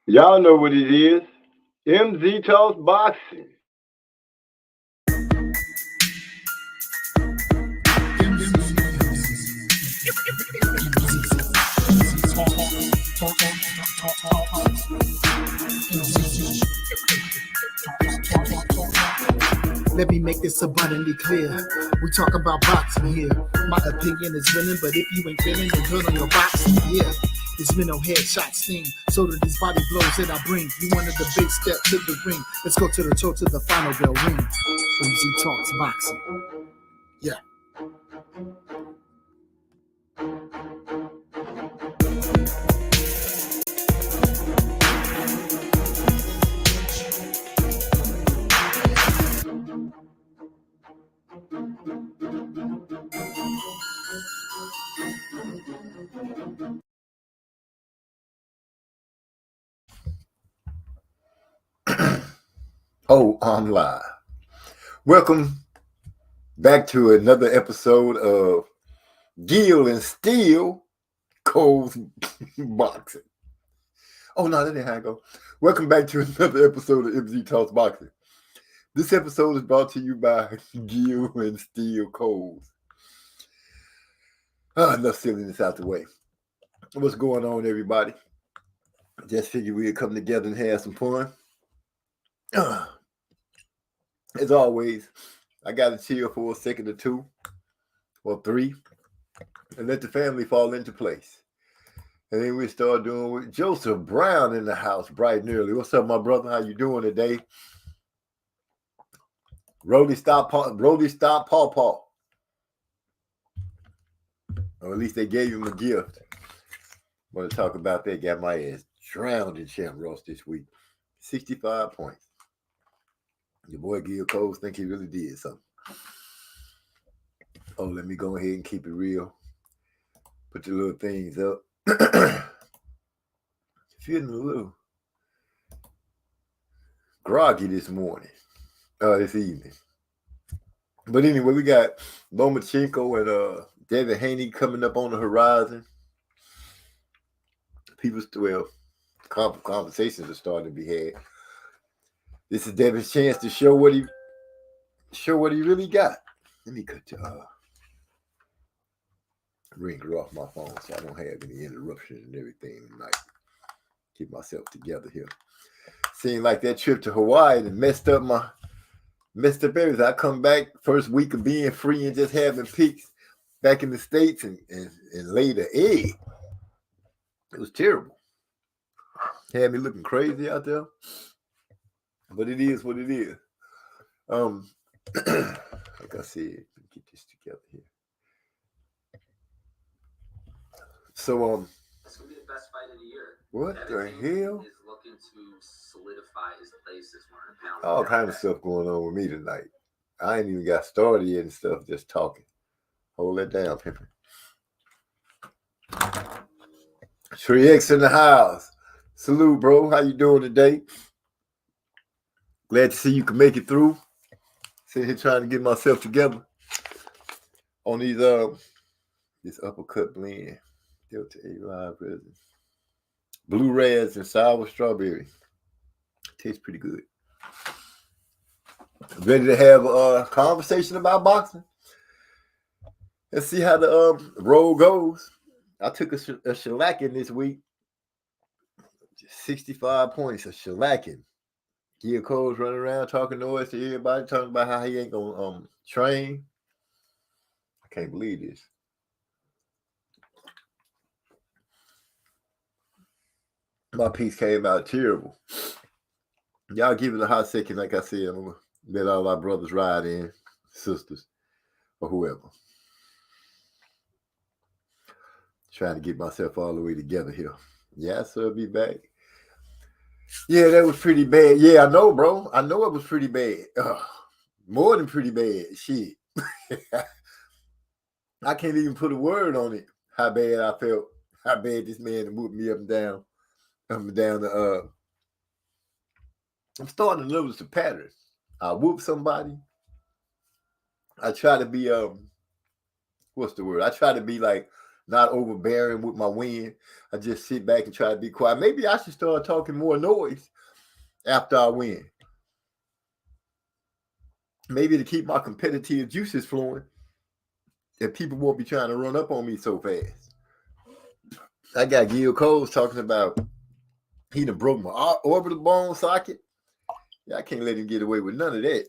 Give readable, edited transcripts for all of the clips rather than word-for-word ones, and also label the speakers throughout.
Speaker 1: Y'all know what it is. MZ Talks Boxing.
Speaker 2: Let me make this abundantly clear. We talk about boxing here. My opinion is winning, but if you ain't feeling, then good on your boxing. Yeah, it's been no headshot sting. So do these body blows that I bring. You wanted the big step to the ring. Let's go to the toe to the final bell ring. MZ Talks Boxing. Yeah.
Speaker 3: Oh, I'm live. Welcome back to another episode of Gill and Steel Cole's Boxing. Oh, no, that ain't how I go. Welcome back to another episode of MZ Talks Boxing. This episode is brought to you by Gill and Steel Coles. Enough silliness out the way. What's going on, everybody? Just figured we'd come together and have some fun. As always, I got to chill for a second or two or three and let the family fall into place. And then we start doing with Joseph Brown in the house bright and early. What's up, my brother? How you doing today? Rolly stop Paw. Or at least they gave him a gift. Want to talk about that? Got my ass drowned in Champ Ross this week. 65 points. Your boy Gill Coles think he really did something. Oh, let me go ahead and keep it real. Put the little things up. Feeling a little groggy this evening. But anyway, we got Lomachenko and Devin Haney coming up on the horizon. Conversations are starting to be had. This is Devin's chance to show what he really got. Let me cut the ringer off my phone so I don't have any interruptions and everything tonight. Keep myself together here. Seemed like that trip to Hawaii and messed up everything. I come back first week of being free and just having peaks back in the States and laid an egg. It was terrible. Had me looking crazy out there. But it is what it is. Like I said, get this together here. So
Speaker 4: it's gonna be the best fight of the year.
Speaker 3: What the hell?
Speaker 4: Is looking to solidify his place as 100 pounds.
Speaker 3: All kind of stuff going on with me tonight. I ain't even got started yet and stuff, just talking. Hold that down, Pimpin. Tree X in the house. Salute, bro. How you doing today? Glad to see you can make it through. Sitting here trying to get myself together on these this uppercut blend. Delta 8 live resin. Blue Reds and sour strawberry. Tastes pretty good. Ready to have a conversation about boxing? Let's see how the roll goes. I took a shellacking this week. 65 points, a shellacking. Gill Coles running around talking noise to everybody, talking about how he ain't gonna train. I can't believe this. My piece came out terrible. Y'all give it a hot second, like I said. I'm gonna let all our brothers ride in, sisters, or whoever. Trying to get myself all the way together here. Yeah, so I'll be back. Yeah, that was pretty bad. Yeah, I know, bro. I know it was pretty bad. More than pretty bad. Shit. I can't even put a word on it. How bad I felt. How bad this man whooped me up and down. I'm starting to notice the pattern. I whoop somebody. I try to be what's the word? I try to be like not overbearing with my win. I just sit back and try to be quiet. Maybe I should start talking more noise after I win. Maybe to keep my competitive juices flowing, and people won't be trying to run up on me so fast. I got Gill Coles talking about he done broke my orbital bone socket. Yeah, I can't let him get away with none of that.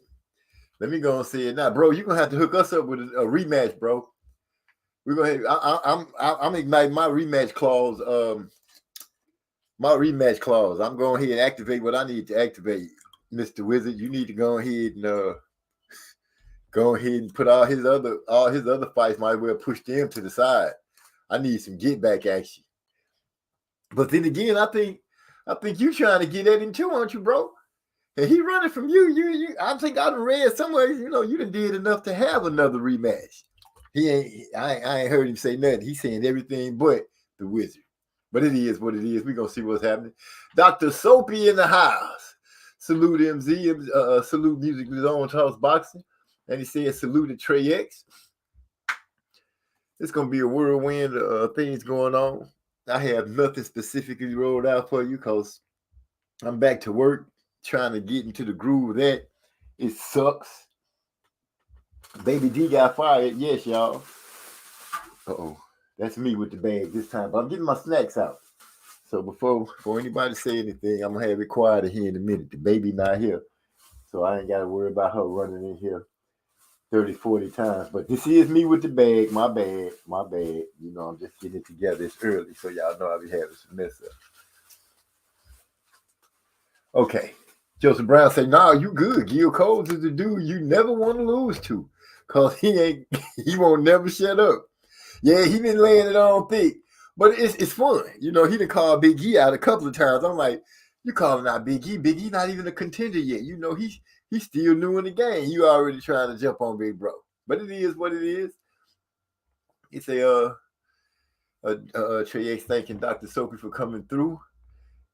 Speaker 3: Let me go and say it now, bro. You're gonna have to hook us up with a rematch, bro. We're gonna. I'm igniting my rematch clause. I'm going ahead and activate what I need to activate, Mr. Wizard. You need to go ahead and put all his other fights. Might as well push them to the side. I need some get back action. But then again, I think you trying to get at him too, aren't you, bro? And he running from you. I think I done read somewhere, you done did enough to have another rematch. I ain't heard him say nothing. He's saying everything but the Wizard. But it is what it is. We're gonna see what's happening. Dr. Soapy in the house. Salute MZ, salute Music Zone Talks Boxing. And he said salute Trey X. It's gonna be a whirlwind of things going on. I have nothing specifically rolled out for you because I'm back to work trying to get into the groove of that. It sucks. Baby D got fired. Yes, y'all. Uh-oh. That's me with the bag this time. But I'm getting my snacks out. So before anybody say anything, I'm going to have it quiet here in a minute. The baby not here. So I ain't got to worry about her running in here 30, 40 times. But this is me with the bag. My bad. I'm just getting it together. It's early, so y'all know I'll be having some mess up. Okay. Joseph Brown said, "Nah, you good. Gill Coles is the dude you never want to lose to. Because he won't never shut up. Yeah, he been laying it on thick. But it's fun. He done called Big E out a couple of times. I'm like, you calling out Big E? Big E not even a contender yet. He's still new in the game. You already trying to jump on Big Bro. But it is what it is. It's Trey X thanking Dr. Soapy for coming through.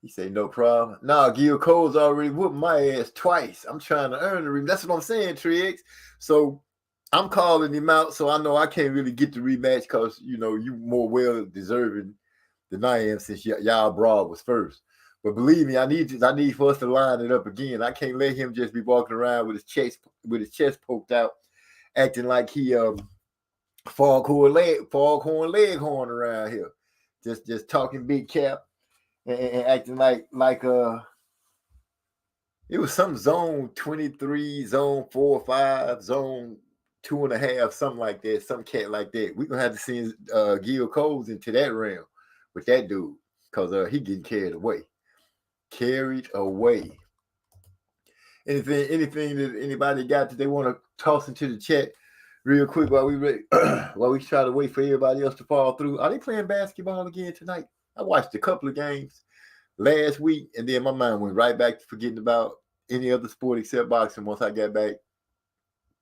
Speaker 3: He said, no problem. Nah, Gill Coles already whooped my ass twice. I'm trying to earn the rematch. That's what I'm saying, Trey X. So I'm calling him out, so I know I can't really get the rematch because, you more well-deserving than I am since y'all broad was first. But believe me, I need for us to line it up again. I can't let him just be walking around with his chest poked out, acting like he foghorn leghorn around here. Just talking big cap and acting like it was some zone 23, zone 4 or 5, zone 2.5, something like that, some cat like that. We're gonna have to send Gill Coles into that realm with that dude because he getting carried away. Anything that anybody got that they want to toss into the chat real quick while we try to wait for everybody else to fall through. Are they playing basketball again tonight? I watched a couple of games last week, and then my mind went right back to forgetting about any other sport except boxing once I got back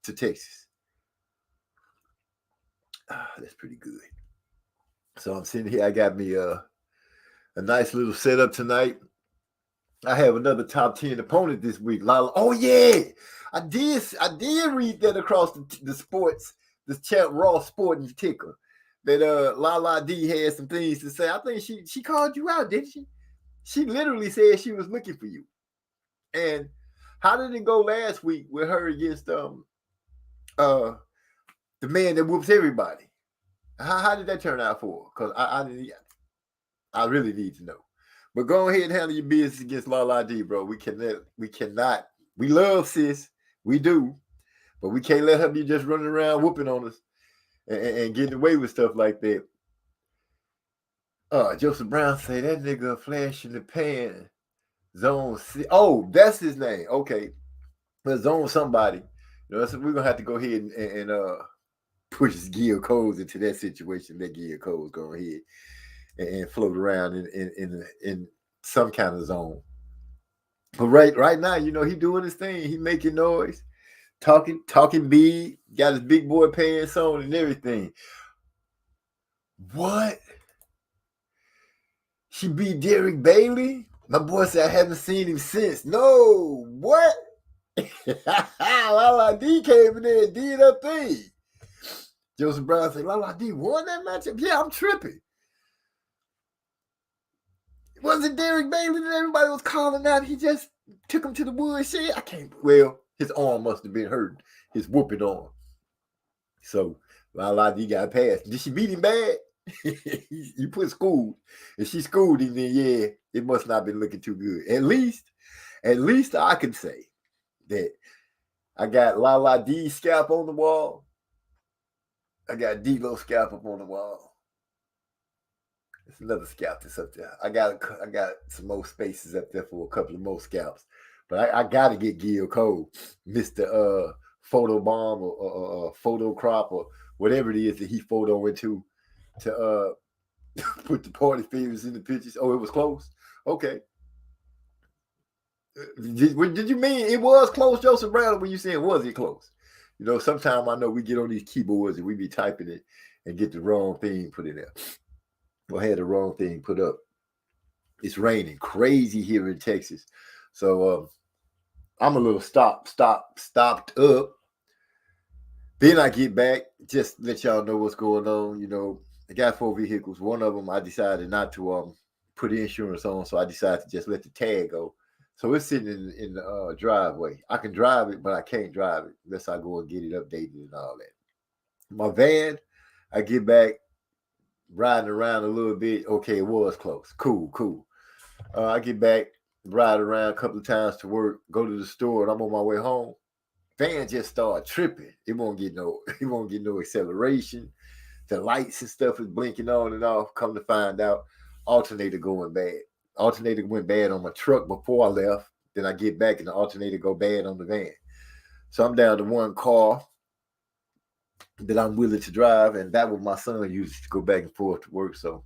Speaker 3: to Texas. That's pretty good. So I'm sitting here. I got me a nice little setup tonight. I have another top 10 opponent this week. Lala. Oh yeah, I did read that across the sports, the chat raw sporting ticker that Lala D had some things to say. I think she called you out, didn't she? She literally said she was looking for you. And how did it go last week with her against the man that whoops everybody? How did that turn out for her? Because I really need to know. But go ahead and handle your business against Lala D, bro. We cannot. We love sis. We do. But we can't let her be just running around whooping on us and getting away with stuff like that. Joseph Brown say that nigga a flash in the pan. Zone 6. Oh, that's his name. Okay. But Zone somebody. So we're going to have to go ahead and push Gill Coles into that situation. Let Gill Coles go ahead and float around in some kind of zone. But right now, he doing his thing. He making noise, talking big, got his big boy pants on and everything. What? She beat Derek Bailey? My boy said I haven't seen him since. No, what? Lala D came in there and did her thing. Joseph Brown said, La La D won that matchup? Yeah, I'm tripping. Was it Derek Bailey that everybody was calling out? He just took him to the woodshed? I can't. Well, his arm must have been hurt. His whooping arm. So, La La D got passed. Did she beat him bad? You put schooled. If she schooled him, then yeah, it must not been looking too good. At least I can say that I got La La D's scalp on the wall. I got D-Lo scalp up on the wall. There's another scalp that's up there. I got some more spaces up there for a couple of more scalps. But I got to get Gill Cole, Mr. Photo Bomb or Photo Crop or whatever it is that he photo into to put the party favors in the pictures. Oh, it was close? Okay. Did you mean it was close, Joseph Brown, when you saying was it close? You know, sometimes I know we get on these keyboards and we be typing it and get the wrong thing put in there. Or had the wrong thing put up. It's raining crazy here in Texas. So I'm a little stopped up. Then I get back, just let y'all know what's going on. You know, I got 4 vehicles. One of them I decided not to put insurance on, so I decided to just let the tag go. So it's sitting in the driveway. I can drive it, but I can't drive it unless I go and get it updated and all that. My van, I get back, riding around a little bit. Okay, it was close. Cool. I get back, ride around a couple of times to work, go to the store, and I'm on my way home. Van just started tripping. It won't get no acceleration. The lights and stuff is blinking on and off. Come to find out, alternator going bad. Alternator went bad on my truck before I left. Then I get back and the alternator go bad on the van. So I'm down to one car that I'm willing to drive, and that was my son used to go back and forth to work. So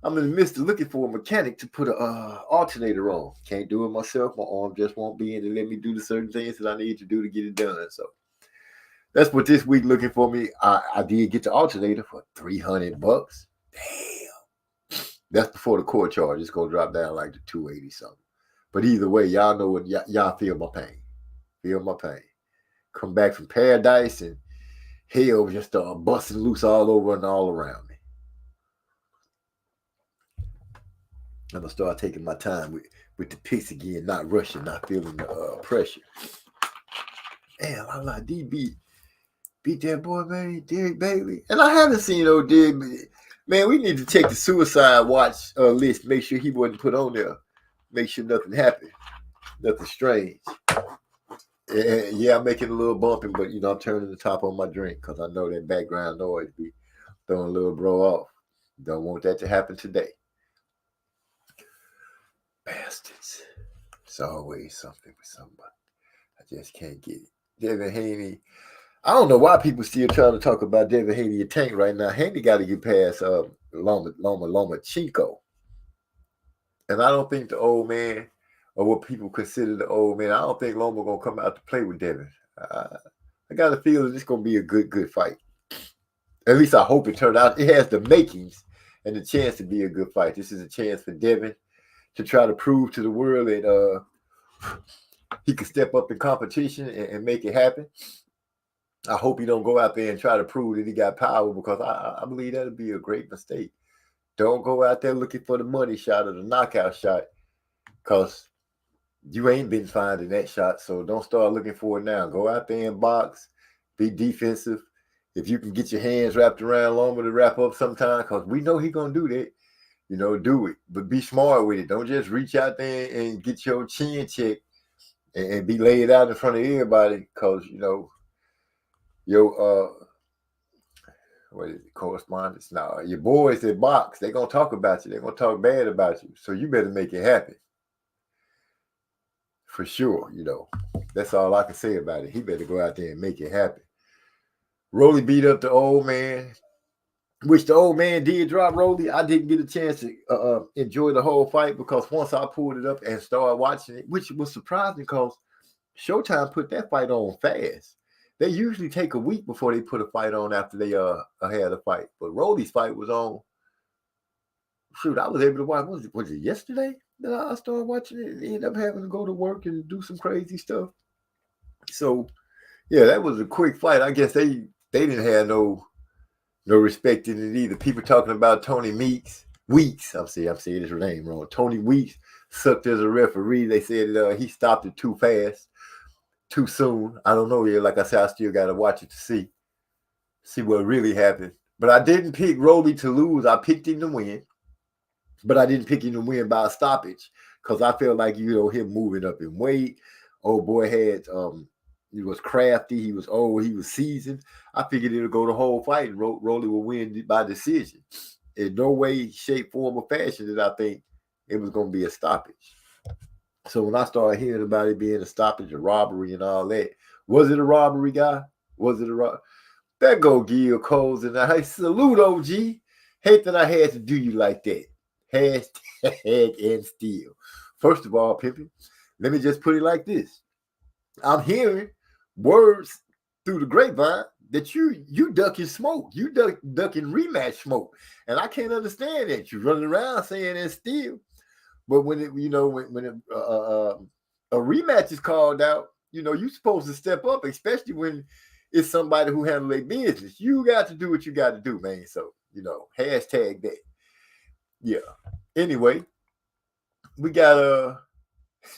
Speaker 3: I'm in the midst of looking for a mechanic to put an alternator on. Can't do it myself. My arm just won't be in to let me do the certain things that I need to do to get it done. So that's what this week looking for me. I did get the alternator for $300. Damn. That's before the court charge. It's going to drop down like to 280 something. But either way, y'all know what y'all feel my pain. Feel my pain. Come back from paradise and hell just start busting loose all over and all around me. I'm going to start taking my time with the picks again, not rushing, not feeling the pressure. Damn, I like D beat that boy, man, Derek Bailey. And I haven't seen old Derek Bailey. Man, we need to check the suicide watch list. Make sure he wasn't put on there. Make sure nothing happened. Nothing strange. Yeah, I'm making a little bumping, but, I'm turning the top on my drink because I know that background noise be throwing a little bro off. Don't want that to happen today. Bastards. It's always something with somebody. I just can't get it. Devin Haney. I don't know why people still trying to talk about Devin Haney and Tank right now. Haney got to get past Lomachenko. And I don't think the old man, or what people consider the old man, I don't think Loma going to come out to play with Devin. I got a feeling it's going to be a good fight. At least I hope it turned out. It has the makings and the chance to be a good fight. This is a chance for Devin to try to prove to the world that he can step up in competition and make it happen. I hope he don't go out there and try to prove that he got power, because I believe that would be a great mistake. Don't go out there looking for the money shot or the knockout shot, because you ain't been finding that shot. So don't start looking for it now. Go out there and box. Be defensive. If you can get your hands wrapped around Loma to wrap up sometime, because we know he's going to do that. Do it. But be smart with it. Don't just reach out there and get your chin checked and be laid out in front of everybody, because, your what is it, correspondence? No, your boys that box, they're gonna talk about you. They're gonna talk bad about you. So you better make it happen. For sure, That's all I can say about it. He better go out there and make it happen. Rolly beat up the old man, which the old man did drop Rolly. I didn't get a chance to enjoy the whole fight, because once I pulled it up and started watching it, which was surprising because Showtime put that fight on fast. They usually take a week before they put a fight on after they had a fight. But Rolly's fight was on. Shoot, I was able to watch. Was it yesterday that I started watching it and ended up having to go to work and do some crazy stuff? So, yeah, that was a quick fight. I guess they didn't have no No respect in it either. People talking about Tony Meeks, Weeks. I'm saying his name wrong. Tony Weeks sucked as a referee. They said he stopped it too fast, too soon. I don't know yet. Like I said, I still got to watch it to see what really happened. But I didn't pick Roly to lose. I picked him to win, but I didn't pick him to win by a stoppage because I felt like him moving up in weight. Old boy had he was crafty. He was old. He was seasoned. I figured it would go the whole fight and Rolly would win by decision. In no way, shape, form, or fashion did I think it was going to be a stoppage. So when I started hearing about it being a stoppage, a robbery, and all that, was it a robbery, guy? Was it a robbery? There go Gill Coles, and I salute OG. Hate that I had to do you like that. Hashtag and steal. First of all, Pimpin, let me just put it like this. I'm hearing words through the grapevine that you ducking smoke. You ducking rematch smoke. And I can't understand that. You're running around saying and steal. But when a rematch is called out, you're supposed to step up, especially when it's somebody who handle their business. You got to do what you got to do, man. So, hashtag that. Yeah. Anyway, we got a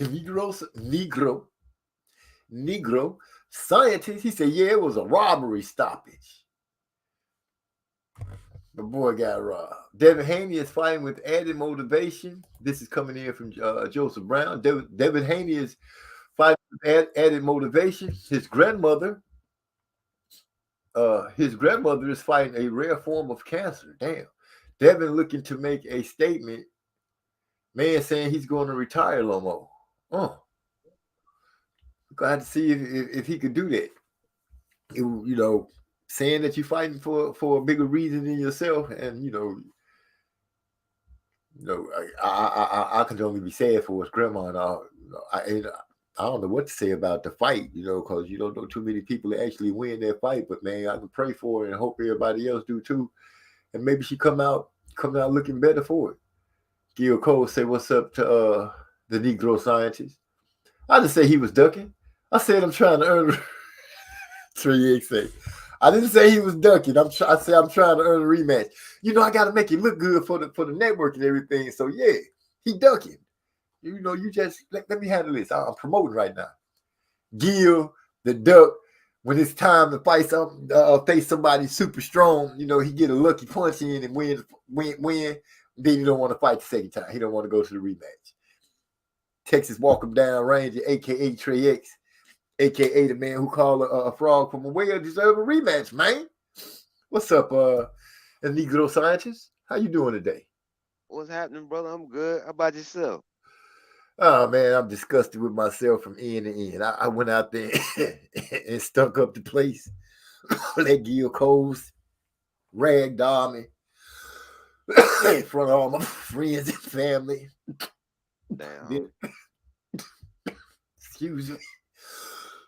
Speaker 3: Negro scientist. He said, yeah, it was a robbery stoppage. The boy got robbed. Devin Haney is fighting with added motivation. This is coming in from Joseph Brown. Devin Haney is fighting with added motivation. His grandmother is fighting a rare form of cancer. Damn. Devin looking to make a statement. Man saying he's going to retire no more. Oh. Glad to see if he could do that. Saying that you're fighting for a bigger reason than yourself, and I can only be sad for his grandma and all. I don't know what to say about the fight, because you don't know too many people that actually win that fight. But man, I can pray for her and hope everybody else do too, and maybe she come out looking better for it. Gil Cole say what's up to the Negro scientist. I didn't say he was ducking. I said I'm trying to earn. 3X say. I didn't say he was ducking. I said I'm trying to earn a rematch. I got to make it look good for the network and everything. So yeah, he ducking. You just let me handle this. I'm promoting right now. Gill, the duck, when it's time to fight face somebody super strong, he get a lucky punch in and win. Then he don't want to fight the second time. He don't want to go to the rematch. Texas walk him down Ranger, aka Trey X, aka the man who called a frog from a whale, deserve a rematch, man. What's up, Negro scientist? How you doing today?
Speaker 5: What's happening, brother? I'm good. How about yourself?
Speaker 3: Oh man, I'm disgusted with myself from end to end. I went out there and stunk up the place. Let Gill Coles ragdoll me in front of all my friends and family.
Speaker 5: Damn.
Speaker 3: Excuse me.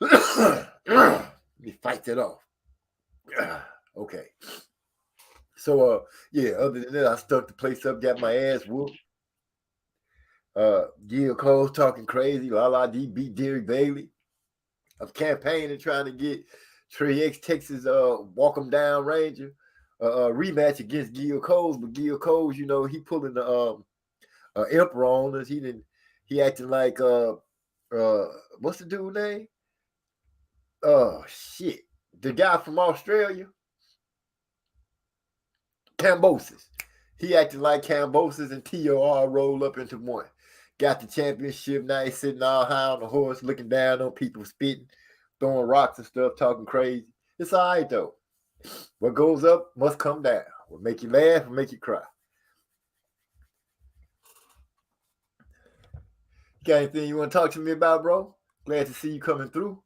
Speaker 3: Let me fight that off. Okay. So other than that, I stuck the place up, got my ass whooped. Gill Cole talking crazy. La D beat Derek Bailey. I'm campaigning trying to get Trey X Texas walk him down Ranger rematch against Gill Coles, but Gill Coles, he pulling the emperor on us. He acting like what's the dude name? Oh shit. The guy from Australia. Cambosis. He acted like Cambosis and TOR roll up into one. Got the championship. Now he's sitting all high on the horse, looking down on people, spitting, throwing rocks and stuff, talking crazy. It's all right, though. What goes up must come down. Will make you laugh, will make you cry. You got anything you want to talk to me about, bro? Glad to see you coming through.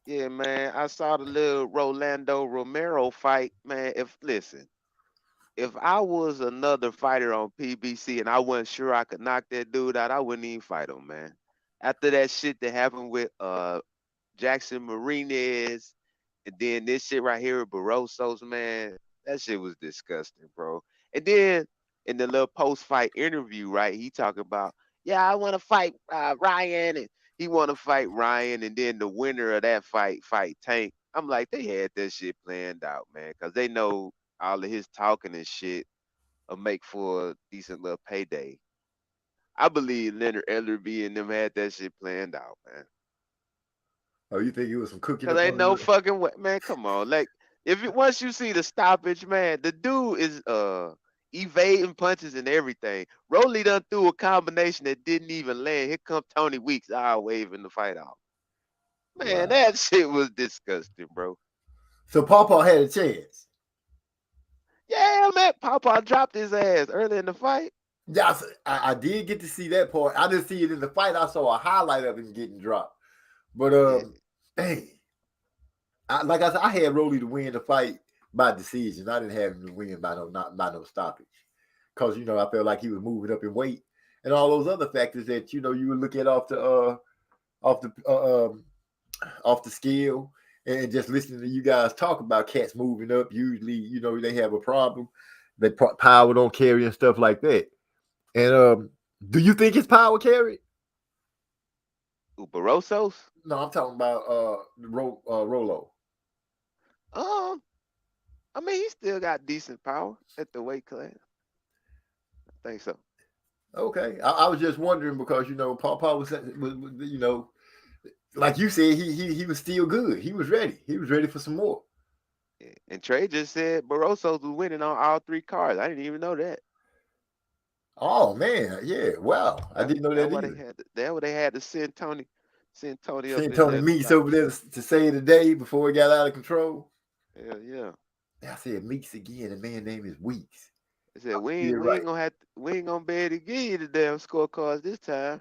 Speaker 5: Yeah, man. I saw the little Rolando Romero fight, man. If I was another fighter on PBC and I wasn't sure I could knock that dude out, I wouldn't even fight him, man. After that shit that happened with Jackson Marinez, and then this shit right here with Barroso's, man, that shit was disgusting, bro. And then in the little post fight interview, right, he talking about, yeah, I want to fight Ryan, and he want to fight Ryan, and then the winner of that fight Tank. I'm like, they had that shit planned out, man, because they know all of his talking and shit will make for a decent little payday. I believe Leonard Ellerby and them had that shit planned out, man.
Speaker 3: Oh, you think it was some cooking
Speaker 5: Cause
Speaker 3: up
Speaker 5: ain't
Speaker 3: under
Speaker 5: no
Speaker 3: the?
Speaker 5: fucking way, man. Come on, like if you once you see the stoppage, man, the dude is evading punches and everything. Rolly done threw a combination that didn't even land. Here come Tony Weeks, waving the fight off. Man,
Speaker 3: Wow.
Speaker 5: that shit was disgusting, bro.
Speaker 3: So Pawpaw had a chance.
Speaker 5: Yeah, man, Papa dropped his ass early in the fight.
Speaker 3: Yeah, I did get to see that part. I didn't see it in the fight. I saw a highlight of him getting dropped. But
Speaker 5: Yeah,
Speaker 3: hey, like I said, I had Rolly to win the fight by decision. I didn't have him to win by not by no stoppage, because I felt like he was moving up in weight and all those other factors that you would look at off the off the scale and just listening to you guys talk about cats moving up. Usually, they have a problem. They power don't carry and stuff like that. And do you think his power carried?
Speaker 5: Barrosos.
Speaker 3: No, I'm talking about Rolo.
Speaker 5: Um, I mean, he still got decent power at the weight class. I think so.
Speaker 3: Okay, I was just wondering because Paul was like you said, he was still good. He was ready. He was ready for some more.
Speaker 5: Yeah. And Trey just said Barrosos was winning on all three cards. I didn't even know that.
Speaker 3: Oh man, yeah. Wow, I
Speaker 5: That
Speaker 3: didn't know
Speaker 5: that
Speaker 3: that
Speaker 5: what they
Speaker 3: either.
Speaker 5: had. That what they had to send Tony up
Speaker 3: Seeing
Speaker 5: in
Speaker 3: Tony
Speaker 5: there to
Speaker 3: Meeks
Speaker 5: stop
Speaker 3: over
Speaker 5: the
Speaker 3: there
Speaker 5: shit.
Speaker 3: to save the day before it got out of control.
Speaker 5: Hell yeah.
Speaker 3: I said Meeks again. The man name is Weeks.
Speaker 5: They said we
Speaker 3: Yeah,
Speaker 5: ain't we
Speaker 3: right.
Speaker 5: ain't gonna have to, we ain't gonna be able to give you the damn scorecards this time.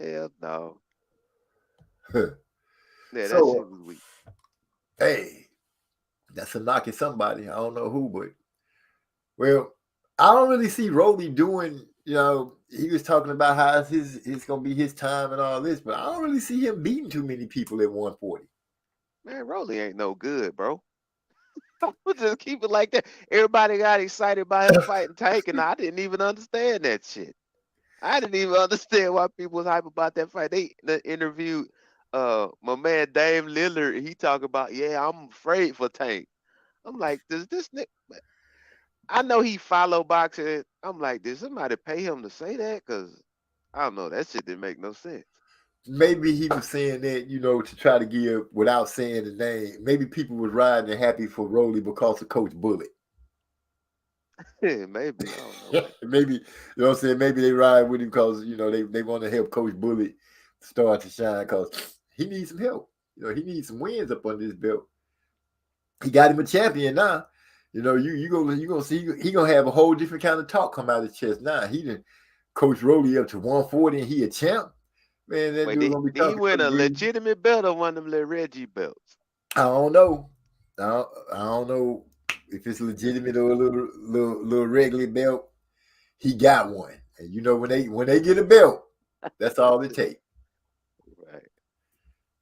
Speaker 5: Hell no. Yeah, that
Speaker 3: So
Speaker 5: shit was weak.
Speaker 3: hey, that's a knock at somebody. I don't know who, but well, I don't really see Roly doing. He was talking about how it's gonna be his time and all this, but I don't really see him beating too many people at 140.
Speaker 5: Man, Rolly ain't no good, bro. We'll just keep it like that. Everybody got excited about him fighting Tank, and I didn't even understand that shit. I didn't even understand why people was hype about that fight. They interviewed my man Dame Lillard. He talk about, yeah, I'm afraid for Tank. I'm like, does this nigga? I know he follow boxing. I'm like, did somebody pay him to say that? Cause I don't know. That shit didn't make no sense.
Speaker 3: Maybe he was saying that, to try to give without saying the name. Maybe people was riding and happy for Roly because of Coach Bullet.
Speaker 5: Yeah, maybe. I don't know, man.
Speaker 3: Maybe, what I'm saying? Maybe they ride with him because, they want to help Coach Bullet start to shine because he needs some help. He needs some wins up under his belt. He got him a champion now. You gonna see he gonna have a whole different kind of talk come out of his chest now. He didn't coach Roly up to 140 and he a champ. Man, that
Speaker 5: Wait,
Speaker 3: dude gonna be
Speaker 5: did he
Speaker 3: talking
Speaker 5: win
Speaker 3: so
Speaker 5: a
Speaker 3: great.
Speaker 5: legitimate belt or one of them little Reggie belts?
Speaker 3: I don't know. I don't know if it's legitimate or a little regular belt. He got one, and when they get a belt, that's all it takes.
Speaker 5: Right.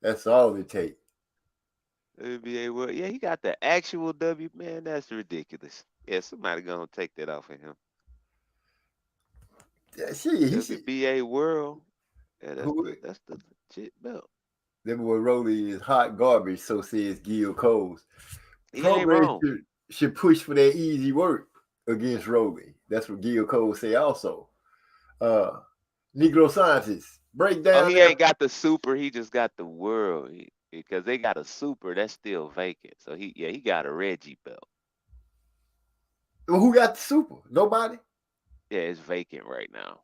Speaker 3: That's all it takes.
Speaker 5: NBA World. Yeah, he got the actual W. Man, that's ridiculous. Yeah, somebody gonna take that off of him.
Speaker 3: Yeah, shit, he should.
Speaker 5: WBA World. Yeah,
Speaker 3: Who
Speaker 5: that's the legit belt.
Speaker 3: that boy Rolly is hot garbage. So says Gill Coles.
Speaker 5: He ain't
Speaker 3: Progress
Speaker 5: wrong.
Speaker 3: should push for that easy work against Rolly. That's what Gill Cole say also. Uh, Negro scientists break
Speaker 5: Oh,
Speaker 3: down
Speaker 5: he
Speaker 3: that.
Speaker 5: ain't got the super. He just got the world. Because they got a super that's still vacant. So he got a Reggie belt.
Speaker 3: Well, who got the super? Nobody.
Speaker 5: Yeah, it's vacant right now.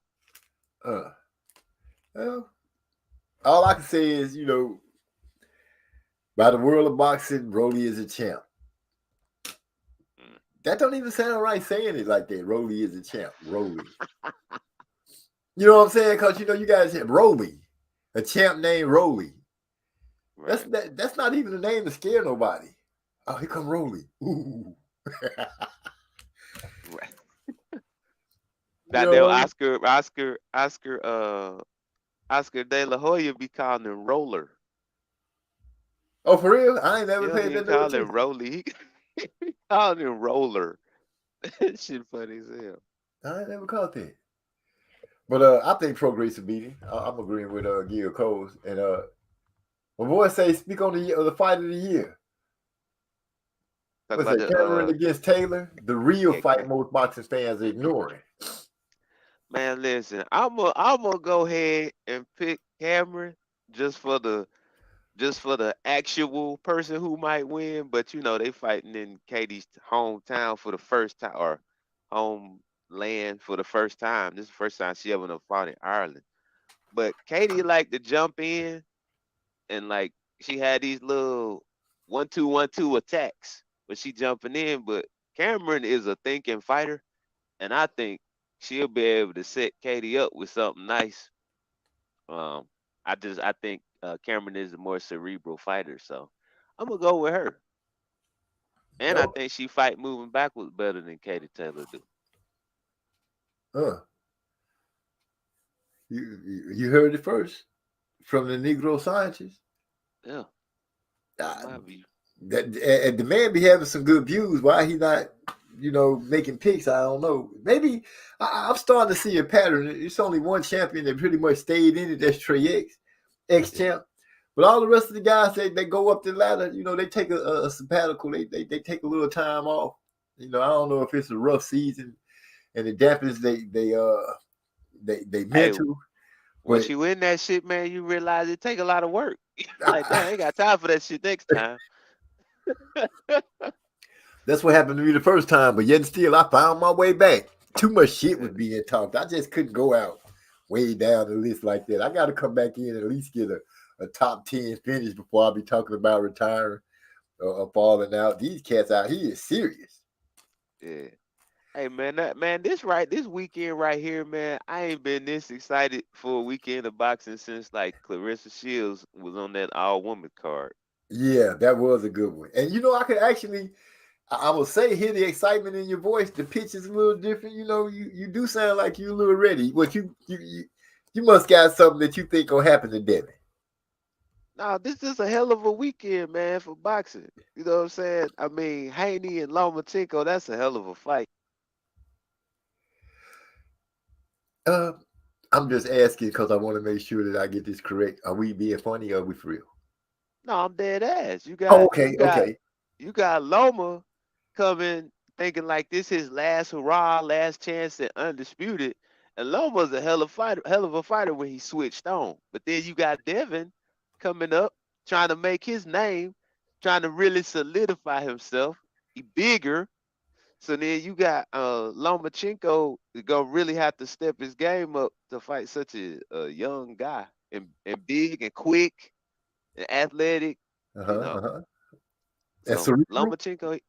Speaker 3: Uh, well, all I can say is, by the world of boxing, Rolly is a champ.
Speaker 5: Mm.
Speaker 3: That don't even sound right saying it like that. Rolly is a champ. Rolly. You know what I'm saying? Because you guys have Rolly, a champ named Rolly.
Speaker 5: Right.
Speaker 3: That's not even a name to scare nobody. Oh, here come Rolly. Ooh.
Speaker 5: Right.
Speaker 3: You
Speaker 5: Now
Speaker 3: know
Speaker 5: there
Speaker 3: what I mean?
Speaker 5: Oscar De La Hoya be calling him Roller.
Speaker 3: Oh, for real? I ain't
Speaker 5: He
Speaker 3: never
Speaker 5: don't
Speaker 3: paid
Speaker 5: even
Speaker 3: that no
Speaker 5: call him
Speaker 3: attention.
Speaker 5: Rolly. He calling him Roller. That shit funny as hell.
Speaker 3: I ain't never caught that. But I think Progress will beat him. I'm agreeing with Gil Coles. And My boy say speak on the fight of the year.
Speaker 5: Talk
Speaker 3: What's
Speaker 5: about
Speaker 3: that?
Speaker 5: the
Speaker 3: Cameron against Taylor, the real
Speaker 5: yeah,
Speaker 3: fight most boxing fans are ignoring.
Speaker 5: man. Listen, I'm gonna go ahead and pick Cameron just for the actual person who might win. But you know they fighting in Katie's hometown for the first time or homeland for the first time. This is the first time she ever done fought in Ireland. But Katie like to jump in and like she had these little 1-2 1-2 attacks, but she jumping in. But Cameron is a thinking fighter, and I think she'll be able to set Katie up with something nice. Um, I think Cameron is a more cerebral fighter, so I'm gonna go with her. And I
Speaker 3: Oh,
Speaker 5: think she fight moving backwards better than Katie Taylor do.
Speaker 3: uh, you heard it first from the Negro scientist.
Speaker 5: Yeah, that's
Speaker 3: Uh,
Speaker 5: my view.
Speaker 3: that and the man be having some good views. Why he not, making picks? I don't know. Maybe I'm starting to see a pattern. It's only one champion that pretty much stayed in it. That's Trey X
Speaker 5: Yeah,
Speaker 3: champ. But all the rest of the guys, they go up the ladder. They take a sabbatical. They take a little time off. I don't know if it's a rough season and it dampens they
Speaker 5: hey,
Speaker 3: mental.
Speaker 5: once
Speaker 3: But
Speaker 5: you win that shit, man, you realize it take a lot of work. Like, damn, I ain't got time for that shit next time.
Speaker 3: that's what happened to me the first time. But yet still, I found my way back. Too much shit
Speaker 5: Yeah,
Speaker 3: was being talked. I just couldn't go out way down the list like that. I got to come back in and at least get a top 10 finish before I be talking about retiring or falling out. These cats out here is serious.
Speaker 5: yeah. Hey man, this weekend right here, man, I ain't been this excited for a weekend of boxing since like Clarissa Shields was on that all woman card.
Speaker 3: Yeah, that was a good one. And I could actually, I will say, hear the excitement in your voice. The pitch is a little different. You do sound like you a little ready. What you must got something that you think will happen to Devin.
Speaker 5: Now, this is a hell of a weekend, man, for boxing. You know what I'm saying? I mean, Haney and Lomachenko, that's a hell of a fight.
Speaker 3: Uh, I'm just asking because I want to make sure that I get this correct. Are we being funny or are we for real?
Speaker 5: No, I'm dead ass. You
Speaker 3: Oh,
Speaker 5: got you
Speaker 3: okay,
Speaker 5: got
Speaker 3: okay.
Speaker 5: you got Loma coming thinking like this his last hurrah, last chance at undisputed. And Loma's a hell of a fighter when he switched on. But then you got Devin coming up, trying to make his name, trying to really solidify himself. He bigger. So then you got Lomachenko gonna really have to step his game up to fight such a young guy and big and quick and athletic,
Speaker 3: Uh
Speaker 5: you
Speaker 3: huh.
Speaker 5: know.
Speaker 3: Uh-huh. And
Speaker 5: So
Speaker 3: cerebral?
Speaker 5: Lomachenko,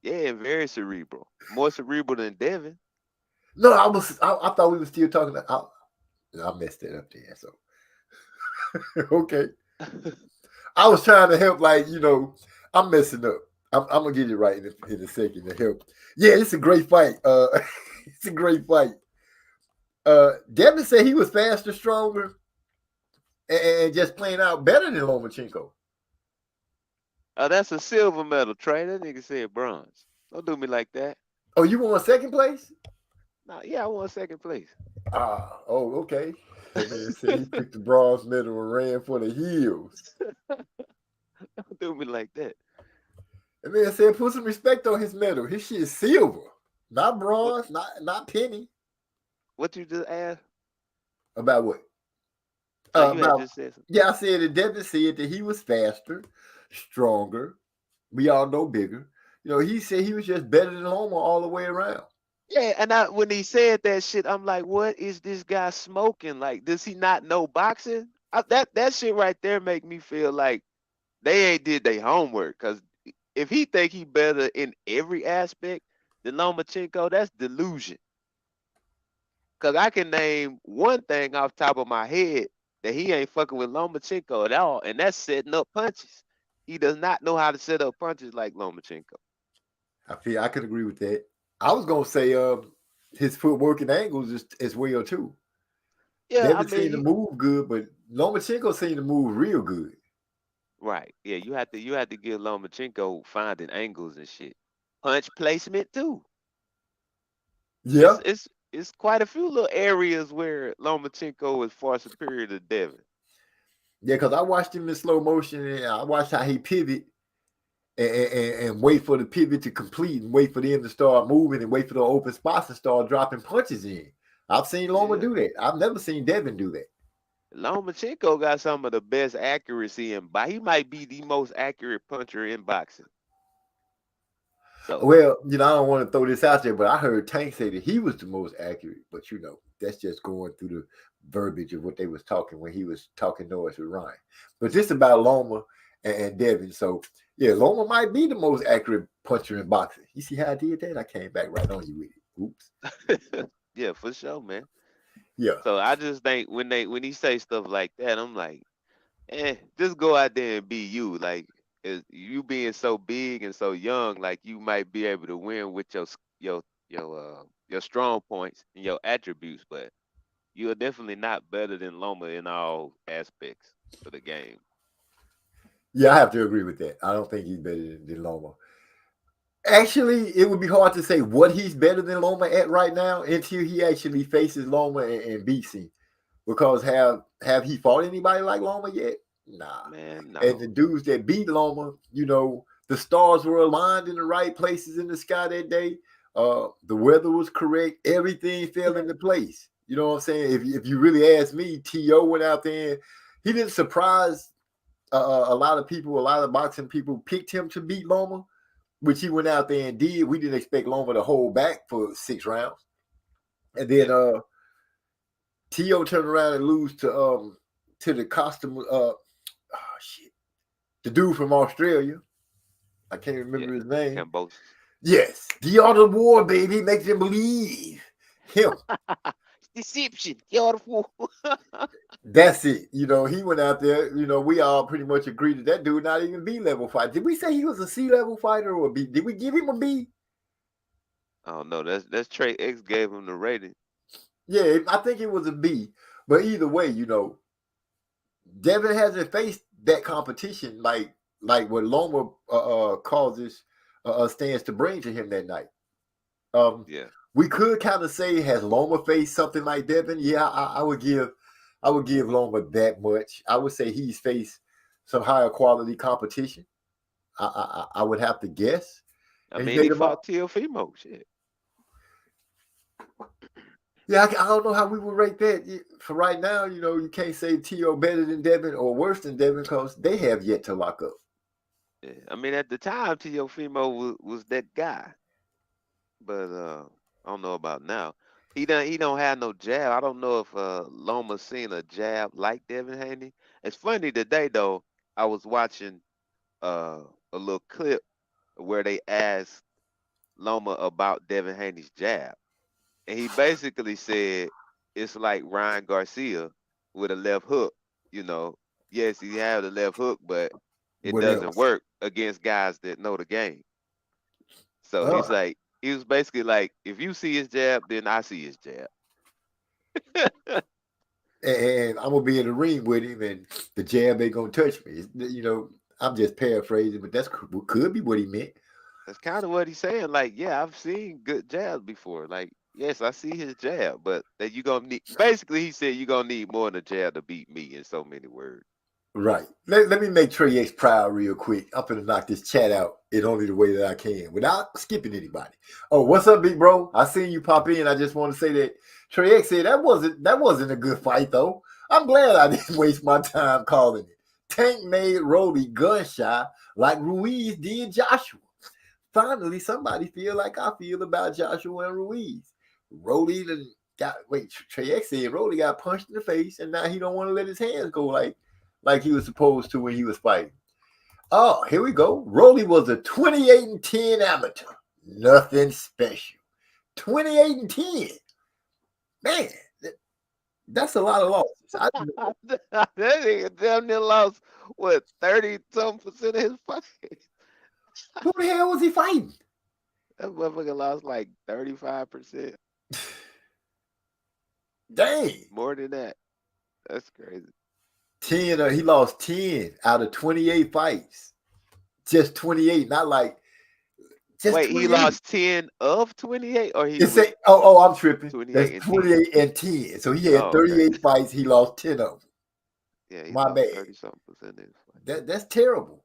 Speaker 5: yeah, very cerebral, more cerebral than Devin.
Speaker 3: No, I thought we were still talking. I messed that up there. So okay. I was trying to help, I'm messing up. I'm gonna get it right in a second to help. Yeah, it's a great fight. It's a great fight. Devin said he was faster, stronger, and just playing out better than Lomachenko.
Speaker 5: That's a silver medal, Trey. That nigga said bronze. Don't do me like that.
Speaker 3: Oh, you won second place?
Speaker 5: Nah, yeah, I won second place.
Speaker 3: Oh, okay. That man said he took the bronze medal and ran for the hills.
Speaker 5: Don't do me like that.
Speaker 3: That man said put some respect on his medal. His shit is silver, not
Speaker 5: What
Speaker 3: bronze, not penny.
Speaker 5: what you just asked?
Speaker 3: About what?
Speaker 5: No, you had
Speaker 3: About
Speaker 5: just said something.
Speaker 3: Yeah, I said that Devin said that he was faster, stronger. We all know bigger. He said he was just better than Loma all the way around.
Speaker 5: Yeah, and when he said that shit, I'm like, what is this guy smoking? Like, does he not know boxing? That shit right there make me feel like they ain't did their homework. Cause if he think he better in every aspect than Lomachenko, that's delusion. Cause I can name one thing off top of my head that he ain't fucking with Lomachenko at all, and that's setting up punches. He does not know how to set up punches like Lomachenko.
Speaker 3: I feel I could agree with that. I was gonna say his footwork and angles is well too.
Speaker 5: Yeah, I
Speaker 3: Devin
Speaker 5: mean,
Speaker 3: seemed to move good, but Lomachenko seemed to move real good.
Speaker 5: right. Yeah, you have to give Lomachenko finding angles and shit. Punch placement too. It's
Speaker 3: Yeah.
Speaker 5: it's it's quite a few little areas where Lomachenko is far superior to Devin.
Speaker 3: Yeah, because I watched him in slow motion, and I watched how he pivot and wait for the pivot to complete and wait for them to start moving and wait for the open spots to start dropping punches in. I've seen Loma
Speaker 5: Yeah.
Speaker 3: do that. I've never seen Devin do that.
Speaker 5: Lomachenko got some of the best accuracy in he might be the most accurate puncher in boxing. So
Speaker 3: Well, I don't want to throw this out there, but I heard Tank say that he was the most accurate. But that's just going through the verbiage of what they was talking when he was talking noise with Ryan. But this about Loma and Devin. So yeah, Loma might be the most accurate puncher in boxing. You see how I did that? I came back right on you with it. Oops.
Speaker 5: yeah, for sure, man.
Speaker 3: Yeah.
Speaker 5: So I just think when he say stuff like that, I'm like, just go out there and be you. Like you being so big and so young, like you might be able to win with your strong points and your attributes, but you're definitely not better than Loma in all aspects of the game.
Speaker 3: Yeah, I have to agree with that. I don't think he's better than Loma. Actually, it would be hard to say what he's better than Loma at right now until he actually faces Loma and beats him. Because have he fought anybody like Loma yet? Nah.
Speaker 5: Man,
Speaker 3: And
Speaker 5: no.
Speaker 3: the dudes that beat Loma, the stars were aligned in the right places in the sky that day. The weather was correct. Everything fell into place. You know what I'm saying? If you really ask me, T.O. went out there and he didn't surprise a lot of people. A lot of boxing people picked him to beat Loma, which he went out there and did. We didn't expect Loma to hold back for 6 rounds. And then T.O. turned around and lose to the costume the dude from Australia. I can't remember his name.
Speaker 5: Cambosis.
Speaker 3: Yes, the art of war, baby, makes them believe him.
Speaker 5: Deception, the art of war.
Speaker 3: That's it. He went out there. We all pretty much agreed that dude not even B-level fighter. Did we say he was a C-level fighter or B? Did we give him a B?
Speaker 5: Oh no, that's Trey X gave him the rating.
Speaker 3: Yeah, I think it was a B. But either way, Devin hasn't faced that competition like what Loma causes stands to bring to him that night.
Speaker 5: Yeah.
Speaker 3: We could kind of say, has Loma faced something like Devin? Yeah, I would give Loma that much. I would say he's faced some higher quality competition. I would have to guess.
Speaker 5: I mean, he fought Teofimo. Shit.
Speaker 3: Yeah, I don't know how we would rate that. For right now, you can't say T.O. better than Devin or worse than Devin because they have yet to lock up.
Speaker 5: Yeah. I mean, at the time, Teofimo was that guy, but I don't know about now. He don't have no jab. I don't know if Loma's seen a jab like Devin Haney. It's funny today though. I was watching a little clip where they asked Loma about Devin Haney's jab. And he basically said it's like Ryan Garcia with a left hook. Yes, he had a left hook, but it
Speaker 3: What
Speaker 5: doesn't
Speaker 3: else?
Speaker 5: work against guys that know the game. So
Speaker 3: Oh.
Speaker 5: he was basically like, if you see his jab, then I see his jab.
Speaker 3: And I'm gonna be in the ring with him, and the jab ain't gonna touch me. I'm just paraphrasing, but that's could be what he meant.
Speaker 5: That's kind of what he's saying. Like, yeah, I've seen good jabs before. Like, yes, I see his jab, but that you gonna need. Basically, he said you're gonna need more than a jab to beat me. In so many words.
Speaker 3: Right. Let me make Trey X proud real quick. I'm gonna knock this chat out in only the way that I can without skipping anybody. Oh, what's up, big bro? I seen you pop in. I just want to say that Trey X said that wasn't a good fight though. I'm glad I didn't waste my time calling it. Tank made Roly gun shy like Ruiz did Joshua. Finally, somebody feel like I feel about Joshua and Ruiz. Roly Trey X said Roly got punched in the face, and now he don't want to let his hands go like he was supposed to when he was fighting. Oh, here we go. Roly was a 28-10 amateur. Nothing special. 28-10. Man, that's a lot of losses.
Speaker 5: That nigga damn near lost, what, 30-something% of his fight?
Speaker 3: Who the hell was he fighting?
Speaker 5: That motherfucker lost like 35%.
Speaker 3: Dang.
Speaker 5: More than that. That's crazy.
Speaker 3: 10, he lost 10 out of 28 fights. Just 28, not like just
Speaker 5: Wait,
Speaker 3: 28.
Speaker 5: he lost 10 of 28, or he was
Speaker 3: I'm tripping.
Speaker 5: 28
Speaker 3: That's
Speaker 5: and
Speaker 3: 28 and 10. So he had 38 fights. He lost 10 of them.
Speaker 5: Yeah, he
Speaker 3: My
Speaker 5: lost
Speaker 3: bad.
Speaker 5: 30-something% in his fight.
Speaker 3: That's terrible.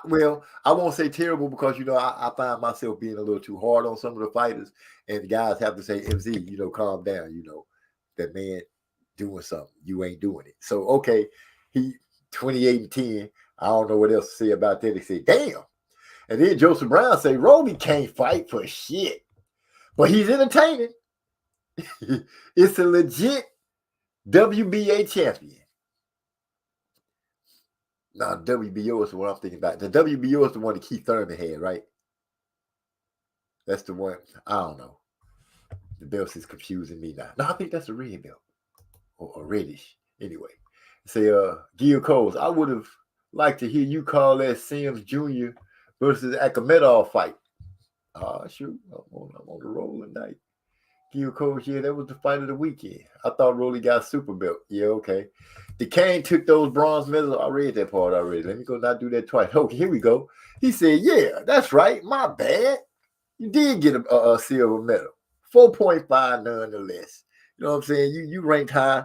Speaker 3: Well, I won't say terrible because I find myself being a little too hard on some of the fighters, and the guys have to say, MZ, calm down. That man doing something, you ain't doing it. So okay, he 28-10. I don't know what else to say about that. They say, damn. And then Joseph Brown say, Roby can't fight for shit, but he's entertaining. It's a legit WBA champion. No, WBO is what I'm thinking about. The WBO is the one that Keith Thurman had, right? That's the one. I don't know. The belt is confusing me now. No, I think that's a red belt or reddish. Anyway, say, Gill Coles, I would have liked to hear you call that Sims Jr. versus Akhmedov fight. Shoot, I'm on the roll tonight. Gill Coles, yeah, that was the fight of the weekend. I thought Rolly got super belt. Yeah, okay. The Kane took those bronze medals. I read that part already. Let me go not do that twice. Okay, here we go. He said, yeah, that's right. My bad. You did get a silver medal. 4.5 nonetheless. You know what I'm saying? You ranked high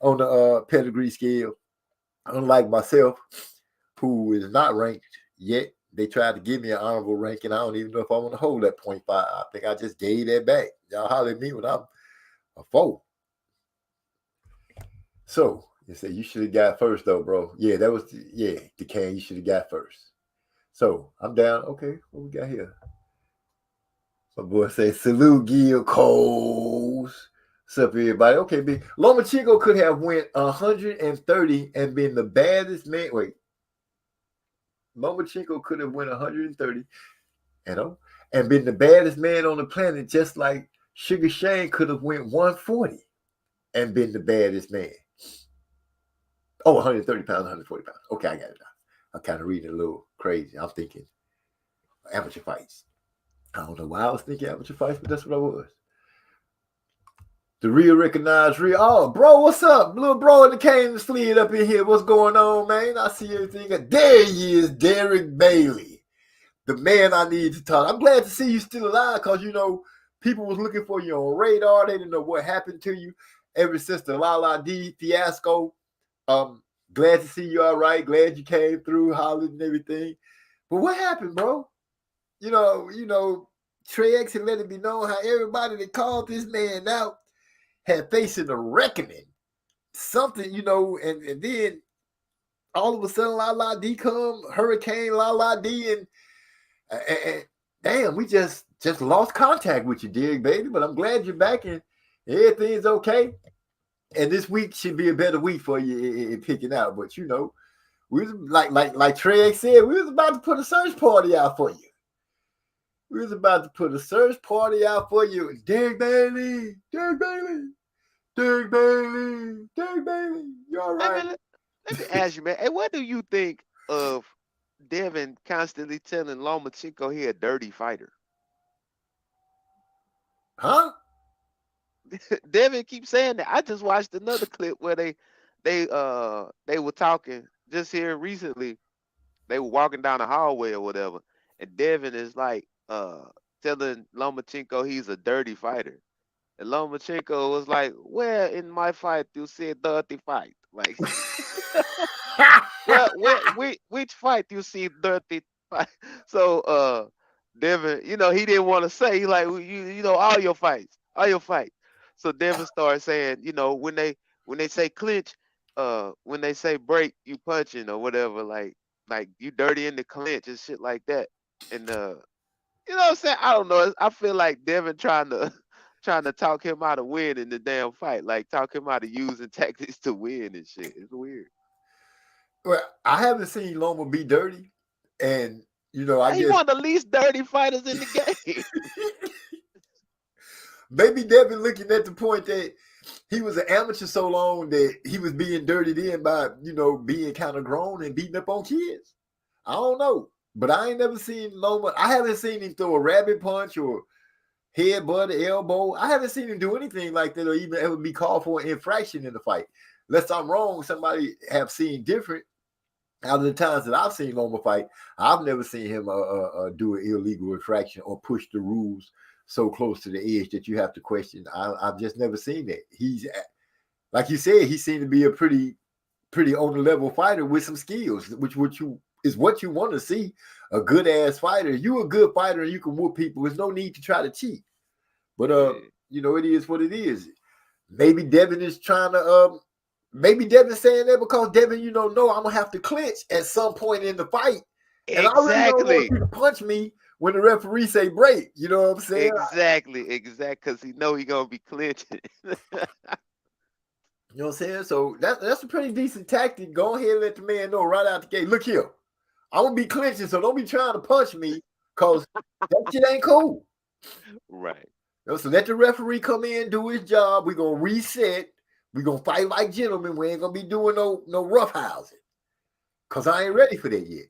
Speaker 3: on the pedigree scale. Unlike myself, who is not ranked yet. They tried to give me an honorable ranking. I don't even know if I want to hold that 0.5. I think I just gave that back. Y'all holler at me when I'm a 4. So, you say you should have got first, though, bro. Yeah, that was, Decay, you should have got first. So, I'm down. Okay, what we got here? My boy say, salute Gill Coles. What's up, everybody? Okay, big. Lomachenko could have went 130 and been the baddest man. Wait. Lomachenko could have went 130, and been the baddest man on the planet, just like Sugar Shane could have went 140 and been the baddest man. Oh, 130 pounds, 140 pounds. Okay, I got it now. I'm kind of reading a little crazy. I'm thinking amateur fights. I don't know why I was thinking amateur fights, but that's what I was. The real recognized real. Oh, bro, what's up? Little bro in the cane slid up in here. What's going on, man? I see everything. There he is, Derek Bailey, the man I need to talk. I'm glad to see you still alive because, people was looking for you on radar. They didn't know what happened to you ever since the La D fiasco. Glad to see you all right. Glad you came through, hollered and everything. But what happened, bro? Trey X had let it be known how everybody that called this man out had facing a reckoning. Something, and then all of a sudden La D come, Hurricane La D, and damn, we just lost contact with you, Dig, baby. But I'm glad you're back and everything's okay. And this week should be a better week for you in picking out. But we was like Trey said, we was about to put a search party out for you. We was about to put a search party out for you. Derek Bailey. You all right?
Speaker 5: Let me ask you, man. Hey, what do you think of Devin constantly telling Lomachenko he a dirty fighter?
Speaker 3: Huh?
Speaker 5: Devin keeps saying that. I just watched another clip where they were talking just here recently. They were walking down the hallway or whatever, and Devin is like telling Lomachenko he's a dirty fighter. And Lomachenko was like, where in my fight you see dirty fight? Like, which fight you see dirty fight? So Devin, he didn't want to say, he like, all your fights. So Devin started saying, when they say clinch, when they say break, you punching or whatever, like you dirty in the clinch and shit like that. And you know what I'm saying? I don't know. I feel like Devin trying to talk him out of winning the damn fight, like talk him out of using tactics to win and shit. It's weird.
Speaker 3: Well, I haven't seen Loma be dirty, and I
Speaker 5: He
Speaker 3: guess
Speaker 5: one of the least dirty fighters in the game.
Speaker 3: maybe Devin looking at the point that he was an amateur so long that he was being dirtied in by being kind of grown and beating up on kids. I don't know, but I ain't never seen Loma. I haven't seen him throw a rabbit punch or headbutt, or elbow. I haven't seen him do anything like that or even ever be called for an infraction in the fight. Unless I'm wrong, somebody have seen different. Out of the times that I've seen Loma fight, I've never seen him do an illegal infraction or push the rules so close to the edge that you have to question. I've just never seen that. He's, like you said, he seemed to be a pretty pretty on the level fighter with some skills, which is what you want to see. A good ass fighter. You a good fighter and you can whoop people. There's no need to try to cheat. But you know, it is what it is. Maybe Devin is trying to maybe Devin's saying that because Devin, you know, I'm gonna have to clinch at some point in the fight. And I really don't want you to punch me when the referee say break. You know what I'm saying?
Speaker 5: Exactly. Because he know he gonna be clinching.
Speaker 3: You know what I'm saying? So that's a pretty decent tactic. Go ahead and let the man know right out the gate. Look here, I'm gonna be clinching, so don't be trying to punch me because that shit ain't cool.
Speaker 5: Right.
Speaker 3: You know, so let the referee come in, do his job. We're gonna reset. We're gonna fight like gentlemen. We ain't gonna be doing no roughhousing. Cause I ain't ready for that yet.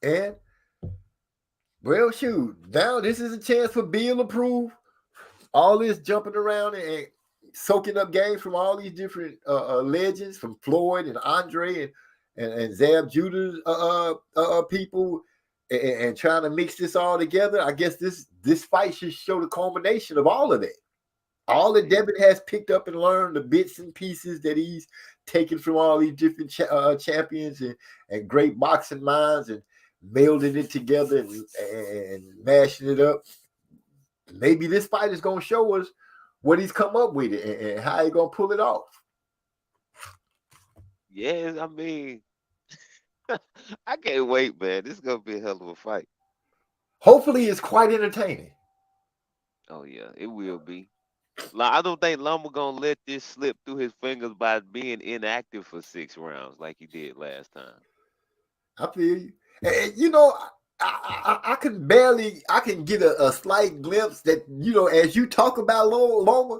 Speaker 3: And well, shoot, now this is a chance for Bill to prove all this jumping around and soaking up games from all these different legends, from Floyd and Andre and Zab Judah's people, and trying to mix this all together. I guess this fight should show the culmination of all of that. All that Devin has picked up and learned, the bits and pieces that he's taken from all these different champions and great boxing minds, and melding it together and mashing it up. Maybe this fight is going to show us what he's come up with and how he's going to pull it off.
Speaker 5: Yes, I mean, I can't wait, man. This is going to be a hell of a fight.
Speaker 3: Hopefully, it's quite entertaining.
Speaker 5: Oh, yeah, it will be. I don't think Loma going to let this slip through his fingers by being inactive for 6 rounds like he did last time.
Speaker 3: I feel you. And, you know, I can get a slight glimpse that, you know, as you talk about Loma,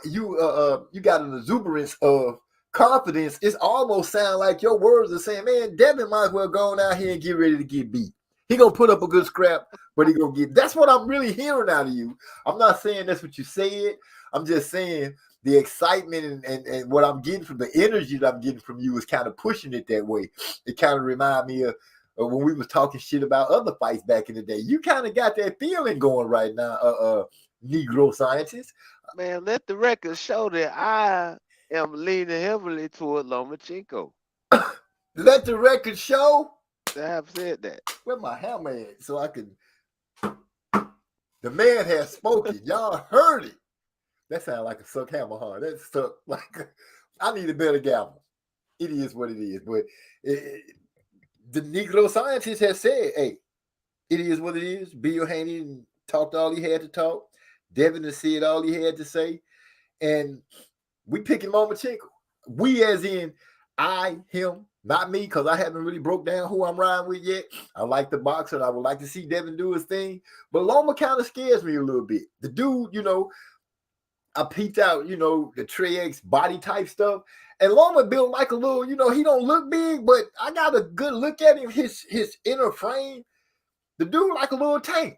Speaker 3: you got an exuberance of confidence. It's almost sound like your words are saying, man, Devin might as well go on out here and get ready to get beat. He gonna put up a good scrap, but he gonna get. That's what I'm really hearing out of you. I'm not saying that's what you said. I'm just saying the excitement and what I'm getting from the energy that I'm getting from you is kind of pushing it that way. It kind of remind me of when we was talking shit about other fights back in the day. You kind of got that feeling going right now, Negro scientist.
Speaker 5: Man, let the record show that I am leaning heavily toward Lomachenko.
Speaker 3: Let the record show.
Speaker 5: I have said that.
Speaker 3: Where my hammer at? So I can. The man has spoken. Y'all heard it. That sounds like a suck hammer, huh? That stuck like I need a better gavel. It is what it is. But the Negro scientist has said, hey, it is what it is. Bill Haney talked all he had to talk. Devin has said all he had to say. And we picking Lomachenko. We as in I, him, not me, because I haven't really broke down who I'm riding with yet. I like the boxer, and I would like to see Devin do his thing. But Loma kind of scares me a little bit. The dude, you know, I peeked out, you know, the Trey X body type stuff. And Loma built like a little, you know, he don't look big, but I got a good look at him, his inner frame. The dude like a little tank.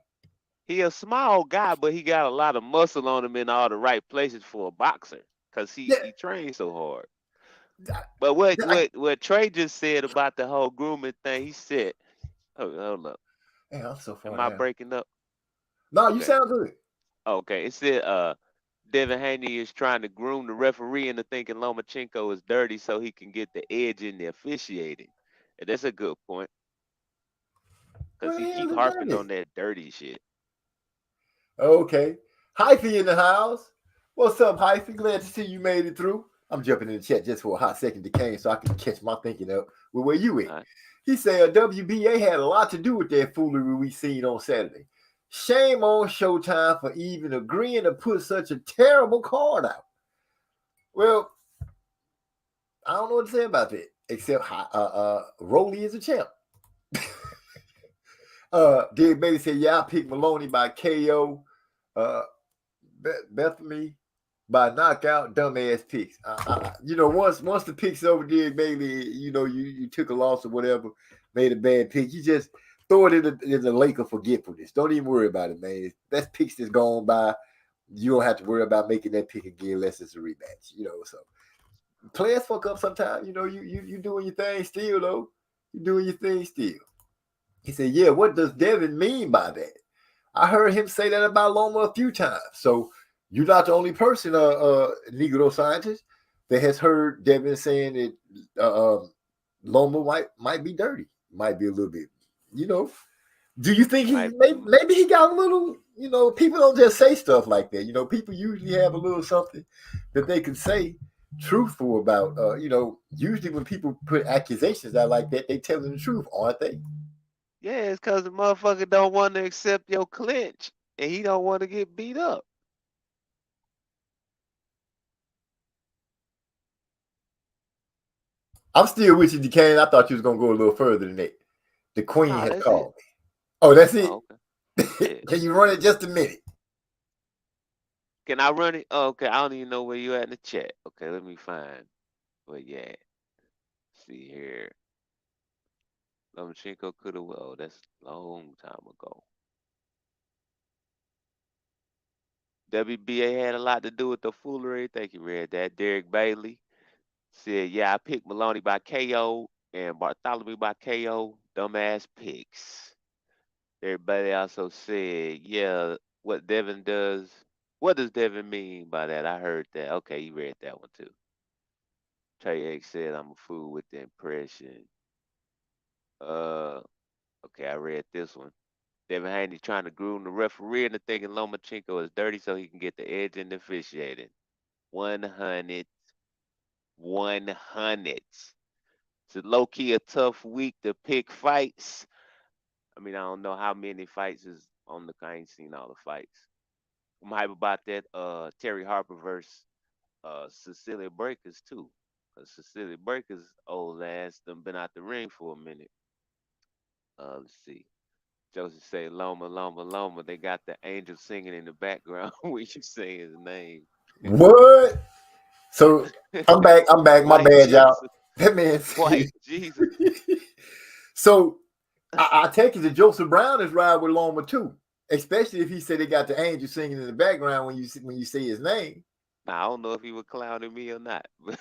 Speaker 5: He a small guy, but he got a lot of muscle on him in all the right places for a boxer because he trains so hard. But what Trey just said about the whole grooming thing, he said, hold up.
Speaker 3: Man, I'm so far
Speaker 5: Am I
Speaker 3: down.
Speaker 5: breaking up?
Speaker 3: No, you sound good.
Speaker 5: Okay, it said Devin Haney is trying to groom the referee into thinking Lomachenko is dirty so he can get the edge in the officiating. And that's a good point. Because he keep harping on that dirty shit.
Speaker 3: Okay. Hyphy in the house. What's up, Hyphy? Glad to see you made it through. I'm jumping in the chat just for a hot second to came so I can catch my thinking up with where you at. Right. He said WBA had a lot to do with that foolery we seen on Saturday. Shame on Showtime for even agreeing to put such a terrible card out. Well, I don't know what to say about that, except Rolly is a champ. Dig Baby said, yeah, I picked Maloney by KO. Bethany by knockout, dumbass picks. You know, once the picks over, Dig Baby, you know, you took a loss or whatever, made a bad pick. You just throw it in the lake of forgetfulness. Don't even worry about it, man. That's picks that's gone by. You don't have to worry about making that pick again unless it's a rematch. You know, so players fuck up sometimes. You know, you doing your thing still though. You doing your thing still. He said, yeah, what does Devin mean by that? I heard him say that about Loma a few times. So you're not the only person, Negro scientist. that has heard Devin saying that Loma might be dirty, might be a little bit, you know. Do you think he maybe he got a little, you know, people don't just say stuff like that. You know, people usually have a little something that they can say truthful about. You know, usually when people put accusations out like that, they telling the truth, aren't they?
Speaker 5: Yeah, it's because the motherfucker don't want to accept your clinch, and he don't want to get beat up.
Speaker 3: I'm still with you, Duquesne. I thought you was gonna go a little further than that. The Queen
Speaker 5: No,
Speaker 3: has
Speaker 5: that's
Speaker 3: called
Speaker 5: it.
Speaker 3: me. Oh, that's it.
Speaker 5: Oh, okay. Yeah.
Speaker 3: Can you run it just a minute?
Speaker 5: Can I run it? Oh, okay. I don't even know where you at in the chat. Okay, let me find where you at. See here. Lomachenko could have. Well, that's a long time ago. WBA had a lot to do with the foolery. Think you read that. Derek Bailey said, "Yeah, I picked Maloney by KO and Bartholomew by KO. Dumbass picks." Everybody also said, "Yeah, what Devin does. What does Devin mean by that?" I heard that. Okay, you read that one too. Trey X said, "I'm a fool with the impression." Uh, okay, I read this one. Devin Haney trying to groom the referee into thinking Lomachenko is dirty so he can get the edge in the officiating. 100. 100. It's low key a tough week to pick fights. I mean, I don't know how many fights is on the. I ain't seen all the fights. I'm hype about that. Terry Harper versus Cecilia Breakers too. Cause Cecilia Breakers old ass done been out the ring for a minute. Let's see. Joseph say Loma, Loma, Loma. They got the angel singing in the background when you say his name.
Speaker 3: What? So I'm back. I'm back. My
Speaker 5: White
Speaker 3: bad, y'all.
Speaker 5: Jesus.
Speaker 3: That man
Speaker 5: White
Speaker 3: said.
Speaker 5: Jesus.
Speaker 3: So I take it that Joseph Brown is riding with Loma too, especially if he said they got the angel singing in the background when you say his name.
Speaker 5: Now, I don't know if he was clowning me or not, but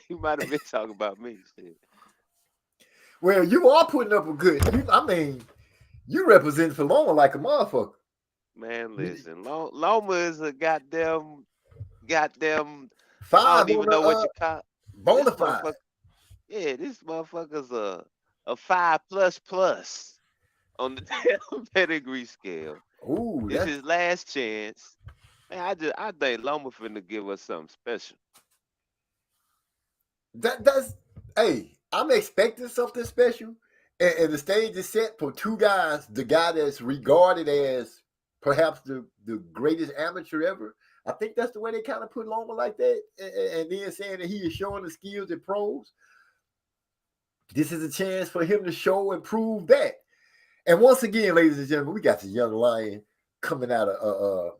Speaker 5: he might have been talking about me. Shit.
Speaker 3: Well, you are putting up a good. I mean, you represent for Loma like a motherfucker.
Speaker 5: Man, listen, Loma is a goddamn. I
Speaker 3: Five
Speaker 5: don't
Speaker 3: on
Speaker 5: even know what
Speaker 3: the
Speaker 5: you call this
Speaker 3: bona fide.
Speaker 5: motherfucker. Yeah, this motherfucker's a 5++ on the damn pedigree scale.
Speaker 3: Ooh,
Speaker 5: It's
Speaker 3: that's
Speaker 5: his last chance. Man, I think Loma finna give us something special.
Speaker 3: that's. Hey, I'm expecting something special, and the stage is set for two guys. The guy that's regarded as perhaps the greatest amateur ever. I think that's the way they kind of put Loma like that, and then saying that he is showing the skills at pros. This is a chance for him to show and prove that. And once again, ladies and gentlemen, we got the young lion coming out of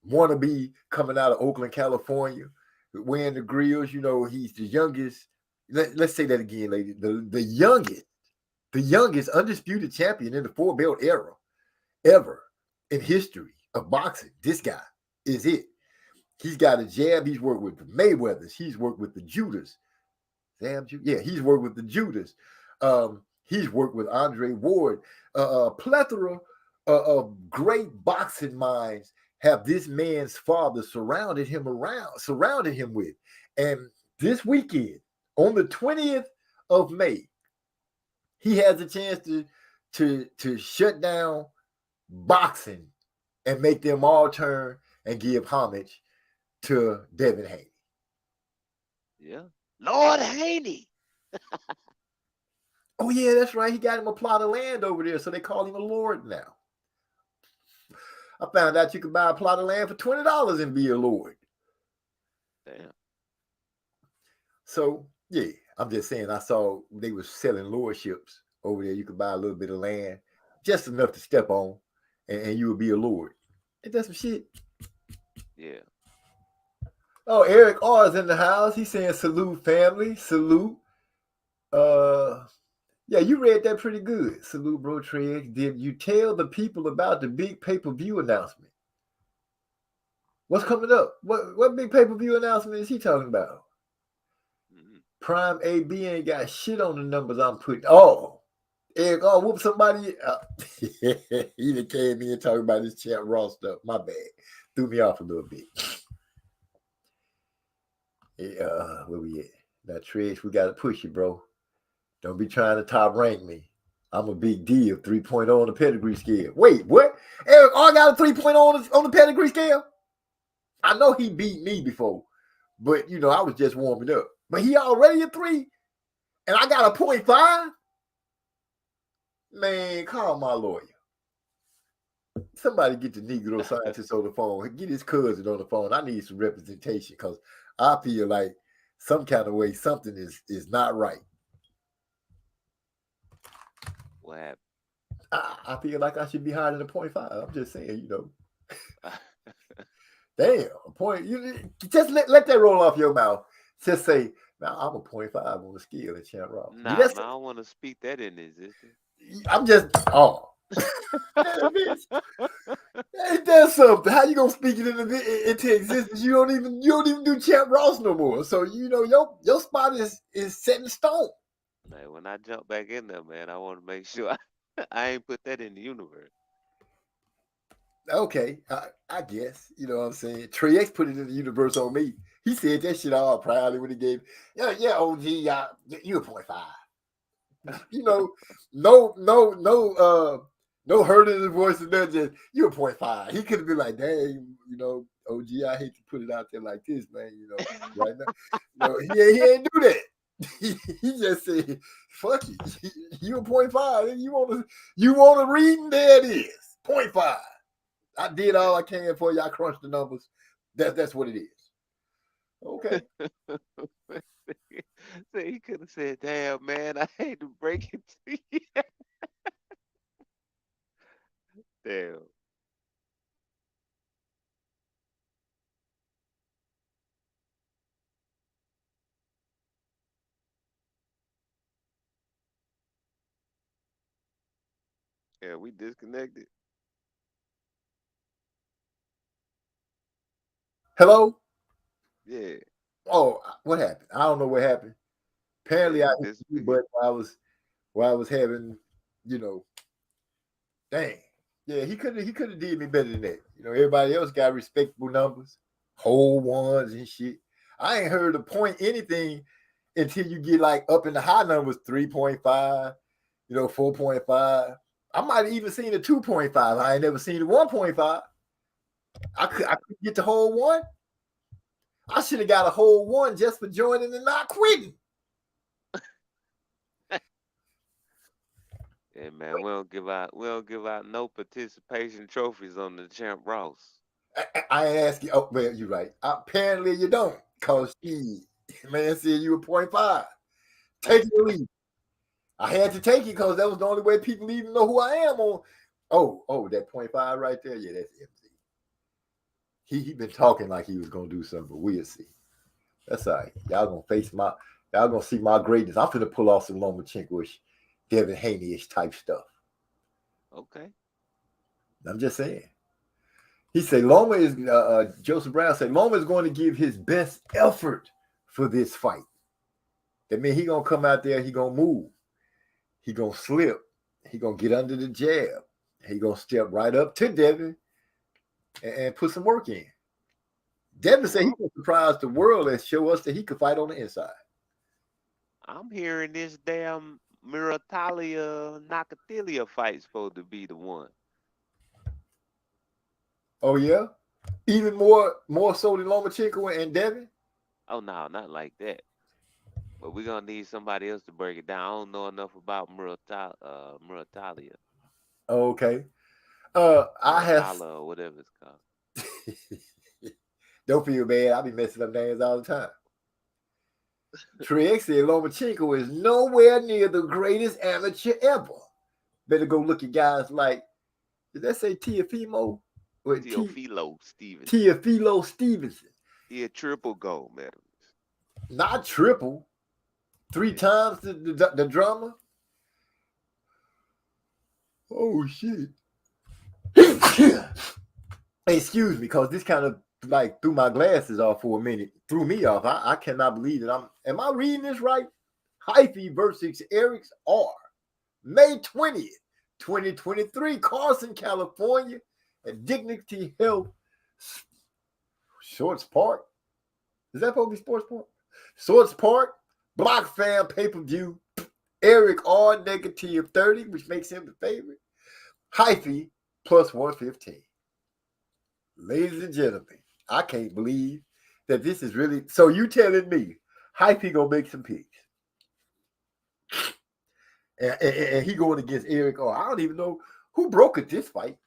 Speaker 3: wannabe coming out of Oakland, California, wearing the grills. You know, he's the youngest. Let's say that again, ladies. The youngest undisputed champion in the four belt era ever in history of boxing. This guy is it. He's got a jab. He's worked with the Mayweathers. He's worked with the Judas. Yeah, he's worked with the Judas. He's worked with Andre Ward. A plethora of great boxing minds have this man's father surrounded him with. And this weekend, on the 20th of May, he has a chance to shut down boxing and make them all turn and give homage to Devin Haney.
Speaker 5: Yeah. Lord Haney.
Speaker 3: Oh, yeah, that's right. He got him a plot of land over there, so they call him a lord now. I found out you could buy a plot of land for $20 and be a lord.
Speaker 5: Damn.
Speaker 3: So, yeah, I'm just saying I saw they were selling lordships over there. You could buy a little bit of land, just enough to step on, and you would be a lord. Ain't that some shit?
Speaker 5: Yeah.
Speaker 3: Oh, Eric R is in the house. He's saying salute, family. Salute. Yeah, you read that pretty good. Salute, bro, Trey. Did you tell the people about the big pay-per-view announcement? What's coming up? What big pay-per-view announcement is he talking about? Mm-hmm. Prime AB ain't got shit on the numbers I'm putting. Oh, Eric, whoop somebody. He done came in talking about this chat raw stuff. My bad. Threw me off a little bit. Where we at? Now, Trish, we got to push you, bro. Don't be trying to top rank me. I'm a big deal, 3.0 on the pedigree scale. Wait, what? Eric R got a 3.0 on the pedigree scale? I know he beat me before, but, I was just warming up. But he already a 3, and I got a 0.5? Man, call my lawyer. Somebody get the Negro scientist on the phone. Get his cousin on the phone. I need some representation because I feel like some kind of way something is not right.
Speaker 5: What happened?
Speaker 3: I feel like I should be higher than a 0.5. I'm just saying, Damn, a point. You just let that roll off your mouth. Just say, now I'm a 0.5 on the scale at Champ Ross.
Speaker 5: Nah, man, I don't want to speak that in existence.
Speaker 3: I'm just That's something. How you gonna speak it into existence? You don't even do Champ Ross no more. So your spot is set in stone.
Speaker 5: Man, when I jump back in there, man, I want to make sure I ain't put that in the universe.
Speaker 3: Okay, I guess. You know what I'm saying? Trey X put it in the universe on me. He said that shit all proudly when he gave, OG, you a 0.5. No hurt in his voice and nothing. Just you a 0.5. He could have been like, dang, OG, I hate to put it out there like this, man. Right now, he ain't do that. He just said, fuck it. You a 0.5. You want to read? There it is. 0.5. I did all I can for you. I crunched the numbers. That's what it is. Okay.
Speaker 5: So he could have said, damn, man, I hate to break it to you. Damn. Yeah, we disconnected.
Speaker 3: Hello?
Speaker 5: Yeah.
Speaker 3: Oh, what happened? I don't know what happened. Apparently, I hit the button while I was having, dang. Yeah, he could have did me better than that. Everybody else got respectable numbers, whole ones and shit. I ain't heard a point anything until you get like up in the high numbers, 3.5, 4.5. I might have even seen a 2.5. I ain't never seen a 1.5. I couldn't get the whole one. I should have got a whole one just for joining and not quitting.
Speaker 5: Yeah, man, we don't give out no participation trophies on the Champ Ross.
Speaker 3: I ain't asking. Oh, well, you're right. Apparently, you don't, cause man said you were 0.5. Take it or leave. I had to take it because that was the only way people even know who I am on. Oh, that 0.5 right there. Yeah, that's empty. He been talking like he was gonna do something, but we'll see. That's all right. Y'all gonna see my greatness. I'm finna pull off some Lomachenko-ish, Devin Haney-ish type stuff.
Speaker 5: Okay.
Speaker 3: I'm just saying. He said Loma is Joseph Brown said Loma is going to give his best effort for this fight. That means he gonna come out there, he gonna move, he gonna slip, he gonna get under the jab, he gonna step right up to Devin and put some work in. Devin said he can surprise the world and show us that he could fight on the inside.
Speaker 5: I'm hearing this damn Miratalia Nakatilia fight supposed to be the one.
Speaker 3: Oh yeah, even more so than Lomachenko and Devin.
Speaker 5: Oh no, not like that. But we're gonna need somebody else to break it down. I don't know enough about Miratalia.
Speaker 3: Okay. I have.
Speaker 5: Muratala or whatever it's called.
Speaker 3: Don't feel bad. I be messing up names all the time. Trix said Lomachenko is nowhere near the greatest amateur ever. Better go look at guys like, did that say Teofimo?
Speaker 5: Teofilo Stevenson.
Speaker 3: Teofilo Stevenson.
Speaker 5: He a triple gold medalist.
Speaker 3: Not triple. 3 times the drummer. Oh, shit. Excuse me, because this kind of like threw my glasses off for a minute. Threw me off. I cannot believe it. Am I reading this right? Hyphy versus Eric's R. May 20th, 2023, Carson, California, at Dignity Health Shorts Park. Is that supposed to be Sports Park? Sports Park, Block Fam pay-per-view, Eric R negative 30, which makes him the favorite. Hyphy plus 115. Ladies and gentlemen, I can't believe that this is really. So you telling me Hyphy gonna make some picks? And he going against Eric R. I don't even know who brokered this fight.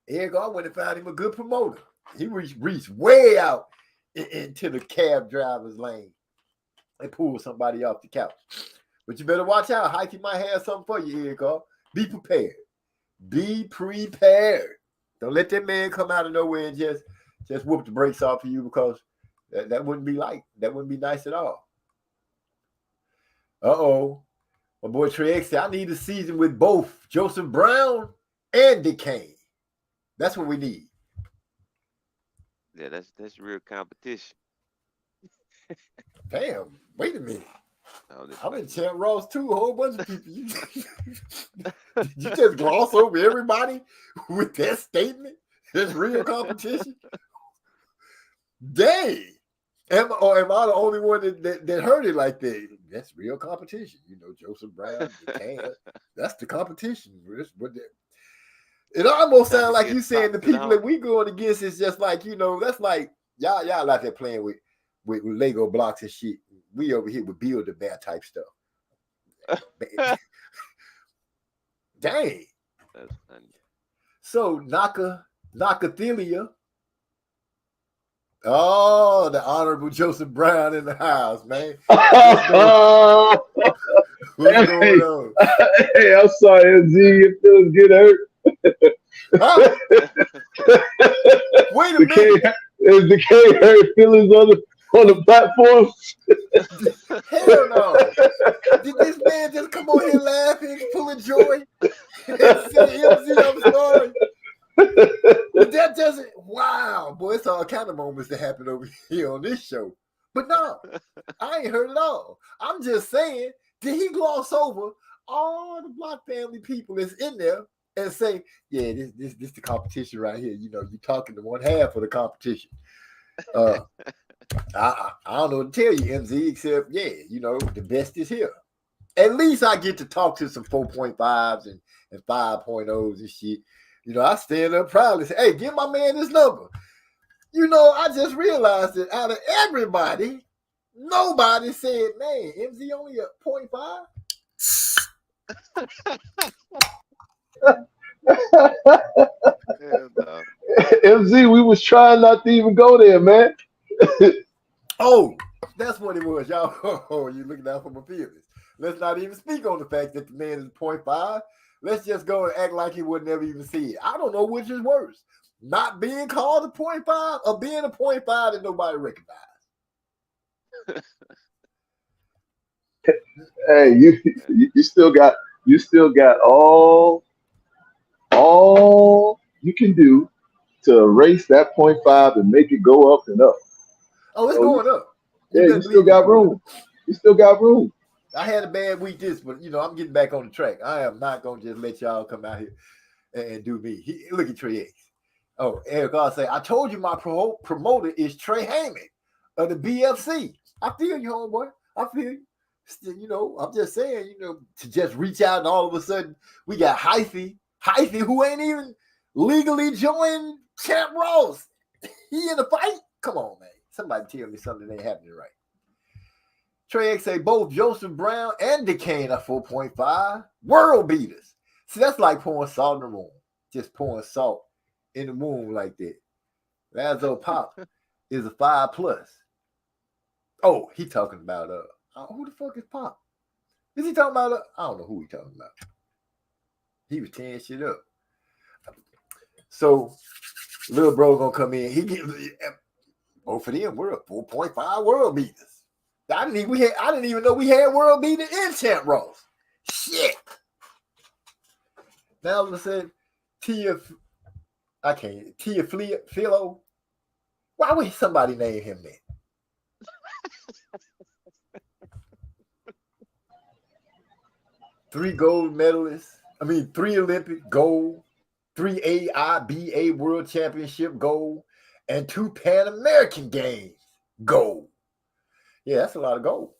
Speaker 3: Eric R went and found him a good promoter. He reached way out into the cab driver's lane and pulled somebody off the couch. But you better watch out. Hyphy might have something for you, Eric R. Be prepared. Be prepared. Don't let that man come out of nowhere and just whoop the brakes off of you, because that wouldn't be that wouldn't be nice at all. Uh-oh. My boy Trey X said, I need a season with both Joseph Brown and Decay. That's what we need.
Speaker 5: Yeah, that's real competition.
Speaker 3: Damn, wait a minute.
Speaker 5: Oh,
Speaker 3: I'm in Champ Ross too, a whole bunch of people. You just gloss over everybody with that statement? It's real competition? Dang. Am I the only one that heard it like that? That's real competition. You know, Joseph Brown, that's the competition. It almost sounds like you saying the people that we going against is just like, you know, that's like y'all out there playing with Lego blocks and shit. We over here with Build-A-Bear type stuff. Dang.
Speaker 5: That's funny.
Speaker 3: So Nakathelia. Oh, the Honorable Joseph Brown in the house, man. What's going on?
Speaker 6: Hey, I'm sorry, MZ. Your feelings get hurt.
Speaker 3: Huh? Wait a minute.
Speaker 6: Is the K hurt feelings on the platform?
Speaker 3: Hell no. Did this man just come on here laughing, full of joy? And say, MZ, I'm sorry. That doesn't. Wow, boy, it's all kind of moments that happen over here on this show. But no, I ain't heard it all. I'm just saying, did he gloss over all the Block family people that's in there and say, yeah, this the competition right here? You know, you're talking to one half of the competition. I don't know what to tell you, MZ, except, yeah, you know, the best is here. At least I get to talk to some 4.5s and 5.0s and shit. You know, I stand up proudly and say, hey, give my man this number. You know, I just realized that out of everybody, nobody said, man, MZ only a 0.5?
Speaker 6: MZ, we was trying not to even go there, man.
Speaker 3: Oh, that's what it was, y'all. Oh, you're looking out for my feelings. Let's not even speak on the fact that the man is 0.5. Let's just go and act like he would never even see it. I don't know which is worse, not being called a 0.5 or being a 0.5 that nobody recognizes.
Speaker 6: Hey, you still got all you can do to erase that 0.5 and make it go up and up.
Speaker 3: Oh, it's going up.
Speaker 6: You still got room. You still got room.
Speaker 3: I had a bad week but, you know, I'm getting back on the track. I am not going to just let y'all come out here and do me. Look at Trey X. Oh, Eric R. say, I told you my promoter is Trey Heyman of the BFC. I feel you, homeboy. I feel you. Still, you know, I'm just saying, you know, to just reach out and all of a sudden we got Hyphy, who ain't even legally joined Champ Ross. He in the fight? Come on, man. Somebody tell me something ain't happening right. Trey X say both Joseph Brown and Decane are 4.5 world beaters. See, that's like pouring salt in the room. Just pouring salt in the wound like that. Lazo Pop is a 5+. Oh, he talking about who the fuck is Pop? Is he talking about I don't know who he talking about. He was tearing shit up. So little bro gonna come in. He get both of them were 4.5 world beaters. I didn't even know we had world beater in Champ Ross. Shit. Now all of a sudden, Tia Philo. Why would somebody name him that? 3 gold medalists. 3 Olympic gold, 3 AIBA World Championship gold, and 2 Pan American Games Gold. Yeah, that's a lot of gold.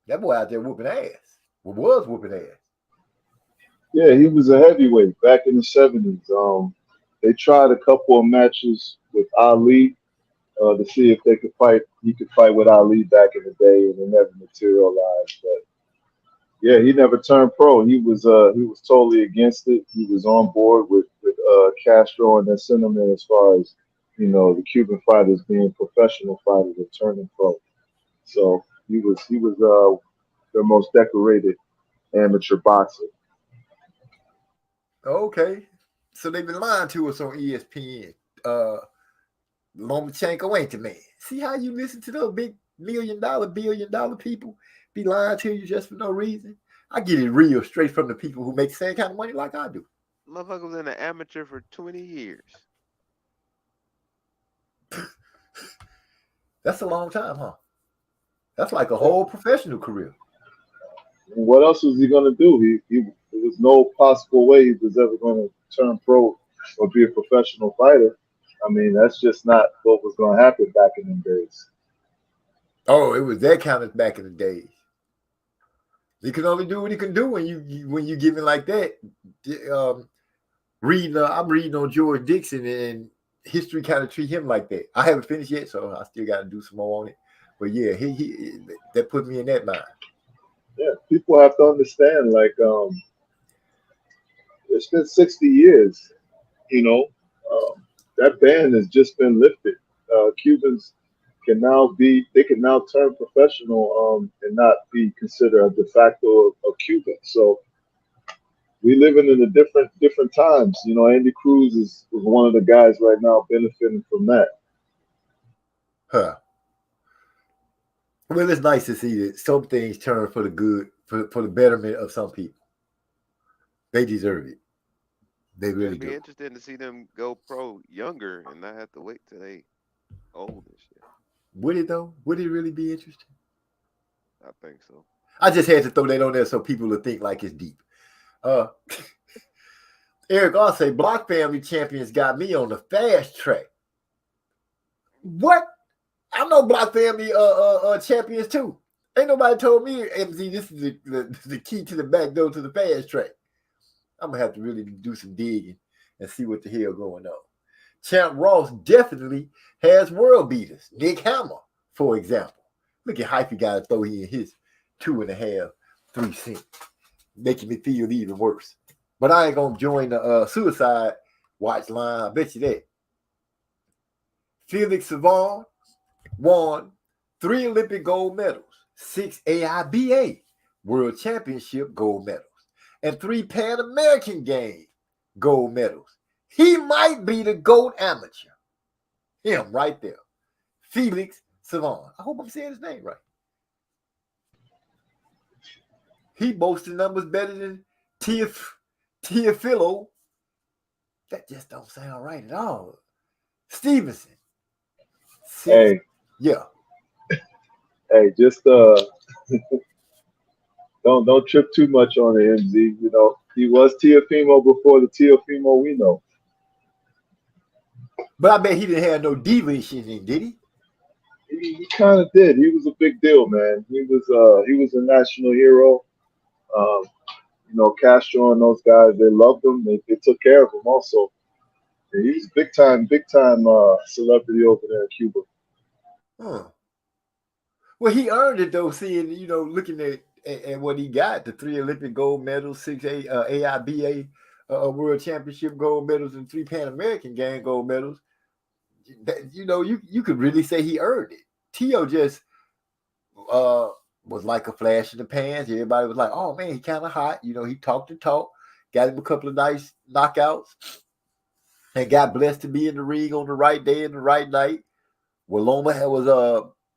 Speaker 3: That boy out there whooping ass. Well, was whooping ass.
Speaker 6: Yeah, he was a heavyweight back in the '70s. They tried a couple of matches with Ali to see if they could fight. He could fight with Ali back in the day, and it never materialized. But yeah, he never turned pro. He was totally against it. He was on board with Castro and their sentiment as far as the Cuban fighters being professional fighters and turning pro. So he was their most decorated amateur boxer.
Speaker 3: Okay. So they've been lying to us on ESPN. Lomachenko ain't the man. See how you listen to those big billion-dollar people be lying to you just for no reason? I get it real straight from the people who make the same kind of money like I do.
Speaker 5: Motherfucker was in the amateur for 20 years.
Speaker 3: That's a long time, huh? That's like a whole professional career.
Speaker 6: And what else was he going to do? There was no possible way he was ever going to turn pro or be a professional fighter. I mean, that's just not what was going to happen back in them days.
Speaker 3: Oh, it was that kind of back in the days. He can only do what he can do when you give it like that. I'm reading on George Dixon, and history kind of treat him like that. I haven't finished yet, so I still got to do some more on it. But yeah, he that put me in that mind.
Speaker 6: Yeah, people have to understand. Like, it's been 60 years. You know, that ban has just been lifted. Cubans they can now turn professional and not be considered a de facto of Cuban. So we living in a different times. Andy Cruz is one of the guys right now benefiting from that.
Speaker 3: Huh. Well, it's nice to see that some things turn for the good, for the betterment of some people. They deserve it. They really
Speaker 5: It'd be
Speaker 3: do.
Speaker 5: interesting to see them go pro younger and not have to wait till they old and shit.
Speaker 3: Would it though? Would it really be interesting?
Speaker 5: I think so.
Speaker 3: I just had to throw that on there so people will think like it's deep. Eric, I'll say Block Family Champions got me on the fast track. What? I know Block Family champions too. Ain't nobody told me, MZ, this is the key to the back door to the fast track. I'm gonna have to really do some digging and see what the hell going on. Champ Ross definitely has world beaters. Nick Hammer, for example. Look at Hyphy got to throw in his 2.5, 3 cents, making me feel even worse. But I ain't gonna join the suicide watch line. I bet you that. Felix Savon won 3 Olympic gold medals, 6 AIBA World Championship gold medals, and 3 Pan American Games gold medals. He might be the GOAT amateur. Him right there. Felix Savon. I hope I'm saying his name right. He boasted numbers better than Teofilo. That just don't sound right at all. Stevenson.
Speaker 6: Hey,
Speaker 3: yeah.
Speaker 6: Hey, just don't trip too much on it, MZ. He was Teofimo before the Teofimo we know.
Speaker 3: But I bet he didn't have no diva shit in, did he?
Speaker 6: He kind of did. He was a big deal, man. He was a national hero. Um, Castro and those guys, they loved him. They took care of him also. And he was big time celebrity over there in Cuba.
Speaker 3: Huh. Well, he earned it though. Seeing looking at what he got, the 3 Olympic gold medals, 6 AIBA World Championship gold medals, and 3 Pan American Game gold medals. You could really say he earned it. Tio just was like a flash in the pans. Everybody was like, "Oh man, he kind of hot." He talked the talk, got him a couple of nice knockouts, and got blessed to be in the ring on the right day and the right night. Well, Loma was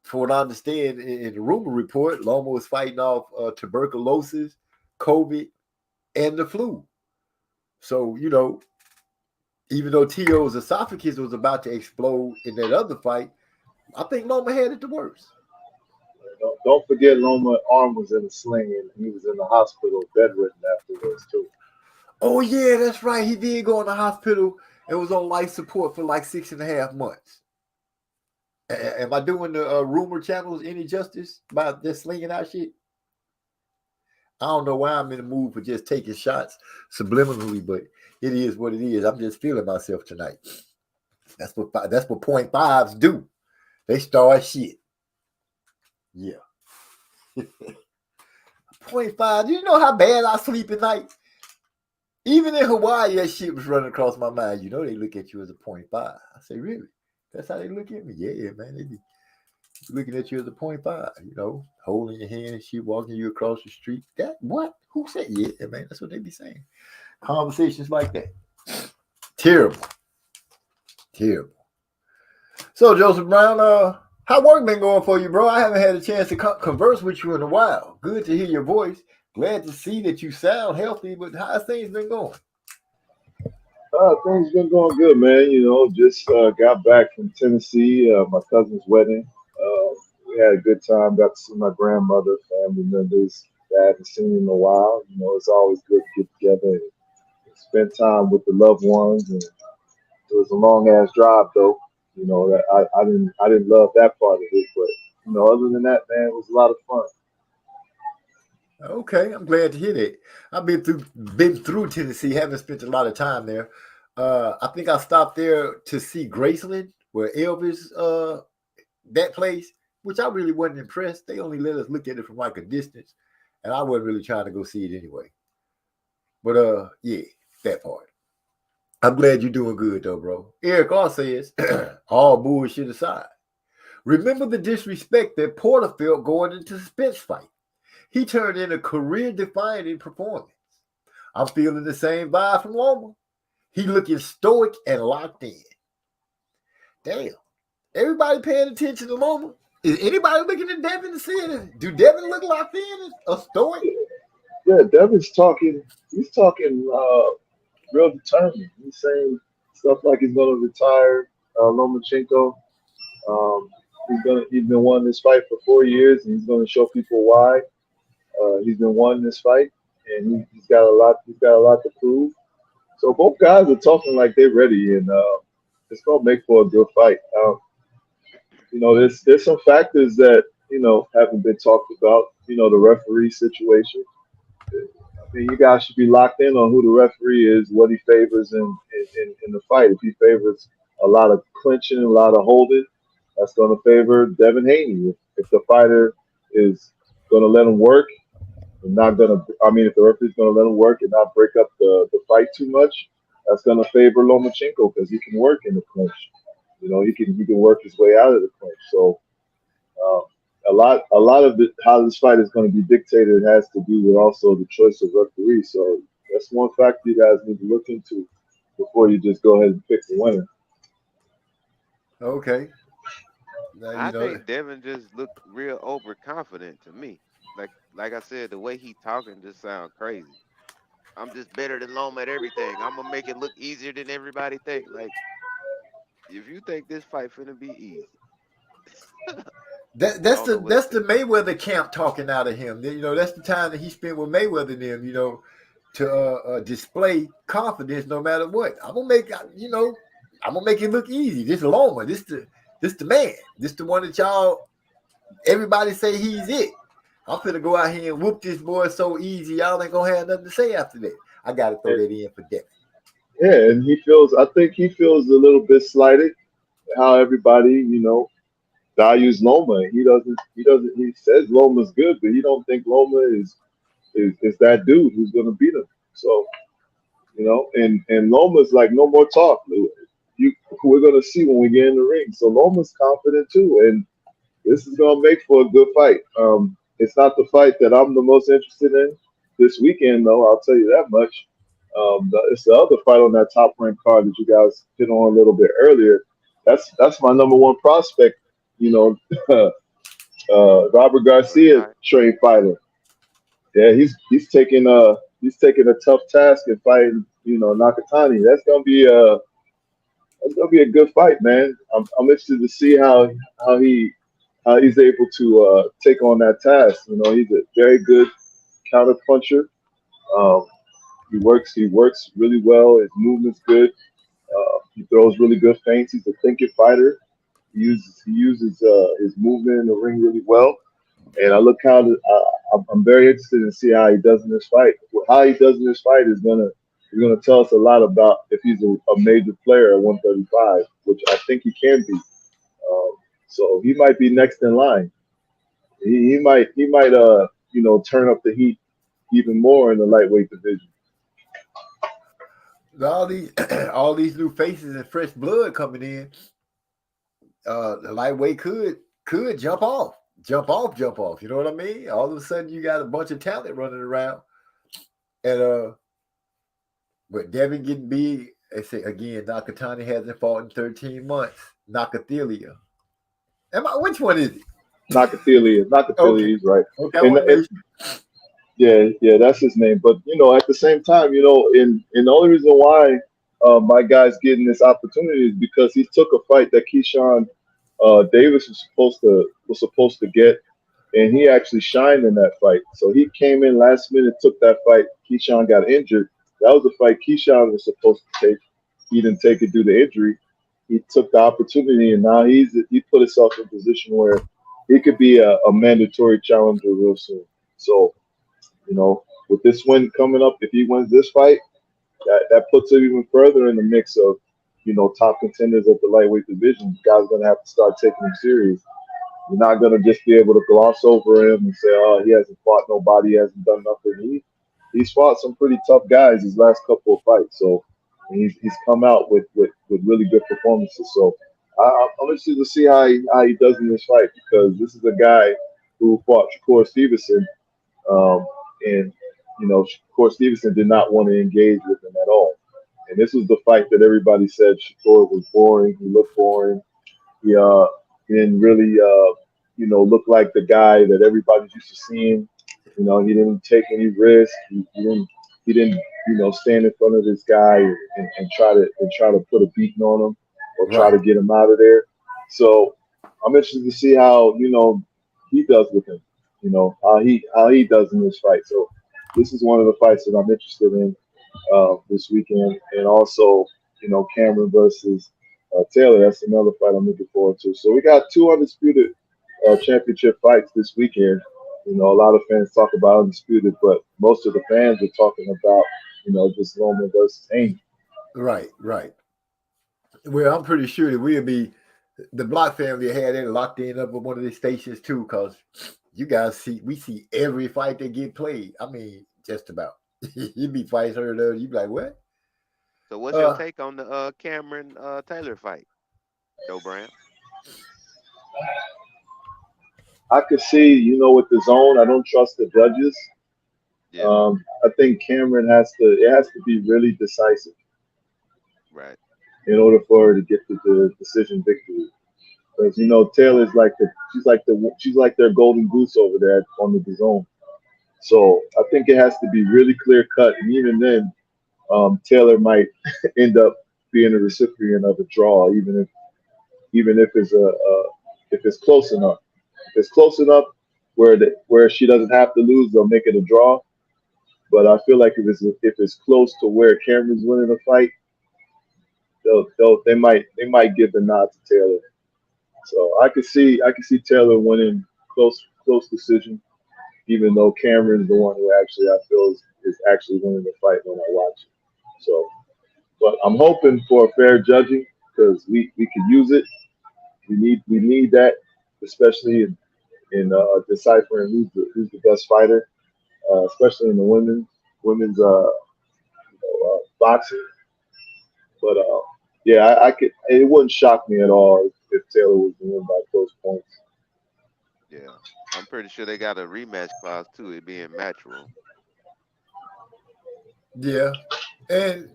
Speaker 3: for what I understand in the rumor report, Loma was fighting off tuberculosis, COVID, and the flu. So, even though Tio's esophagus was about to explode in that other fight, I think Loma had it the worst.
Speaker 6: Don't forget Loma's arm was in a sling and he was in the hospital bedridden afterwards too.
Speaker 3: Oh, yeah, that's right. He did go in the hospital and was on life support for like 6.5 months. Am I doing the rumor channels any justice by just slinging out shit? I don't know why I'm in the mood for just taking shots subliminally, but it is what it is. I'm just feeling myself tonight. That's what point fives do. They start shit. Yeah. Point five. Do you know how bad I sleep at night? Even in Hawaii, that shit was running across my mind. You know they look at you as a point five. I say, really? That's how they look at me? Yeah, man. They be looking at you as a point five, holding your hand and shit, walking you across the street. That what? Who said? Yeah, man. That's what they be saying. Conversations like that. Terrible. Terrible. So, Joseph Brown, how work been going for you, bro? I haven't had a chance to converse with you in a while. Good to hear your voice. Glad to see that you sound healthy, but how's things been going?
Speaker 6: Things been going good, man. Just got back from Tennessee, my cousin's wedding. We had a good time. Got to see my grandmother, family members that I haven't seen in a while. It's always good to get together and spend time with the loved ones. And it was a long ass drive, though. That I didn't love that part of it, but other than that, man, it was a lot of fun.
Speaker 3: Okay, I'm glad to hear that. I've been through Tennessee, haven't spent a lot of time there. I think I stopped there to see Graceland, where Elvis that place, which I really wasn't impressed. They only let us look at it from like a distance, and I wasn't really trying to go see it anyway. But yeah, that part. I'm glad you're doing good though, bro. Eric R says, all bullshit aside, remember the disrespect that Porter felt going into the Spence fight. He turned in a career-defining performance. I'm feeling the same vibe from Loma. He looking stoic and locked in. Damn. Everybody paying attention to Loma? Is anybody looking at Devin to see it? Do Devin look locked in or stoic?
Speaker 6: Yeah, Devin's talking. He's talking real determined. He's saying stuff like he's going to retire Lomachenko. He's been wanting this fight for 4 years, and he's going to show people why. He's been wanting this fight, and he's got a lot. He's got a lot to prove. So both guys are talking like they're ready, and it's going to make for a good fight. There's some factors that haven't been talked about. The referee situation. I mean, you guys should be locked in on who the referee is, what he favors in the fight. If he favors a lot of clinching, a lot of holding, that's going to favor Devin Haney. If the fighter is going to let him work and not going to, I mean, if the referee's going to let him work and not break up the fight too much, that's going to favor Lomachenko because he can work in the clinch. He can work his way out of the clinch. So um, a lot of how this fight is going to be dictated has to do with also the choice of referee. So that's one factor you guys need to look into before you just go ahead and pick the winner.
Speaker 3: Okay. Now,
Speaker 5: I think Devin just looked real overconfident to me. Like I said, the way he talking just sound crazy. I'm just better than Loma at everything. I'm gonna make it look easier than everybody think. Like, if you think this fight finna be easy,
Speaker 3: That,
Speaker 5: I
Speaker 3: that's
Speaker 5: don't know
Speaker 3: the
Speaker 5: what to
Speaker 3: that's the
Speaker 5: think.
Speaker 3: Mayweather camp talking out of him. That's the time that he spent with Mayweather and them. To display confidence no matter what. I'm gonna make it look easy. This Loma, this the man. This the one that y'all everybody say he's it. I'm finna go out here and whoop this boy so easy. Y'all ain't gonna have nothing to say after that. I gotta throw
Speaker 6: And,
Speaker 3: that in for Devin.
Speaker 6: yeah, and I think he feels a little bit slighted how everybody, values Loma. He says Loma's good, but he don't think Loma is that dude who's gonna beat him. So, and Loma's like, no more talk. We're gonna see when we get in the ring. So Loma's confident too, and this is gonna make for a good fight. It's not the fight that I'm the most interested in this weekend, though. I'll tell you that much. It's the other fight on that top ranked card that you guys hit on a little bit earlier. That's my number one prospect. You know, Robert Garcia,
Speaker 5: Right.
Speaker 6: trained fighter. Yeah, he's taking a tough task in fighting. Nakatani. That's gonna be a good fight, man. I'm interested to see how he how he's able to take on that task. He's a very good counter puncher. Um, he works really well. His movement's good. He throws really good feints. He's a thinking fighter. He uses his movement in the ring really well. And I look I'm very interested in see how he does in this fight. How he does in this fight is gonna tell us a lot about if he's a major player at 135, which I think he can be. So he might be next in line. He might turn up the heat even more in the lightweight division.
Speaker 3: All these all these new faces and fresh blood coming in. The lightweight could jump off. Jump off. You know what I mean? All of a sudden you got a bunch of talent running around. And but Devin getting big, they say again, Nakatani hasn't fought in 13 months. Nakathelia. Which one is it?
Speaker 6: Nakathelia,
Speaker 3: Okay.
Speaker 6: he's right.
Speaker 3: Okay, I
Speaker 6: And,
Speaker 3: want to make sure.
Speaker 6: yeah, that's his name. But at the same time, in the only reason why my guy's getting this opportunity is because he took a fight that Keyshawn Davis was supposed to get, and he actually shined in that fight. So he came in last minute, took that fight. Keyshawn got injured. That was the fight Keyshawn was supposed to take. He didn't take it due to injury. He took the opportunity, and now he put himself in a position where he could be a mandatory challenger real soon. So, with this win coming up, if he wins this fight, that puts him even further in the mix of, top contenders at the lightweight division. Guys gonna have to start taking him serious. You're not gonna just be able to gloss over him and say, "Oh, he hasn't fought nobody, he hasn't done nothing." He's fought some pretty tough guys his last couple of fights, so he's come out with really good performances. So I'm interested to see how he does in this fight, because this is a guy who fought Shakur Stevenson, and Shakur Stevenson did not want to engage with him at all. And this was the fight that everybody said Shakur was boring. He looked boring. He didn't really, look like the guy that everybody's used to seeing. He didn't take any risk. He didn't, stand in front of this guy and try to put a beating on him or try to get him out of there. So I'm interested to see how he does with him. How he does in this fight. So this is one of the fights that I'm interested in this weekend, and also Cameron versus Taylor. That's another fight I'm looking forward to. So we got two undisputed championship fights this weekend. A lot of fans talk about undisputed, but most of the fans are talking about just Roman versus Haney.
Speaker 3: Right. Well, I'm pretty sure that we'll be the Block family had it locked in up with one of these stations too, because you guys we see every fight that get played. I mean, just about. You be fights heard of, you be like, what?
Speaker 5: So what's your take on the Cameron Taylor fight, Joe Brown?
Speaker 6: I could see, with the zone, I don't trust the judges.
Speaker 5: Yeah.
Speaker 6: I think Cameron it has to be really decisive.
Speaker 5: Right.
Speaker 6: In order for her to get to the decision victory. Because Taylor's she's like their golden goose over there on the zone. So I think it has to be really clear cut, and even then, Taylor might end up being a recipient of a draw, even if it's close enough. If it's close enough where she doesn't have to lose, they'll make it a draw. But I feel like if it's close to where Cameron's winning the fight, they might give the nod to Taylor. So I could see Taylor winning close decision, even though Cameron's the one who actually I feel is actually winning the fight when I watch it. So, but I'm hoping for fair judging, because we could use it. We need that, especially in deciphering who's the best fighter, especially in the women's boxing. But yeah, I could. It wouldn't shock me at all if Taylor was to win by close points.
Speaker 5: Yeah. I'm pretty sure they got a rematch clause too, it being natural.
Speaker 3: Yeah. And,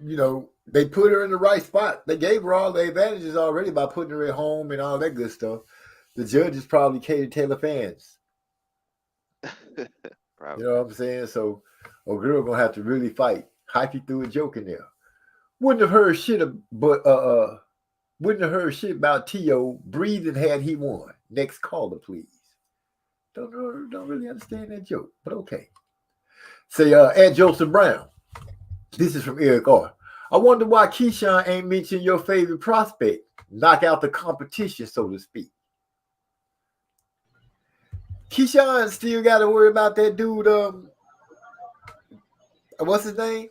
Speaker 3: they put her in the right spot. They gave her all the advantages already by putting her at home and all that good stuff. The judges probably catered Taylor fans.
Speaker 5: Probably.
Speaker 3: You know what I'm saying? So a girl gonna have to really fight. Hyphy threw a joke in there. Wouldn't have heard shit about T.O. breathing had he won. Next caller, please. Don't really understand that joke, but okay. Say, at Joseph Brown. This is from Eric R. I wonder why Keyshawn ain't mentioned your favorite prospect. Knock out the competition, so to speak. Keyshawn still got to worry about that dude. What's his name?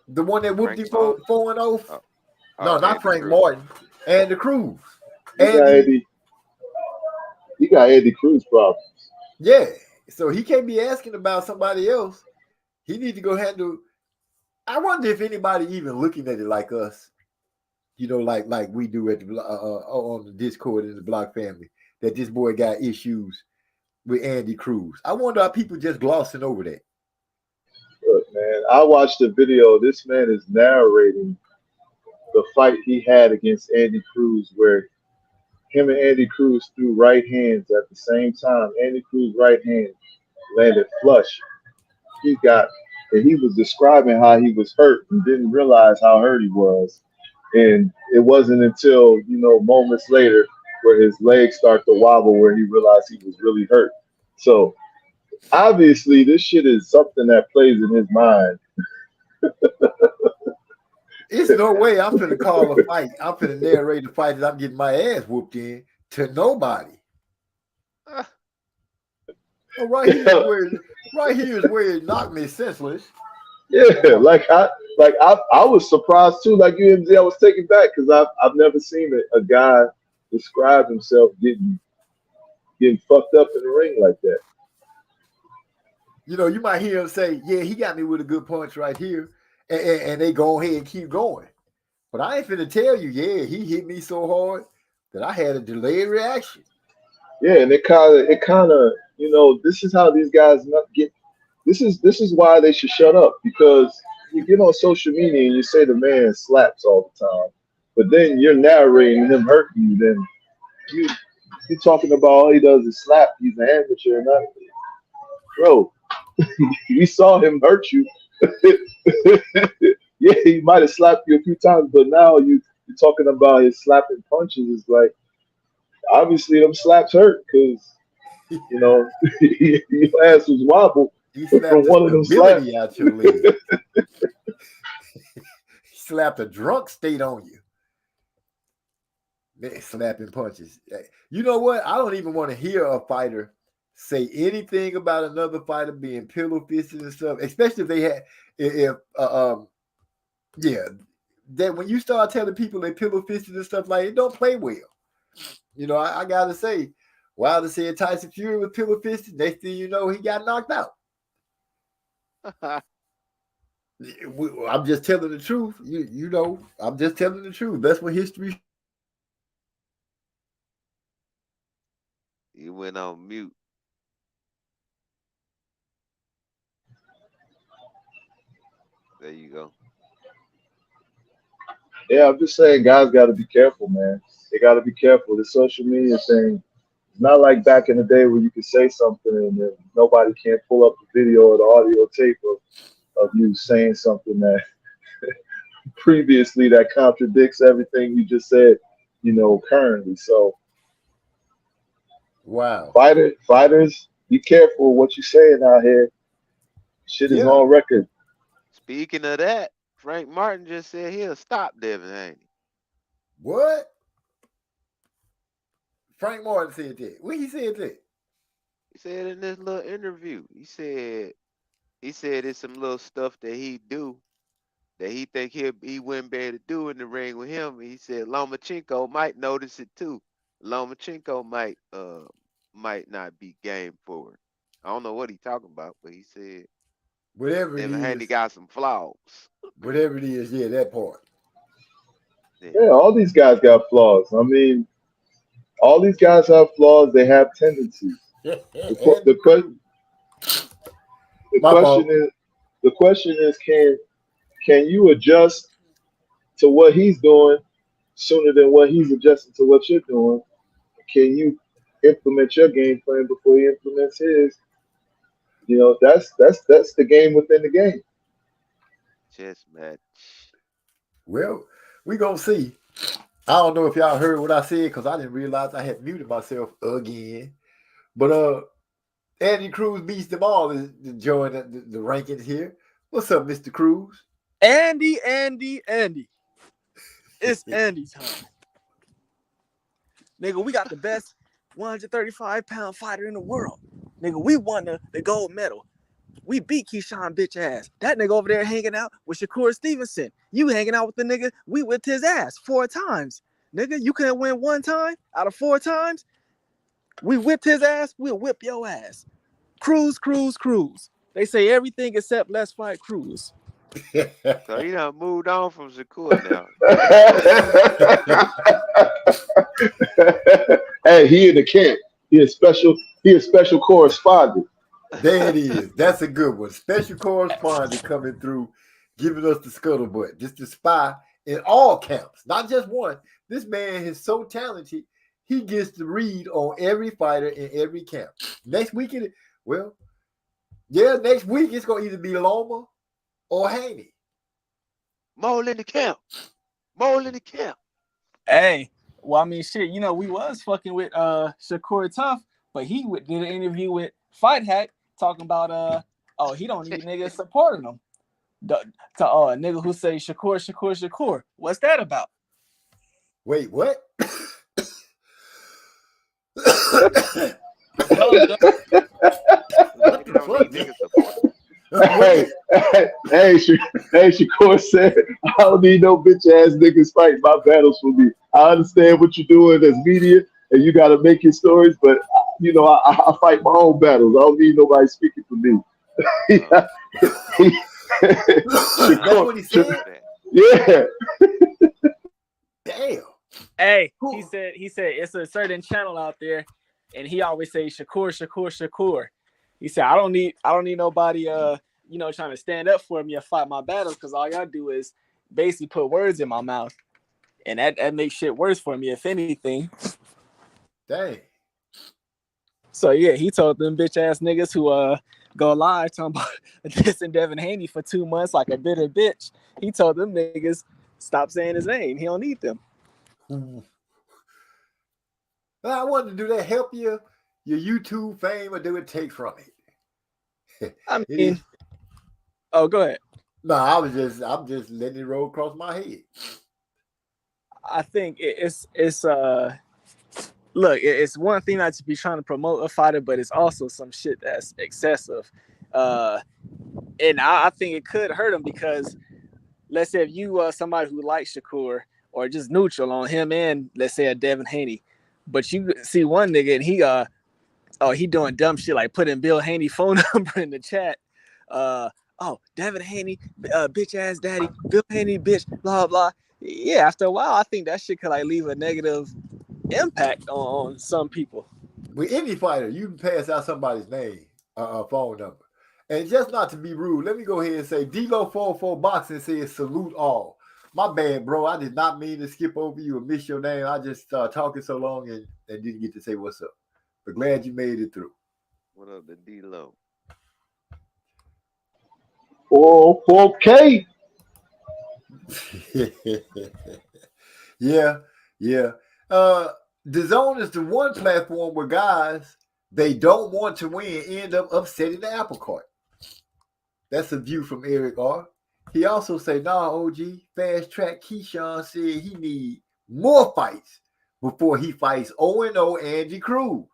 Speaker 3: The one that whooped
Speaker 5: Frank
Speaker 3: him
Speaker 5: Clark.
Speaker 3: 4-0?
Speaker 5: Oh,
Speaker 3: No,
Speaker 5: oh,
Speaker 3: not
Speaker 5: Andy
Speaker 3: Frank
Speaker 5: Cruz.
Speaker 3: Martin. And the Cruz.
Speaker 6: He got
Speaker 3: Andy,
Speaker 6: Eddie. He got Eddie Cruz problems.
Speaker 3: yeah. So he can't be asking about somebody else. He need to go handle. I wonder if anybody even looking at it like us, like we do at the on the Discord in the Block family, that this boy got issues with Andy Cruz. I wonder are people just glossing over that.
Speaker 6: Look, man, I watched the video. This man is narrating the fight he had against Andy Cruz, where him and Andy Cruz threw right hands at the same time. Andy Cruz' right hand landed flush. He got, and he was describing how he was hurt and didn't realize how hurt he was. And it wasn't until, moments later where his legs start to wobble where he realized he was really hurt. So obviously, this shit is something that plays in his mind.
Speaker 3: It's no way I'm finna call a fight. I'm finna narrate the fight that I'm getting my ass whooped in to nobody. Oh, right here is where it knocked me senseless.
Speaker 6: Yeah, I was surprised too. Like UMZ, I was taken back because I've never seen a guy describe himself getting fucked up in the ring like that.
Speaker 3: You might hear him say, "Yeah, he got me with a good punch right here," and they go ahead and keep going. But I ain't finna tell you, yeah, he hit me so hard that I had a delayed reaction.
Speaker 6: Yeah, and it kind of, this is how these guys not get. This is why they should shut up, because you get on social media and you say the man slaps all the time, but then you're narrating him hurting you. Then you're talking about all he does is slap. He's an amateur, and bro, we saw him hurt you. Yeah, he might have slapped you a few times, but now you're talking about his slapping punches. It's like obviously them slaps hurt because your ass was wobbled
Speaker 3: He
Speaker 6: from
Speaker 3: slapped the
Speaker 6: one of them slaps.
Speaker 3: stability out your leg. He slapped a drunk state on you. Man, slapping punches. You know what? I don't even want to hear a fighter say anything about another fighter being pillow fisted and stuff, especially if they had, yeah, that when you start telling people they pillow fisted and stuff like it, don't play well. I gotta say, Wilder said Tyson Fury was pillow fisted. Next thing you know, he got knocked out. I'm just telling the truth. I'm just telling the truth. That's what history.
Speaker 5: He went on mute. There you go.
Speaker 6: Yeah, I'm just saying, guys got to be careful, man. They got to be careful. The social media thing. It's not like back in the day where you could say something and then nobody can pull up the video or the audio tape of you saying something that previously that contradicts everything you just said, currently. So
Speaker 3: Wow.
Speaker 6: fighters, be careful what you're saying out here. Shit is on record.
Speaker 5: Speaking of that, Frank Martin just said he'll stop Devin Haney.
Speaker 3: What? Frank Martin said that. When he said that?
Speaker 5: He said in this little interview, he said it's some little stuff that he do that he think he wouldn't be able to do in the ring with him. He said Lomachenko might notice it too. Lomachenko might not be game for it. I don't know what he talking about, but he said
Speaker 3: whatever it
Speaker 5: Devin Haney
Speaker 3: is,
Speaker 5: got some flaws.
Speaker 3: Whatever it is, yeah, that part.
Speaker 6: Yeah, all these guys got flaws. I mean, all these guys have flaws. They have tendencies. The question is, can you adjust to what he's doing sooner than what he's adjusting to what you're doing? Can you implement your game plan before he implements his? That's the game within the game.
Speaker 5: Chess match.
Speaker 3: Well, we gonna see. I don't know if y'all heard what I said because I didn't realize I had muted myself again. But Andy Cruz beats them all to join the rankings here. What's up, Mr. Cruz?
Speaker 7: Andy. It's Andy time. Nigga, we got the best 135-pound fighter in the world. Nigga, we won the gold medal. We beat Keyshawn bitch ass. That nigga over there hanging out with Shakur Stevenson. You hanging out with the nigga, we whipped his ass 4 times. Nigga, you couldn't win 1 time out of 4 times? We whipped his ass, we'll whip your ass. Cruz. They say everything except let's fight Cruz.
Speaker 5: So he done moved on from Shakur now.
Speaker 6: Hey, he in the camp. He a special correspondent.
Speaker 3: There it is. That's a good one. Special correspondent coming through, giving us the scuttlebutt. Just the spy in all camps, not just one. This man is so talented. He gets to read on every fighter in every camp. Next week, next week it's gonna either be Loma or Haney.
Speaker 5: Mole in the camp.
Speaker 7: Hey, well, I mean, shit, you know, we was fucking with Shakur Tough, but he did an interview with Fight Hack talking about he don't need niggas supporting him. To a nigga who say Shakur. What's that about?
Speaker 3: Wait, what?
Speaker 6: Hey, Shakur said, I don't need no bitch ass niggas fighting my battles for me. I understand what you're doing as media and you got to make your stories, but you know, I fight my own battles. I don't need nobody speaking for me.
Speaker 3: That's what he said?
Speaker 6: Yeah.
Speaker 3: Damn.
Speaker 7: Hey, he said it's a certain channel out there, and he always say Shakur. He said I don't need nobody trying to stand up for me or fight my battles, because all y'all do is basically put words in my mouth, and that makes shit worse for me if anything.
Speaker 3: Dang.
Speaker 7: So yeah, he told them bitch ass niggas who go live talking about dissing Devin Haney for 2 months like a bitter bitch. He told them niggas stop saying his name. He don't need them.
Speaker 3: Well, I wonder, do that help your YouTube fame, or do it take from it?
Speaker 7: I mean, go ahead.
Speaker 3: No, I'm just letting it roll across my head.
Speaker 7: I think it's look, it's one thing not to be trying to promote a fighter, but it's also some shit that's excessive. And I think it could hurt him, because let's say if you somebody who likes Shakur or just neutral on him and let's say a Devin Haney, but you see one nigga and he doing dumb shit like putting Bill Haney phone number in the chat. Devin Haney, bitch ass daddy, Bill Haney, bitch, blah blah. Yeah, after a while, I think that shit could like leave a negative impact on some people.
Speaker 3: With any fighter, you can pass out somebody's name, phone number. And just not to be rude, let me go ahead and say D-Lo44 Boxing says salute all. My bad, bro. I did not mean to skip over you or miss your name. I just talking so long and didn't get to say what's up. But glad you made it through.
Speaker 5: What up, the D-Lo?
Speaker 6: 4K.
Speaker 3: Yeah. DAZN is the one platform where guys, they don't want to win, end up upsetting the apple cart. That's a view from Eric R. He also say, nah, OG, fast track Keyshawn said he need more fights before he fights 0-0 Andy Cruz.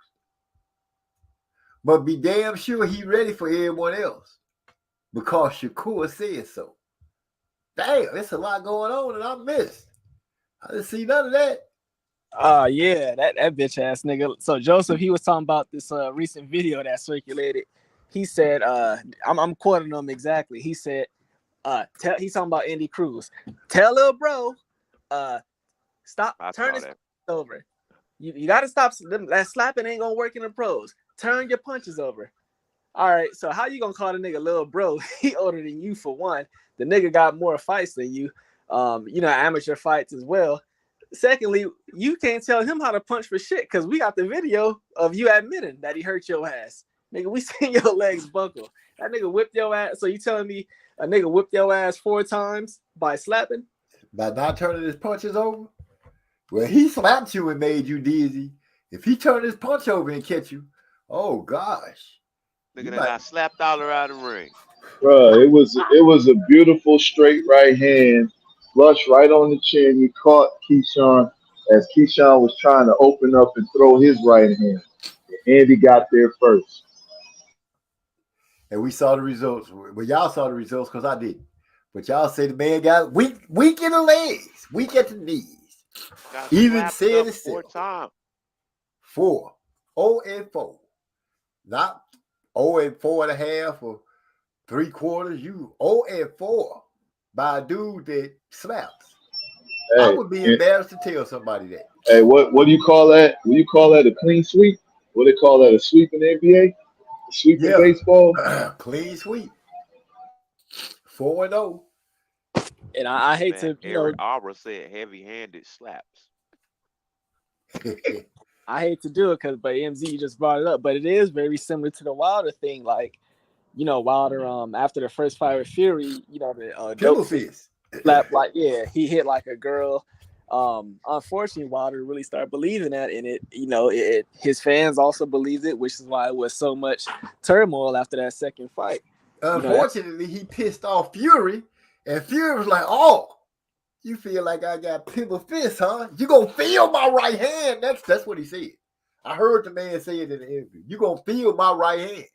Speaker 3: But be damn sure he ready for everyone else, because Shakur said so. Damn, it's a lot going on and I missed. I didn't see none of that.
Speaker 7: Yeah, that bitch ass nigga. So Joseph, he was talking about this recent video that circulated. He said, I'm quoting him exactly. He said, he's talking about Andy Cruz. Tell little bro, stop, turn this over. You gotta stop. That slapping ain't gonna work in the pros. Turn your punches over. All right, so how you gonna call the nigga little bro? He older than you for one. The nigga got more fights than you. Amateur fights as well. Secondly, you can't tell him how to punch for shit, because we got the video of you admitting that he hurt your ass. Nigga, we seen your legs buckle. That nigga whipped your ass. So you telling me a nigga whipped your ass 4 times by slapping?
Speaker 3: By not turning his punches over? Well, he slapped you and made you dizzy. If he turned his punch over and catch you, oh gosh.
Speaker 5: Nigga that got slapped all around the ring.
Speaker 6: Bruh, it was a beautiful straight right hand, flush right on the chin. He caught Keyshawn as Keyshawn was trying to open up and throw his right hand. Andy got there first.
Speaker 3: And we saw the results. Well, y'all saw the results because I didn't. But y'all say the man got weak in the legs, weak at the knees.
Speaker 5: Got
Speaker 3: Even
Speaker 5: slapped
Speaker 3: said
Speaker 5: up
Speaker 3: itself.
Speaker 5: 4 times.
Speaker 3: 4. 0-4. Not 0-4.5 or 3/4. You 0-4 by a dude that slaps. I
Speaker 6: Hey,
Speaker 3: would be embarrassed to tell somebody that.
Speaker 6: hey, what do you call that? What do you call that? A clean sweep? What do they call that? A sweep in the NBA? A sweep in
Speaker 3: Yeah.
Speaker 6: baseball?
Speaker 3: Clean sweep. 4-0.
Speaker 7: And I hate
Speaker 5: Man,
Speaker 7: to,
Speaker 5: Eric Arbor said heavy-handed slaps.
Speaker 7: I hate to do it but MZ, you just brought it up, but it is very similar to the Wilder thing. Like, Wilder, after the first fight with Fury, the
Speaker 3: Pillow
Speaker 7: dope fist
Speaker 3: fist.
Speaker 7: slap, like, he hit like a girl. Unfortunately, Wilder really started believing that, and his fans also believed it, which is why it was so much turmoil after that second fight.
Speaker 3: Unfortunately, he pissed off Fury, and Fury was like, "Oh, you feel like I got pillow fist, huh? You gonna feel my right hand?" That's what he said. I heard the man say it in the interview. You gonna feel my right hand?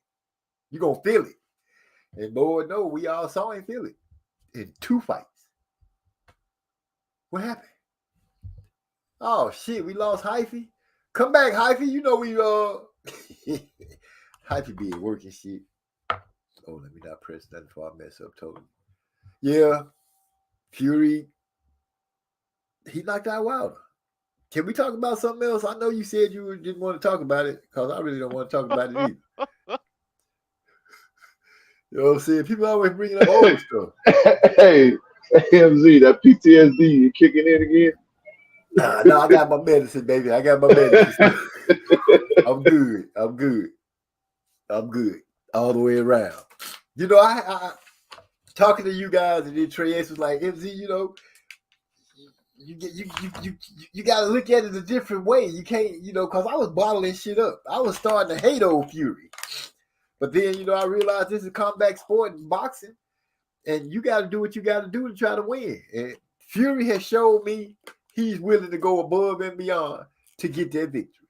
Speaker 3: You gonna feel it? And Lord, no, we all saw him feel it in 2 fights. What happened? Oh shit, we lost Hyphy. Come back, Hyphy. You know we Hyphy being working shit. Oh, let me not press nothing before I mess up totally. Yeah, Fury. He knocked out Wilder. Can we talk about something else? I know you said you didn't want to talk about it because I really don't want to talk about it either. You know what I'm saying? People always bringing up old stuff.
Speaker 6: Hey, AMZ, that PTSD, you kicking in again?
Speaker 3: No, I got my medicine, baby. I got my medicine. I'm good. All the way around. I talking to you guys, and then Trey Ace was like, MZ, you got to look at it a different way. You can't, because I was bottling shit up. I was starting to hate old Fury. But then, I realized this is a comeback sport in boxing, and you got to do what you got to do to try to win. And Fury has showed me he's willing to go above and beyond to get that victory.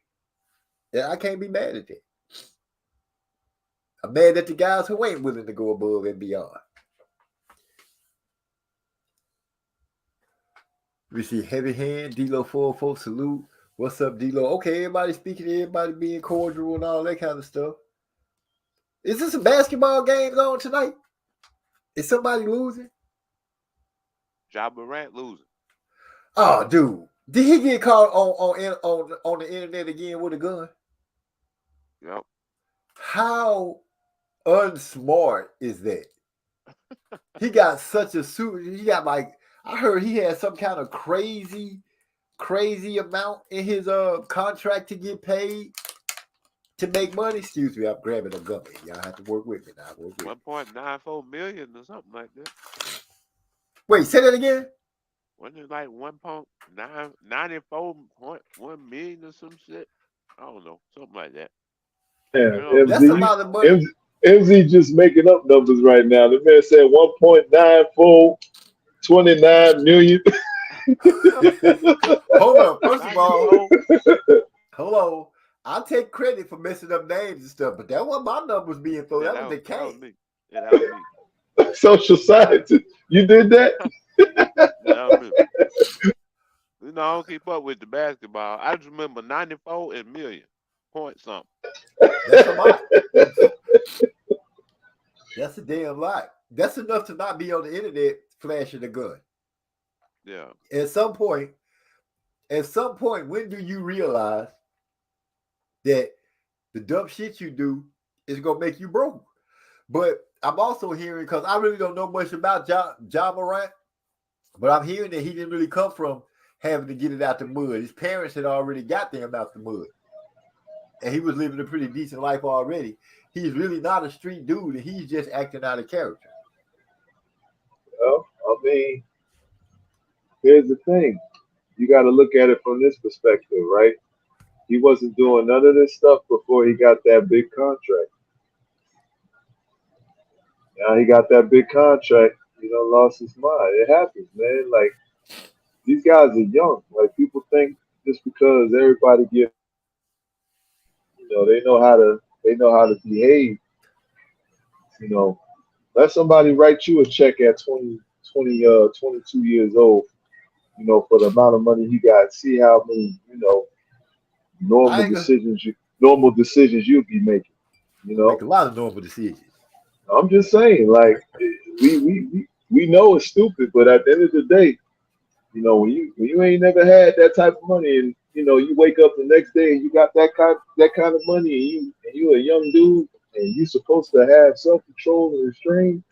Speaker 3: And I can't be mad at that. I'm mad at the guys who ain't willing to go above and beyond. We see Heavy Hand, D-Lo 404, salute. What's up, D-Lo? Okay, everybody speaking, everybody being cordial and all that kind of stuff. Is this a basketball game on tonight? Is somebody losing?
Speaker 5: Ja Morant losing.
Speaker 3: Oh, dude. Did he get caught on the internet again with a gun?
Speaker 5: Yep.
Speaker 3: How unsmart is that? He got such a suit. He got I heard he had some kind of crazy amount in his contract to get paid to make money. Excuse me, I'm grabbing a gummy. Y'all have to work with me now.
Speaker 5: 1.94 million or something like that.
Speaker 3: Wait, say that again.
Speaker 5: Wasn't it like 1.94.1 million or some shit? I don't know, something like that.
Speaker 6: Yeah,
Speaker 3: That's a lot of money.
Speaker 6: MZ just making up numbers right now. The man said 1.9429 million.
Speaker 3: Hold up. First of all, hold on. I'll take credit for messing up names and stuff, but that wasn't my numbers being thrown.
Speaker 5: Yeah,
Speaker 3: that was the
Speaker 5: that was
Speaker 3: K.
Speaker 5: me. Yeah, that was me.
Speaker 6: Social scientist. You did that?
Speaker 5: That was me. I don't keep up with the basketball. I just remember 94 and million point something.
Speaker 3: That's a lot. That's a damn lot. That's enough to not be on the internet flashing a gun.
Speaker 5: Yeah.
Speaker 3: At some point, when do you realize that the dumb shit you do is gonna make you broke? But I'm also hearing, because I really don't know much about Ja Morant, but I'm hearing that he didn't really come from having to get it out the mud. His parents had already got them out the mud. And he was living a pretty decent life already. He's really not a street dude, and he's just acting out of character.
Speaker 6: Well, I mean, here's the thing. You got to look at it from this perspective, right? He wasn't doing none of this stuff before he got that big contract. Now he got that big contract. You know, lost his mind. It happens, man. Like these guys are young. Like people think just because everybody get, you know, they know how to behave. You know, let somebody write you a check at 22 years old. You know, for the amount of money he got. See how many, you know,
Speaker 3: I ain't gonna
Speaker 6: normal decisions you'll be making. You know,
Speaker 3: make a lot of normal decisions.
Speaker 6: I'm just saying, like we know it's stupid, but at the end of the day, you know, when you ain't never had that type of money, and you know, you wake up the next day and you got that kind of money, and you a young dude, and you supposed to have self control and restraint.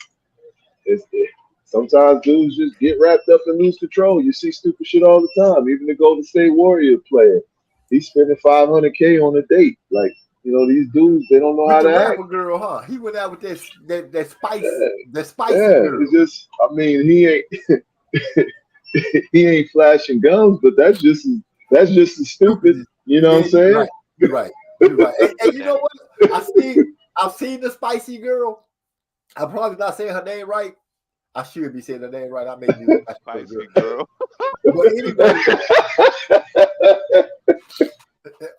Speaker 6: Sometimes dudes just get wrapped up and lose control. You see stupid shit all the time. Even the Golden State Warrior player, he's spending 500K on a date. Like, you know, these dudes, they don't know
Speaker 3: With
Speaker 6: how
Speaker 3: the
Speaker 6: to act.
Speaker 3: rapper girl, huh? He went out with that spice,
Speaker 6: Yeah,
Speaker 3: that spicy
Speaker 6: yeah.
Speaker 3: girl.
Speaker 6: It's just, I mean, he ain't he ain't flashing guns, but that's just as stupid. You know what
Speaker 3: Yeah,
Speaker 6: I'm saying?
Speaker 3: you're right, you're right. And you know what? I've seen the spicy girl. I'm probably not saying her name right. I should be saying her name right. I may be the spicy girl.
Speaker 5: Spicy girl.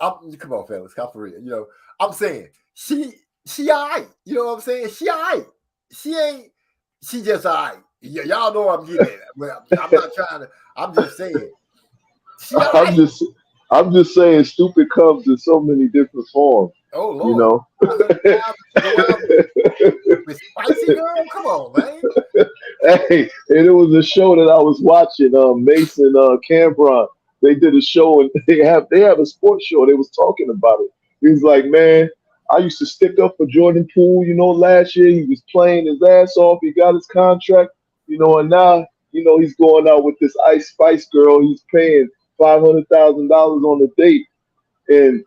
Speaker 3: But anyway, come on, fellas, come for real. You know, I'm saying she alright. You know what I'm saying? She alright. She ain't. She just alright. Y'all know what I'm getting at. Well, I'm not trying to. I'm just saying she
Speaker 6: I'm
Speaker 3: alright.
Speaker 6: just I'm just saying stupid comes in so many different forms,
Speaker 3: Oh
Speaker 6: you
Speaker 3: Lord,
Speaker 6: know.
Speaker 3: 100,000 to go out with spicy girl. Come on, man.
Speaker 6: Hey, and it was a show that I was watching, Mason Cambron. They did a show and they have a sports show. They was talking about it. He was like, man, I used to stick up for Jordan Poole, you know, last year he was playing his ass off, he got his contract, you know, and now, you know, he's going out with this Ice Spice girl, he's paying $500,000 on the date. And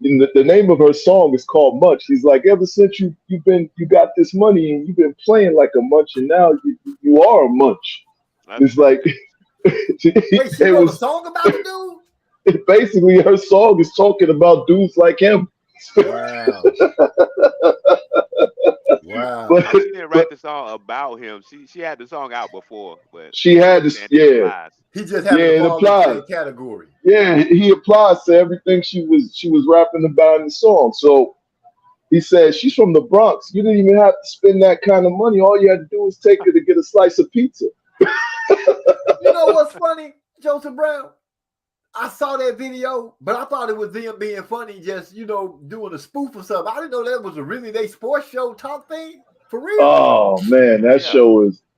Speaker 6: the name of her song is called Munch. He's like, ever since you got this money and you've been playing like a munch, and now you are a munch.
Speaker 5: That's
Speaker 6: It's like
Speaker 5: stupid.
Speaker 3: Wait, she
Speaker 6: it
Speaker 3: wrote a
Speaker 6: was
Speaker 3: song about the dude?
Speaker 6: basically her song is talking about dudes like him.
Speaker 3: Wow. Wow.
Speaker 6: But
Speaker 5: She didn't
Speaker 6: but
Speaker 5: write the song about him. She had the song out before, but
Speaker 6: she
Speaker 5: I'm
Speaker 6: had
Speaker 5: just
Speaker 6: this,
Speaker 5: saying it
Speaker 6: yeah,
Speaker 5: applies.
Speaker 3: He just
Speaker 6: yeah,
Speaker 3: happened to
Speaker 6: it
Speaker 3: fall into
Speaker 6: applies.
Speaker 3: that category.
Speaker 6: Yeah, he applies to everything she was rapping about in the song. So he said, she's from the Bronx. You didn't even have to spend that kind of money. All you had to do was take her to get a slice of pizza.
Speaker 3: You know what's funny, Joseph Brown? I saw that video, but I thought it was them being funny, just doing a spoof or something. I didn't know that was a really they sports show talk thing for real.
Speaker 6: Oh man,
Speaker 5: Yeah.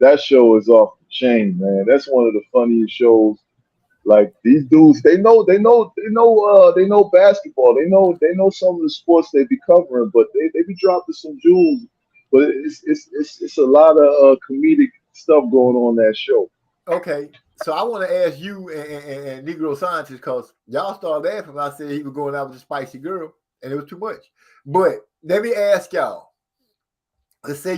Speaker 6: that show is off the chain, man. That's one of the funniest shows. Like these dudes, they know basketball. They know some of the sports they be covering, but they be dropping some jewels. But it's a lot of comedic stuff going on that show.
Speaker 3: Okay, so I want to ask you and Negro scientists because y'all started laughing when I said he was going out with a spicy girl, and it was too much. But let me ask y'all. Let's say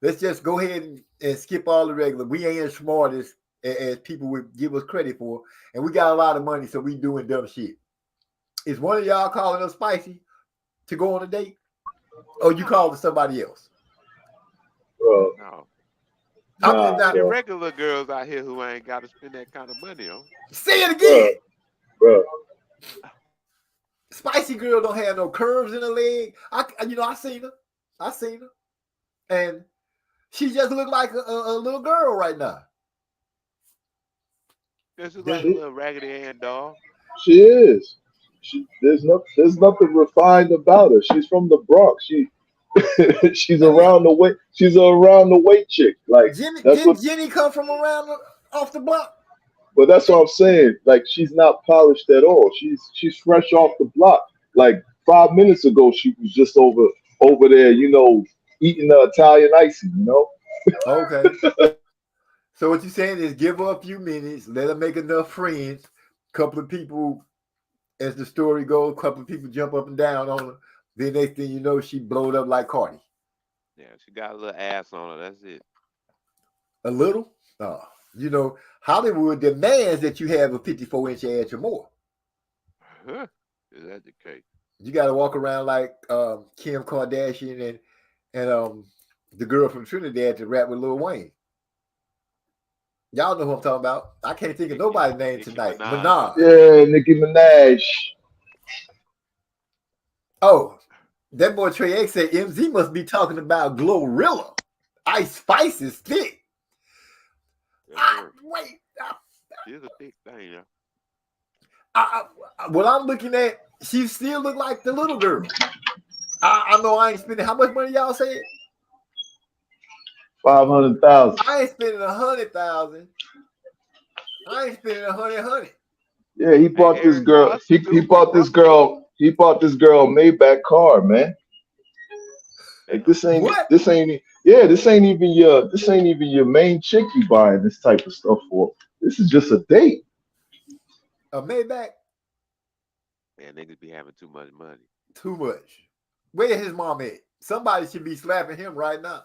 Speaker 3: let's just go ahead and skip all the regular. We ain't as smart as people would give us credit for, and we got a lot of money, so we doing dumb shit. Is one of y'all calling us spicy to go on a date, or you calling somebody else?
Speaker 6: Bro,
Speaker 5: No.
Speaker 3: I'm
Speaker 6: nah,
Speaker 3: just not.
Speaker 5: Plenty
Speaker 6: bro,
Speaker 5: regular girls out here who ain't got to spend that kind of money on.
Speaker 3: Say it
Speaker 6: bro,
Speaker 3: again.
Speaker 6: bro.
Speaker 3: Spicy girl don't have no curves in her leg. I seen her. I seen her, and she just looked like a little girl right now.
Speaker 5: This is like a
Speaker 3: Then,
Speaker 6: She
Speaker 5: little Raggedy Ann doll.
Speaker 6: she is. There's nothing refined about her. She's from the Bronx.
Speaker 3: damn,
Speaker 6: She's a around the way chick. Like
Speaker 3: Jenny
Speaker 6: that's what
Speaker 3: didn't Jenny come from around off the block?
Speaker 6: But that's what I'm saying. Like she's not polished at all. She's fresh off the block. Like 5 minutes ago, she was just over there, you know, eating Italian icy. You know.
Speaker 3: Okay. So what you're saying is give her a few minutes, let her make enough friends. Couple of people, as the story goes, couple of people jump up and down on her. Then next thing you know, she blowed up like Cardi.
Speaker 5: Yeah, she got a little ass on her. That's it.
Speaker 3: A little. Hollywood demands that you have a 54-inch ass or more.
Speaker 5: Huh. Is that the case?
Speaker 3: You got to walk around like Kim Kardashian and The girl from Trinidad to rap with Lil Wayne. Y'all know who I'm talking about. I can't think of nobody's name
Speaker 5: Nicki
Speaker 3: tonight.
Speaker 5: Minaj.
Speaker 3: Minaj.
Speaker 6: Yeah, Nicki Minaj.
Speaker 3: Oh, that boy Trey X said MZ must be talking about Glorilla. Ice Spice is thick.
Speaker 5: Yes, sir.
Speaker 3: Wait.
Speaker 5: She's a thick thing, yeah.
Speaker 3: What I'm looking at, she still look like the little girl. I know I ain't spending how much money y'all said?
Speaker 6: 500,000.
Speaker 3: I ain't spending 100,000. I ain't spending 100.
Speaker 6: Yeah, he bought this
Speaker 5: Eric
Speaker 6: girl.
Speaker 5: Ross
Speaker 6: He
Speaker 5: stupid,
Speaker 6: bought this
Speaker 5: bro.
Speaker 6: girl. He bought this girl a Maybach car, man. Like
Speaker 5: Damn.
Speaker 3: What?
Speaker 6: this ain't even your main chick you buying this type of stuff for. This is just a date.
Speaker 3: A Maybach?
Speaker 5: Man, niggas be having too much money.
Speaker 3: Too much. Where his mom at? Somebody should be slapping him right now.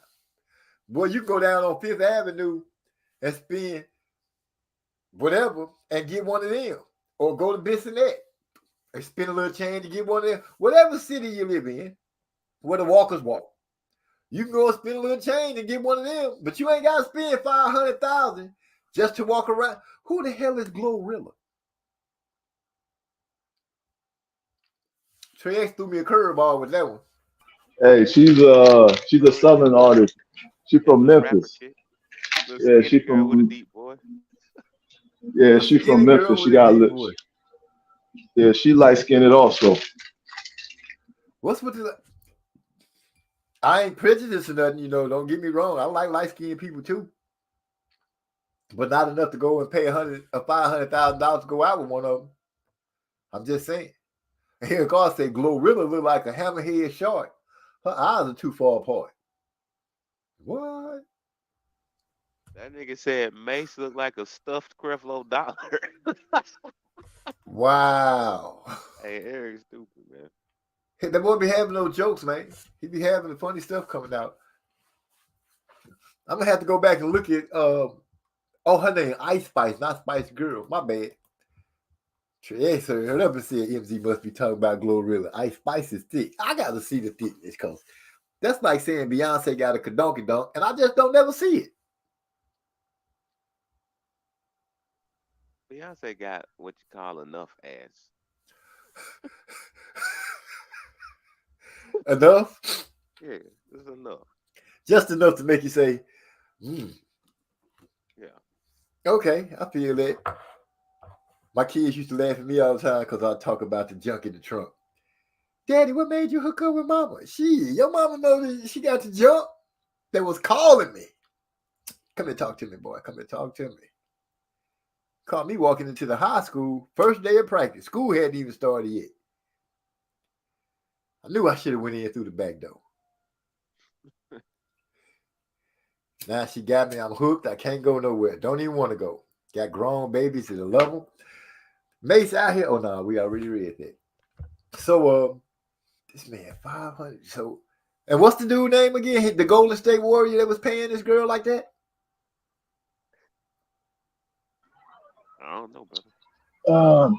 Speaker 3: Boy, you go down on Fifth Avenue and spend whatever and get one of them. Or go to Bissonnette and spend a little change to get one of them. Whatever city you live in, where the walkers walk. You can go and spend a little change and get one of them, but you ain't got to spend 500,000 just to walk around. Who the hell is Glorilla? Trey X threw me a curveball with that one.
Speaker 6: Hey, she's a southern artist. She from
Speaker 5: Little rapper
Speaker 6: Memphis.
Speaker 5: chick. Little
Speaker 6: Yeah,
Speaker 5: skinny
Speaker 6: she
Speaker 5: girl with a
Speaker 6: from
Speaker 5: deep voice.
Speaker 6: yeah,
Speaker 3: A
Speaker 6: she from
Speaker 3: skinny girl
Speaker 6: Memphis. She
Speaker 3: with a
Speaker 6: got
Speaker 3: deep
Speaker 6: lips.
Speaker 3: voice.
Speaker 6: Yeah, she light skinned also.
Speaker 3: What's with the? I ain't prejudiced or nothing, don't get me wrong. I like light-skinned people too. But not enough to go and pay $500,000 to go out with one of them. I'm just saying. And here God say Glorilla look like a hammerhead shark. Her eyes are too far apart. What?
Speaker 5: That nigga said Mace looked like a stuffed Creflo Dollar.
Speaker 3: Wow.
Speaker 5: Hey, Eric's stupid, man.
Speaker 3: That boy be having those jokes, man. He be having the funny stuff coming out. I'm gonna have to go back and look at her name Ice Spice, not Spice Girl. My bad. Trey sir, heard up and said MZ must be talking about Glorilla. Ice Spice is thick. I gotta see the thickness because that's like saying Beyonce got a kadonky donk, and I just don't never see it.
Speaker 5: Beyonce got what you call enough ass.
Speaker 3: Enough?
Speaker 5: Yeah, it's enough.
Speaker 3: Just enough to make you say,
Speaker 5: Yeah.
Speaker 3: okay, I feel that. My kids used to laugh at me all the time because I talk about the junk in the trunk. Daddy, what made you hook up with mama? Your mama knows that she got the junk that was calling me. Come and talk to me, boy. Come and talk to me. Caught me walking into the high school, first day of practice. School hadn't even started yet. I knew I should have went in through the back door. Now she got me. I'm hooked. I can't go nowhere. Don't even want to go. Got grown babies at a level. Mace out here. Oh, no, we already read that. So, this man, 500. So, and what's the dude name again? The Golden State Warrior that was paying this girl like that?
Speaker 5: I don't know, brother.
Speaker 3: But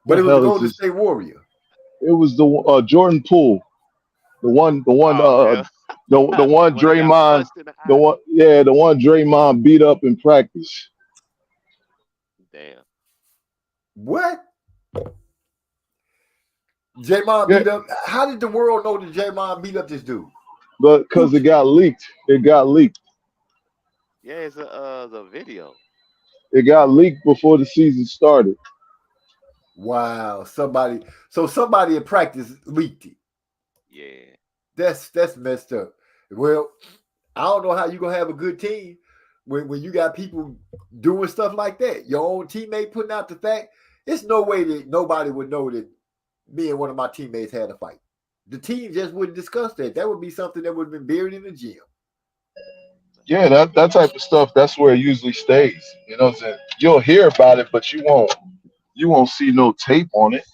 Speaker 6: What
Speaker 3: it
Speaker 6: the
Speaker 3: was the
Speaker 6: hell is
Speaker 3: Golden
Speaker 6: this?
Speaker 3: State Warrior.
Speaker 6: It was the Jordan Poole, the one
Speaker 5: Oh, hell.
Speaker 6: the one
Speaker 5: When I got
Speaker 6: Draymond,
Speaker 5: punched in the eye.
Speaker 6: the one Draymond beat up in practice.
Speaker 5: Damn.
Speaker 3: What? Draymond
Speaker 6: Yeah,
Speaker 3: beat up. How did the world know that Draymond beat up this dude?
Speaker 6: but because it got leaked. It got leaked.
Speaker 5: Yeah, it's the video.
Speaker 6: It got leaked before the season started.
Speaker 3: Wow. Somebody at practice leaked it.
Speaker 5: Yeah.
Speaker 3: That's messed up. Well, I don't know how you're gonna have a good team when you got people doing stuff like that. Your own teammate putting out the fact. It's no way that nobody would know that me and one of my teammates had a fight. The team just wouldn't discuss that. That would be something that would have been buried in the gym.
Speaker 6: Yeah, that type of stuff. That's where it usually stays. You know, what I'm saying? You'll hear about it, but you won't see no tape on it.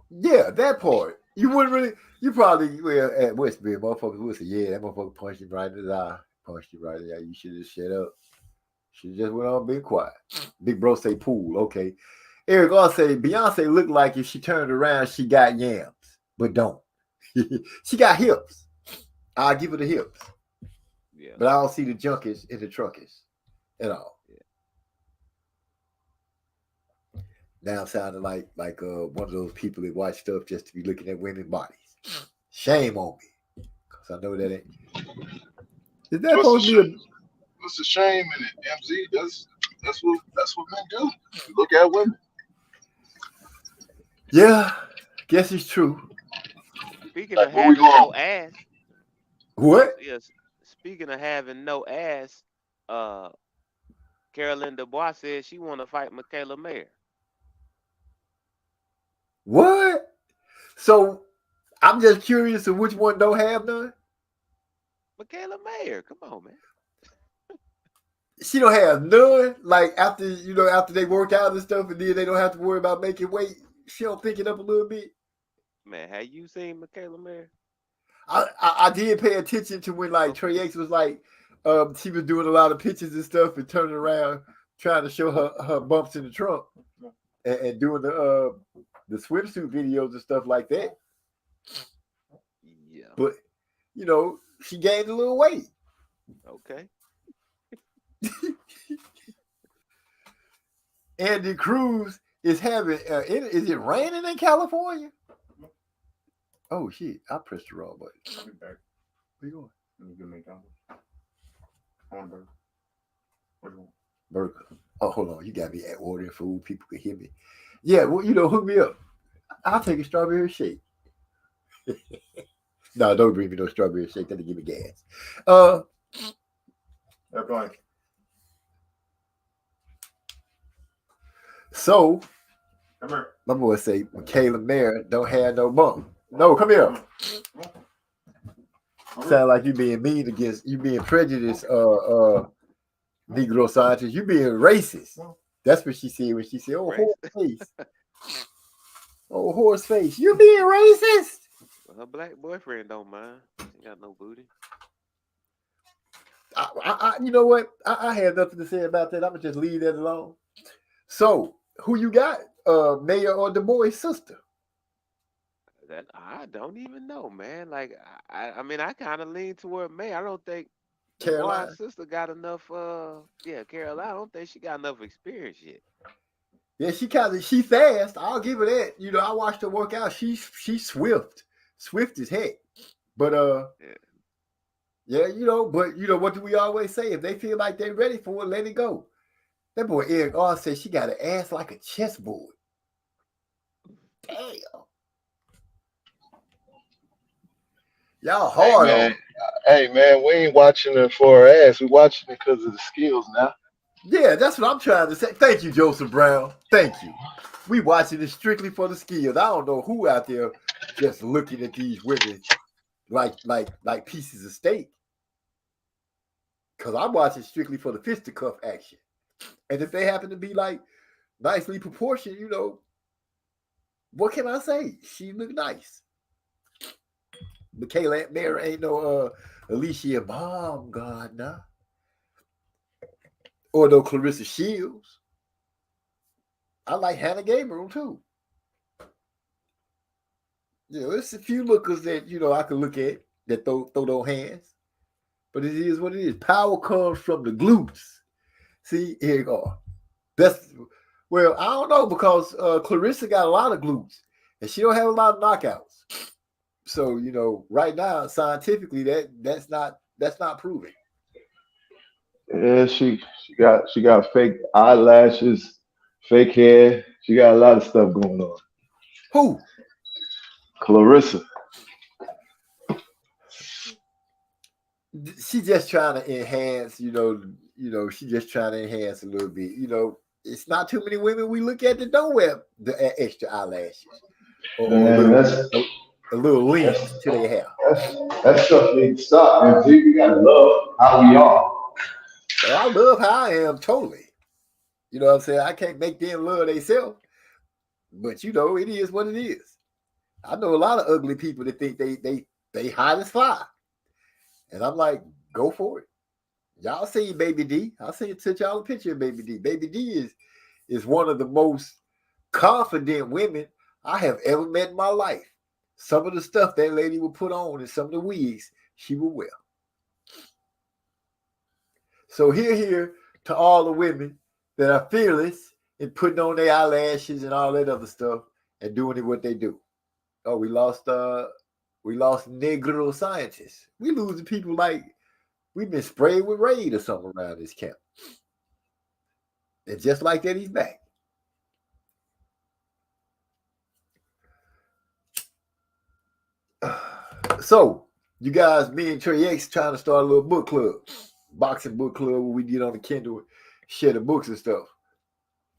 Speaker 3: Yeah, that part. You wouldn't really. You probably at Westbury, motherfuckers would say, "Yeah, that motherfucker punched him right in his eye. Punched you right in the eye. You should have shut up. Should just went on being quiet." Big bro say pool. Okay. Eric also say Beyonce looked like if she turned around, she got yams, but don't. She got hips. I'll give her the hips.
Speaker 5: Yeah.
Speaker 3: But I don't see the junkies in the trunkies at all. Now I'm sounding like one of those people that watch stuff just to be looking at women's bodies. Shame on me, because I know that ain't. Is that supposed to be a?
Speaker 6: What's the shame in it, MZ? That's what men do. You look at women.
Speaker 3: Yeah, guess it's true.
Speaker 5: Speaking
Speaker 6: Like
Speaker 5: of
Speaker 6: where we
Speaker 5: having
Speaker 6: going?
Speaker 5: no ass,
Speaker 3: What?
Speaker 5: yes. Speaking of having no ass, uh, Carolyn Dubois said she want to fight Michaela Mayer.
Speaker 3: What? So I'm just curious of which one don't have none.
Speaker 5: Michaela Mayer, come on, man.
Speaker 3: She don't have none. Like after they work out and stuff, and then they don't have to worry about making weight. She don't pick it up a little bit.
Speaker 5: Man, have you seen Michaela Mayer?
Speaker 3: I did pay attention to when like Trey X was like, she was doing a lot of pictures and stuff and turning around trying to show her bumps in the trunk and doing the swimsuit videos and stuff like that.
Speaker 5: Yeah.
Speaker 3: But she gained a little weight.
Speaker 5: Okay.
Speaker 3: Andy Cruz is having. Is it raining in California? Oh shit! I pressed the wrong button.
Speaker 1: I'll be back.
Speaker 3: Where you going?
Speaker 1: Let me get McDonald's. Hamburger. What do you want?
Speaker 3: Burger. Oh, hold on. You got me at ordering food. People can hear me. Yeah, well, hook me up. I'll take a strawberry shake. No, don't bring me no strawberry shake. That'll give me gas.
Speaker 1: That's fine.
Speaker 3: So,
Speaker 1: Come here.
Speaker 3: my boy say Michaela Mayer don't have no bump. No, come here. Sound like you being mean against you, being prejudiced, Negro scientist. You being racist. That's what she said when she said, "Oh, horse face." Oh, horse face. You being racist.
Speaker 5: Well, her black boyfriend don't mind. She ain't got no booty.
Speaker 3: You know what? I have nothing to say about that. I'm gonna just leave that alone. So, who you got? Mayor or Du Bois' sister?
Speaker 5: That I don't even know, man. Like I mean, I kind of lean toward May. I don't think
Speaker 3: Caroline.
Speaker 5: Dubois' sister got enough. Caroline. I don't think she got enough experience yet.
Speaker 3: Yeah, she fast. I'll give her that. I watched her work out. She's swift as heck. But yeah, but what do we always say? If they feel like they're ready for it, let it go. That boy Eric R said she got an ass like a chessboard. Damn. Y'all hard on her.
Speaker 6: Hey man, we ain't watching her for her ass. We watching it because of the skills now.
Speaker 3: Yeah, that's what I'm trying to say. Thank you, Joseph Brown. Thank you. We watching it strictly for the skills. I don't know who out there just looking at these women like pieces of steak. Because I'm watching strictly for the fisticuff action. And if they happen to be like nicely proportioned, what can I say? She look nice. Michaela Mayer ain't no Alicia Baumgardner or no Clarissa Shields. I like Hannah Gabriel too. It's a few lookers that I can look at that throw those hands, but it is what it is. Power comes from the glutes. See, here you go. I don't know because Clarissa got a lot of glutes and she don't have a lot of knockouts. So right now, scientifically, that's not proven.
Speaker 6: Yeah, she got fake eyelashes, fake hair. She got a lot of stuff going on.
Speaker 3: Who?
Speaker 6: Clarissa.
Speaker 3: She just trying to enhance. She just trying to enhance a little bit. It's not too many women we look at that don't wear the extra eyelashes or a little length to their hair.
Speaker 6: That stuff needs to stop, man. We gotta love how we are.
Speaker 3: So I love how I am totally. You know what I'm saying? I can't make them love themselves. But it is what it is. I know a lot of ugly people that think they hot as fire. And I'm like, go for it. Y'all seen Baby D. I'll send y'all a picture of Baby D. Baby D is one of the most confident women I have ever met in my life. Some of the stuff that lady would put on and some of the wigs she would wear. So here to all the women that are fearless in putting on their eyelashes and all that other stuff and doing it what they do. Oh, we lost Negro scientists. We losing people like we've been sprayed with raid or something around this camp. And just like that, he's back. So, you guys, me and Trey X trying to start a little book club, boxing book club where we get on the Kindle, share the books and stuff.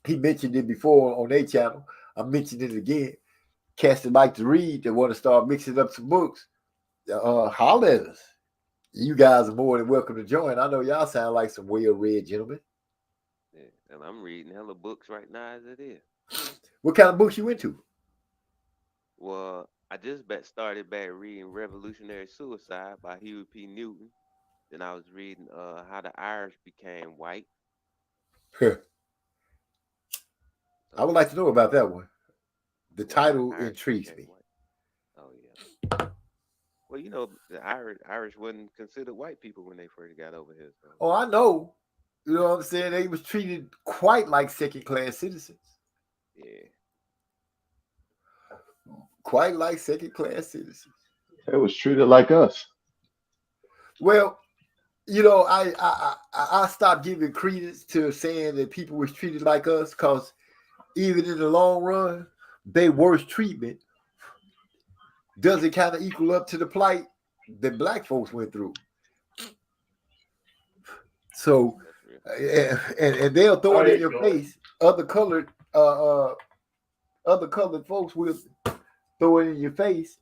Speaker 3: He mentioned it before on their channel. I mentioned it again. Cats that like to read, that want to start mixing up some books, holler at us. You guys are more than welcome to join. I know y'all sound like some well-read gentlemen.
Speaker 5: Yeah, and I'm reading hella books right now as it is.
Speaker 3: What kind of books you into?
Speaker 5: Well, I just started back reading Revolutionary Suicide by Huey P. Newton. Then I was reading How the Irish Became White.
Speaker 3: I would like to know about that one. The title
Speaker 5: Irish
Speaker 3: intrigues
Speaker 5: became
Speaker 3: me.
Speaker 5: white. Oh yeah. Well, you know, the Irish wasn't considered white people when they first got over here. So.
Speaker 3: Oh, I know. You know what I'm saying? They was treated quite like second-class citizens.
Speaker 5: Yeah.
Speaker 3: Quite like second-class citizens.
Speaker 6: They was treated like us.
Speaker 3: Well, you know, I stopped giving credence to saying that people was treated like us because even in the long run, their worst treatment doesn't kind of equal up to the plight that black folks went through. So, and they'll throw it in your face. Other colored folks will throw it in your face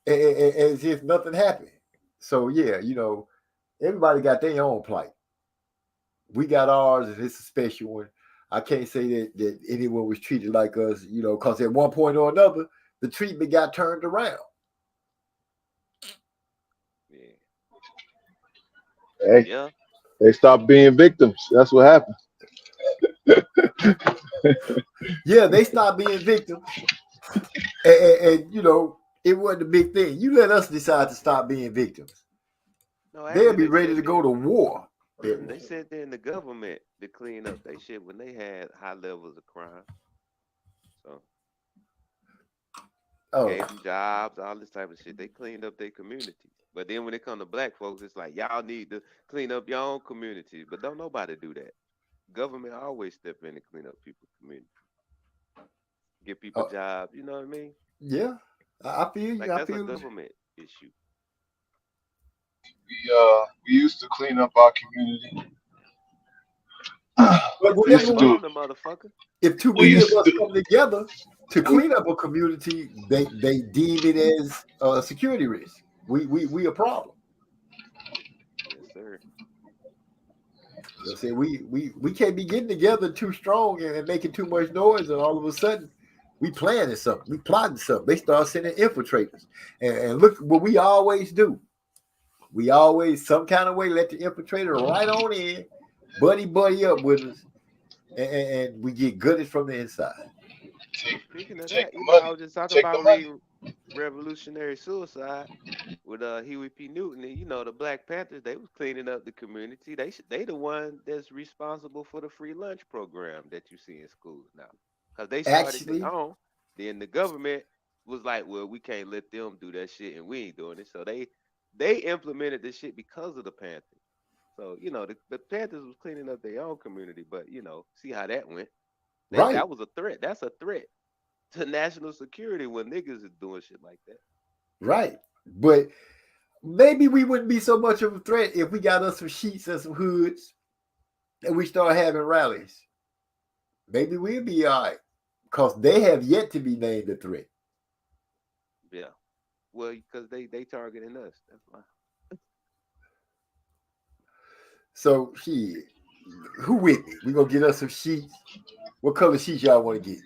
Speaker 3: as if nothing happened. So yeah, you know, everybody got their own plight. We got ours, and it's a special one. I can't say that anyone was treated like us, you know, because at one point or another, the treatment got turned around.
Speaker 6: Hey,
Speaker 5: Yeah.
Speaker 6: they stopped being victims. That's what happened.
Speaker 3: Yeah, they stopped being victims. And, you know, it wasn't a big thing. You let us decide to stop being victims.
Speaker 5: No,
Speaker 3: They'll be ready to go to war.
Speaker 5: They sent in the government to clean up their shit when they had high levels of crime. So gave them jobs, all this type of shit. They cleaned up their communities. But then when it come to black folks, it's like y'all need to clean up your own community. But don't nobody do that. Government always step in and clean up people's community. Give people jobs, you know what I mean?
Speaker 3: Yeah. I feel you.
Speaker 5: Like
Speaker 3: I
Speaker 5: that's
Speaker 3: feel
Speaker 5: a government issue.
Speaker 6: We used to clean up our community.
Speaker 3: But
Speaker 6: We used to do.
Speaker 5: The motherfucker.
Speaker 3: If too many of us come together to clean up a community, they deem it as a security risk. We a problem.
Speaker 5: Yes, sir.
Speaker 3: They'll say we can't be getting together too strong and making too much noise, and all of a sudden we planning something, we plotting something. They start sending infiltrators, and look what we always do. We always some kind of way let the infiltrator right on in, buddy up with us, and we get gooded from the inside.
Speaker 5: Speaking of that, you know, I was just talking about reading Revolutionary Suicide with Huey P. Newton, and you know the Black Panthers. They was cleaning up the community. They the one that's responsible for the free lunch program that you see in schools now, because they started it on. Then the government was like, well, we can't let them do that shit, and we ain't doing it. So they implemented this shit because of the Panthers. So you know the Panthers was cleaning up their own community, but you know, see how that went. That was a threat. That's a threat to national security when niggas is doing shit like that.
Speaker 3: Right. But maybe we wouldn't be so much of a threat if we got us some sheets and some hoods and we start having rallies. Maybe we'll be all right. Because they have yet to be named a threat.
Speaker 5: Yeah. Well, because they targeting us. That's why.
Speaker 3: So, shit. Who with me? We gonna get us some sheets. What color sheets y'all want to get?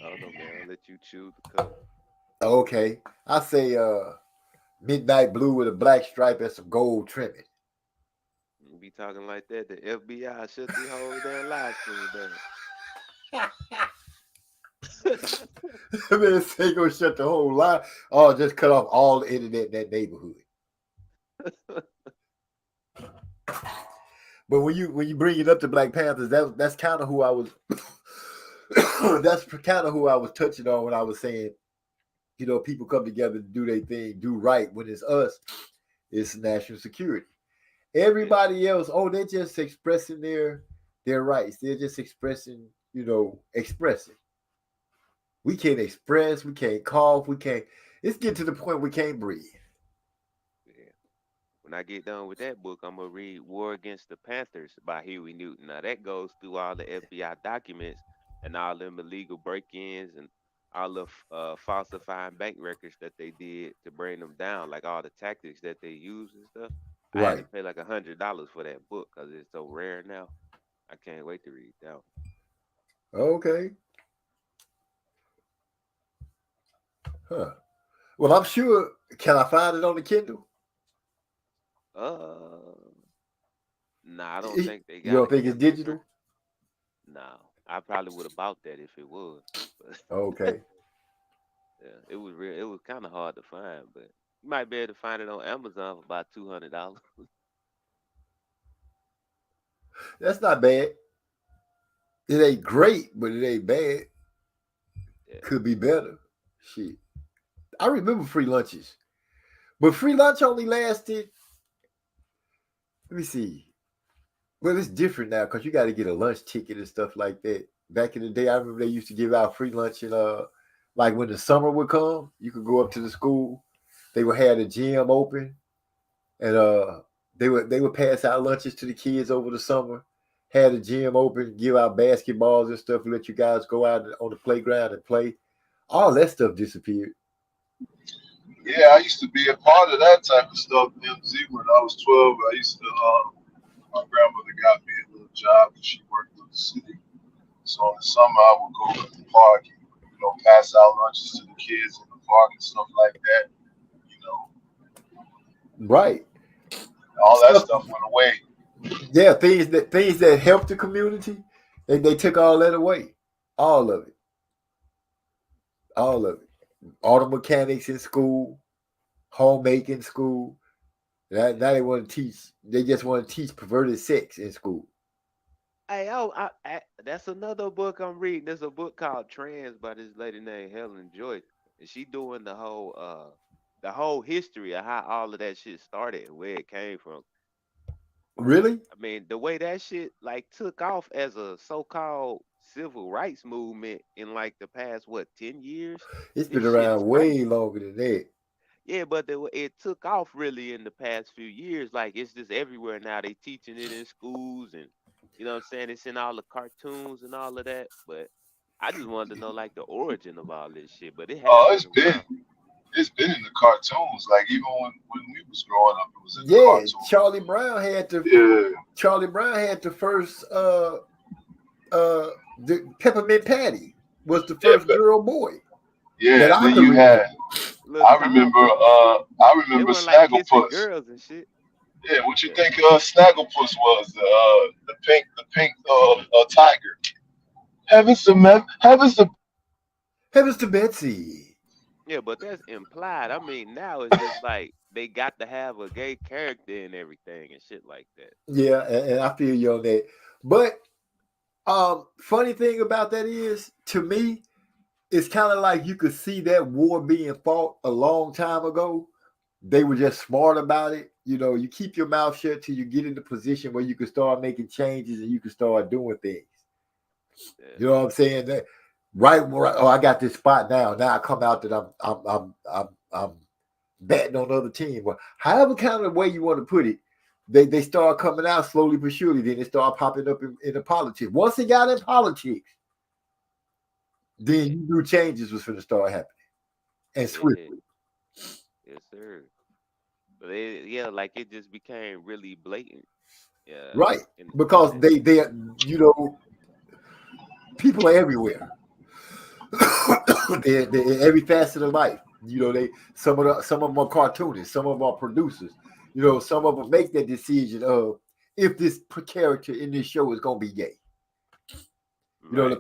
Speaker 5: I don't know, man. I'll let you choose the color.
Speaker 3: Okay. I say midnight blue with a black stripe and some gold trimming.
Speaker 5: You be talking like that, the FBI shut the whole damn live stream
Speaker 3: Man, say go shut the whole line. Oh, just cut off all the internet in that neighborhood. But when you bring it up to Black Panthers, that's kind of who I was. That's kind of who I was touching on when I was saying, people come together to do their thing, do right. When it's us, it's national security. Everybody else, they're just expressing their rights. They're just expressing, expressing. We can't express. We can't cough. We can't. It's getting to the point we can't breathe.
Speaker 5: Yeah. When I get done with that book, I'm gonna read War Against the Panthers by Huey Newton. Now that goes through all the FBI documents and all them illegal break-ins and all the falsifying bank records that they did to bring them down, like all the tactics that they use and stuff. I had to
Speaker 3: Right.
Speaker 5: pay like $100 for that book because it's so rare now. I can't wait to read that one.
Speaker 3: Okay. Huh. Well, I'm sure. Can I find it on the Kindle?
Speaker 5: Nah, I don't think they
Speaker 3: You
Speaker 5: got
Speaker 3: don't
Speaker 5: a
Speaker 3: think it's
Speaker 5: Kindle.
Speaker 3: digital?
Speaker 5: No, I probably would have bought that if it was. But
Speaker 3: Okay.
Speaker 5: yeah, it was real. It was kind of hard to find, but you might be able to find it on Amazon for about $200.
Speaker 3: That's not bad. It ain't great, but it ain't bad.
Speaker 5: Yeah,
Speaker 3: Could be better. Shit. I remember free lunches. But free lunch only lasted, let me see. Well, it's different now because you got to get a lunch ticket and stuff like that. Back in the day, I remember they used to give out free lunch and like when the summer would come, you could go up to the school. They would have the gym open and they would pass out lunches to the kids over the summer. Had the gym open, give out basketballs and stuff, let you guys go out on the playground and play. All that stuff disappeared.
Speaker 6: Yeah, I used to be a part of that type of stuff, MZ. When I was 12, I used to, my grandmother got me a little job and she worked with the city. So in the summer, I would go to the park and, pass out lunches to the kids in the park and stuff like that. You know,
Speaker 3: Right.
Speaker 6: all that
Speaker 3: Stuff,
Speaker 6: stuff went away.
Speaker 3: yeah, things that help the community, they took all that away. All of it. All of it. Auto mechanics in school, homemaking school. Now they want to teach. They just want to teach perverted sex in school.
Speaker 5: hey, that's another book I'm reading. There's a book called Trans by this lady named Helen Joyce, and she doing the whole history of how all of that shit started and where it came from.
Speaker 3: Really?
Speaker 5: I mean, the way that shit like took off as a so-called civil rights movement in like the past 10 years,
Speaker 3: It's been
Speaker 5: this shit is
Speaker 3: around way
Speaker 5: crazy.
Speaker 3: longer than that.
Speaker 5: Yeah, but it took off really in the past few years. Like it's just everywhere now. They teaching it in schools, and you know what I'm saying. It's in all the cartoons and all of that. But I just wanted to know like the origin of all this shit. But it has
Speaker 6: Oh,
Speaker 5: been around.
Speaker 6: it's been in the cartoons. Like even when we was growing up, it was in the
Speaker 3: Yeah,
Speaker 6: cartoons.
Speaker 3: Charlie Brown had the first the peppermint patty was the
Speaker 6: Yeah,
Speaker 3: first girl boy
Speaker 6: yeah.
Speaker 3: that
Speaker 6: And
Speaker 3: I
Speaker 6: then
Speaker 3: can
Speaker 6: you
Speaker 3: remember.
Speaker 6: had,
Speaker 5: Little tomboy.
Speaker 6: I
Speaker 5: They
Speaker 6: remember
Speaker 5: weren't like kissing
Speaker 6: Snagglepuss.
Speaker 5: girls and shit.
Speaker 6: Yeah, what you
Speaker 5: Yeah,
Speaker 6: think Snagglepuss was? The pink tiger. Heavens to
Speaker 3: Heavens to Betsy.
Speaker 5: yeah, but that's implied. I mean, now it's just like they got to have a gay character and everything and shit like that.
Speaker 3: Yeah, and I feel you on that. But funny thing about that is, to me, it's kind of like you could see that war being fought a long time ago. They were just smart about it. You keep your mouth shut till you get in the position where you can start making changes and you can start doing things.
Speaker 5: Yeah,
Speaker 3: You know what I'm saying? That right where I got this spot now. Now I come out that I'm betting on the other team. But however kind of way you want to put it, they start coming out slowly but surely. Then they start popping up in the politics. Once it got in politics, then
Speaker 5: yeah,
Speaker 3: you knew changes was going to start happening and
Speaker 5: yeah.
Speaker 3: swiftly.
Speaker 5: Yes, sir. But yeah, like it just became really blatant. Yeah,
Speaker 3: Right.
Speaker 5: in
Speaker 3: Because
Speaker 5: that.
Speaker 3: they you know, people are everywhere. They're in every facet of life. Some of them are cartoonists, some of them are producers. Some of them make that decision of if this character in this show is gonna be gay.
Speaker 5: Right.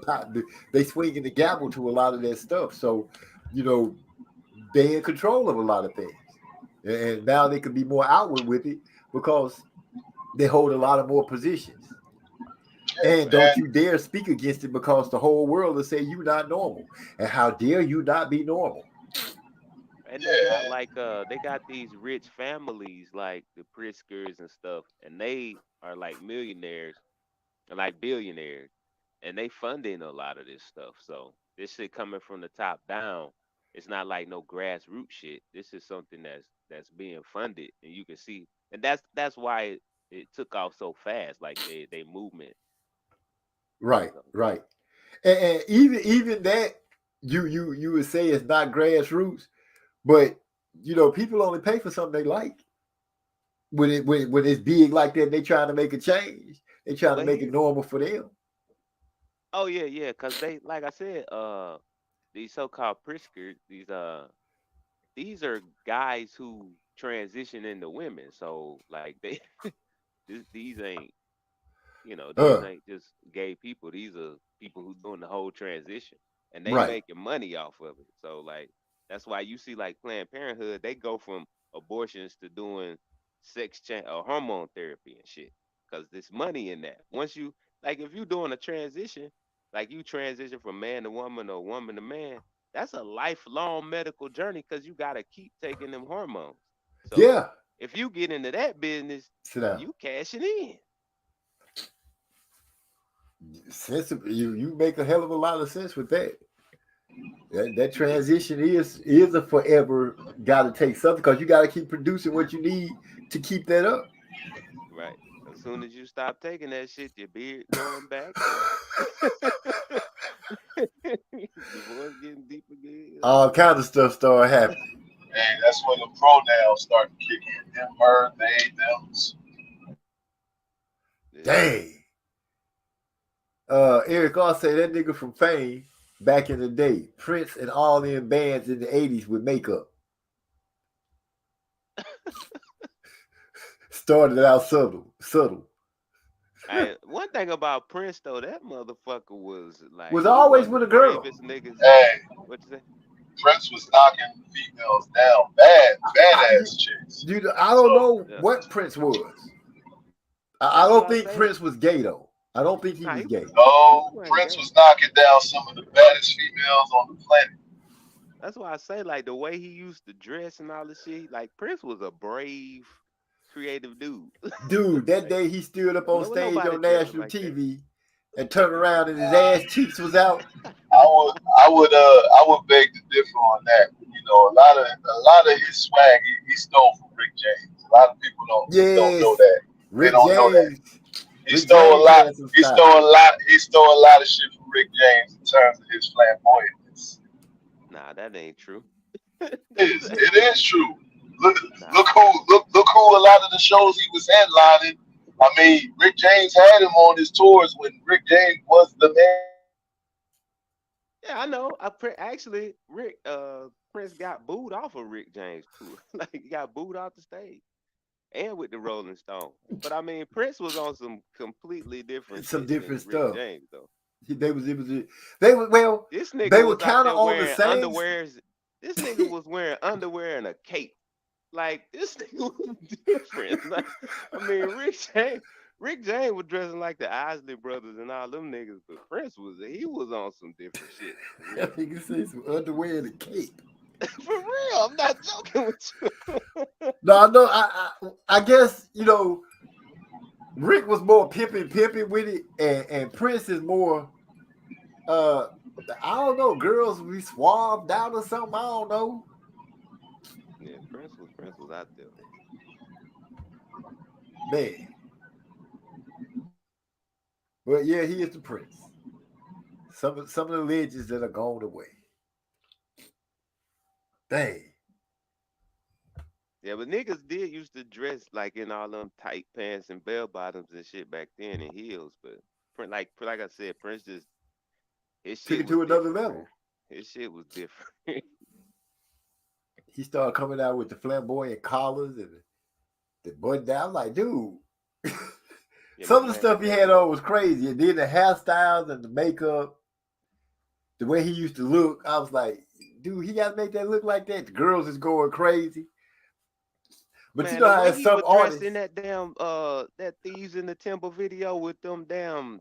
Speaker 3: They swing the gamble to a lot of that stuff. So, you know, they're in control of a lot of things. And now they can be more outward with it because they hold a lot of more positions. And don't you dare speak against it because the whole world will say you're not normal. And how dare you not be normal?
Speaker 5: And they got like they got these rich families like the Priskers and stuff, and they are like millionaires and like billionaires, and they funding a lot of this stuff. So this shit coming from the top down. It's not like no grassroots shit. This is something that's being funded, and you can see, and that's why it took off so fast. Like they movement.
Speaker 3: Right,
Speaker 5: So,
Speaker 3: right. And even that you would say it's not grassroots, but people only pay for something they like. When it's big like that, they trying to make a change. They trying to
Speaker 5: but
Speaker 3: make it
Speaker 5: here,
Speaker 3: normal for them.
Speaker 5: oh yeah, yeah, cause they like I said, these so-called Priskers, these are guys who transition into women. So like these ain't these
Speaker 3: Uh,
Speaker 5: ain't just gay people. These are people who doing the whole transition, and they
Speaker 3: right.
Speaker 5: making money off of it. So like that's why you see like Planned Parenthood, they go from abortions to doing sex change or hormone therapy and shit, because there's money in that. Once you like, if you doing a transition, like you transition from man to woman or woman to man, that's a lifelong medical journey because you gotta keep taking them hormones. So
Speaker 3: Yeah.
Speaker 5: if you get into that business,
Speaker 3: Sit down.
Speaker 5: you cashing in.
Speaker 3: You make a hell of a lot of sense with that. That transition is a forever got to take something because you got to keep producing what you need to keep that up.
Speaker 5: Right. As soon as you stop taking that shit, your beard growing back and your voice getting deeper again.
Speaker 3: All kind of stuff start happening.
Speaker 6: And that's when the pronouns start to kick in. Them, her, they, thems.
Speaker 5: Yeah.
Speaker 3: Dang. Eric Ross say that nigga from Fame back in the day, Prince and all them bands in the 80s with makeup. Started out subtle.
Speaker 5: One thing about Prince though, that motherfucker was like
Speaker 3: Was
Speaker 5: he
Speaker 3: always
Speaker 5: one of
Speaker 3: with
Speaker 5: the
Speaker 3: a girl.
Speaker 5: bravest niggas.
Speaker 6: Hey,
Speaker 5: What you say?
Speaker 6: Prince was knocking females down, badass chicks.
Speaker 3: Dude, I don't
Speaker 6: So
Speaker 3: know
Speaker 5: Yeah.
Speaker 3: what Prince was. I
Speaker 5: That's what
Speaker 3: don't
Speaker 5: I
Speaker 3: think
Speaker 5: say.
Speaker 3: Prince was gay though. I don't think he
Speaker 5: Nah,
Speaker 3: was gay.
Speaker 5: he
Speaker 6: no,
Speaker 5: wasn't
Speaker 6: Prince
Speaker 5: gay.
Speaker 6: was knocking down some of the baddest females on the planet.
Speaker 5: That's why I say like the way he used to dress and all this shit. Like Prince was a brave, creative dude.
Speaker 3: Dude, that
Speaker 5: Like
Speaker 3: day he stood up on
Speaker 5: no
Speaker 3: stage
Speaker 5: nobody
Speaker 3: on
Speaker 5: dressing
Speaker 3: national
Speaker 5: like that.
Speaker 3: TV and turned around and his ass cheeks was out.
Speaker 6: I would beg to differ on that. You know, a lot of his swag he stole from Rick James. A lot of people don't know
Speaker 3: Yes,
Speaker 6: that. They
Speaker 3: Rick
Speaker 6: don't know that.
Speaker 3: James.
Speaker 6: He
Speaker 3: Rick
Speaker 6: stole a
Speaker 3: James
Speaker 6: lot.
Speaker 3: had some
Speaker 6: He
Speaker 3: style.
Speaker 6: stole a lot. He stole a lot of shit from Rick James in terms of his flamboyantness.
Speaker 5: Nah, that ain't true.
Speaker 6: It is true. Look
Speaker 5: Nah.
Speaker 6: look who a lot of the shows he was headlining. I mean, Rick James had him on his tours when Rick James was the man.
Speaker 5: Yeah, I know. Actually, Prince got booed off of Rick James too. Like he got booed off the stage and with the Rolling Stone. But I mean, Prince was on some completely different
Speaker 3: Some
Speaker 5: shit than
Speaker 3: different
Speaker 5: Rick
Speaker 3: stuff.
Speaker 5: James though. This
Speaker 3: They
Speaker 5: nigga
Speaker 3: were
Speaker 5: was out
Speaker 3: kind of
Speaker 5: there
Speaker 3: on the
Speaker 5: wearing
Speaker 3: same.
Speaker 5: underwears. This nigga was wearing underwear and a cape. Like this nigga was different. Like, I mean, Rick James was dressing like the Isley brothers and all them niggas, but Prince was on some different shit for
Speaker 3: I
Speaker 5: real.
Speaker 3: think you say some underwear and a cape.
Speaker 5: For real, I'm not joking with you.
Speaker 3: No, I know. I guess Rick was more pimping with it, and Prince is more. Uh, I don't know. Girls be swabbed out or something. I don't know.
Speaker 5: Yeah, Prince was out there.
Speaker 3: Man, but yeah, he is the Prince. Some of the legends that are gone away. Dang.
Speaker 5: Yeah, but niggas did used to dress like in all them tight pants and bell bottoms and shit back then and heels. But like I said, Prince just his
Speaker 3: Took
Speaker 5: shit
Speaker 3: it
Speaker 5: was
Speaker 3: to another
Speaker 5: different, man.
Speaker 3: level.
Speaker 5: His shit was different.
Speaker 3: He started coming out with the flamboyant collars and the button down. Like, dude,
Speaker 5: Yeah,
Speaker 3: some
Speaker 5: my
Speaker 3: of the
Speaker 5: man
Speaker 3: stuff he
Speaker 5: had
Speaker 3: had on was crazy. And then the hairstyles and the makeup, the way he used to look, I was like, dude, he got to make that look like that. The girls is going crazy. But
Speaker 5: Man,
Speaker 3: you know
Speaker 5: the
Speaker 3: how
Speaker 5: way
Speaker 3: there's
Speaker 5: he
Speaker 3: some
Speaker 5: was dressed
Speaker 3: artists.
Speaker 5: in that damn that Thieves in the Temple video with them damn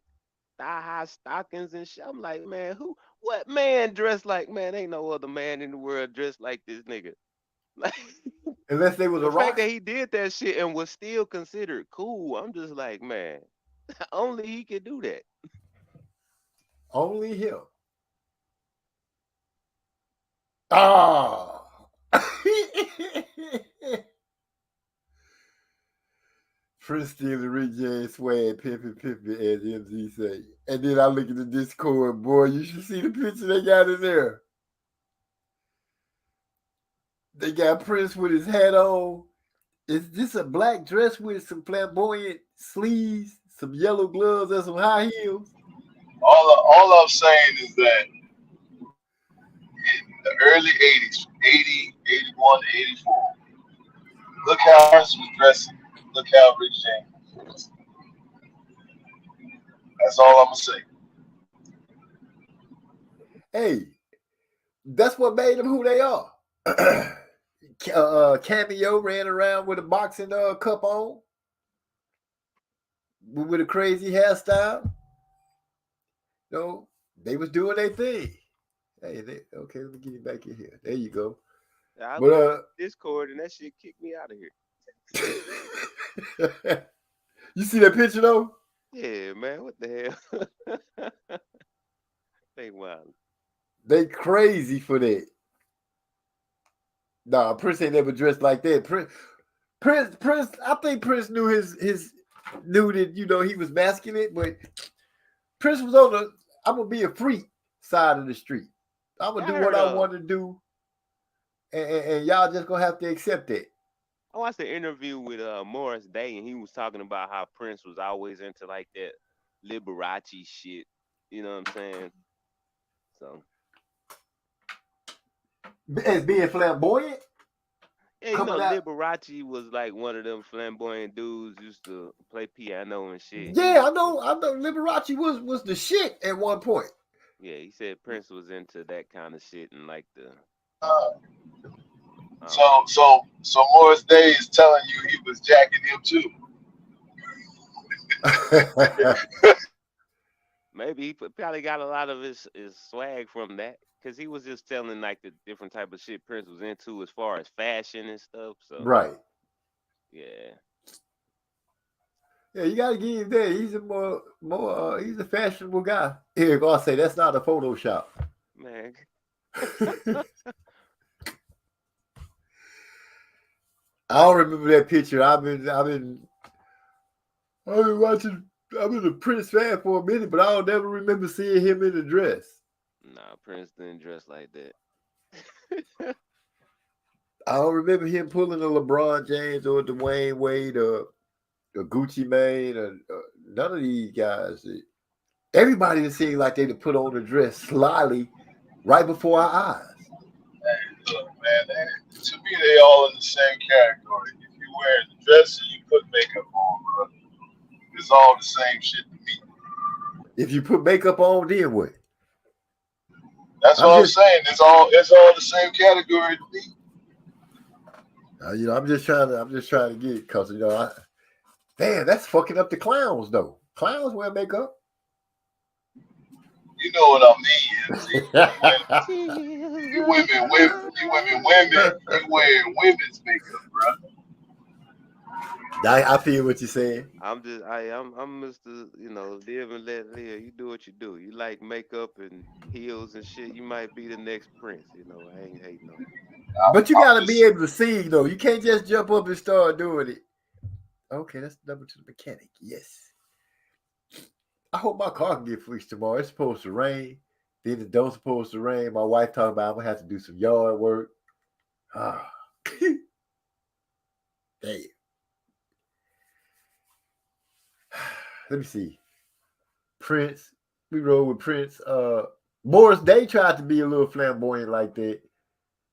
Speaker 5: thigh high stockings and shit. I'm like, man, what man dressed like, man? Ain't no other man in the world dressed like this nigga. Like
Speaker 3: Unless they was a
Speaker 5: the fact that
Speaker 3: rock,
Speaker 5: he did that shit and was still considered cool, I'm just like, man, only he could do that.
Speaker 3: only him. Ah. Prince stealing Rick James swag, pimping, as MZ say. And then I look at the Discord, boy, you should see the picture they got in there. They got Prince with his hat on. Is this a black dress with some flamboyant sleeves, some yellow gloves, and some high heels?
Speaker 6: All I'm saying is that in the early 80s, 80, 81 to 84, look how Prince was dressing. Look how Rick James was dressing. That's all I'm going to say.
Speaker 3: Hey, that's what made them who they are. Cameo ran around with a boxing cup on, with a crazy hairstyle. You know, they was doing their thing. Hey, okay, let me get you back in here. There you go.
Speaker 5: I
Speaker 3: But
Speaker 5: looked at Discord and that shit kicked me out of here.
Speaker 3: you see that picture though?
Speaker 5: Yeah, man, what the hell? They wild.
Speaker 3: They crazy for that. Nah, Prince ain't never dressed like that. Prince. I think Prince knew knew that he was masculine, but Prince was on the I'm gonna be a freak side of the street. I'm gonna
Speaker 5: Yeah,
Speaker 3: do
Speaker 5: I
Speaker 3: what
Speaker 5: heard
Speaker 3: I want to do, and y'all just gonna have to accept it.
Speaker 5: I watched an interview with Morris Day, and he was talking about how Prince was always into like that Liberace shit. You know what I'm saying? So
Speaker 3: As being flamboyant,
Speaker 5: yeah, you know
Speaker 3: coming out.
Speaker 5: Liberace was like one of them flamboyant dudes used to play piano and shit.
Speaker 3: Yeah, I know. Liberace was the shit at one point.
Speaker 5: Yeah, he said Prince was into that kind of shit and like the
Speaker 6: So Morris Day is telling you he was jacking him too.
Speaker 5: maybe he probably got a lot of his swag from that because he was just telling like the different type of shit Prince was into as far as fashion and stuff. So
Speaker 3: Right.
Speaker 5: yeah.
Speaker 3: Yeah, you gotta give him that. He's he's a fashionable guy. Here, I'll say that's not a Photoshop.
Speaker 5: Man.
Speaker 3: I don't remember that picture. I've been watching. I've been a Prince fan for a minute, but I don't never remember seeing him in a dress.
Speaker 5: Nah, Prince didn't dress like that.
Speaker 3: I don't remember him pulling a LeBron James or Dwayne Wade or Gucci Mane or none of these guys. Everybody seemed like they'd put on a dress slyly right before our eyes.
Speaker 6: Hey, look, man, to me, they all in the same category. If you wear the dress and you put makeup on, bro, it's all the same shit to me.
Speaker 3: If you put makeup on, then what?
Speaker 6: That's what I'm saying. It's all the same category to me.
Speaker 3: I'm just trying to get it because damn, that's fucking up the clowns though. Clowns wear makeup.
Speaker 6: You know what I mean? You women wearing women's makeup, bro.
Speaker 3: I feel what you're saying.
Speaker 5: I'm Mr. Live and let live. You do what you do. You like makeup and heels and shit. You might be the next Prince. I ain't hating on you.
Speaker 3: But you gotta be able to sing though. You can't just jump up and start doing it. Okay, that's number 2 mechanic. Yes. I hope my car can get fixed tomorrow. It's supposed to rain. Then it don't supposed to rain. My wife talking about I'm gonna have to do some yard work. Damn. Let me see. Prince. We rode with Prince. Morris Day tried to be a little flamboyant like that.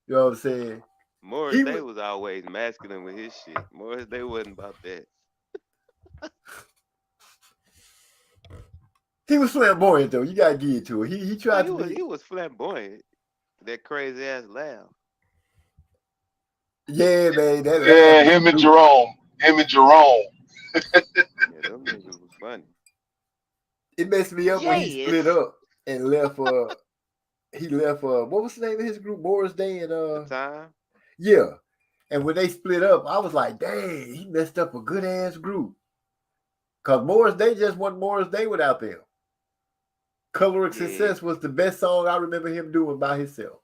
Speaker 3: You know what I'm saying?
Speaker 5: Morris Day was always masculine with his shit. Morris Day wasn't about that.
Speaker 3: He was flamboyant though. You gotta give it to him. He tried to be.
Speaker 5: He was flamboyant. That crazy ass laugh.
Speaker 3: Yeah, man, that
Speaker 6: Yeah,
Speaker 3: laugh is
Speaker 6: him and
Speaker 3: stupid.
Speaker 6: Jerome. Him and Jerome.
Speaker 5: Yeah, them niggas was funny.
Speaker 3: It messed me up when he split
Speaker 5: Yes.
Speaker 3: up and left. He left. What was the name of his group? Morris Day and
Speaker 5: The time.
Speaker 3: yeah. And when they split up, I was like, dang, he messed up a good ass group. Cause Morris Day just wasn't Morris Day without them. Color of
Speaker 5: Yeah.
Speaker 3: Success was the best song I remember him doing by himself.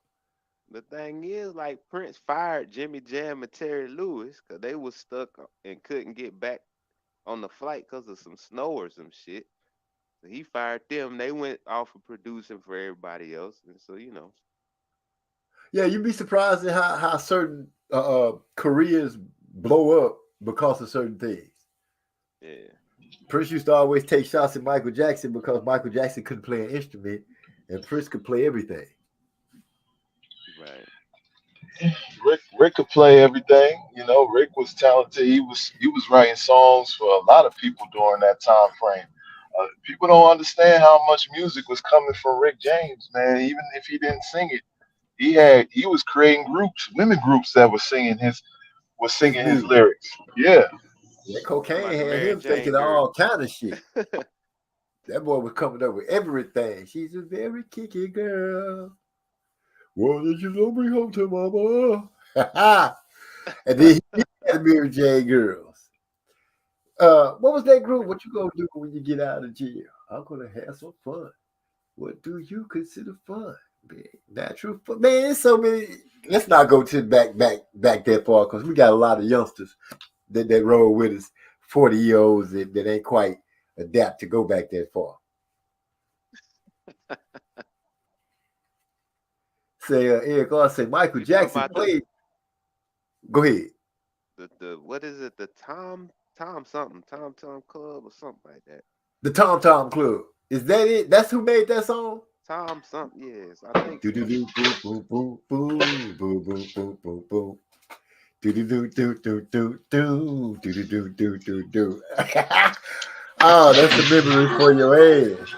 Speaker 5: The thing is, like Prince fired Jimmy Jam and Terry Lewis because they was stuck and couldn't get back on the flight because of some snow or some shit. So he fired them. They went off of producing for everybody else, and so
Speaker 3: Yeah, you'd be surprised at how certain careers blow up because of certain things.
Speaker 5: yeah.
Speaker 3: Prince used to always take shots at Michael Jackson because Michael Jackson couldn't play an instrument and Prince could play everything.
Speaker 5: Right.
Speaker 6: Rick could play everything. You know, Rick was talented. He was writing songs for a lot of people during that time frame. People don't understand how much music was coming from Rick James, man. Even if he didn't sing it, he was creating groups, women groups that was
Speaker 3: His
Speaker 6: singing his
Speaker 3: music.
Speaker 6: lyrics. Yeah,
Speaker 3: That
Speaker 5: Talking
Speaker 3: cocaine
Speaker 5: about the
Speaker 3: had
Speaker 5: Mary
Speaker 3: him
Speaker 5: Jane
Speaker 3: thinking all
Speaker 5: girls.
Speaker 3: kind of shit. That boy was coming up with everything. She's a very kicky girl. Why did you not bring home to mama? And then he had Mary J. Girls. What was that group? What you gonna do when you get out of jail? I'm gonna have some fun. What do you consider fun? Man, natural fun. Man, there's so many. Let's not go to back that far because we got a lot of youngsters that roll with us, 40-year-olds that ain't quite adapt to go back that far. Say Eric I say Michael
Speaker 5: You talking
Speaker 3: Jackson
Speaker 5: about
Speaker 3: played. Go ahead.
Speaker 5: the what is it? The Tom something Tom Club or something like that.
Speaker 3: The Tom Tom Club. Is that it? That's who made that song?
Speaker 5: Tom something. Yes, I think
Speaker 3: Do
Speaker 5: so.
Speaker 3: do do boom boom boom boom boom boom boom boom boom. Do do do do do do do do do do do do. Oh, that's the memory for your ass.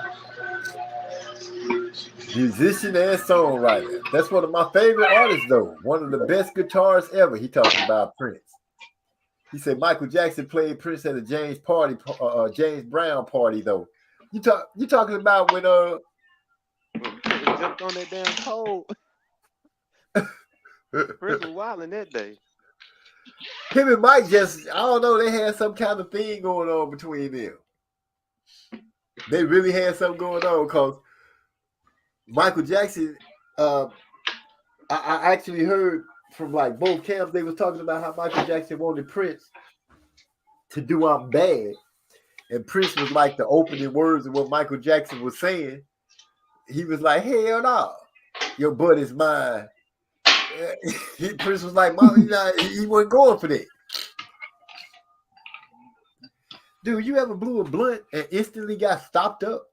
Speaker 3: Musician and songwriter. That's one of my favorite artists, though. One of the best guitarists ever. He talking about Prince. He said Michael Jackson played Prince at a James Brown party, though. You talking about when
Speaker 5: When Prince jumped on that damn pole, Prince was wilding that day.
Speaker 3: him and Mike just, I don't know, they had some kind of thing going on between them. They really had something going on because Michael Jackson, uh, I actually heard from like both camps, they was talking about how Michael Jackson wanted Prince to do I'm bad. And Prince was like the opening words of what Michael Jackson was saying. He was like, hell no, your butt is mine. Prince was like, Mom, he wasn't going for that. Dude, you ever blew a blunt and instantly got stopped up?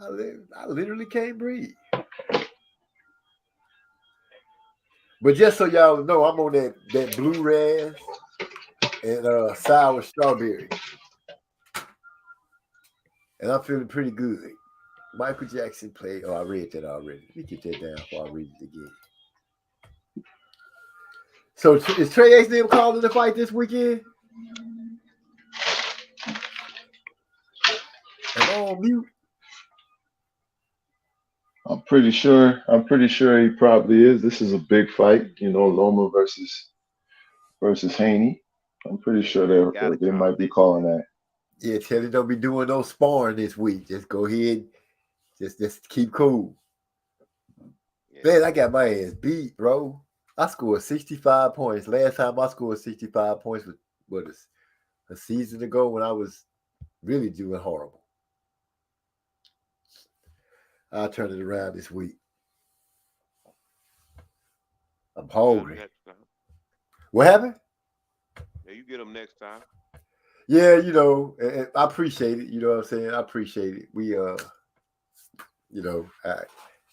Speaker 3: I literally can't breathe. But just so y'all know, I'm on that blue ras and sour strawberry. And I'm feeling pretty good. Michael Jackson played. Oh, I read that already. Let me get that down before I read it again. So is Trey X them calling the fight this weekend? Am I on mute?
Speaker 6: I'm pretty sure. I'm pretty sure he probably is. This is a big fight. You know, Loma versus Haney. I'm pretty
Speaker 5: Yeah,
Speaker 6: sure
Speaker 5: he gotta
Speaker 6: they
Speaker 5: call
Speaker 6: might
Speaker 5: it
Speaker 6: be
Speaker 5: this
Speaker 6: calling
Speaker 5: week.
Speaker 6: that.
Speaker 3: Yeah, Teddy don't be doing no sparring this week. Just go ahead. Just keep cool.
Speaker 5: Yeah.
Speaker 3: Man, I got my ass beat, bro. I scored 65 points. Last time I scored 65 points was a season ago when I was really doing horrible. I'll turn it around this week. I'm hungry.
Speaker 5: Next time.
Speaker 3: What happened?
Speaker 5: Yeah, you get him next time.
Speaker 3: Yeah, I appreciate it. You know what I'm saying? I appreciate it. We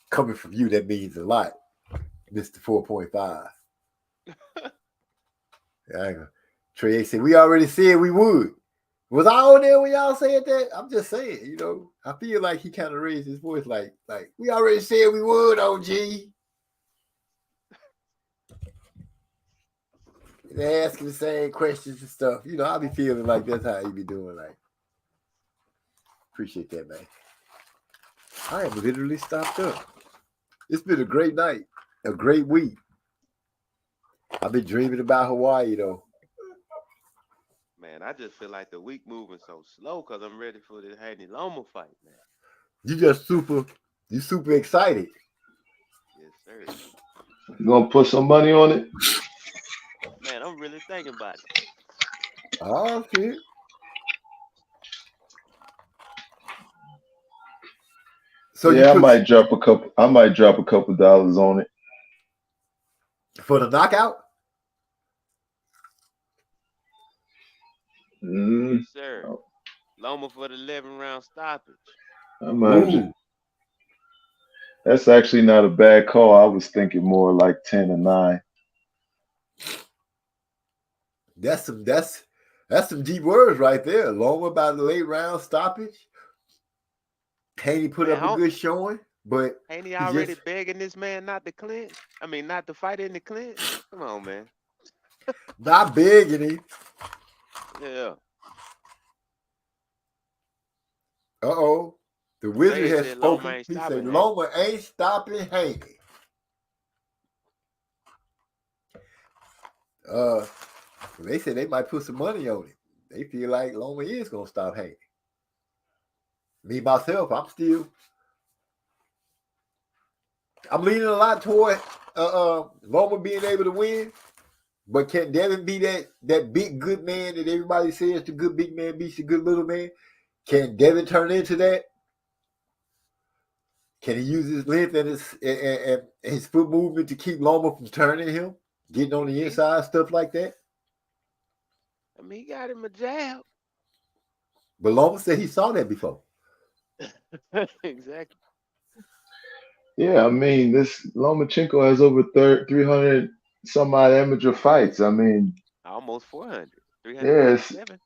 Speaker 3: coming from you, that means a lot, Mr. 4.5. Trey said, we already said we would. Was I on there when y'all said that? I'm just saying, I feel like he kind of raised his voice like we already said we would, OG. They asking the same questions and stuff. You know, I be feeling like that's how you be doing. Like, appreciate that, man. I am literally stopped up. It's been a great night, a great week. I've been dreaming about Hawaii though.
Speaker 5: Man, I just feel like the week moving so slow because I'm ready for this Haney Loma fight, man.
Speaker 3: You super excited.
Speaker 5: Yes, sir.
Speaker 6: You gonna put some money on it?
Speaker 5: Man, I'm really thinking about it.
Speaker 3: Oh shit. So you
Speaker 6: Yeah, I
Speaker 3: put
Speaker 6: might drop a couple. I might drop a couple dollars on it.
Speaker 3: for the knockout?
Speaker 6: Mm,
Speaker 5: Yes, sir. Loma for the 11 round stoppage.
Speaker 6: I might.
Speaker 3: Ooh,
Speaker 6: That's actually not a bad call. I was thinking more like 10 or 9.
Speaker 3: that's some deep words right there. Loma by the late round stoppage. Haney put
Speaker 5: Man,
Speaker 3: up a good showing, but
Speaker 5: ain't he
Speaker 3: he
Speaker 5: already
Speaker 3: just
Speaker 5: begging this man not to clinch? I mean, not to fight in the clinch? Come on, man.
Speaker 3: not begging him.
Speaker 5: Yeah.
Speaker 3: Uh-oh. The wizard
Speaker 5: Ray
Speaker 3: has
Speaker 5: said Loma
Speaker 3: spoken.
Speaker 5: ain't
Speaker 3: He said
Speaker 5: stopping Haney.
Speaker 3: Loma ain't stopping Haney. They said they might put some money on it. They feel like Loma is gonna stop Haney. Me myself, I'm leaning a lot toward Loma being able to win. But can Devin be that big good man that everybody says the good big man beats the good little man? Can Devin turn into that? Can he use his length and his foot movement to keep Loma from turning him, getting on the inside, stuff like that?
Speaker 5: I mean, he got him a jab.
Speaker 3: But Loma said he saw that before.
Speaker 5: Exactly.
Speaker 6: Yeah, I mean, this Lomachenko has over 300 some odd amateur fights. I mean,
Speaker 5: Almost 400.
Speaker 6: yes,
Speaker 5: 397.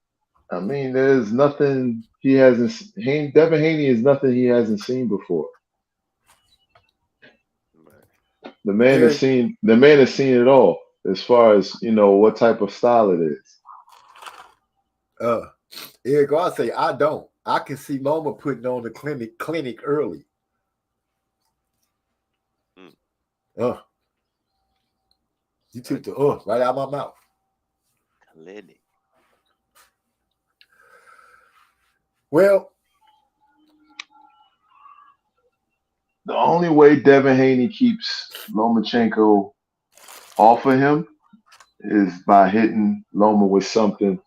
Speaker 6: I mean, there's nothing he hasn't. Devin Haney is nothing he hasn't seen before. The man has
Speaker 3: Eric,
Speaker 6: seen. The man has seen it all as far as what type of style it is.
Speaker 3: uh, Eric, I'll say I don't. I can see Loma putting on the clinic early.
Speaker 5: Mm.
Speaker 3: You took the right out of my mouth.
Speaker 5: Clinic.
Speaker 3: Well,
Speaker 6: The only way Devin Haney keeps Lomachenko off of him is by hitting Loma with something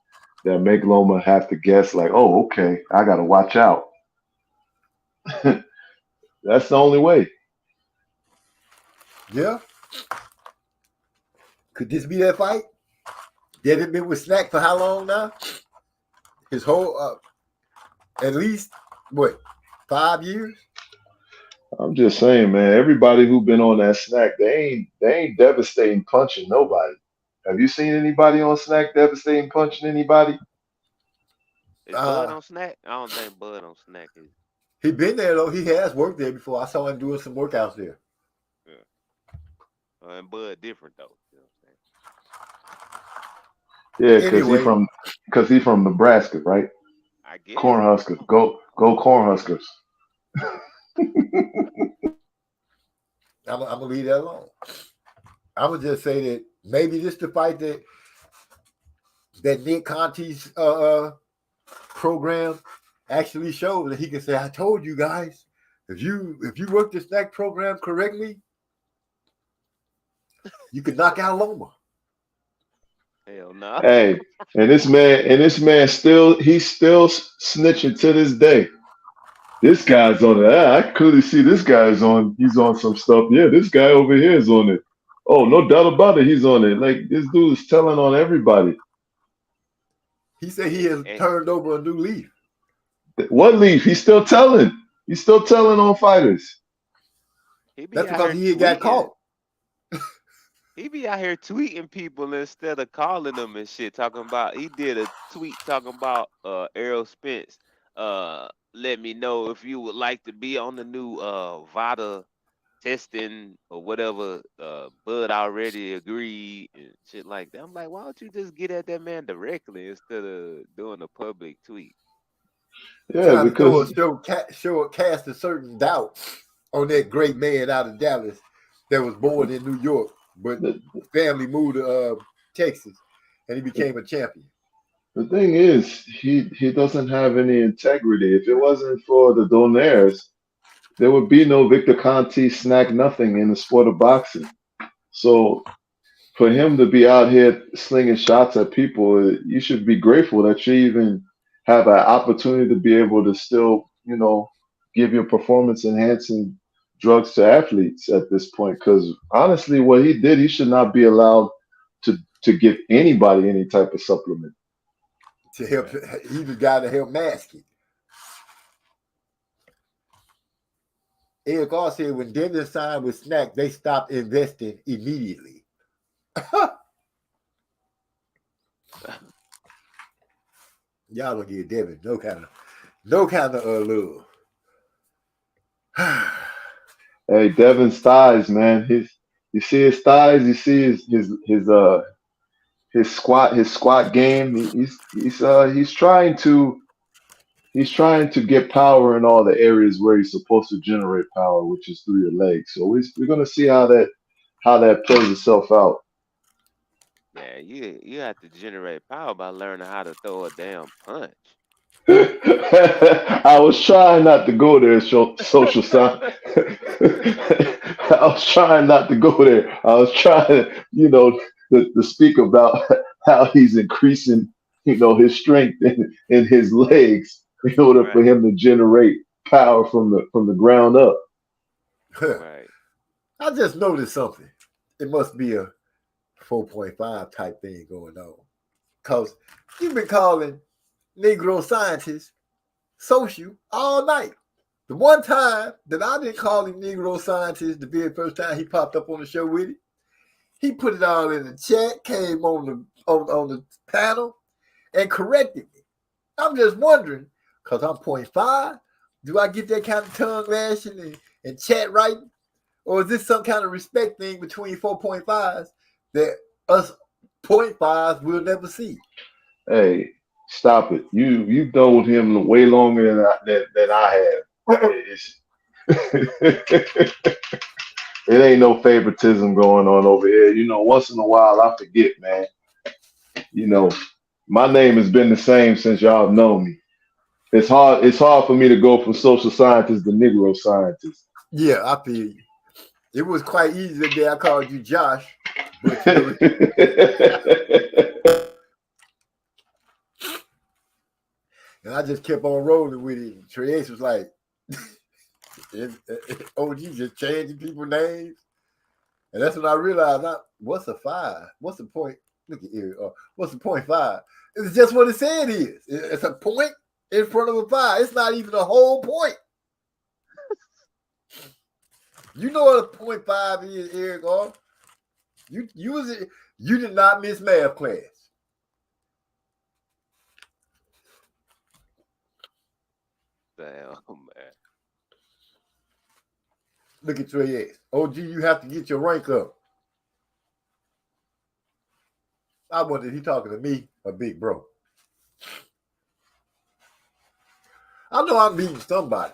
Speaker 6: that make Loma have to guess like, oh, okay, I gotta watch out. That's the only way.
Speaker 3: yeah. Could this be that fight? Devin been with Snack for how long now? His whole at least what 5 years?
Speaker 6: I'm just saying, man. Everybody who been on that snack, they ain't devastating punching nobody. Have you seen anybody on snack devastating punching anybody?
Speaker 5: Is Bud on snack? I don't think Bud on snack is.
Speaker 3: He been there though. He has worked there before. I saw him doing some workouts there.
Speaker 5: Yeah. And Bud different though. You know what
Speaker 6: Yeah, because
Speaker 3: Anyway,
Speaker 6: he from Nebraska, right?
Speaker 5: I guess.
Speaker 6: Cornhuskers, go Cornhuskers.
Speaker 3: I'm gonna leave that alone. I would just say that maybe this the fight that Nick Conti's program actually showed that he can say, "I told you guys, if you work the snack program correctly, you could knock out Loma."
Speaker 5: Hell no.
Speaker 6: Hey, and this man he's still snitching to this day. This guy's on it. I clearly see this guy's on. He's on some stuff. Yeah, this guy over here is on it. Oh, no doubt about it. He's on it. Like this dude is telling on everybody.
Speaker 3: He said he has turned over a new leaf.
Speaker 6: What leaf? He's still telling. He's still telling on fighters.
Speaker 5: He be
Speaker 3: That's
Speaker 5: out
Speaker 3: because
Speaker 5: here
Speaker 3: he got
Speaker 5: tweeting.
Speaker 3: caught.
Speaker 5: He be out here tweeting people instead of calling them and shit. Talking about he did a tweet talking about Errol Spence. Let me know if you would like to be on the new VADA testing or whatever. Bud already agreed and shit like that. I'm like, why don't you just get at that man directly instead of doing a public tweet?
Speaker 6: Yeah,
Speaker 3: Trying to throw
Speaker 6: because
Speaker 3: a cast a certain doubt on that great man out of Dallas that was born in New York, but
Speaker 6: the,
Speaker 3: family moved to Texas, and he became a champion.
Speaker 6: the thing is, he doesn't have any integrity. If it wasn't for the donaires, there would be no Victor Conti snack nothing in the sport of boxing. So for him to be out here slinging shots at people, you should be grateful that you even have an opportunity to be able to still, give your performance enhancing drugs to athletes at this point. Because honestly, what he did, he should not be allowed to give anybody any type of supplement.
Speaker 3: To help, he the guy to help mask it. Eric Carr said when Devin signed with Snack, they stopped investing immediately. Y'all don't give Devin no kind of love.
Speaker 6: Hey, Devin's thighs, man. You see his thighs. You see his squat game. He's trying to get power in all the areas where he's supposed to generate power, which is through your legs. So we're gonna see how that plays itself out.
Speaker 5: Yeah, you have to generate power by learning how to throw a damn punch.
Speaker 6: I was trying not to go there, social science. I was trying not to go there. I was trying, to speak about how he's increasing, his strength in his legs in order for
Speaker 5: Right,
Speaker 6: him to generate power from the ground up.
Speaker 5: right.
Speaker 3: I just noticed something. It must be a 4.5 type thing going on. Because you've been calling Negro scientists social all night. The one time that I didn't call him Negro scientist, the very first time he popped up on the show with it, he put it all in the chat, came on the panel, and corrected me. I'm just wondering, because I'm 0.5, do I get that kind of tongue lashing and chat writing? Or is this some kind of respect thing between 4.5s that us 0.5s will never see?
Speaker 6: Hey, stop it! You've done with him way longer than I have. It ain't no favoritism going on over here. Once in a while I forget, man. My name has been the same since y'all have known me. It's hard for me to go from social scientist to Negro scientist.
Speaker 3: Yeah, I feel you. It was quite easy the day I called you Josh, but and I just kept on rolling with it. Trace was like, OG just changing people's names. And that's when I realized, what's a 5? What's the point? Look at Eric. What's the 0.5? It's just what it said it is. It's a point in front of a 5. It's not even a whole point. You know what a 0.5 is, Eric. You did not miss math class.
Speaker 5: Damn, man.
Speaker 3: Look at Trey X. OG, you have to get your rank up. I wonder if he talking to me or Big Bro. I know I'm beating somebody.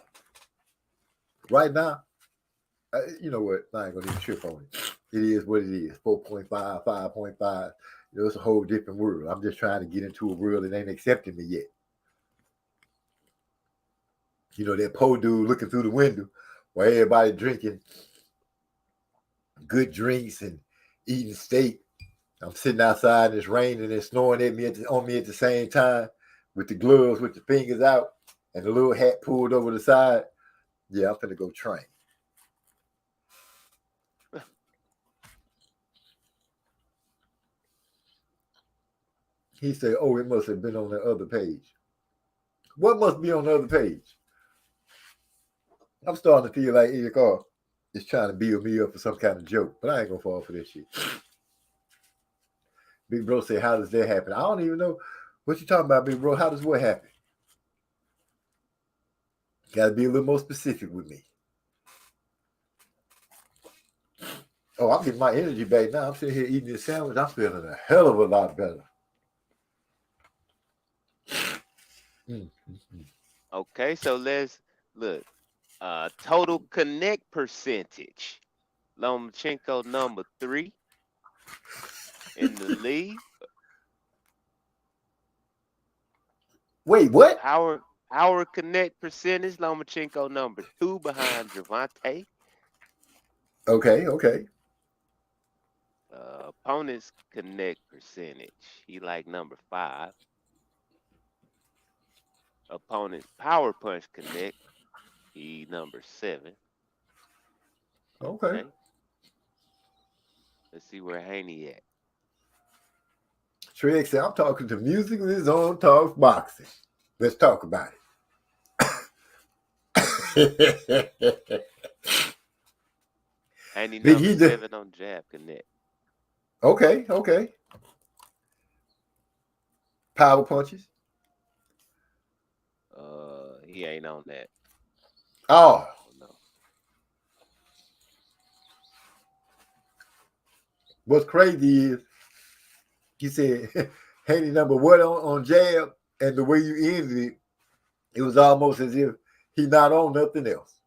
Speaker 3: Right now, you know what? I ain't going to even trip on it. It is what it is. 4.5, 5.5. It's a whole different world. I'm just trying to get into a world that ain't accepting me yet. That poor dude looking through the window while everybody drinking good drinks and eating steak. I'm sitting outside and it's raining and it's snowing on me at the same time with the gloves with the fingers out and the little hat pulled over the side. Yeah, I'm finna go train. He said, oh, it must have been on the other page. What must be on the other page? I'm starting to feel like Eric Carr is trying to build me up for some kind of joke, but I ain't gonna fall for this shit. Big Bro said, how does that happen? I don't even know what you talking about, Big Bro. How does what happen? Got to be a little more specific with me. Oh, I'm getting my energy back now. I'm sitting here eating this sandwich. I'm feeling a hell of a lot better.
Speaker 5: Okay, so let's look. Total connect percentage. Lomachenko number 3 in the league.
Speaker 3: Wait, what?
Speaker 5: Power connect percentage. Lomachenko number 2 behind Javante.
Speaker 3: Okay.
Speaker 5: Opponent's connect percentage. He like number 5. Opponent's power punch connect. He number 7.
Speaker 3: Okay.
Speaker 5: Let's see where Haney at.
Speaker 3: Trey said, I'm talking to Musically Zone Talks Boxing. Let's talk about it.
Speaker 5: Haney
Speaker 3: Big
Speaker 5: number
Speaker 3: E
Speaker 5: 7 on jab connect.
Speaker 3: Okay. Power punches.
Speaker 5: He ain't on that.
Speaker 3: Oh.
Speaker 5: No.
Speaker 3: What's crazy is he said Haney number 1 on jab, and the way you ended it, it was almost as if he not on nothing else.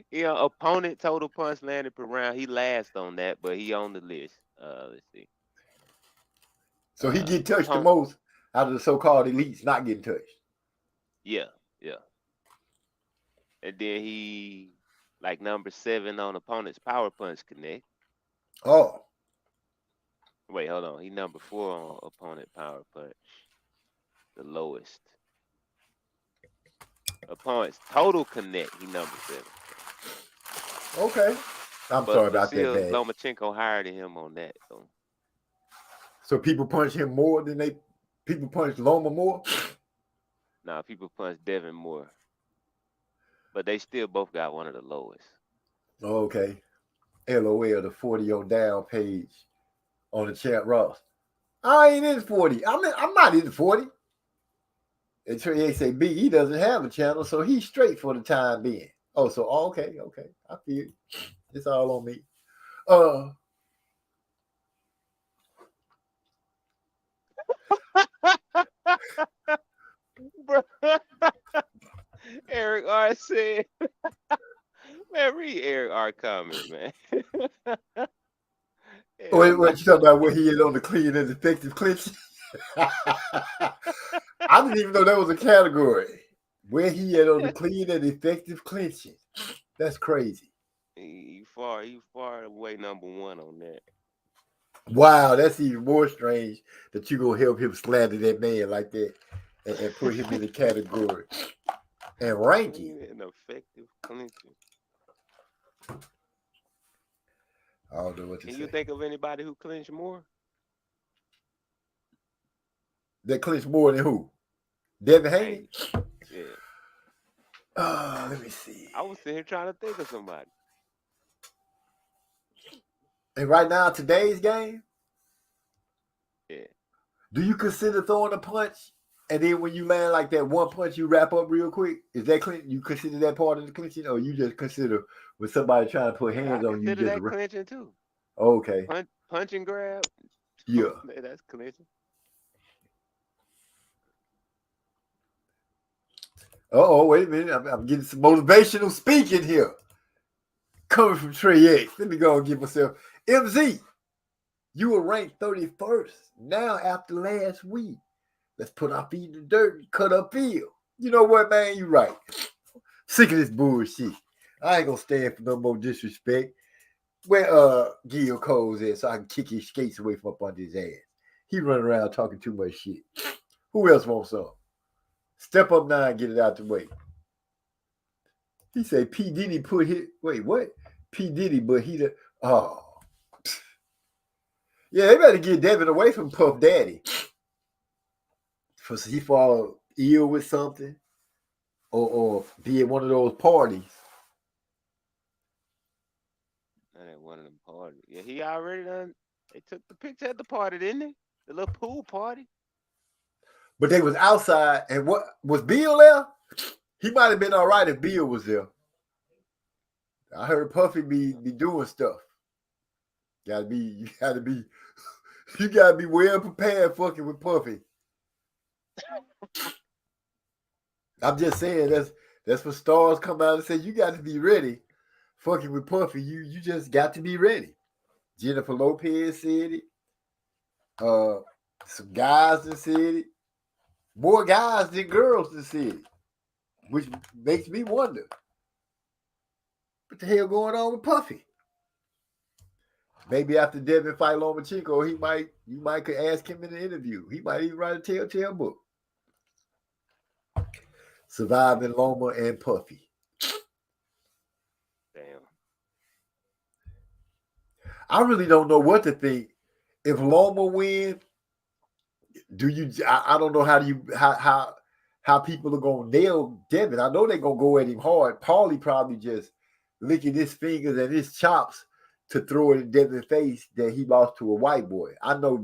Speaker 5: Yeah, opponent total punch landed per round. He last on that, but he on the list. Let's see.
Speaker 3: So he get touched the most out of the so-called elites not getting touched.
Speaker 5: Yeah. And then he like number 7 on opponent's power punch connect.
Speaker 3: Oh.
Speaker 5: Wait, hold on. He number 4 on opponent power punch. The lowest. Opponent's total connect, he number 7.
Speaker 3: Okay. I'm sorry about that, man.
Speaker 5: Lomachenko higher than him on that.
Speaker 3: So people punch him more than people punch Loma more?
Speaker 5: Nah, people punch Devin more. But they still both got one of the lowest.
Speaker 3: Okay. LOL, the 40 on down page on the chat Ross. I ain't in 40. I'm not in 40. And Trey say B, he doesn't have a channel, so he's straight for the time being. Oh, so okay. I feel it. It's all on me.
Speaker 5: Eric R said, man, read Eric R comment, man.
Speaker 3: What you talking about? Where he is on the clean and effective clinching? I didn't even know that was a category. Where he is on the clean and effective clinching. That's crazy.
Speaker 5: He far away number 1 on that.
Speaker 3: Wow, that's even more strange that you gonna help him slander that man like that and put him in the category and rank him.
Speaker 5: An effective clinching.
Speaker 3: I don't know what to say.
Speaker 5: Can you think of anybody who clinched more?
Speaker 3: That clinched more than who? Devin Haney?
Speaker 5: Yeah.
Speaker 3: Let me see.
Speaker 5: I was sitting here trying to think of somebody.
Speaker 3: And right now, today's game?
Speaker 5: Yeah.
Speaker 3: Do you consider throwing a punch? And then when you land like that one punch, you wrap up real quick? Is that clinching? You consider that part of the clinching? Or you just consider when somebody trying to put hands on you?
Speaker 5: I consider that clinching too.
Speaker 3: Okay.
Speaker 5: Punch and grab?
Speaker 3: Yeah.
Speaker 5: That's clinching.
Speaker 3: Wait a minute. I'm getting some motivational speaking here. Coming from Trey X. Let me go and give myself. MZ, you were ranked 31st. Now after last week, let's put our feet in the dirt and cut up field. You know what, man? You right. Sick of this bullshit. I ain't gonna stand for no more disrespect. Where Gill Cole's at so I can kick his skates away from up under his ass. He running around talking too much shit. Who else wants some? Step up now and get it out the way. He said P. Diddy put his wait, what? P. Diddy, but he the yeah, they better get Devin away from Puff Daddy. For he fall ill with something or be at one of those parties.
Speaker 5: Not at one of them parties. Yeah, he already done. They took the picture at the party, didn't they? The little pool party.
Speaker 3: But they was outside, and what was Bill there? He might have been all right if Bill was there. I heard Puffy be doing stuff. You gotta be well prepared fucking with Puffy. I'm just saying that's what stars come out and say. You got to be ready. Fucking with Puffy, you just got to be ready. Jennifer Lopez said it. Some guys that said it. More guys than girls that said it, which makes me wonder what the hell going on with Puffy. Maybe after Devin fight Lomachenko, you might could ask him in an interview. He might even write a telltale book. Surviving Loma and Puffy.
Speaker 5: Damn.
Speaker 3: I really don't know what to think. If Loma wins, I don't know how people are gonna nail Devin. I know they're gonna go at him hard. Paulie probably just licking his fingers and his chops to throw it in Devin's face that he lost to a white boy. I know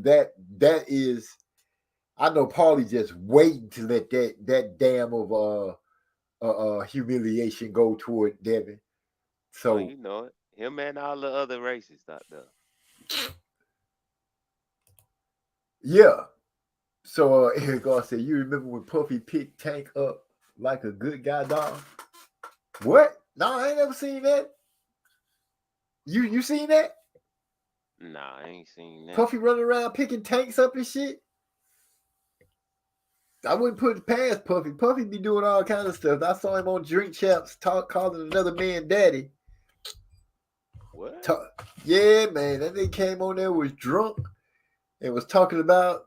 Speaker 3: I know Paulie just waiting to let that dam of humiliation go toward Devin. So
Speaker 5: you know it. Him and all the other races out there.
Speaker 3: yeah. So Eric God said, "You remember when Puffy picked Tank up like a good guy dog?" What? No, I ain't never seen that. You seen that?
Speaker 5: Nah, I ain't seen that.
Speaker 3: Puffy running around picking tanks up and shit. I wouldn't put it past Puffy. Puffy be doing all kind of stuff. I saw him on Drink Champs calling another man daddy.
Speaker 5: What?
Speaker 3: Yeah, man. That nigga came on there, was drunk, and was talking about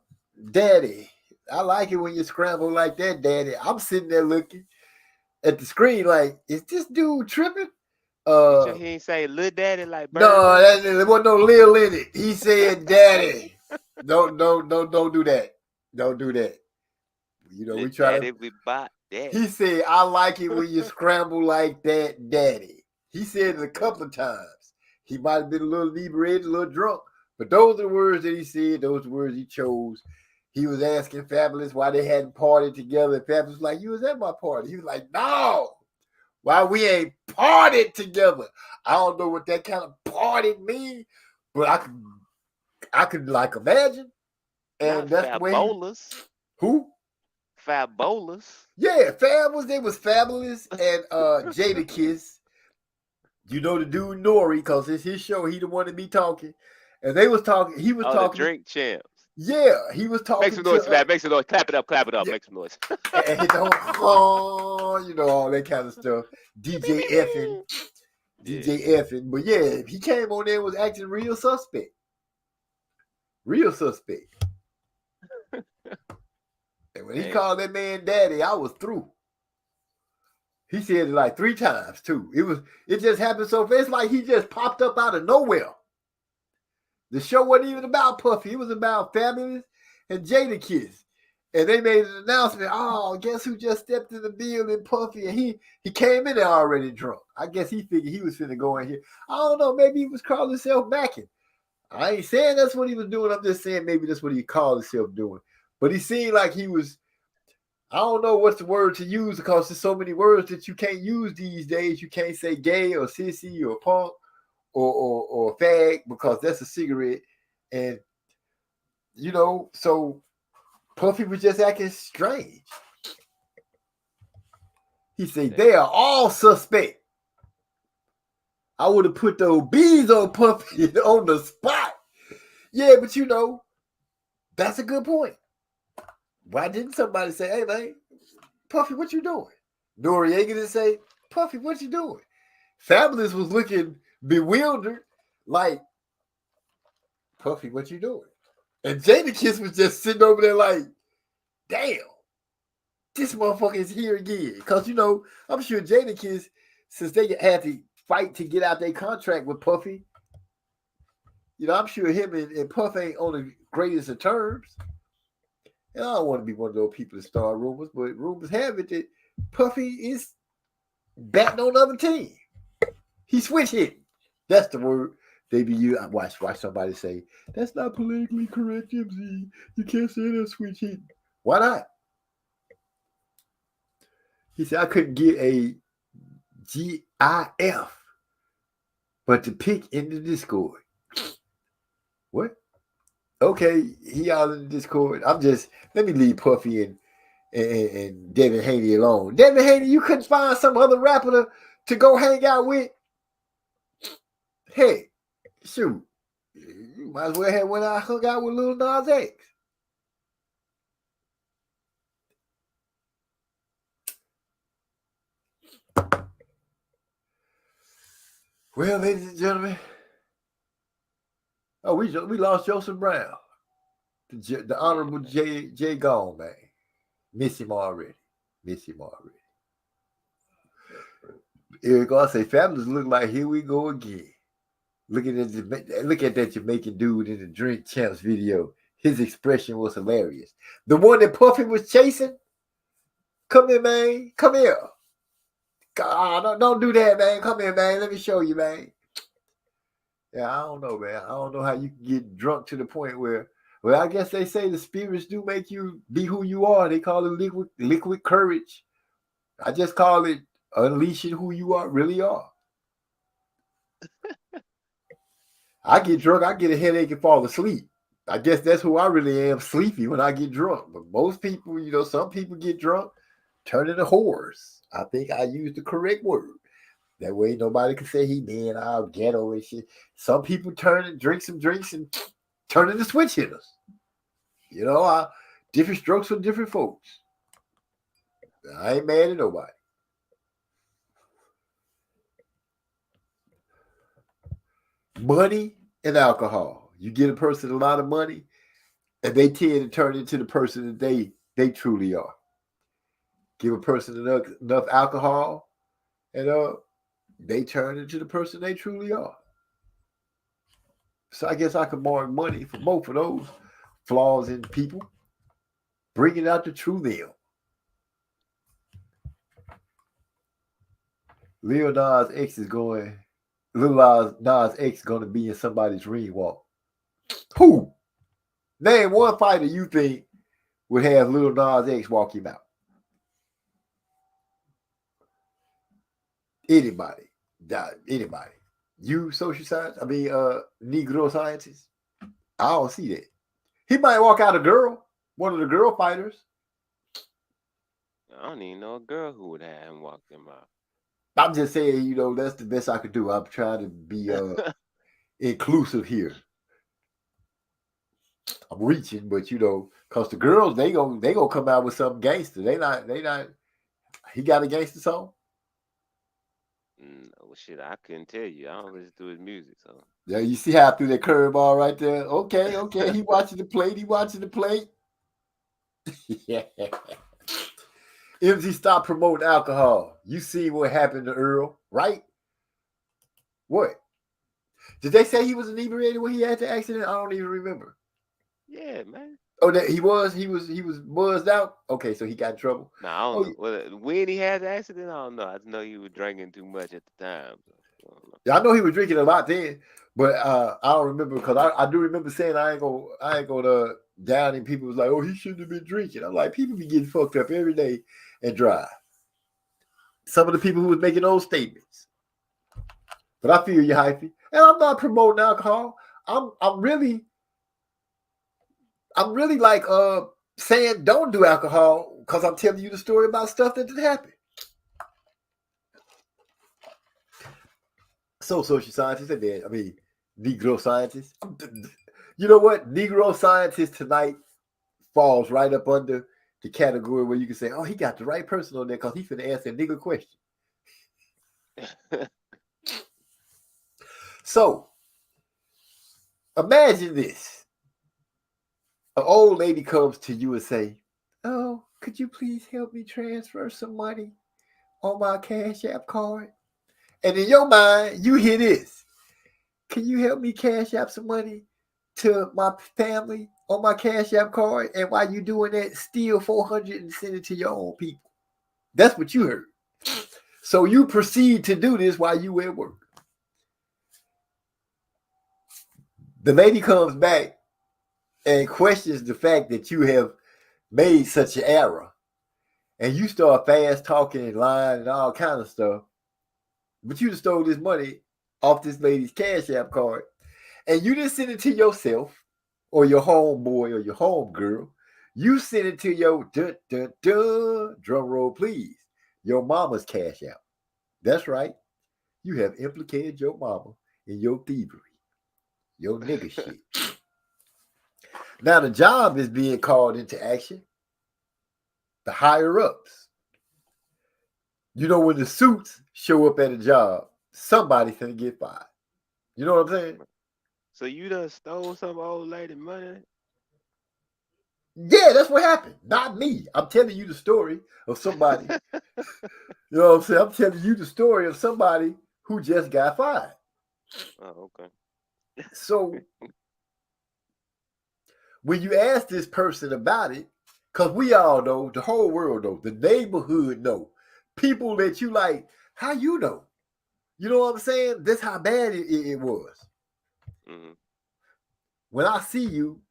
Speaker 3: daddy. I like it when you scramble like that, daddy. I'm sitting there looking at the screen like, is this dude tripping?
Speaker 5: You sure he ain't say Lil Daddy like Bird?
Speaker 3: No, there wasn't no Lil in it. He said daddy. Don't do that. Don't do that. You know,
Speaker 5: Lil
Speaker 3: we try
Speaker 5: Daddy,
Speaker 3: to.
Speaker 5: we bought that.
Speaker 3: He said, I like it when you scramble like that, daddy. He said it a couple of times. He might have been a little inebriated, a little drunk, but those are the words that he said, those are the words he chose. He was asking Fabulous why they hadn't partied together. And Fabulous was like, you was at my party. He was like, no, why we ain't partied together. I don't know what that kind of party means, but I could like imagine. And
Speaker 5: Not
Speaker 3: that's the way who?
Speaker 5: Fabolous.
Speaker 3: Yeah, It was Fabulous and Jadakiss. You know the dude Nori, because it's his show. He the one that be talking. And they was talking. He was talking.
Speaker 5: The Drink Champs.
Speaker 3: Yeah, he was talking.
Speaker 5: Make some noise, man. Make some noise. Clap it up. Yeah. Make some noise.
Speaker 3: And hit the whole, you know, all that kind of stuff. DJ effing. But yeah, he came on there and was acting real suspect. And when he called that man daddy, I was through. He said it like 3 times too. It just happened so fast. It's like he just popped up out of nowhere. The show wasn't even about Puffy. It was about Fabulous and Jadakiss. And they made an announcement. Oh, guess who just stepped in the building, Puffy? And he came in there already drunk. I guess he figured he was finna go in here. I don't know. Maybe he was calling himself backing. I ain't saying that's what he was doing. I'm just saying maybe that's what he called himself doing. But he seemed like he was, I don't know what's the word to use because there's so many words that you can't use these days. You can't say gay or sissy or punk or fag because that's a cigarette. And, you know, so Puffy was just acting strange. He said, they are all suspect. I would have put those bees on Puffy on the spot. Yeah, but you know, that's a good point. Why didn't somebody say, hey, man, Puffy, what you doing? Noriega didn't say, Puffy, what you doing? Fabulous was looking bewildered, like, Puffy, what you doing? And Jadakiss was just sitting over there like, damn, this motherfucker is here again. Because, you know, I'm sure Jadakiss, since they had to fight to get out their contract with Puffy, you know, I'm sure him and Puff ain't on the greatest of terms. And I don't want to be one of those people that start rumors, but rumors have it that Puffy is batting on the other team. He switch hitting. That's the word they be using. I watch somebody say, that's not politically correct, MZ. You can't say that switch hitting. Why not? He said, I couldn't get a GIF But to pick in the Discord. What? Okay, he all in the Discord. Let me leave Puffy and Devin Haney alone. Devin Haney, you couldn't find some other rapper to go hang out with? Hey, shoot. You might as well have when I hung out with Lil Nas X. Well, ladies and gentlemen, we lost Joseph Brown, the Honorable Jay Gone, man. Miss him already. Eric I say, families look like here we go again. Look at that Jamaican dude in the Drink Champs video. His expression was hilarious. The one that Puffy was chasing. Come here, man. Come here. God, don't do that, man. Come here, man. Let me show you, man. Yeah, I don't know, man. I don't know how you can get drunk to the point where, well, I guess they say the spirits do make you be who you are. They call it liquid courage. I just call it unleashing who you really are. I get drunk, I get a headache and fall asleep. I guess that's who I really am, sleepy when I get drunk. But most people, some people get drunk, turn into whores. I think I used the correct word. That way nobody can say he being all ghetto and shit. Some people drink some drinks and turn into switch hitters. Different strokes for different folks. I ain't mad at nobody. Money and alcohol. You get a person a lot of money, and they tend to turn into the person that they truly are. Give a person enough alcohol, and they turn into the person they truly are. So I guess I could borrow money for both of those flaws in people, bringing out the true them. Lil Nas X is going to be in somebody's ring walk. Who? Name one fighter you think would have Lil Nas X walk him out. Anybody. You social science? Negro scientist? I don't see that. He might walk out a girl, one of the girl fighters.
Speaker 5: I don't even know a girl who would have him walk him out.
Speaker 3: I'm just saying, that's the best I could do. I'm trying to be inclusive here. I'm reaching, but because the girls they gonna come out with something gangster. They not. He got a gangster song.
Speaker 5: No shit, I couldn't tell you. I don't listen to his music, so.
Speaker 3: Yeah, you see how I threw that curveball right there. Okay. He watching the plate. Yeah. MZ stopped promoting alcohol. You see what happened to Earl, right? What? Did they say he was inebriated when he had the accident? I don't even remember.
Speaker 5: Yeah, man.
Speaker 3: Oh, that he was buzzed out. Okay, so he got in trouble.
Speaker 5: No, I don't know. When he had the accident, I don't know. I just know he was drinking too much at the time. So
Speaker 3: I know he was drinking a lot then, but I don't remember because I do remember saying I ain't gonna down and people was like, oh, he shouldn't have been drinking. I'm like, people be getting fucked up every day and drive. Some of the people who was making those statements. But I feel you, Hyphy. And I'm not promoting alcohol. I'm really like saying don't do alcohol because I'm telling you the story about stuff that did happen. So social scientists, Negro scientists. You know what? Negro scientist tonight falls right up under the category where you can say, oh, he got the right person on there because he's finna answer a nigga question. So, imagine this. An old lady comes to you and say, oh, could you please help me transfer some money on my Cash App card? And in your mind, you hear this. Can you help me Cash App some money to my family on my Cash App card? And while you doing that, steal $400 and send it to your own people. That's what you heard. So you proceed to do this while you at work. The lady comes back and questions the fact that you have made such an error. And you start fast talking and lying and all kind of stuff. But you just stole this money off this lady's Cash App card, and you didn't send it to yourself or your homeboy or your homegirl. You send it to your drum roll, please. Your mama's Cash App. That's right. You have implicated your mama in your thievery, your nigga shit. Now the job is being called into action. The higher ups. You know, when the suits show up at a job, somebody's gonna get fired. You know what I'm saying?
Speaker 5: So you done stole some old lady money?
Speaker 3: Yeah, that's what happened. Not me. I'm telling you the story of somebody. You know what I'm saying? I'm telling you the story of somebody who just got fired.
Speaker 5: Oh, okay.
Speaker 3: So when you ask this person about it, because we all know, the whole world know, the neighborhood know, people that you like, how you know? You know what I'm saying? That's how bad it was.
Speaker 5: Mm-hmm.
Speaker 3: When I see you,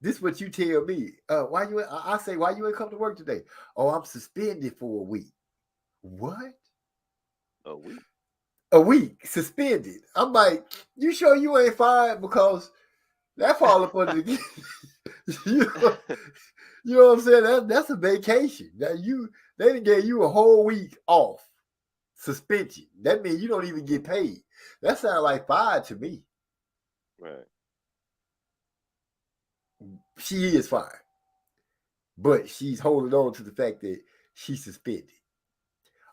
Speaker 3: this is what you tell me. Why you? I say, why you ain't come to work today? Oh, I'm suspended for a week. What?
Speaker 5: A week?
Speaker 3: A week suspended. I'm like, you sure you ain't fired? Because that fall up under the you know, you know what I'm saying? That's a vacation. That they done gave you a whole week off suspension. That means you don't even get paid. That sounds like fired to me.
Speaker 5: Right.
Speaker 3: She is fired, but she's holding on to the fact that she's suspended.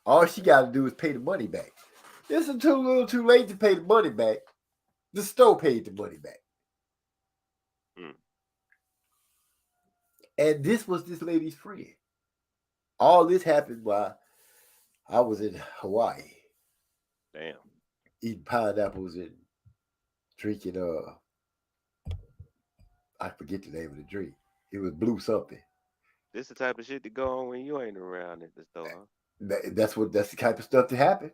Speaker 3: All she got to do is pay the money back. It's a little too late to pay the money back. The store paid the money back.
Speaker 5: Mm.
Speaker 3: And this was this lady's friend. All this happened while I was in Hawaii.
Speaker 5: Damn.
Speaker 3: Eating pineapples and drinking I forget the name of the drink. It was blue something.
Speaker 5: This the type of shit that go on when you ain't around at the store, huh?
Speaker 3: That's the type of stuff that happened.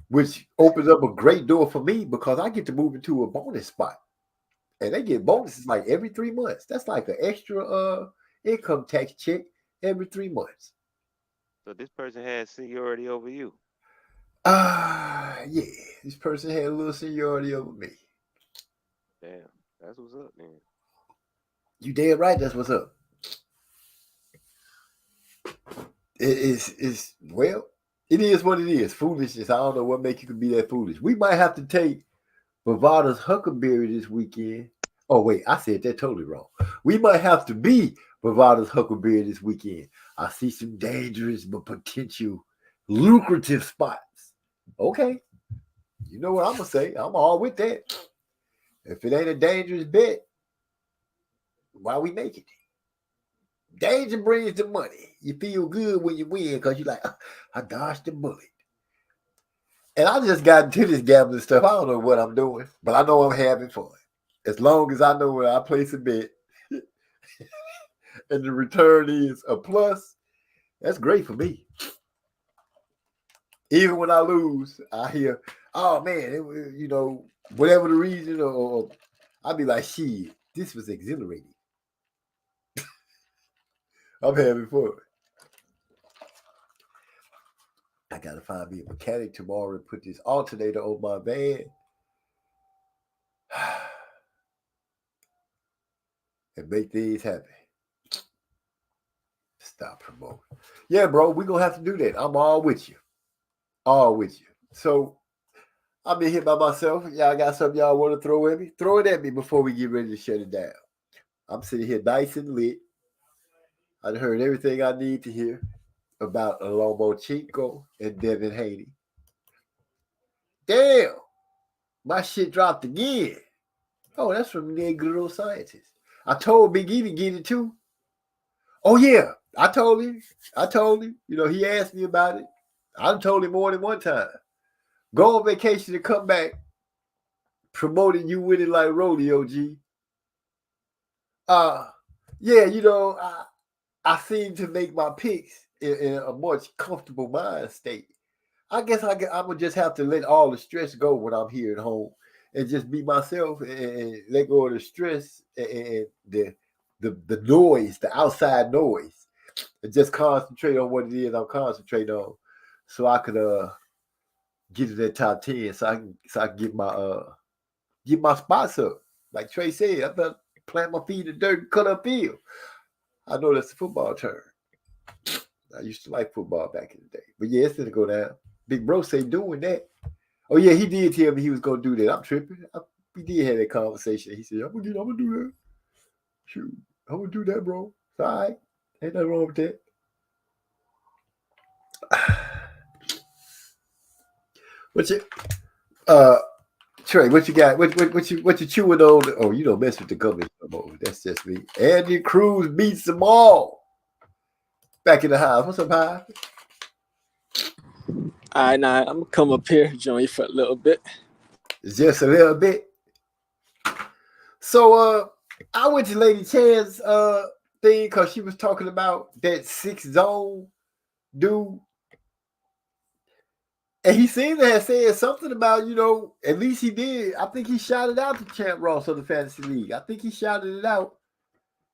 Speaker 3: Which opens up a great door for me because I get to move into a bonus spot. And they get bonuses like every 3 months. That's like an extra income tax check every 3 months.
Speaker 5: So this person had seniority over you.
Speaker 3: Yeah. This person had a little seniority over me.
Speaker 5: Damn. That's what's up, man.
Speaker 3: You damn right that's what's up. It is well, it is what it is. Foolishness. I don't know what makes you be that foolish. We might have to take Bovada's Huckleberry this weekend. Oh, wait, I said that totally wrong. We might have to be Bovada's Huckleberry this weekend. I see some dangerous but potential lucrative spots. Okay. You know what I'm going to say. I'm all with that. If it ain't a dangerous bet, why we make it? Danger brings the money. You feel good when you win because you're like, I dodged the bullet. And I just got into this gambling stuff. I don't know what I'm doing, but I know I'm having fun. As long as I know where I place a bet and the return is a plus, that's great for me. Even when I lose, I hear, oh man, whatever the reason, or I'll be like, shit, this was exhilarating. I'm having fun. I gotta find me a mechanic tomorrow and put this alternator on my van. And make things happen. Stop promoting. Yeah, bro, we're gonna have to do that. I'm all with you. All with you. So I've been here by myself. Y'all got something y'all want to throw at me? Throw it at me before we get ready to shut it down. I'm sitting here nice and lit. I heard everything I need to hear about Lomachenko and Devin Haney. Damn, my shit dropped again. Oh, that's from the good old scientist. I told Big E to get it too. Oh yeah, I told him. He asked me about it. I told him more than one time. Go on vacation and come back promoting you winning like rodeo, G. Yeah, I seem to make my picks in a much comfortable mind state. I guess I'm gonna just have to let all the stress go when I'm here at home and just be myself and let go of the stress and the noise, the outside noise, and just concentrate on what it is I'm concentrating on, so I could get to that top 10 so I can get my spots up. Like Trey said, I better plant my feet in the dirt and cut up field. I know that's a football term. I used to like football back in the day. But yeah, it's gonna go down. Big bro say doing that. Oh yeah, he did tell me he was gonna do that. I'm tripping. We did have that conversation. He said, I'm gonna do that. Shoot, I'm gonna do that, bro. It's all right. Ain't nothing wrong with that. What you Trey, what you got? What you chewing on? Oh, you don't mess with the gummies no more. That's just me. Andy Cruz beats them all. Back in the house. What's up, High?
Speaker 7: All right, now I'm gonna come up here, join you for a little bit.
Speaker 3: Just a little bit. So I went to Lady Chan's thing because she was talking about that 6-zone dude. And he seemed to have said something about, at least he did. I think he shouted out to Champ Ross of the Fantasy League. I think he shouted it out.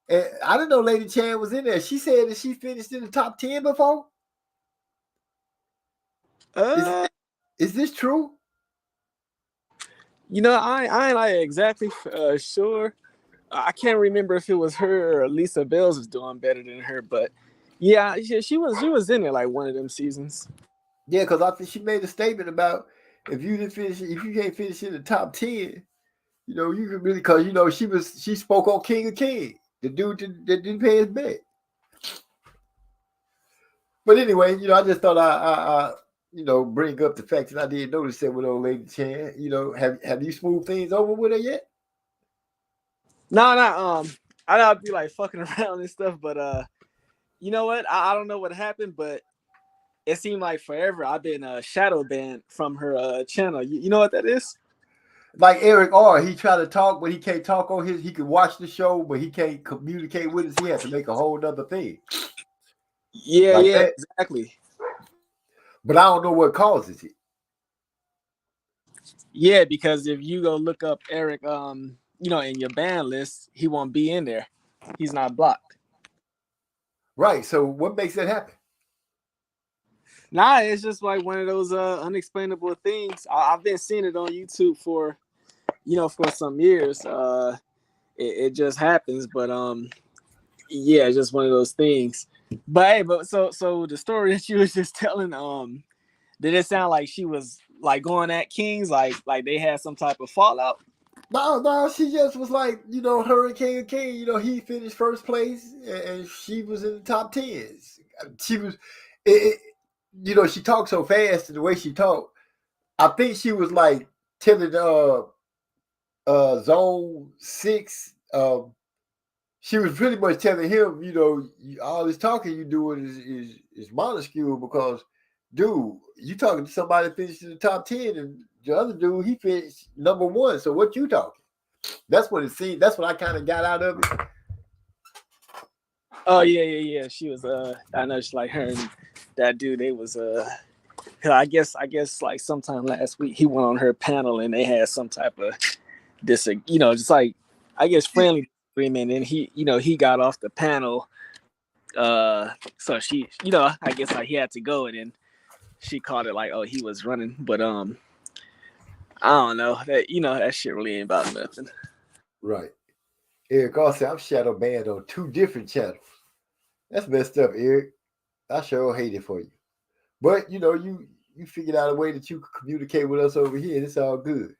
Speaker 3: And I didn't know Lady Chan was in there. She said that she finished in the top 10 before. Is this true?
Speaker 7: I ain't like exactly sure. I can't remember if it was her or Lisa Bells was doing better than her, but yeah, she was in there like one of them seasons.
Speaker 3: Yeah, because I think she made a statement about if you can't finish in the top 10, you can really, because she spoke on King of King, the dude that didn't pay his bet. But anyway, I just thought I bring up the fact that I didn't notice that with old Lady Chan. Have you smoothed things over with her yet?
Speaker 7: No, I know I'd be like fucking around and stuff, but you know what? I don't know what happened, but it seemed like forever I've been shadow banned from her channel. You know what that is?
Speaker 3: Like Eric R, he tried to talk, but he can't talk on he could watch the show, but he can't communicate with us. He has to make a whole nother thing.
Speaker 7: Yeah, like that. Exactly.
Speaker 3: But I don't know what causes it.
Speaker 7: Yeah, because if you go look up Eric, in your ban list, he won't be in there. He's not blocked.
Speaker 3: Right. So what makes that happen?
Speaker 7: Nah, it's just like one of those unexplainable things. I've been seeing it on YouTube for some years. It just happens, but yeah, it's just one of those things. But so the story that you was just telling, did it sound like she was like going at Kings, like they had some type of fallout?
Speaker 3: No, she just was like, Hurricane King, he finished first place and she was in the top 10s. She was, she talked so fast and the way she talked, I think she was like telling Zone 6, she was pretty much telling him, all this talking you doing is minuscule because, dude, you talking to somebody that finished in the top 10 and the other dude, he finished number 1. So what you talking? That's what it seemed. That's what I kind of got out of it.
Speaker 7: Oh yeah. She was I know she's like her and that dude, they was I guess like sometime last week he went on her panel and they had some type of just like I guess friendly agreement and he got off the panel. So she, I guess like he had to go and then she called it like, oh, he was running, but I don't know that that shit really ain't about nothing.
Speaker 3: Right. Eric also, I'm shadow banned on 2 different channels. That's messed up, Eric. I sure hate it for you. But you figured out a way that you could communicate with us over here. It's all good.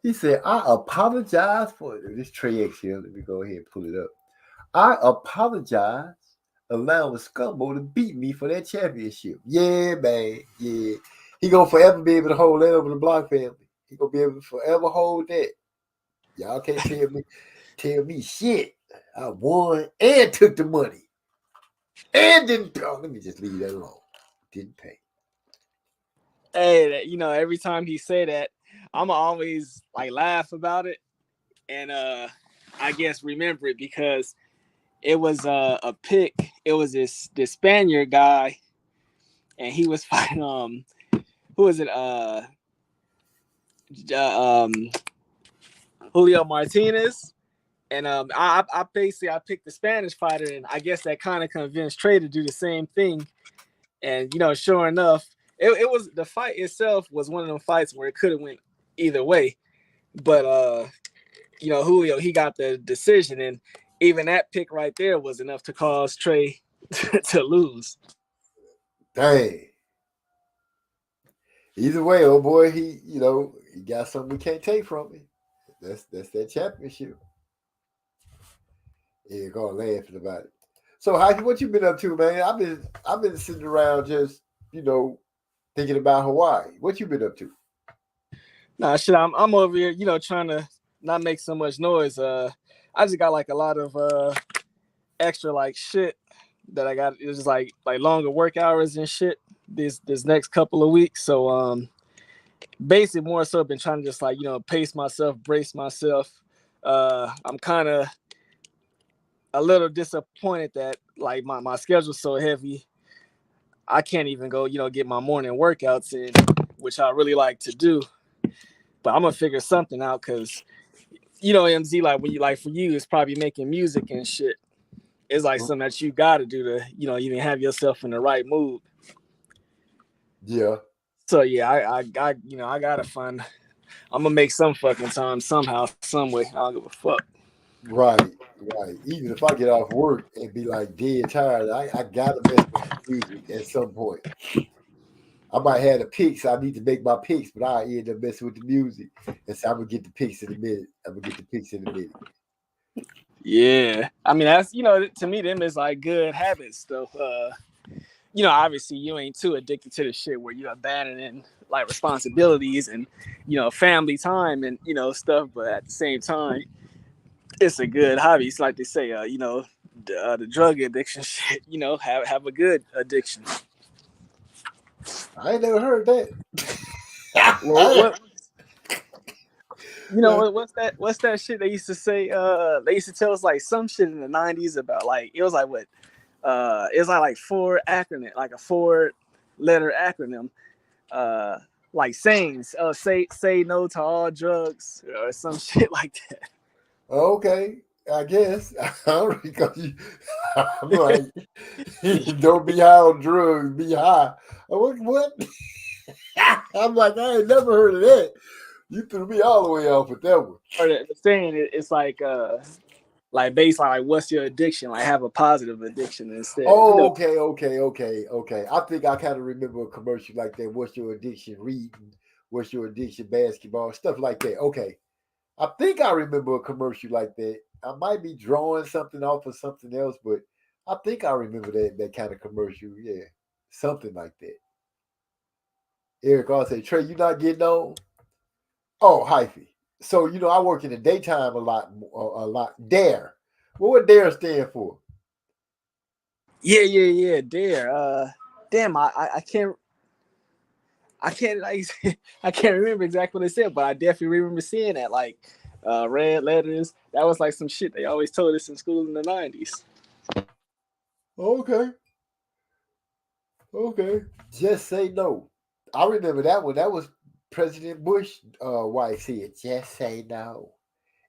Speaker 3: He said, I apologize for this Trey X here. Let me go ahead and pull it up. I apologize allowing Scumbo to beat me for that championship. Yeah, man. Yeah. He gonna forever be able to hold that over the Block family. He gonna be able to forever hold that. Y'all can't tell me shit. I won and took the money. And didn't pay. Oh, let me just leave that alone. Didn't pay.
Speaker 7: Hey, every time he say that, I'm always like laugh about it. And I guess remember it because it was a pick. It was this Spaniard guy, and he was fighting who is it? Julio Martinez. And I picked the Spanish fighter, and I guess that kind of convinced Trey to do the same thing. And sure enough, it was the fight itself was one of them fights where it could have went either way, but Julio, he got the decision, and even that pick right there was enough to cause Trey to lose.
Speaker 3: Dang. Either way, old boy, he got something we can't take from him. That's that championship. Yeah, going laughing about it. So, Heike, what you been up to, man? I've been sitting around just thinking about Hawaii. What you been up to?
Speaker 7: Nah, shit, I'm over here, trying to not make so much noise. I just got like a lot of extra like shit that I got. It's just like longer work hours and shit this next couple of weeks. So basically more so been trying to just like pace myself, brace myself. I'm kind of a little disappointed that like my schedule's so heavy. I can't even go get my morning workouts in, which I really like to do. But I'm gonna figure something out because MZ, like when you like for you, it's probably making music and shit. It's like something that you gotta do to even have yourself in the right mood.
Speaker 3: Yeah.
Speaker 7: So yeah, I gotta find. I'm gonna make some fucking time somehow, some way. I don't give a fuck.
Speaker 3: Right. Even if I get off work and be like dead tired, I gotta mess with music at some point. I might have the picks. I need to make my picks, but I end up messing with the music. And so I'm gonna get the picks in a minute.
Speaker 7: Yeah, I mean that's to me them is like good habits though. Obviously you ain't too addicted to the shit where you're abandoning like responsibilities and family time and stuff, but at the same time it's a good hobby. It's like they say, the drug addiction shit. Have a good addiction.
Speaker 3: I ain't never heard that.
Speaker 7: Well, what what's that shit they used to say? They used to tell us like some shit in the '90s about like it was like what? It was like four acronym, like a 4-letter acronym. Like sayings. Say no to all drugs or some shit like that.
Speaker 3: Okay, I guess. I don't because I'm like, don't be high on drugs, be high. What? I'm like, I ain't never heard of that. You threw me all the way off with that one.
Speaker 7: Or the saying it's like based on like what's your addiction? Like have a positive addiction instead.
Speaker 3: Oh, okay. I think I kind of remember a commercial like that. What's your addiction? Reading. What's your addiction? Basketball. Stuff like that. Okay. I think I remember a commercial like that. I might be drawing something off of something else, but I think I remember that kind of commercial. Yeah. Something like that. Eric, I'll say, Trey, you not getting on? Oh, hyphy. So, I work in the daytime a lot. Dare. What DARE stand for?
Speaker 7: Yeah. Dare. Damn, I can't like I can't remember exactly what it said, but I definitely remember seeing that like red letters. That was like some shit they always told us in school in the '90s.
Speaker 3: Okay. Just say no. I remember that one. That was President Bush wife said, just say no.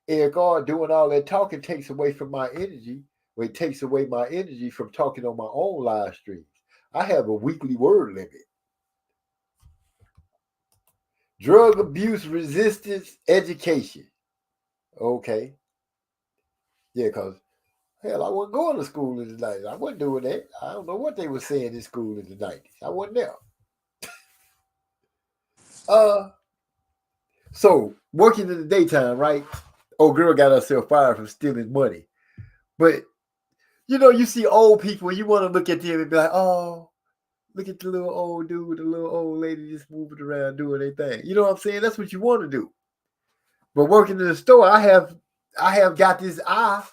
Speaker 3: Eric R doing all that talking takes away from my energy. Well, it takes away my energy from talking on my own live streams. I have a weekly word limit. Drug abuse resistance education. Okay. Yeah, because hell, I wasn't going to school in the 90s. I wasn't doing that. I don't know what they were saying in school in the 90s. I wasn't there. So working in the daytime, right? Old girl got herself fired from stealing money. But you see old people and you want to look at them and be like, oh, look at the little old dude, the little old lady just moving around doing their thing. You know what I'm saying? That's what you want to do. But working in the store, I have got this eye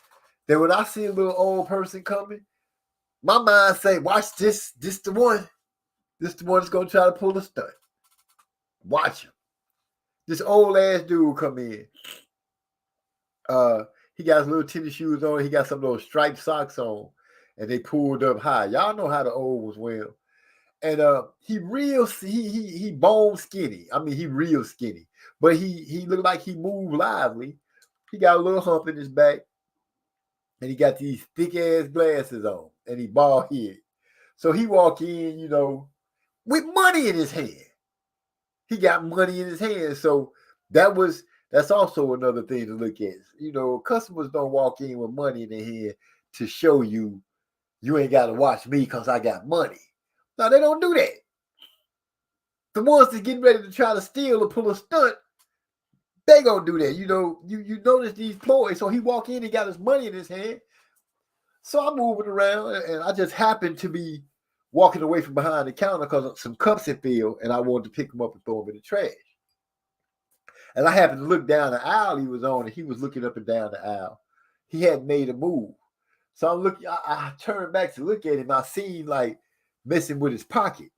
Speaker 3: that when I see a little old person coming, my mind say, watch this. This the one. This the one that's gonna try to pull a stunt. Watch him. This old ass dude come in. He got his little tennis shoes on. He got some little striped socks on, and they pulled up high. Y'all know how the old was well. And he bone skinny. I mean, he real skinny, but he looked like he moved lively. He got a little hump in his back, and he got these thick ass glasses on, and he bald head. So he walk in, with money in his hand. He got money in his hand. So that's also another thing to look at. You know, customers don't walk in with money in their hand to show you ain't got to watch me because I got money. No, they don't do that. The ones that getting ready to try to steal or pull a stunt, they gonna do that. You know, you notice these ploys. So he walk in, he got his money in his hand. So I'm moving around, and I just happened to be walking away from behind the counter because some cups had filled, and I wanted to pick them up and throw them in the trash. And I happened to look down the aisle he was on, and he was looking up and down the aisle. He hadn't made a move. So I'm looking, I turned back to look at him. I seen like messing with his pocket.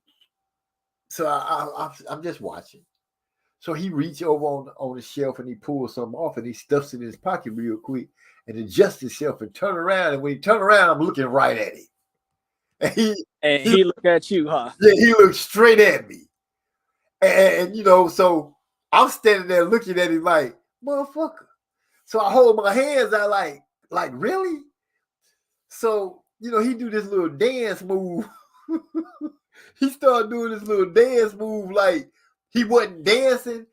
Speaker 3: So I'm just watching. So he reached over on the shelf and he pulls something off and he stuffs it in his pocket real quick and adjusts himself and turn around. And when he turned around, I'm looking right at him. And
Speaker 7: he looked at you, huh?
Speaker 3: Yeah, he looked straight at me. And you know, so I'm standing there looking at him like, motherfucker. So I hold my hands out like really? So, you know, he do this little dance move. He started doing this little dance move like he wasn't dancing.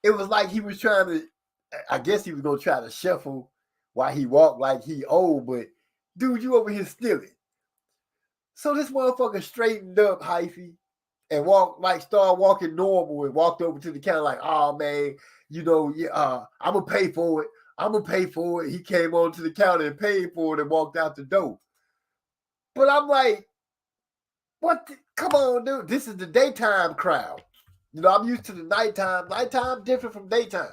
Speaker 3: It was like he was trying to, I guess he was going to try to shuffle while he walked like he old, but dude, you over here stealing. So this motherfucker straightened up, hyphy, and started walking normal and walked over to the counter like, oh man, you know, I'm going to pay for it. I'm going to pay for it. He came on to the counter and paid for it and walked out the door. But I'm like, what? Come on, dude. This is the daytime crowd. You know, I'm used to the nighttime. Nighttime different from daytime.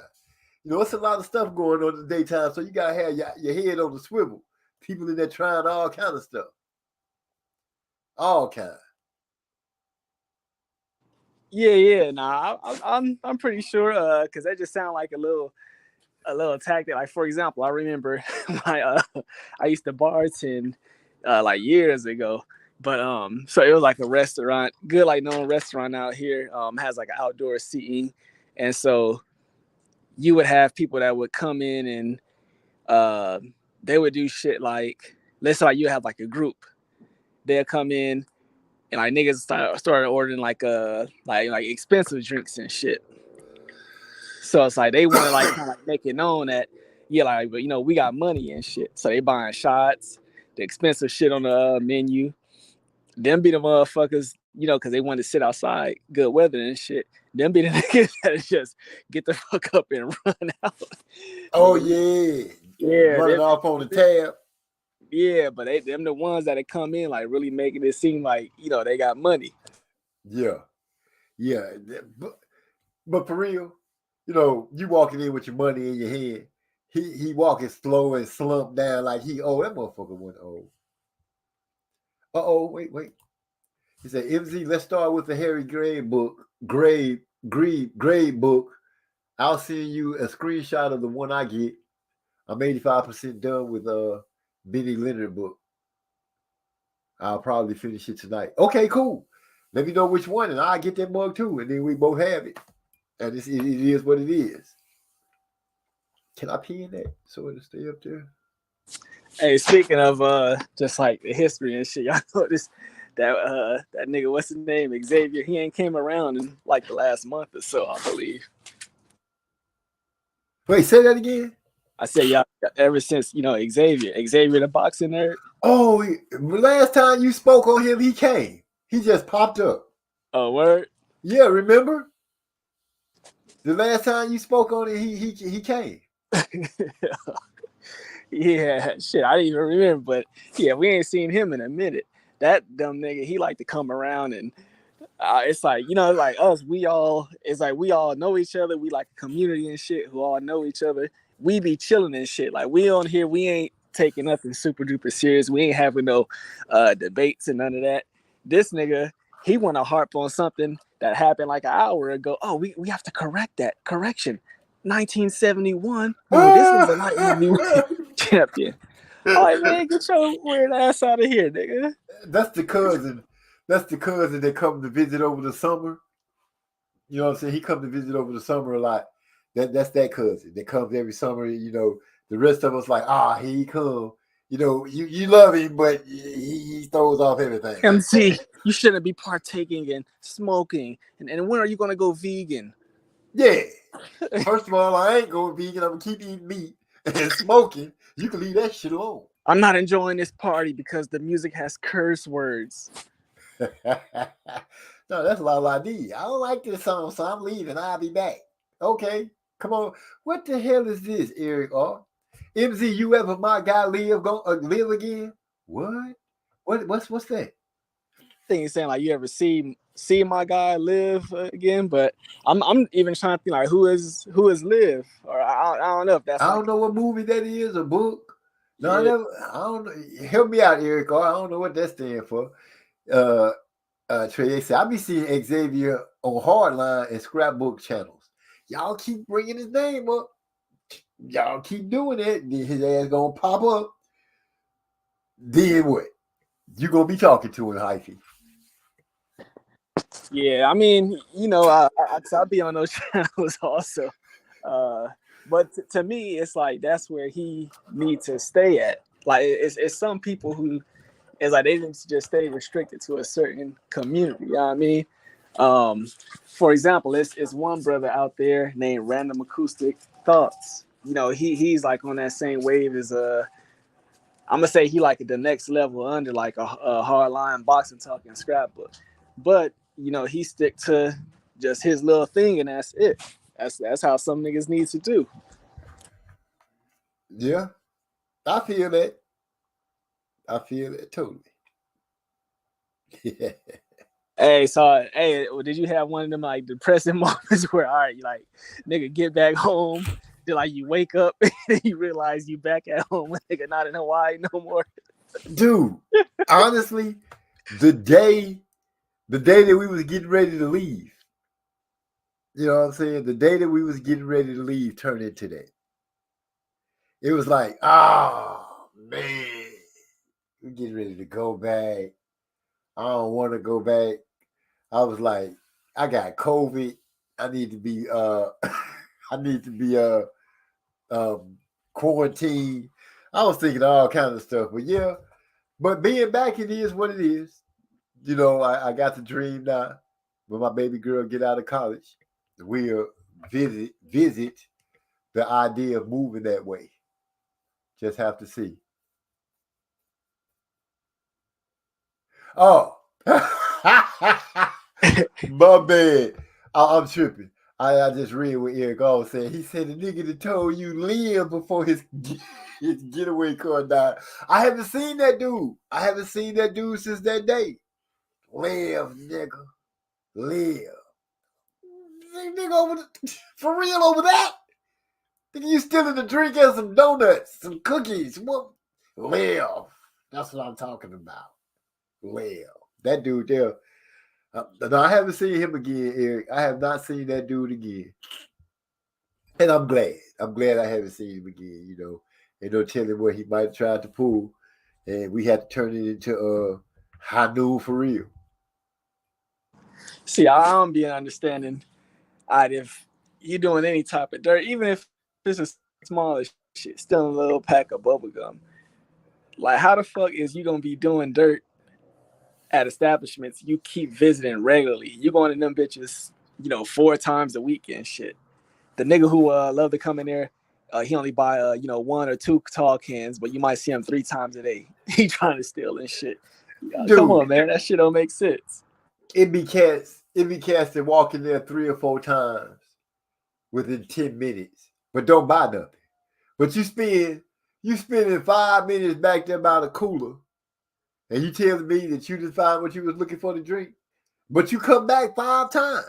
Speaker 3: You know, it's a lot of stuff going on in the daytime, so you got to have your head on the swivel. People in there trying all kind of stuff. All kind.
Speaker 7: Yeah. Nah, I'm pretty sure because that just sound like a little tactic. Like for example, I remember I used to bartend like years ago. But so it was like a restaurant, good like known restaurant out here. Has like outdoor seating, and so you would have people that would come in and they would do shit like, let's say like you have like a group, they'll come in and like niggas started ordering like like expensive drinks and shit. So it's like they want to like kind of like make it known that yeah, like, but you know we got money and shit. So they buying shots, the expensive shit on the menu. Them be the motherfuckers, you know, because they want to sit outside, good weather and shit. Them be the niggas that just get the fuck up and run out.
Speaker 3: Oh yeah, running off on the tab.
Speaker 7: Yeah, but them the ones that come in like really making it seem like you know they got money.
Speaker 3: Yeah. But for real, you know, you walking in with your money in your hand. He walking slow and slumped down like he old. That motherfucker went old. Wait. He said, MZ, let's start with the Harry Gray book. Grade book. I'll send you a screenshot of the one I get. I'm 85% done with Benny Leonard book. I'll probably finish it tonight. Okay, cool. Let me know which one, and I'll get that mug too, and then we both have it. And it is what it is. Can I pee in that so it'll stay up there?
Speaker 7: Hey, speaking of just like the history and shit, y'all notice that nigga, what's his name, Xavier, he ain't came around in like the last month or so, I believe.
Speaker 3: Wait, say that again.
Speaker 7: I said y'all ever since, you know, Xavier the boxing nerd.
Speaker 3: Oh, last time you spoke on him, he came. He just popped up.
Speaker 7: Oh, word?
Speaker 3: Yeah, remember? The last time you spoke on it, he came.
Speaker 7: Yeah, shit, I didn't even remember, but yeah, we ain't seen him in a minute. That dumb nigga, he like to come around and it's like, you know, like us, we all know each other. We like a community and shit who all know each other. We be chilling and shit. Like we on here, we ain't taking nothing super duper serious. We ain't having no debates and none of that. This nigga, he want to harp on something that happened like an hour ago. Oh, we have to correct that. Correction. 1971. No, this was a light heavyweight champion. All right, man, get your weird ass out of here, nigga.
Speaker 3: That's the cousin. That's the cousin that come to visit over the summer. You know what I'm saying? He come to visit over the summer a lot. That's that cousin that comes every summer. You know, the rest of us like, here he come. You know, you love him, but he throws off everything.
Speaker 7: MC, you shouldn't be partaking in smoking. And when are you gonna go vegan?
Speaker 3: Yeah. First of all, I ain't going vegan. I'm gonna keep eating meat and smoking. You can leave that shit alone.
Speaker 7: I'm not enjoying this party because the music has curse words.
Speaker 3: No, that's all I need. I don't like this song, so I'm leaving. I'll be back. Okay, come on. What the hell is this, Eric R? MZ, you ever my guy live again? What? What's that?
Speaker 7: I think he's saying like you ever see my guy live again, but I'm even trying to think like who is live, or I don't know if that's
Speaker 3: I
Speaker 7: like
Speaker 3: don't know what movie that is, a book. No,
Speaker 7: yeah.
Speaker 3: I don't know. Help me out, Eric R. I don't know what that stands for. Trey said, I be seeing Xavier on Hardline and Scrapbook channels. Y'all keep bringing his name up. Y'all keep doing it. Then his ass gonna pop up. Then what? You gonna be talking to him, hyphy.
Speaker 7: Yeah, I mean, you know, I'll be on those channels also. But to me, it's like that's where he needs to stay at. Like, it's some people who it's like they need to just stay restricted to a certain community. You know what I mean? For example, it's one brother out there named Random Acoustic Thoughts. You know, he's like on that same wave as I'm gonna say he like the next level under like a hardline boxing talk and scrapbook, but you know he stick to just his little thing and that's it. That's how some niggas need to do.
Speaker 3: Yeah, I feel that. I feel it totally. Yeah.
Speaker 7: Hey, so hey, did you have one of them like depressing moments where all right, you like nigga get back home, then like you wake up and you realize you back at home, nigga not in Hawaii no more.
Speaker 3: Dude, honestly, the day that we was getting ready to leave, you know what I'm saying? The day that we was getting ready to leave turned into that. It was like, oh man, we're getting ready to go back. I don't want to go back. I was like, I got COVID. I need to be I need to be quarantined. I was thinking all kinds of stuff. But yeah, but being back, it is what it is. You know, I got the dream now. When my baby girl get out of college, we'll visit the idea of moving that way. Just have to see. Oh, my bad. I'm tripping. I just read what Eric All said. He said the nigga that told you live before his getaway car died. I haven't seen that dude. I haven't seen that dude since that day. Live, nigga. Live. Nigga over for real over that? Nigga, you still in the drink and some donuts, some cookies. What? Live. That's what I'm talking about. Live. That dude there. No, I haven't seen him again, Eric. I have not seen that dude again. And I'm glad. I'm glad I haven't seen him again, you know. And no telling what he might have tried to pull. And we had to turn it into high noon for real.
Speaker 7: See, I don't be understanding. If you're doing any type of dirt, even if it's a smaller shit, still a little pack of bubble gum. Like, how the fuck is you gonna be doing dirt at establishments you keep visiting regularly? You going to them bitches, you know, 4 times a week and shit. The nigga who love to come in there, he only buy 1 or 2 tall cans, but you might see him 3 times a day. He trying to steal and shit. Come on, man, that shit don't make sense.
Speaker 3: It be cats that walk in there 3 or 4 times within 10 minutes, but don't buy nothing. But you spending 5 minutes back there by the cooler, and you telling me that you just find what you was looking for to drink, but you come back 5 times.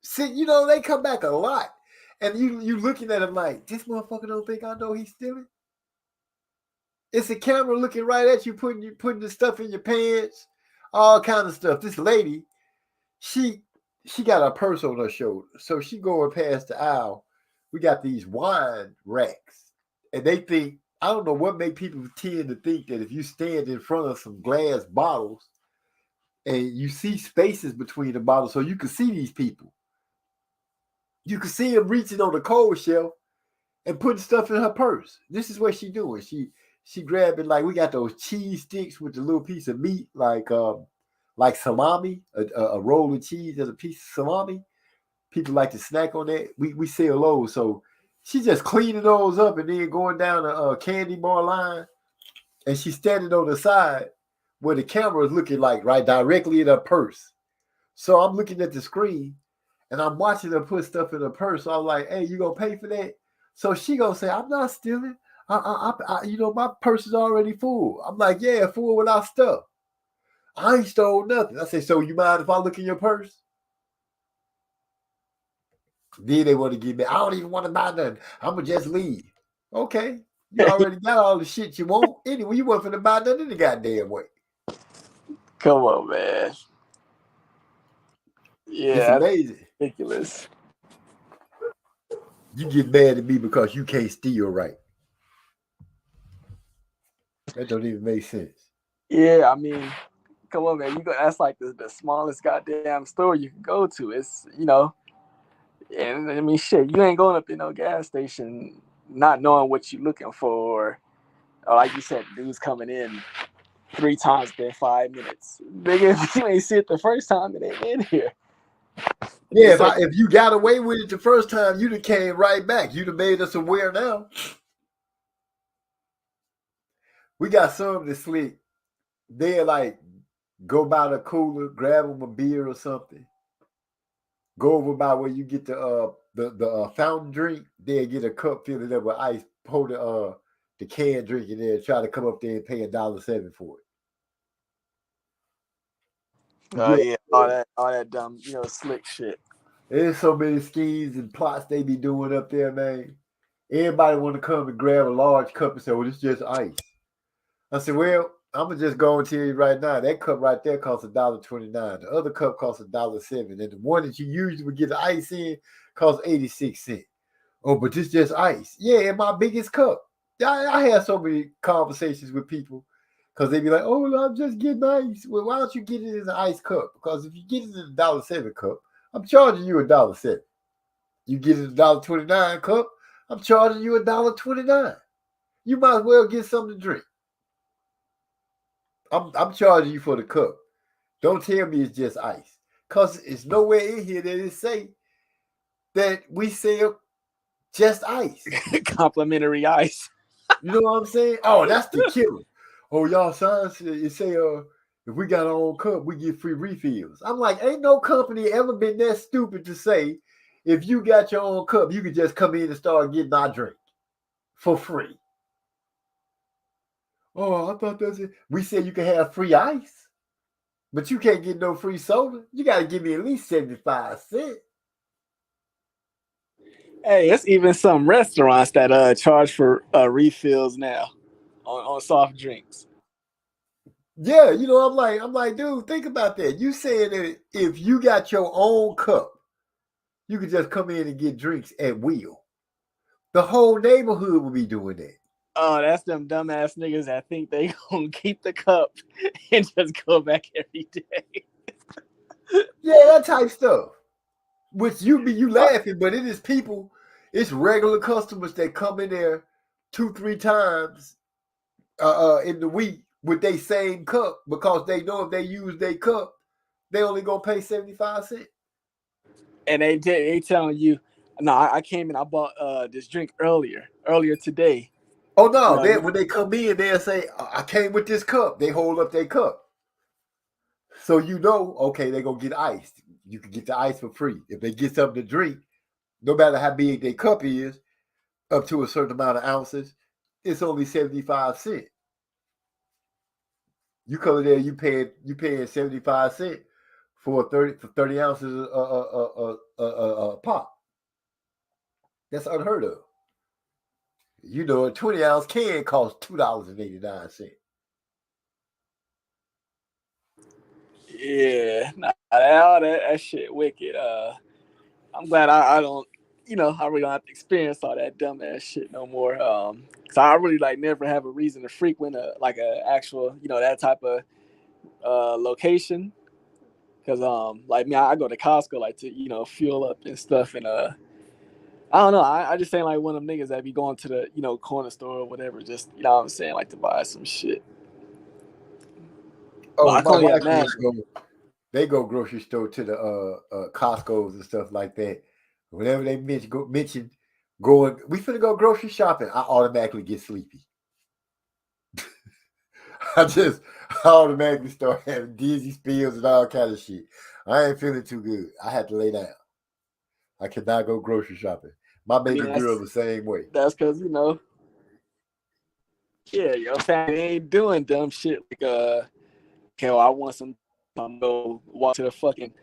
Speaker 3: See, you know, they come back a lot. And you looking at him like, this motherfucker don't think I know he's stealing? It's a camera looking right at you, putting the stuff in your pants, all kind of stuff. This lady, she got a purse on her shoulder. So she going past the aisle. We got these wine racks. And they think, I don't know what make people tend to think that if you stand in front of some glass bottles and you see spaces between the bottles so you can see these people. You can see them reaching on the cold shelf and putting stuff in her purse. This is what she doing. She grabbed it like we got those cheese sticks with the little piece of meat, like salami, a roll of cheese and a piece of salami. People like to snack on that. We sell those, so she just cleaning those up and then going down a candy bar line, and she's standing on the side where the camera is looking like right directly in her purse. So I'm looking at the screen and I'm watching her put stuff in her purse. So I'm like, "Hey, you gonna pay for that?" So she gonna say, "I'm not stealing. My purse is already full." I'm like, "Yeah, full without stuff. I ain't stole nothing." I say, "So you mind if I look in your purse?" Then they want to give me, "I don't even want to buy nothing. I'm gonna just leave." Okay, you already got all the shit you want. Anyway, you want to buy nothing in the goddamn way.
Speaker 7: Come on, man.
Speaker 3: It's
Speaker 7: Yeah, that's
Speaker 3: amazing.
Speaker 7: ridiculous.
Speaker 3: You get mad at me because you can't steal right. That don't even make sense.
Speaker 7: Yeah, I mean, come on, man. That's like the smallest goddamn store you can go to. It's and I mean, shit. You ain't going up in no gas station not knowing what you're looking for, or like you said, dudes coming in 3 times within 5 minutes. Nigga, if you ain't see it the first time, it ain't in here.
Speaker 3: Yeah,
Speaker 7: It's like,
Speaker 3: if you got away with it the first time, you'd have came right back. You'd have made us aware now. We got some that slick. They're like, go by the cooler, grab them a beer or something. Go over by where you get the fountain drink. They'll get a cup, fill it up with ice, pour the canned drink in there, try to come up there and pay $1.07 for it. Yeah,
Speaker 7: yeah, all that dumb, slick shit.
Speaker 3: there's so many schemes and plots they be doing up there, man. Everybody want to come and grab a large cup and say, "Well, it's just ice." I said, "Well, I'm gonna just go and tell you right now. That cup right there costs $1.29. The other cup costs $1.07, and the one that you usually would get the ice in costs 86 cents. Oh, but this just ice. Yeah, in my biggest cup. I have so many conversations with people because they be like, "Oh, I'm just getting ice." Well, why don't you get it in an ice cup? Because if you get it in a $1.07 cup, I'm charging you $1.07. You get it in a $1.29 cup, I'm charging you $1.29. You might as well get something to drink. I'm charging you for the cup. Don't tell me it's just ice. Because it's nowhere in here that it say that we sell just ice.
Speaker 7: Complimentary ice.
Speaker 3: You know what I'm saying? Oh, that's the killer. Oh, y'all signs it say if we got our own cup, we get free refills. I'm like, ain't no company ever been that stupid to say if you got your own cup, you can just come in and start getting our drink for free. Oh, I thought that's it. We said you can have free ice. But you can't get no free soda. You got to give me at least 75 cents.
Speaker 7: Hey, it's even some restaurants that charge for refills now on soft drinks.
Speaker 3: Yeah, I'm like, dude, think about that. You saying that if you got your own cup, you could just come in and get drinks at will. The whole neighborhood will be doing that.
Speaker 7: Oh, that's them dumbass niggas that think they gonna keep the cup and just go back every day.
Speaker 3: Yeah, that type stuff. Which you laughing, but it is people, it's regular customers that come in there 2-3 times in the week with their same cup because they know if they use their cup, they only gonna pay 75 cents.
Speaker 7: And they telling you, no, I came and I bought this drink earlier today.
Speaker 3: Oh no,
Speaker 7: You
Speaker 3: when they come in, they'll say, "I came with this cup." They hold up their cup. So okay, they're gonna get iced. You can get the ice for free. If they get something to drink, no matter how big their cup is, up to a certain amount of ounces, it's only 75 cents. You come in there, you paying 75 cents for 30 ounces pop. That's unheard of. A 20-ounce can costs $2.89.
Speaker 7: yeah, nah, that shit wicked. I'm glad I don't, I really don't have to experience all that dumbass shit no more. So I really like never have a reason to frequent a actual, that type of location. Cause like me, I go to Costco like to fuel up and stuff, and I don't know. I just saying like one of them niggas that be going to the corner store or whatever, just you know what I'm saying, like to buy some shit. But
Speaker 3: Oh,
Speaker 7: I can
Speaker 3: my
Speaker 7: only
Speaker 3: wife
Speaker 7: imagine.
Speaker 3: they go grocery store to the Costco's and stuff like that. Whenever they mention going, we finna go grocery shopping, I automatically get sleepy. I automatically start having dizzy spills and all kind of shit. I ain't feeling too good. I have to lay down. I cannot go grocery shopping. My
Speaker 7: I
Speaker 3: baby
Speaker 7: mean
Speaker 3: girl the same way.
Speaker 7: that's because yeah, your family ain't doing dumb shit like okay, well, I want some. I'm go walk to the fucking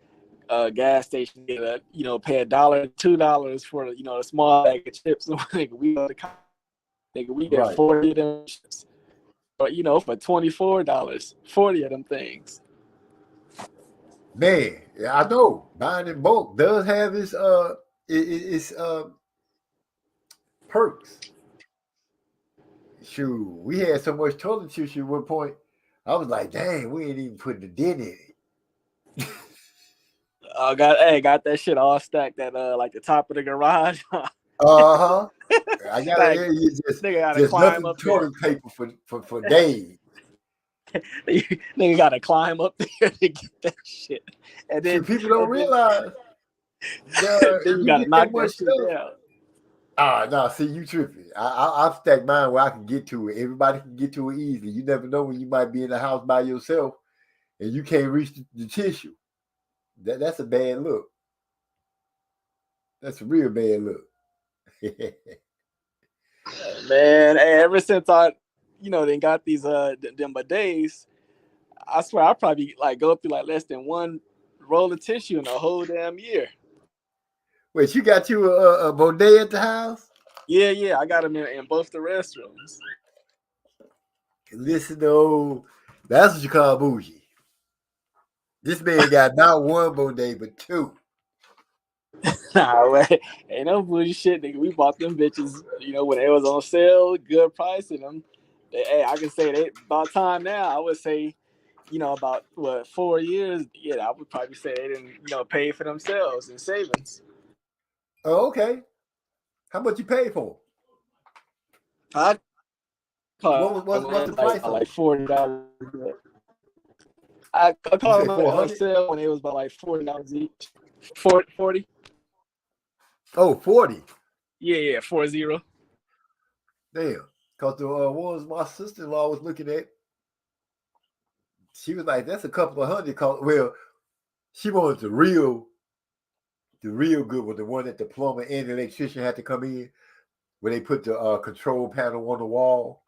Speaker 7: gas station, get a pay $1, $2 for a small bag of chips. Nigga, we get
Speaker 3: Right.
Speaker 7: 40 of them chips, or for $24, 40 of them things.
Speaker 3: Man, yeah, I know. Buying in bulk does have its perks. Shoot, we had so much toilet tissue at one point. I was like, dang, we ain't even putting the dent in it.
Speaker 7: Got that shit all stacked at like the top of the garage.
Speaker 3: Uh-huh. I got
Speaker 7: Like
Speaker 3: it.
Speaker 7: nigga gotta
Speaker 3: Just
Speaker 7: climb
Speaker 3: nothing
Speaker 7: up there.
Speaker 3: toilet paper for days.
Speaker 7: Nigga gotta climb up there to get that shit, and
Speaker 3: Shoot,
Speaker 7: then
Speaker 3: people don't
Speaker 7: and then
Speaker 3: realize
Speaker 7: then you
Speaker 3: you
Speaker 7: gotta
Speaker 3: get that
Speaker 7: knock
Speaker 3: much
Speaker 7: that shit
Speaker 3: stuff.
Speaker 7: down.
Speaker 3: No, see, you tripping. I've stacked mine where I can get to it. Everybody can get to it easily. You never know when you might be in the house by yourself and you can't reach the tissue. That's a bad look. That's a real bad look.
Speaker 7: Man, hey, ever since I, then got these them bidets, I swear I probably like go through like less than one roll of tissue in a whole damn year.
Speaker 3: Wait, you got you a bidet at the house?
Speaker 7: Yeah, I got them in both the restrooms.
Speaker 3: Listen, though, that's what you call bougie. This man got not one bidet, but two.
Speaker 7: Nah, wait, ain't no bullshit, nigga. We bought them bitches, when they was on sale, good price, and them. Hey, I can say they about time now. I would say, about what 4 years. Yeah, I would probably say they didn't, pay for themselves in savings.
Speaker 3: Oh, okay. How much you pay for?
Speaker 7: I caught
Speaker 3: What's
Speaker 7: them
Speaker 3: the
Speaker 7: like
Speaker 3: price
Speaker 7: by
Speaker 3: on
Speaker 7: like
Speaker 3: it?
Speaker 7: $40. I caught
Speaker 3: You
Speaker 7: them
Speaker 3: said
Speaker 7: on
Speaker 3: 400?
Speaker 7: sale when it was about like $40 each. 40.
Speaker 3: Oh, 40.
Speaker 7: Yeah, 40.
Speaker 3: Damn. Because the ones my sister-in-law was looking at, she was like, that's a couple of hundred. Well, she wanted the real good one, the one that the plumber and the electrician had to come in, where they put the control panel on the wall.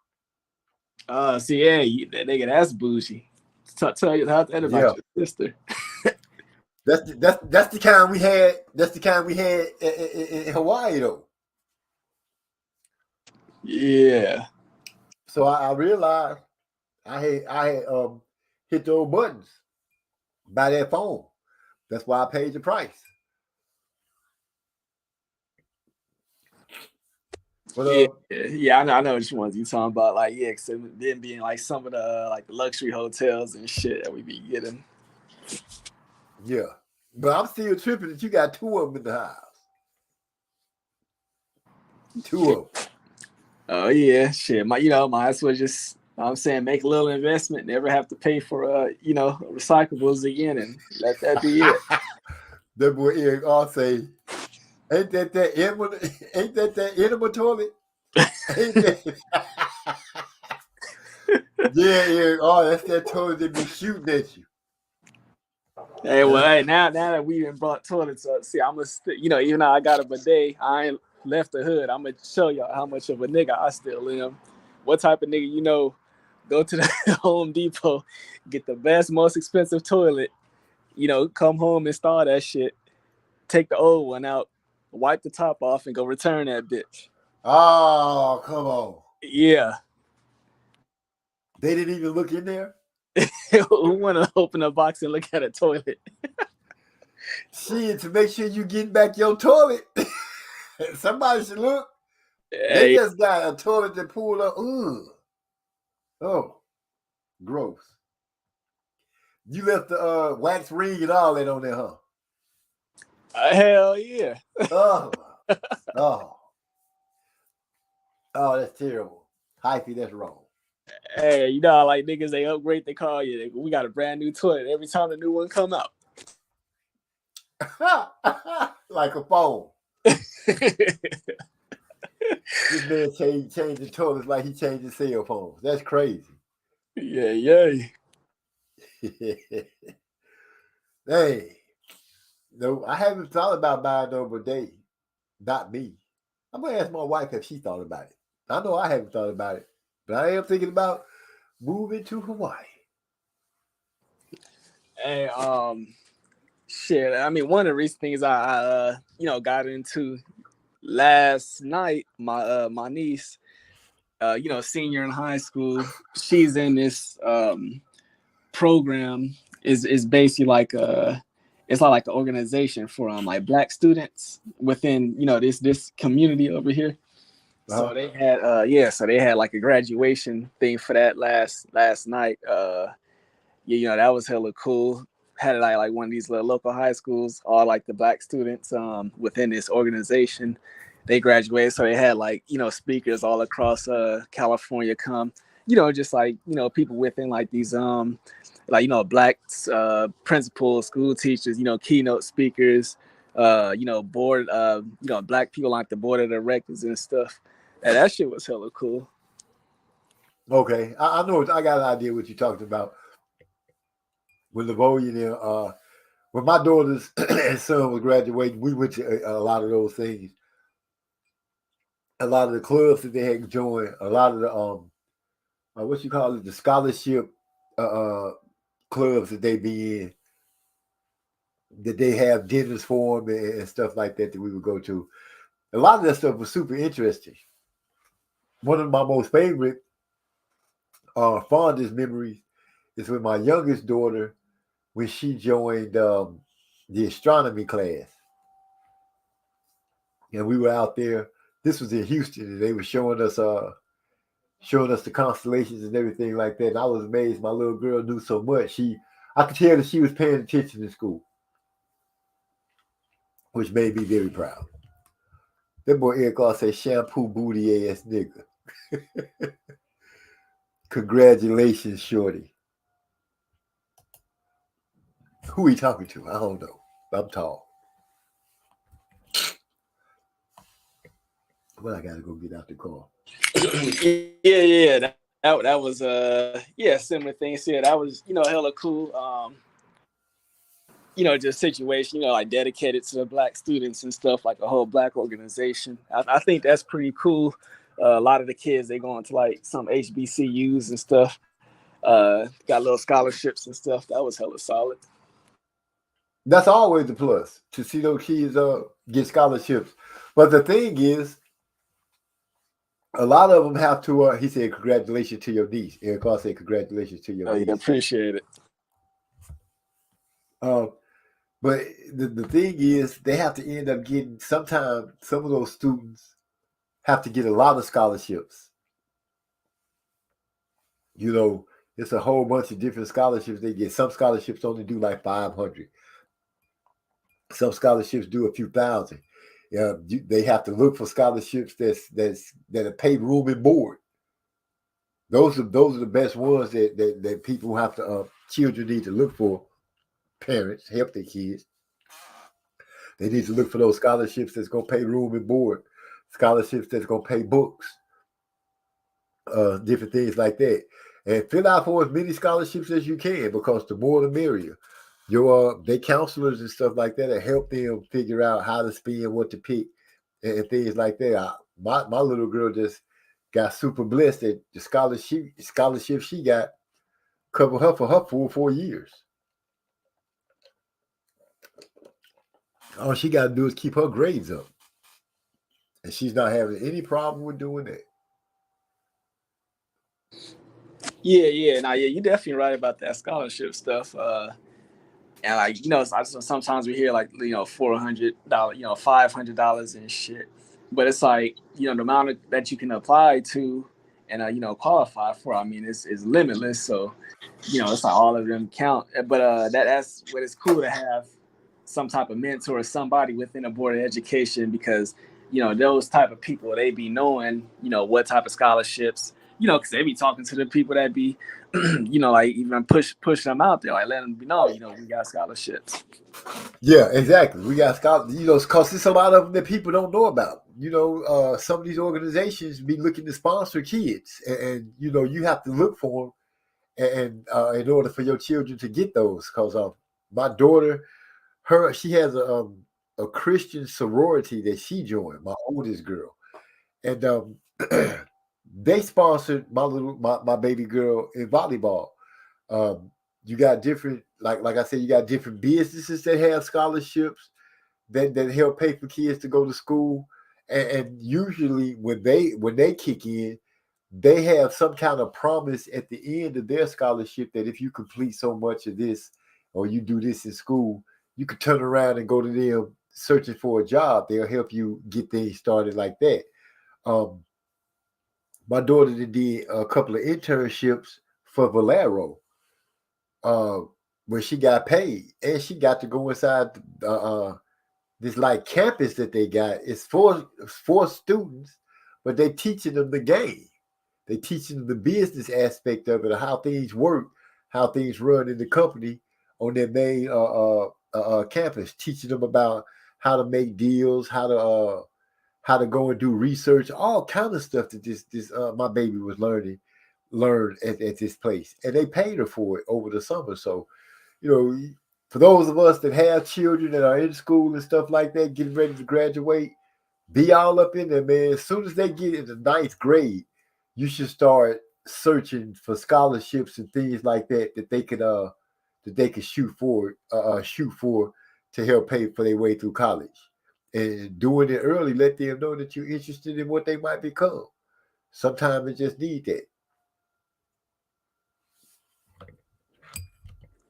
Speaker 7: See, yeah, that nigga, that's bougie. Tell you that
Speaker 3: Yeah.
Speaker 7: about your sister.
Speaker 3: That's the kind we had. That's the kind we had in Hawaii, though.
Speaker 7: Yeah.
Speaker 3: So I realized I had hit those buttons by that phone. That's why I paid the price. But
Speaker 7: I know which ones you talking about. Like, yeah, cause it then being like some of the like the luxury hotels and shit that we be getting.
Speaker 3: yeah. But I'm still tripping that you got two of them in the house. Two of them.
Speaker 7: Oh yeah, shit. Might as well just I'm saying make a little investment, never have to pay for recyclables again, and let that be it.
Speaker 3: That boy Eric all say, ain't that enema, ain't that enema toilet? Ain't that? Yeah, Eric. Oh, that's that toilet that be shooting at you.
Speaker 7: Hey, well, hey, now that we even brought toilets up, see, I'm gonna, even though I got a bidet, I ain't left the hood. I'm gonna show y'all how much of a nigga I still am. What type of nigga, go to the Home Depot, get the best, most expensive toilet, come home, install that shit, take the old one out, wipe the top off, and go return that bitch.
Speaker 3: Oh, come on.
Speaker 7: Yeah.
Speaker 3: They didn't even look in there.
Speaker 7: Who wanna open a box and look at a toilet?
Speaker 3: Shit, to make sure you get back your toilet. Somebody should look. They
Speaker 7: Hey,
Speaker 3: just got a toilet that pulled up. Ugh. Oh, gross. You left the wax ring and all that on there, huh?
Speaker 7: hell yeah.
Speaker 3: Oh, Oh, oh, that's terrible. Hyphy, that's wrong.
Speaker 7: Hey, you know how like niggas they upgrade, they call you. We got a brand new toilet every time the new one come out.
Speaker 3: Like a phone. This man changing toilets like he changing cell phones. That's crazy.
Speaker 7: Yeah, yeah.
Speaker 3: Hey, no, I haven't thought about buying no bidet. Not me. I'm gonna ask my wife if she thought about it. I know I haven't thought about it, but I am thinking about moving to Hawaii.
Speaker 7: Hey, shit. I mean, one of the recent things I got into last night. My niece, senior in high school, she's in this program. Is basically like it's like an organization for like black students within this community over here. So they had so they had like a graduation thing for that last night. Yeah, that was hella cool. Had it like one of these little local high schools, all like the black students within this organization. They graduated, so they had like speakers all across California come. Just like people within like these black principals, school teachers, keynote speakers, board black people like the board of directors and stuff. And that shit was hella cool.
Speaker 3: Okay, I know. I got an idea what you're talking about. When Livonia, when my daughter's son was graduating, we went to a lot of those things. A lot of the clubs that they had joined, a lot of the what you call it, the scholarship clubs that they be in, that they have dinners for them and stuff like that we would go to. A lot of that stuff was super interesting. One of my most favorite, fondest memories is with my youngest daughter when she joined the astronomy class. And we were out there. This was in Houston, and they were showing us the constellations and everything like that. And I was amazed my little girl knew so much. I could tell that she was paying attention in school, which made me very proud. That boy Eric Clark say shampoo booty ass nigga. Congratulations, shorty. Who he talking to? I don't know. I'm tall. But I gotta go get out the car.
Speaker 7: Yeah. That was similar things. Yeah, that was hella cool. Just situation, like dedicated to the black students and stuff, like a whole black organization. I think that's pretty cool. A lot of the kids they go into like some HBCUs and stuff. Got little scholarships and stuff. That was hella solid.
Speaker 3: That's always a plus to see those kids get scholarships. But the thing is, a lot of them have to. He said, "Congratulations to your niece." Eric Clark said, "Congratulations to your niece."
Speaker 7: Yeah, appreciate it.
Speaker 3: But the thing is, they have to end up getting. Sometimes some of those students have to get a lot of scholarships. It's a whole bunch of different scholarships they get. Some scholarships only do like 500. Some scholarships do a few thousand. They have to look for scholarships that pay room and board. Those are the best ones that people have to children need to look for. Parents help their kids. They need to look for those scholarships that's gonna pay room and board, scholarships that's gonna pay books, different things like that. And fill out for as many scholarships as you can, because the more the merrier. They counselors and stuff like that that help them figure out how to spend, what to pick, and things like that. My little girl just got super blessed that the scholarship she got covered her for her full 4 years. All she got to do is keep her grades up, and she's not having any problem with doing that.
Speaker 7: Yeah, you're definitely right about that scholarship stuff. And like sometimes we hear like $400, $500 and shit, but it's like the amount that you can apply to and qualify for. I mean, is limitless. So it's like all of them count. But that's what it's cool to have some type of mentor or somebody within a board of education, because those type of people, they be knowing, what type of scholarships, because they be talking to the people that be, like even push them out there, like let them be known, we got scholarships.
Speaker 3: Yeah, exactly. We got scholars, because there's a lot of them that people don't know about. Some of these organizations be looking to sponsor kids, and you have to look for them, and in order for your children to get those. Because my daughter, she has a Christian sorority that she joined, my oldest girl, and they sponsored my baby girl in volleyball. Um, you got different, like I said, you got different businesses that have scholarships that help pay for kids to go to school, and usually when they kick in, they have some kind of promise at the end of their scholarship that if you complete so much of this or you do this in school, you could turn around and go to them searching for a job. They'll help you get things started like that. Um, my daughter did a couple of internships for Valero, uh, where she got paid and she got to go inside this like campus that they got. It's for students, but they teaching them the game. They teaching them the business aspect of it, how things work, how things run in the company on their main campus. Teaching them about how to make deals, how to go and do research, all kind of stuff that this my baby was learned at this place, and they paid her for it over the summer. So you know, for those of us that have children that are in school and stuff like that, getting ready to graduate, be all up in there, man. As soon as they get into ninth grade, you should start searching for scholarships and things like that that they could shoot for to help pay for their way through college. And doing it early, let them know that you're interested in what they might become. Sometimes it just need that.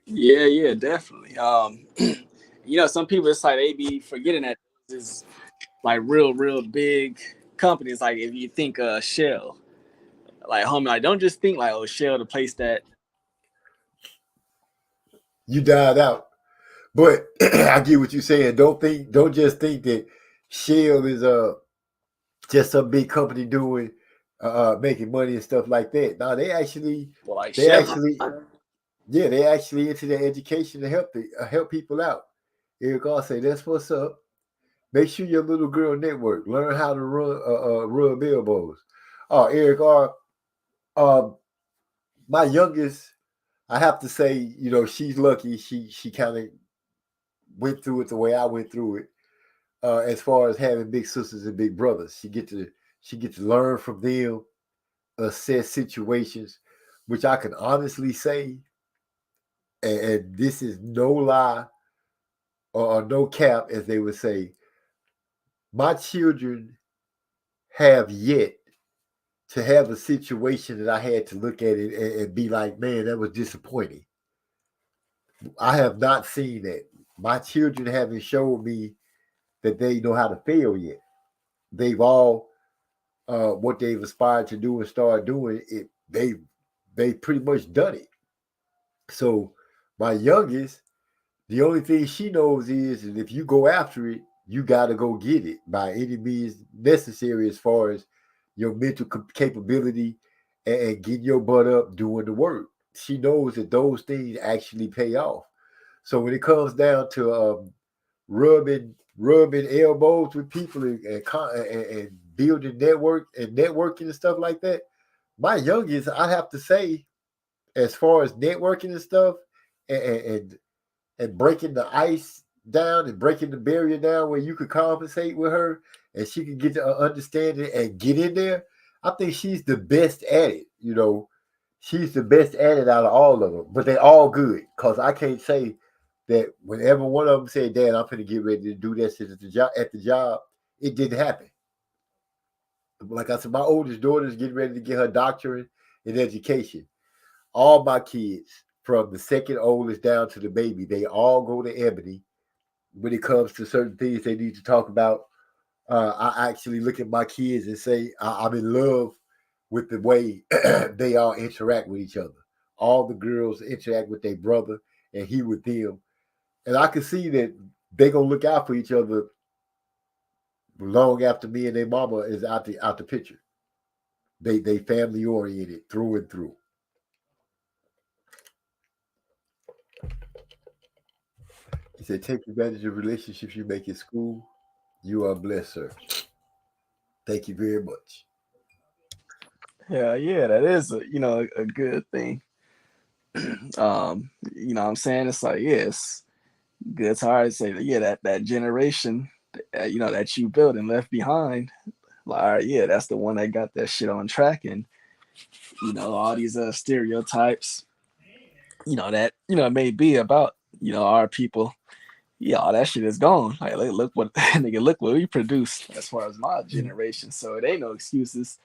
Speaker 7: Yeah, definitely. Some people, it's like they be forgetting that this is like real big companies. Like if you think Shell, like homie, like don't just think like, oh, Shell, the place that.
Speaker 3: You died out. But I get what you're saying. Don't just think that Shell is just some big company doing making money and stuff like that. No,
Speaker 7: Well, like
Speaker 3: they
Speaker 7: Chevron.
Speaker 3: actually yeah, they actually into their education to help people out. Eric I say that's what's up. Make sure your little girl network. Learn how to run billboards. Oh, Eric R. Um, my youngest, I have to say, she's lucky. She kind of went through it the way I went through it. As far as having big sisters and big brothers, she get to learn from them, assess situations, which I can honestly say, and this is no lie or no cap, as they would say, my children have yet to have a situation that I had to look at it and be like, man, that was disappointing. I have not seen that. My children haven't showed me that they know how to fail yet. They've all what they've aspired to do and start doing it. They pretty much done it. So my youngest, the only thing she knows is that if you go after it, you got to go get it by any means necessary as far as your mental capability and getting your butt up doing the work. She knows that those things actually pay off. So when it comes down to rubbing elbows with people and building networking and stuff like that, my youngest, I have to say, as far as networking and stuff, and, and and breaking the ice down and breaking the barrier down where you could compensate with her and she could get to understand it and get in there. I think she's the best at it. She's the best at it out of all of them. But they all good because I can't say that whenever one of them said, "Dad, I'm going to get ready to do this at the job," it didn't happen. Like I said, my oldest daughter is getting ready to get her doctorate in education. All my kids, from the second oldest down to the baby, they all go to Ebony when it comes to certain things they need to talk about. I actually look at my kids and say I'm in love with the way they all interact with each other. All the girls interact with their brother and he with them. And I can see that they're going to look out for each other long after me and their mama is out the picture. They family oriented through and through. He said, take advantage of relationships you make in school. You are blessed, sir. Thank you very much.
Speaker 7: Yeah, yeah, that is a good thing. What I'm saying, it's like, yes, good. It's hard to say that, yeah, that generation, that you built and left behind. Like, all right, yeah, that's the one that got that shit on track, and all these stereotypes, that may be about our people. Yeah, all that shit is gone. Like, look what nigga, look what we produced as far as my generation. So it ain't no excuses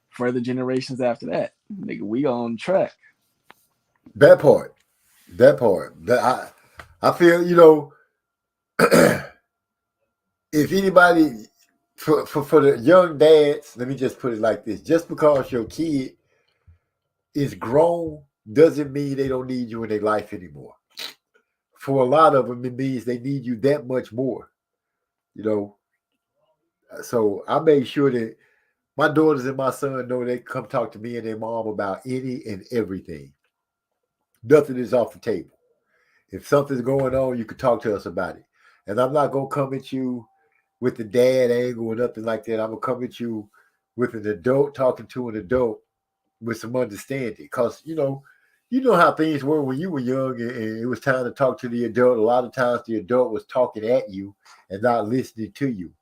Speaker 7: for the generations after that. Nigga, we on track.
Speaker 3: That part. That part. I feel, if anybody for the young dads, let me just put it like this. Just because your kid is grown doesn't mean they don't need you in their life anymore. For a lot of them, it means they need you that much more. You know, so I made sure that my daughters and my son know they come talk to me and their mom about any and everything. Nothing is off the table. If something's going on, you can talk to us about it. And I'm not gonna come at you with the dad angle or nothing like that. I'm gonna come at you with an adult talking to an adult with some understanding. Cause you know how things were when you were young and it was time to talk to the adult. A lot of times the adult was talking at you and not listening to you.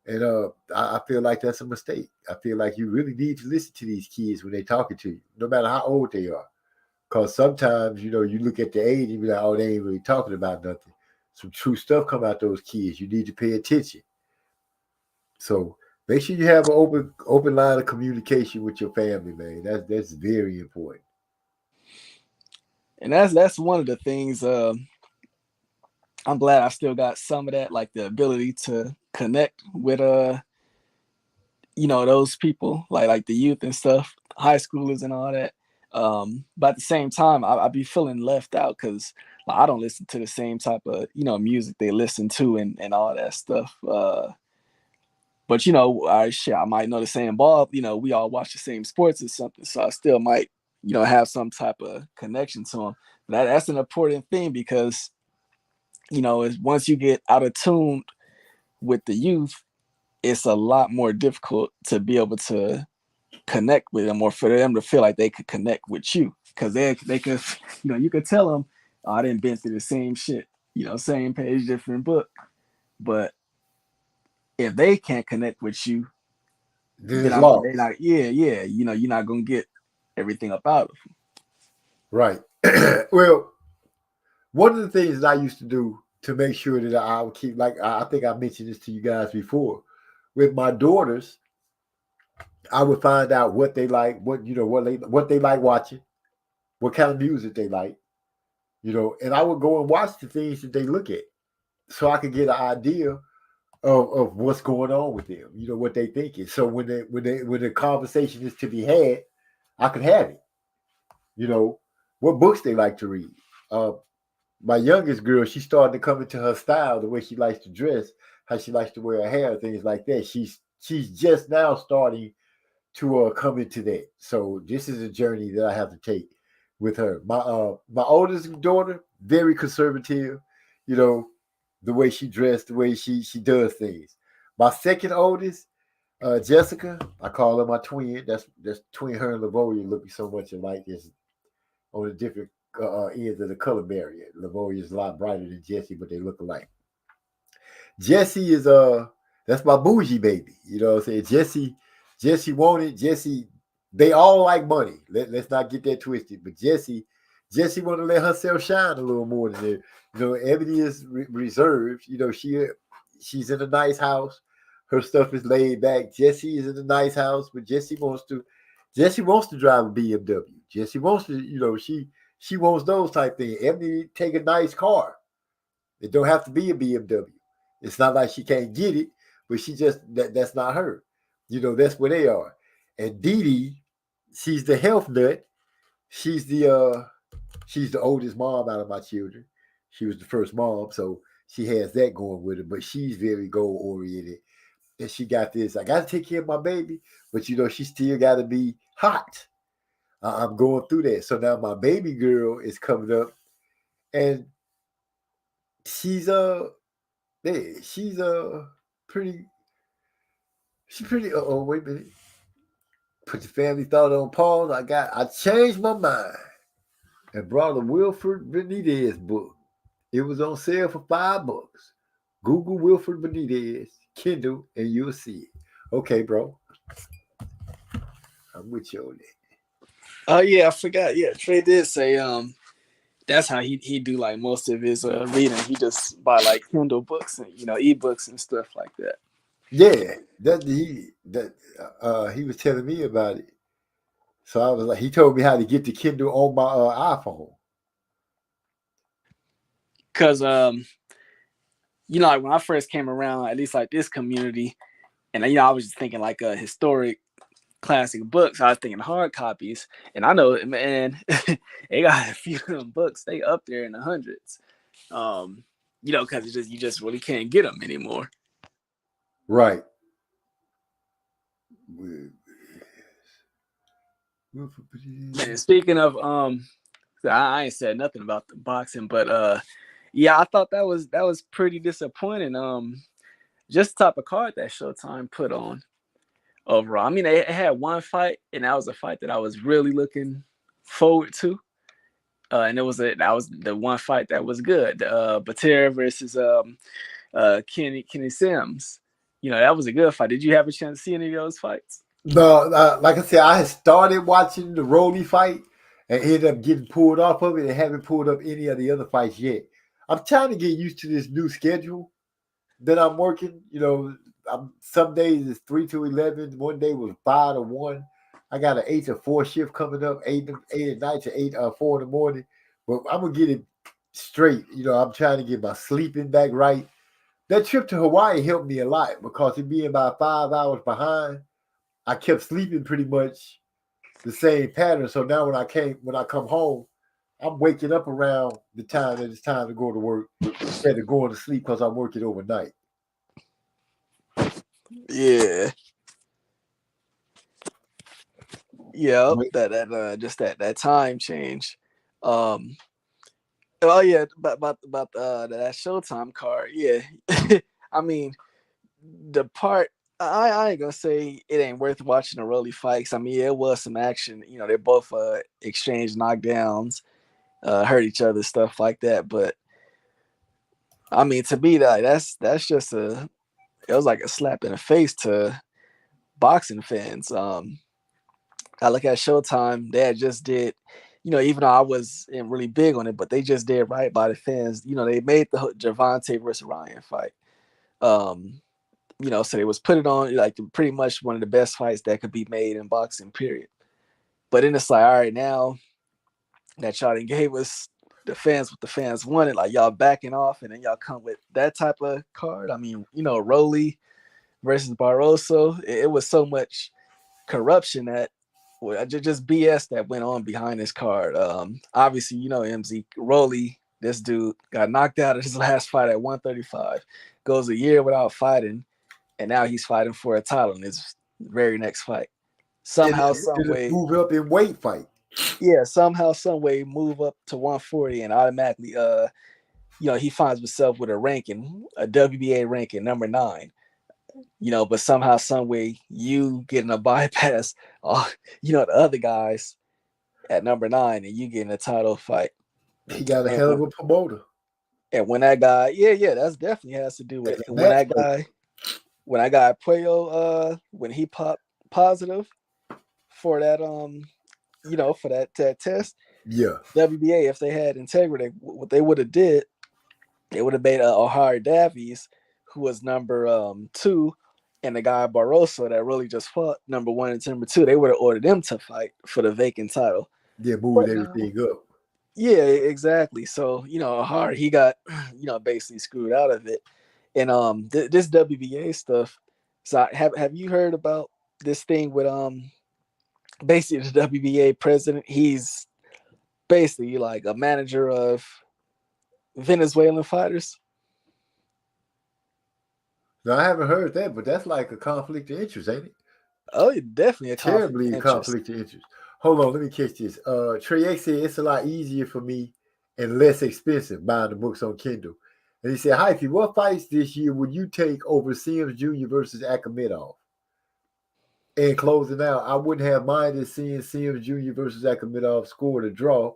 Speaker 3: And I feel like that's a mistake. I feel like you really need to listen to these kids when they're talking to you, no matter how old they are. Because sometimes, you look at the age and be like, oh, they ain't really talking about nothing. Some true stuff come out those kids. You need to pay attention. So make sure you have an open line of communication with your family, man. That's very important.
Speaker 7: And that's one of the things. I'm glad I still got some of that, like the ability to connect with those people, like the youth and stuff, high schoolers and all that. But at the same time, I be feeling left out because I don't listen to the same type of music they listen to and all that stuff. But I might know the same ball. We all watch the same sports or something, so I still might have some type of connection to them. That's an important thing because is once you get out of tune with the youth, it's a lot more difficult to be able to connect with them or for them to feel like they could connect with you because they could you could tell them, oh, I didn't been through the same shit, same page, different book. But if they can't connect with you,
Speaker 3: Then
Speaker 7: then
Speaker 3: it's
Speaker 7: I mean they
Speaker 3: lost.
Speaker 7: not, yeah, you're not gonna get everything up out of them.
Speaker 3: Right. Well, one of the things that I used to do to make sure that I would keep, like, I think I mentioned this to you guys before, with my daughters, I would find out what they like, what they like watching, what kind of music they like, and I would go and watch the things that they look at, so I could get an idea of what's going on with them, what they thinking. So when the conversation is to be had, I could have it. You know, what books they like to read. Uh, my youngest girl, she's starting to come into her style, the way she likes to dress, how she likes to wear her hair, things like that. She's just now starting to come into that. So this is a journey that I have to take with her. My oldest daughter, very conservative, you know, the way she dressed, the way she does things. My second oldest, Jessica, I call her my twin. That's twin. Her and Lavoia look so much alike. It's on the different ends of the color barrier. Lavoia is a lot brighter than Jessie, but they look alike. Jesse is that's my bougie baby. You know what I'm saying? Jesse wanted Jesse. They all like money. Let's not get that twisted. But Jesse want to let herself shine a little more than that. Ebony is reserved. She's in a nice house. Her stuff is laid back. Jesse is in a nice house, but Jesse wants to drive a BMW. Jesse wants to, she wants those type things. Ebony take a nice car. It don't have to be a BMW. It's not like she can't get it, but she just that's not her. That's where they are. And Dee Dee, she's the health nut. She's the oldest mom out of my children. She was the first mom, so she has that going with her. But she's very goal oriented. and she got this. I got to take care of my baby, but she still got to be hot. I'm going through that. So now my baby girl is coming up, and she's there. Pretty. She's pretty. Oh, wait a minute. Put the family thought on pause. I changed my mind and brought a Wilfred Benitez book. It was on sale for $5. Google Wilfred Benitez, Kindle, and you'll see it. Okay, bro. I'm with you on that.
Speaker 7: Oh yeah, I forgot. Yeah, Trey did say that's how he do like most of his reading. He just buy like Kindle books and ebooks and stuff like that.
Speaker 3: Yeah, he was telling me about it. So I was like, he told me how to get the Kindle on my iPhone.
Speaker 7: Cause like when I first came around, at least like this community, and I was just thinking like a historic classic books. I was thinking hard copies, and I know, man, they got a few of them books. They up there in the hundreds. Because you just really can't get them anymore.
Speaker 3: Right.
Speaker 7: Man, speaking of I ain't said nothing about the boxing, but yeah, I thought that was pretty disappointing. Just the type of card that Showtime put on overall. I mean, it had one fight, and that was a fight that I was really looking forward to. And that was the one fight that was good. Batera versus Kenny Sims. That was a good fight. Did you have a chance to see any of those fights?
Speaker 3: No, like I said, I had started watching the Rolly fight and ended up getting pulled off of it and haven't pulled up any of the other fights yet. I'm trying to get used to this new schedule that I'm working. Some days it's 3 to 11. One day was 5 to 1. I got an 8 to 4 shift coming up, 8 at night to 4 in the morning. But I'm gonna get it straight. I'm trying to get my sleeping back right. That trip to Hawaii helped me a lot because it being about 5 hours behind, I kept sleeping pretty much the same pattern. So now when I come home, I'm waking up around the time that it's time to go to work instead of going to sleep because I'm working overnight.
Speaker 7: Yeah. Yep. That time change. Oh yeah, about that Showtime card. Yeah. I mean, the part I ain't gonna say it ain't worth watching the Rolly fights. I mean, it was some action. They both exchanged knockdowns, hurt each other, stuff like that. But I mean, to me, that's just it was like a slap in the face to boxing fans. I look at Showtime, they had just did, even though I wasn't really big on it, but they just did right by the fans. They made the Gervonta versus Ryan fight. So they was put it on like pretty much one of the best fights that could be made in boxing, period. But then it's like, all right, now that y'all done gave us the fans what the fans wanted, like y'all backing off, and then y'all come with that type of card. I mean, Rolly versus Barroso, it was so much corruption that just BS that went on behind this card. Obviously, MZ Rolly, this dude got knocked out of his last fight at 135, goes a year without fighting, and now he's fighting for a title in his very next fight. Somehow, some way,
Speaker 3: move up in weight fight.
Speaker 7: Yeah, somehow, some way, move up to 140 and automatically, he finds himself with a ranking, a WBA ranking, number 9. But somehow, some way, you getting a bypass, the other guys at number 9, and you getting a title fight.
Speaker 3: He got a hell of a promoter.
Speaker 7: And when that guy, yeah, that's definitely has to do with it. And when that guy Puello, when he popped positive for that, for that test,
Speaker 3: yeah,
Speaker 7: WBA, if they had integrity, what they would have did, they would have made O'Hara Davies, who was number 2, and the guy Barroso that really just fought number 1 and number 2. They would have ordered them to fight for the vacant title.
Speaker 3: Yeah, moving everything up.
Speaker 7: Yeah, exactly. So O'Hara, he got basically screwed out of it. And this WBA stuff. So have you heard about this thing with basically the WBA president? He's basically like a manager of Venezuelan fighters.
Speaker 3: No, I haven't heard that, but that's like a conflict of interest, ain't it?
Speaker 7: Oh, definitely a conflict
Speaker 3: Terribly
Speaker 7: of
Speaker 3: a
Speaker 7: interest.
Speaker 3: conflict of interest. Hold on, let me catch this. Trey X said it's a lot easier for me and less expensive buying the books on Kindle. And he said, Hyphy, what fights this year would you take over Sims Jr. versus Akhmedov? And closing out, I wouldn't have minded seeing Sims Jr. versus Akhmedov score a draw.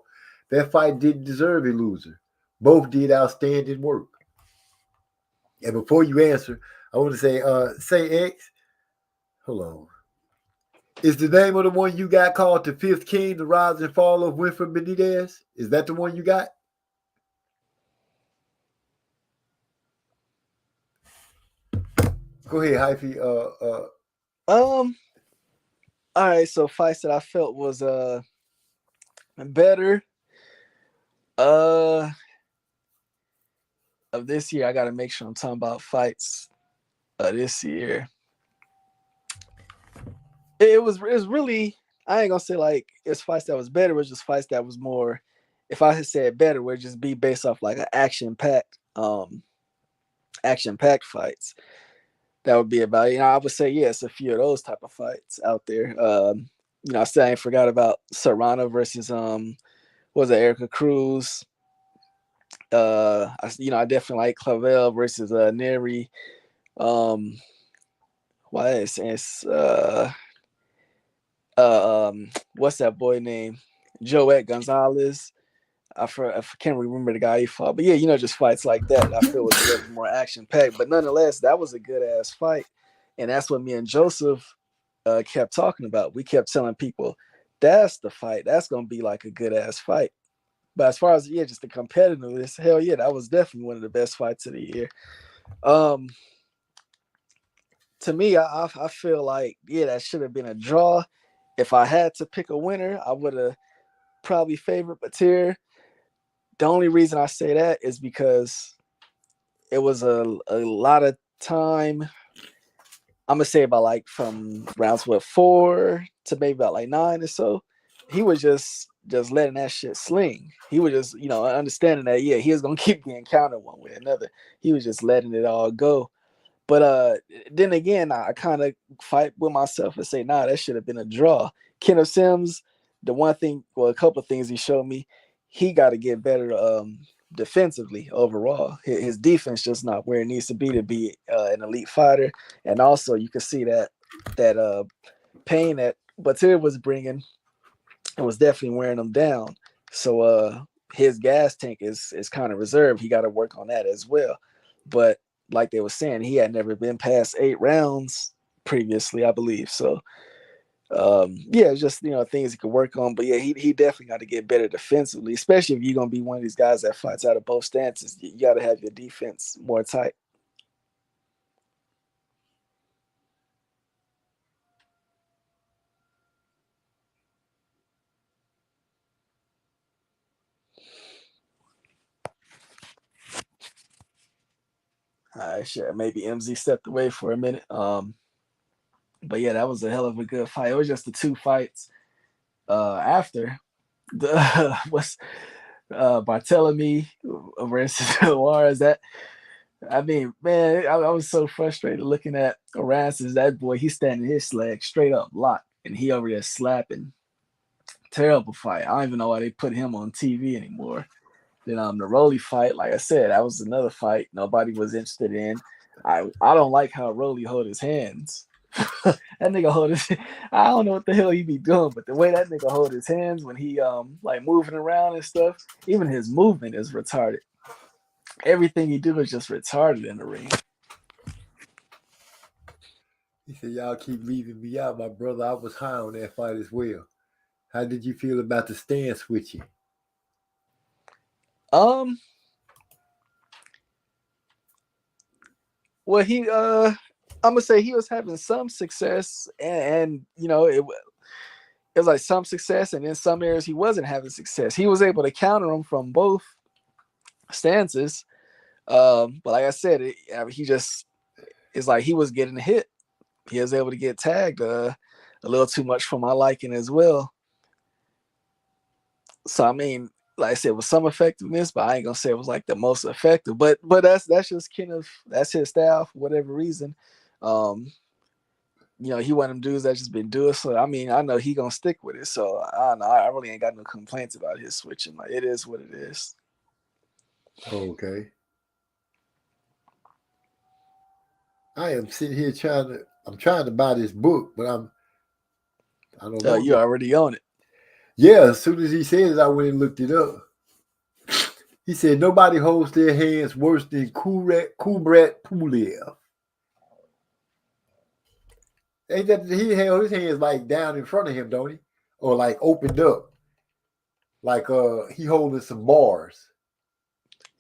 Speaker 3: That fight didn't deserve a loser. Both did outstanding work. And before you answer, I want to say X. Hold on. Is the name of the one you got called The Fifth King, The Rise and Fall of Winfred Benitez? Is that the one you got? Go ahead, Hyphy.
Speaker 7: All right, so fights that I felt was better of this year. I gotta make sure I'm talking about fights this year. It was really, I ain't gonna say like it's fights that was better, it was just fights that was more, if I had said better, would just be based off like an action packed fights. That would be about, I would say yes, a few of those type of fights out there. I still ain't forgot about Serrano versus was it Erica Cruz. I definitely like Clavel versus Neri. Why it's what's that boy name? Joet Gonzalez. I can't remember the guy he fought, but yeah, just fights like that. I feel was a little bit more action packed, but nonetheless, that was a good ass fight, and that's what me and Joseph kept talking about. We kept telling people that's the fight. That's gonna be like a good ass fight. But as far as just the competitiveness, hell yeah, that was definitely one of the best fights of the year. To me, I feel like that should have been a draw. If I had to pick a winner, I would have probably favored Batir. The only reason I say that is because it was a lot of time. I'm gonna say about like from rounds 4 to maybe about like 9 or so. He was just letting that shit sling. He was just understanding that he was gonna keep getting countered one way or another. He was just letting it all go. But then again, I kind of fight with myself and say, nah, that should have been a draw. Kenneth Sims, a couple of things he showed me, he got to get better defensively overall. His defense just not where it needs to be an elite fighter. And also, you can see that pain that Batir was bringing, it was definitely wearing him down. So his gas tank is kind of reserved. He got to work on that as well. But like they were saying, he had never been past 8 rounds previously, I believe. So it's just things he could work on. But yeah, he definitely got to get better defensively, especially if you're gonna be one of these guys that fights out of both stances. You got to have your defense more tight. All right, sure. Maybe MZ stepped away for a minute. But yeah, that was a hell of a good fight. It was just the 2 fights after the what's Barthélemy versus Juarez. That, I mean, man, I was so frustrated looking at Aransas. That boy, he's standing his leg straight up locked, and he over there slapping. Terrible fight. I don't even know why they put him on TV anymore. Then the Rolly fight, like I said, that was another fight nobody was interested in. I don't like how Rolly hold his hands. That nigga hold his. I don't know what the hell he be doing, but the way that nigga hold his hands when he like moving around and stuff, even his movement is retarded. Everything he do is just retarded in the ring.
Speaker 3: He said, y'all keep leaving me out, my brother. I was high on that fight as well. How did you feel about the stand switching?
Speaker 7: Well, I'm gonna say he was having some success, and it was like some success, and in some areas he wasn't having success. He was able to counter him from both stances, but like I said, he just, it's like he was getting hit. He was able to get tagged a little too much for my liking as well. So I mean, like I said, with some effectiveness, but I ain't gonna say it was like the most effective. But that's just kind of that's his style for whatever reason. Um, he one of them dudes that just been doing. So I mean, I know he gonna stick with it. So I don't know. I really ain't got no complaints about his switching. Like it is what it is.
Speaker 3: Okay. I am sitting here I'm trying to buy this book, but I don't know.
Speaker 7: You already own it.
Speaker 3: Yeah, as soon as he said it, I went and looked it up. He said nobody holds their hands worse than Kubrat Pulev. Ain't that he held his hands like down in front of him, don't he? Or like opened up. Like he holding some bars.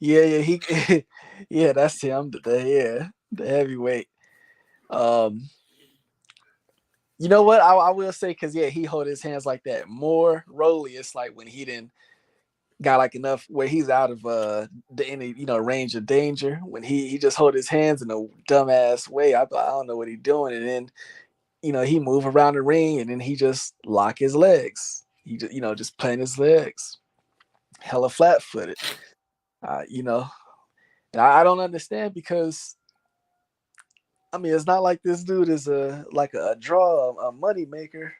Speaker 7: Yeah, he yeah, that's him. The heavyweight. You know what? I will say because he hold his hands like that. More Rolly, it's like when he didn't got like enough where he's out of any range of danger. When he just hold his hands in a dumbass way, I don't know what he's doing, and then he move around the ring and then he just lock his legs. He just just playing his legs, hella flat footed. And I don't understand because I mean it's not like this dude is a draw, a money maker.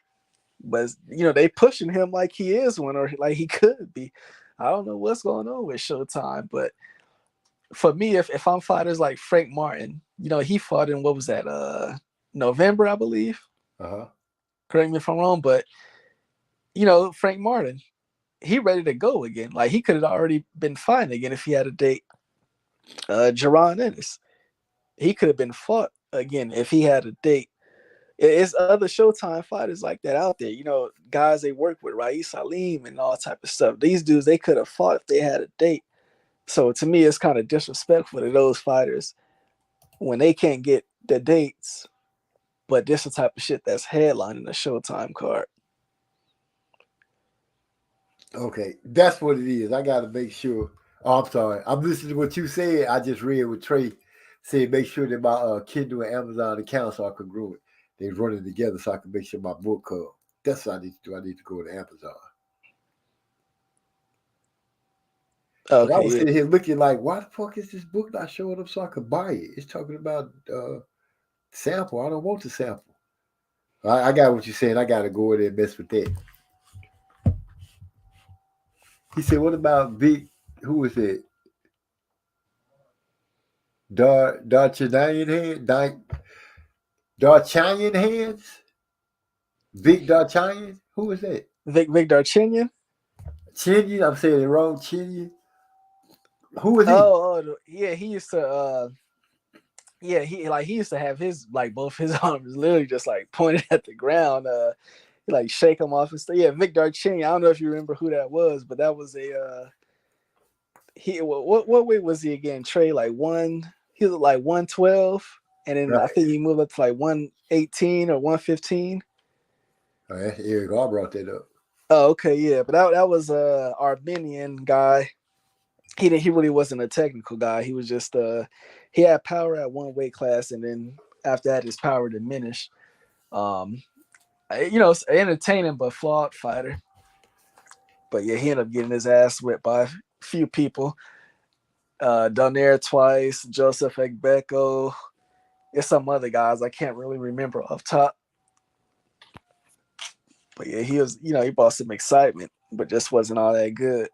Speaker 7: But they pushing him like he is one or like he could be. I don't know what's going on with Showtime, but for me, if I'm fighters like Frank Martin, he fought in what was that, November, I believe. Correct me if I'm wrong, but Frank Martin, he ready to go again. Like he could have already been fighting again if he had a date. Jaron Ennis, he could have been fought again if he had a date. It's other Showtime fighters like that out there. Guys they work with, Rais Salim and all type of stuff. These dudes, they could have fought if they had a date. So to me, it's kind of disrespectful to those fighters when they can't get the dates, but this is the type of shit that's headlining the Showtime card.
Speaker 3: Okay, that's what it is. I got to make sure. Oh, I'm sorry. I'm listening to what you said. I just read what Trey said. Make sure that my Kindle and Amazon accounts are congruent. They running together so I can make sure my book that's what I need to do. I need to go to Amazon.
Speaker 7: Okay,
Speaker 3: I was sitting here looking like, why the fuck is this book not showing up so I could buy it? It's talking about sample. I don't want the sample. I got what you're saying. I got to go in there and mess with that. He said, what about Big, who is it? Darchanian hands? Big Darchanian? Who is that?
Speaker 7: Vic Darchinyan?
Speaker 3: Chinyan? I'm saying it wrong. Chinyan? Who is he?
Speaker 7: Oh, yeah, he used to he used to have his both his arms literally just pointed at the ground. He shake them off and stuff. Yeah, Vic Darchinyan. I don't know if you remember who that was, but that was what weight was he again? Trey he was 112, and then right. I think he moved up to 118 or 115.
Speaker 3: Oh, that's Eric R brought that up.
Speaker 7: Oh, okay, yeah, but that was Armenian guy. He really wasn't a technical guy. He was just he had power at one weight class, and then after that his power diminished. Entertaining but flawed fighter. But yeah, he ended up getting his ass whipped by a few people. Donaire twice, Joseph Egbeko. There's some other guys I can't really remember off top. But yeah, he was, he brought some excitement, but just wasn't all that good.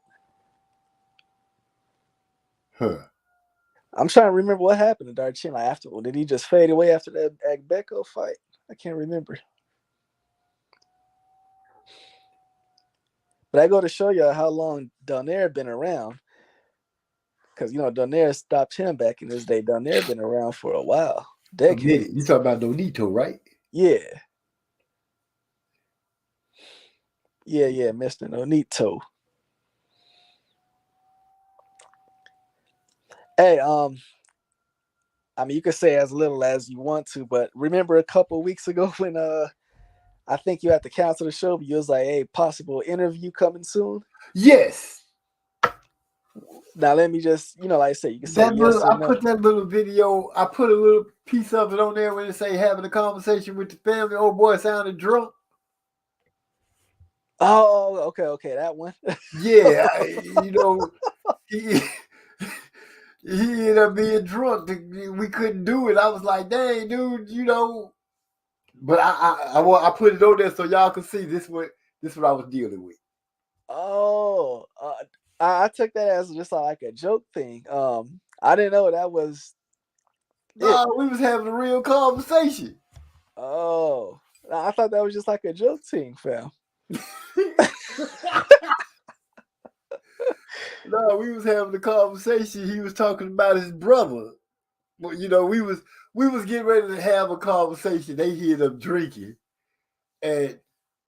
Speaker 3: Huh.
Speaker 7: I'm trying to remember what happened to Darchin after. Did he just fade away after that Egbeko fight? I can't remember. But I go to show you how long Donaire been around. Because, Donaire stopped him back in his day. Donaire been around for a while. Decades.
Speaker 3: You talking about Nonito, right?
Speaker 7: Yeah. Yeah, Mr. Nonito. Hey, I mean, you could say as little as you want to, but remember a couple weeks ago when I think you had to cancel the show, but you was like, hey, possible interview coming soon?
Speaker 3: Yes.
Speaker 7: Now let me just, like I said, you can say yes or no.
Speaker 3: I put that little video, I put a little piece of it on there when it say having a conversation with the family. Old boy sounded drunk.
Speaker 7: Oh, okay, that one.
Speaker 3: Yeah, you know, he he ended up being drunk. We couldn't do it. I was like, dang, dude, you know. But I put it on there so y'all can see this what I was dealing with.
Speaker 7: Oh, I took that as just like a joke thing. I didn't know that was it.
Speaker 3: No, we was having a real conversation.
Speaker 7: Oh, I thought that was just like a joke thing, fam.
Speaker 3: No, we was having a conversation. He was talking about his brother. But you know, we was getting ready to have a conversation. They hear them drinking, and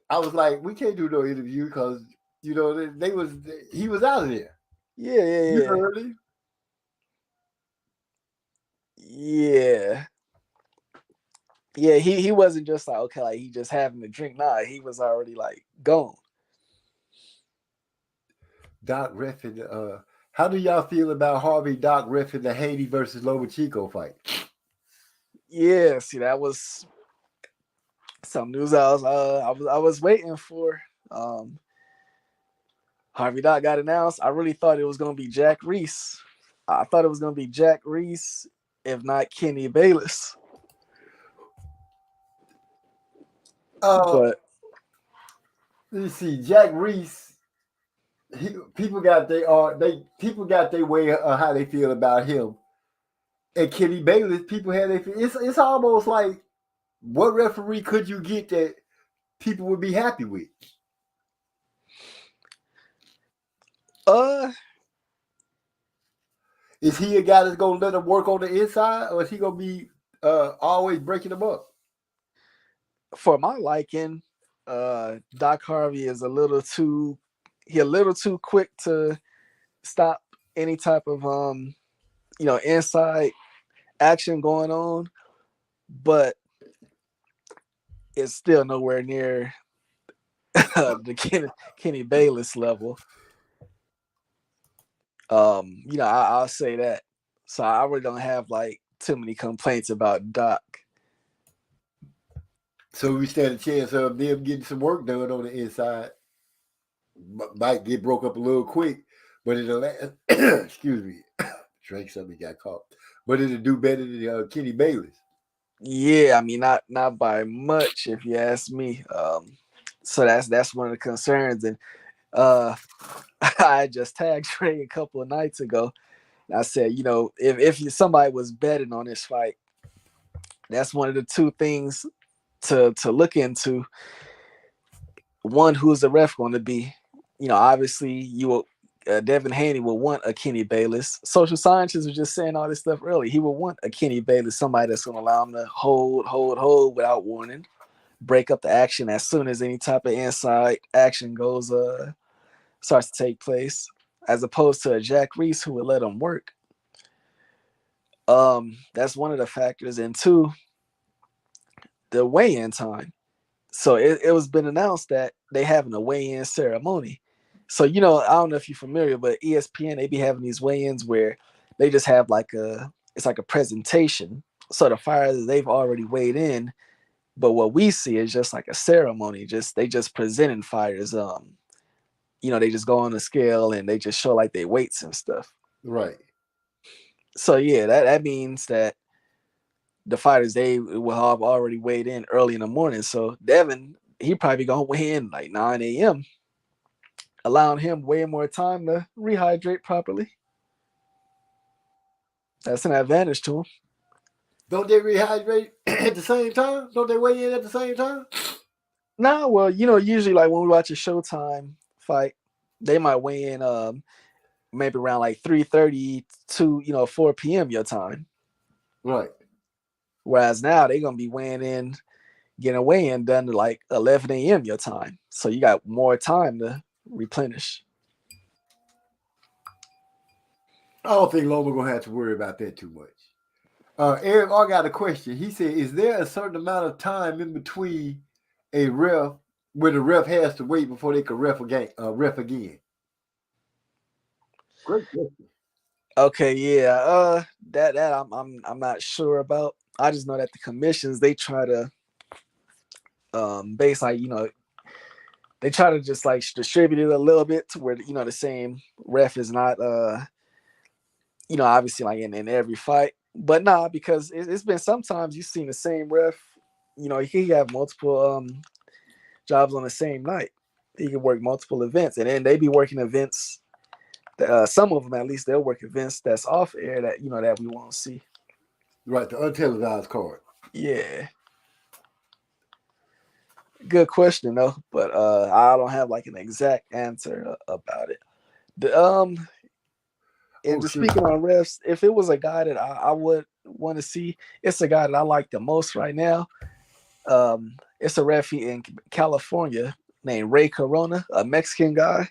Speaker 3: I was like, we can't do no interview because you know he was out of there.
Speaker 7: Yeah, yeah,
Speaker 3: You
Speaker 7: yeah,
Speaker 3: heard him.
Speaker 7: yeah, yeah. He wasn't just like okay, like he just having a drink. Nah, he was already like gone.
Speaker 3: Doc Reffin. How do y'all feel about Harvey Doc Reffin the Haney versus Lomachenko fight?
Speaker 7: Yeah, see, that was some news I was waiting for. Um, Harvey Dot got announced. I really thought it was gonna be Jack Reese. I thought it was gonna be Jack Reese, if not Kenny Bayless.
Speaker 3: Uh,
Speaker 7: But
Speaker 3: you see, Jack Reese. People got people got their way how they feel about him. And Kenny Bayless, people had their. It's almost like what referee could you get that people would be happy with?
Speaker 7: uh,
Speaker 3: Is he a guy that's gonna let him work on the inside, or is he gonna be always breaking them up?
Speaker 7: for my liking, Doc Harvey is a little too quick to stop any type of inside action going on, but it's still nowhere near the Kenny Bayless level. I'll say that. So I really don't have like too many complaints about Doc.
Speaker 3: So we stand a chance of them getting some work done on the inside. Might get broke up a little quick, but it'll excuse me, drank something got caught. But it'll do better than Kenny Bayless.
Speaker 7: Yeah, I mean not by much if you ask me. So that's one of the concerns. And uh I just tagged Trey a couple of nights ago. I said, if somebody was betting on this fight, that's one of the two things to look into. One, who's the ref going to be? Obviously, you will. Devin Haney will want a Kenny Bayless. Social scientists were just saying all this stuff earlier. He will want a Kenny Bayless, somebody that's going to allow him to hold without warning, break up the action as soon as any type of inside action starts to take place, as opposed to a Jack Reese who would let him work. That's one of the factors. And two, the weigh-in time. So it was been announced that they having a weigh-in ceremony. So I don't know if you're familiar, but ESPN, they be having these weigh-ins where they just have it's like a presentation. So the fighters, they've already weighed in, but what we see is just like a ceremony. They just presenting fighters. They just go on the scale and they just show like their weights and stuff.
Speaker 3: Right.
Speaker 7: So yeah, that means that the fighters, they will have already weighed in early in the morning. So Devin, he probably gonna weigh in like 9 a.m., allowing him way more time to rehydrate properly. That's an advantage to him.
Speaker 3: Don't they rehydrate at the same time? Don't they weigh in at the same time?
Speaker 7: Nah, well, usually like when we watch a Showtime fight, they might weigh in maybe around like 3:30 to 4 p.m. your time.
Speaker 3: Right.
Speaker 7: Whereas now they're gonna be weighing in, getting a weigh-in done to like 11 a.m. your time. So you got more time to replenish.
Speaker 3: I don't think Loma gonna have to worry about that too much. Eric, I got a question. He said, "Is there a certain amount of time in between a ref where the ref has to wait before they can ref again?" Great question.
Speaker 7: Okay, yeah. That I'm not sure about. I just know that the commissions, they try to base like they try to just like distribute it a little bit to where the same ref is not obviously like in every fight. But nah, because it's been sometimes you've seen the same ref, he can have multiple jobs on the same night. He can work multiple events, and then they be working events. Some of them, at least, they'll work events that's off air that that we won't see.
Speaker 3: Right, the untelevised card.
Speaker 7: Yeah. Good question though, but I don't have like an exact answer about it. And just speaking on refs, if it was a guy that I would want to see, it's a guy that I like the most right now. It's a ref in California named Ray Corona, a Mexican guy.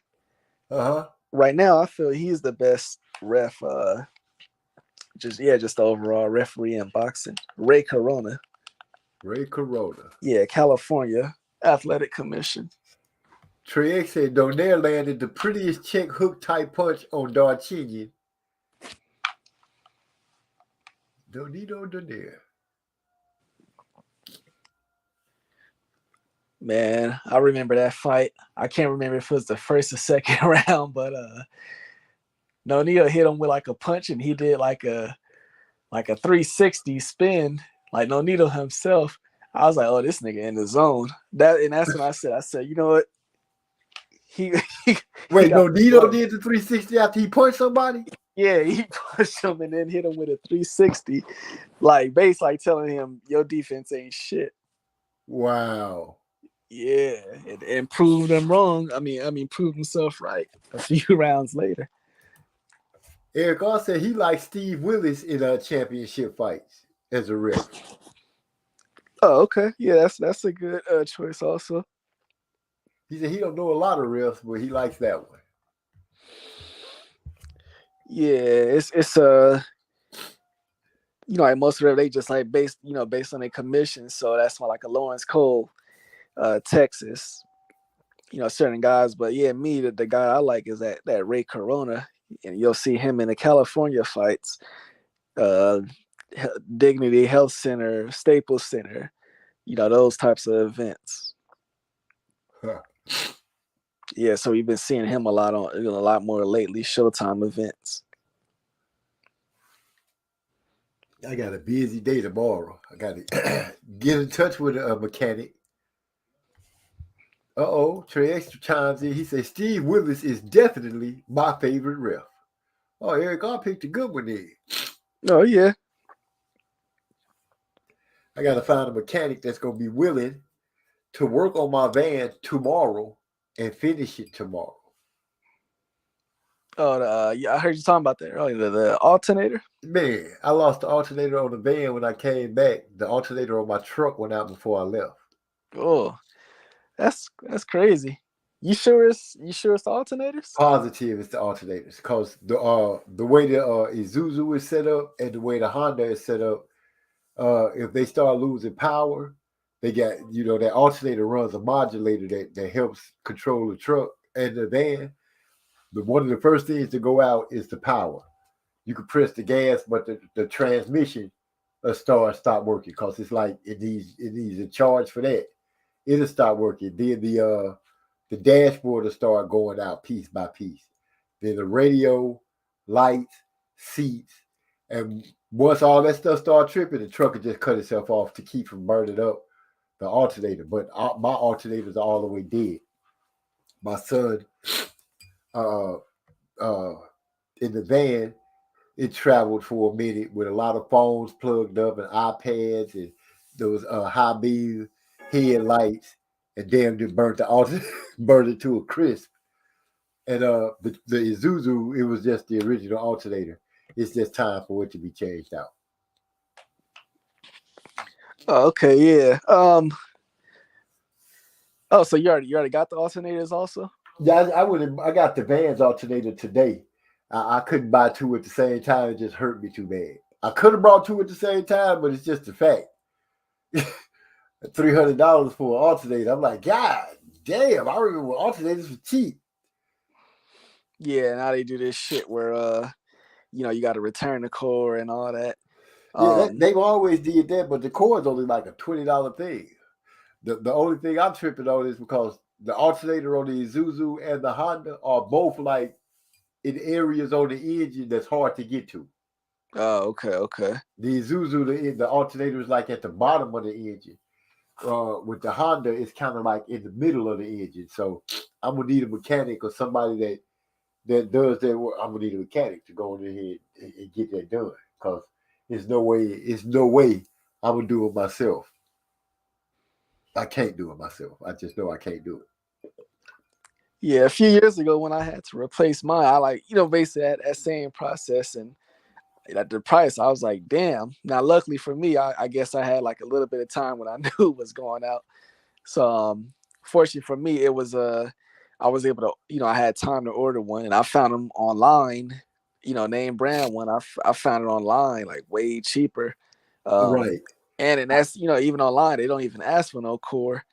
Speaker 7: Right now, I feel he's the best ref. Just the overall referee in boxing. Ray Corona. Yeah, California Athletic Commission.
Speaker 3: Trey X said Donaire landed the prettiest check hook type punch on Darchinyan. Donaire.
Speaker 7: Man, I remember that fight. I can't remember if it was the first or second round, but Nonito hit him with like a punch, and he did like a 360 spin, like Nonito himself. I was like, oh, this nigga in the zone. That's when I said, you know what?
Speaker 3: Wait, Nonito did the 360 after he punched somebody?
Speaker 7: Yeah, he punched him and then hit him with a 360. Like basically telling him your defense ain't shit.
Speaker 3: Wow.
Speaker 7: Yeah, and proved him wrong. I mean, proved himself right a few rounds later.
Speaker 3: Eric also said he likes Steve Willis in championship fights as a ref.
Speaker 7: Oh, okay. Yeah, that's a good choice also.
Speaker 3: He said he don't know a lot of refs, but he likes that one.
Speaker 7: Yeah, it's like most of them, they just like based on their commission. So that's why like a Lawrence Cole, Texas, certain guys. But yeah, the guy I like is that Ray Corona, and you'll see him in the California fights, Dignity Health Center, Staples Center, those types of events.
Speaker 3: Huh.
Speaker 7: Yeah, so we've been seeing him a lot more lately. Showtime events.
Speaker 3: I got a busy day tomorrow. I got to get in touch with a mechanic. Trey Extra chimes in. He says Steve Willis is definitely my favorite ref. Oh, Eric, I picked a good one there.
Speaker 7: Oh yeah.
Speaker 3: I got to find a mechanic that's going to be willing to work on my van tomorrow and finish it tomorrow.
Speaker 7: Oh, yeah, I heard you talking about that earlier. The alternator.
Speaker 3: Man, I lost the alternator on the van when I came back. The alternator on my truck went out before I left.
Speaker 7: Oh, that's crazy. You sure it's the alternators?
Speaker 3: Positive it's the alternators, because the way the Isuzu is set up and the way the Honda is set up, if they start losing power, they got that alternator runs a modulator that helps control the truck and the van. But one of the first things to go out is the power. You can press the gas, but the transmission stop working because it's like it needs a charge for that. It'll stop working. Then the dashboard will start going out piece by piece. Then the radio, lights, seats, and once all that stuff starts tripping, the truck will just cut itself off to keep from burning up the alternator. But my alternators are all the way dead. My son, in the van, it traveled for a minute with a lot of phones plugged up and iPads and those high beam headlights, and damn near burnt the alternator, burned it to a crisp. And the Isuzu, it was just the original alternator. It's just time for it to be changed out.
Speaker 7: Oh, okay, yeah. So you already got the alternators also?
Speaker 3: Yeah, I got the van's alternator today. I couldn't buy two at the same time. It just hurt me too bad. I could have brought two at the same time, but it's just a fact. $300 for an alternator. I'm like, God damn! I remember when alternators were cheap.
Speaker 7: Yeah, now they do this shit where you got to return the core and all that.
Speaker 3: Yeah, they've always did that, but the core is only like a $20 thing. The only thing I'm tripping on is because the alternator on the Isuzu and the Honda are both like in areas on the engine that's hard to get to.
Speaker 7: Oh, okay.
Speaker 3: The Isuzu, the alternator is like at the bottom of the engine. With the Honda, it's kind of like in the middle of the engine. So I'm gonna need a mechanic or somebody that does that work. I'm gonna need a mechanic to go in ahead and get that done because there's no way I'm gonna do it myself. I can't do it myself. I just know I can't do it.
Speaker 7: Yeah, a few years ago when I had to replace mine, I like, basically that same process, and at the price, I was like, damn. Now, luckily for me, I guess I had like a little bit of time when I knew it was going out. So, fortunately for me, it was I was able to, I had time to order one, and I found them online. Name brand one. I found it online like way cheaper.
Speaker 3: Right.
Speaker 7: And that's even online, they don't even ask for no core,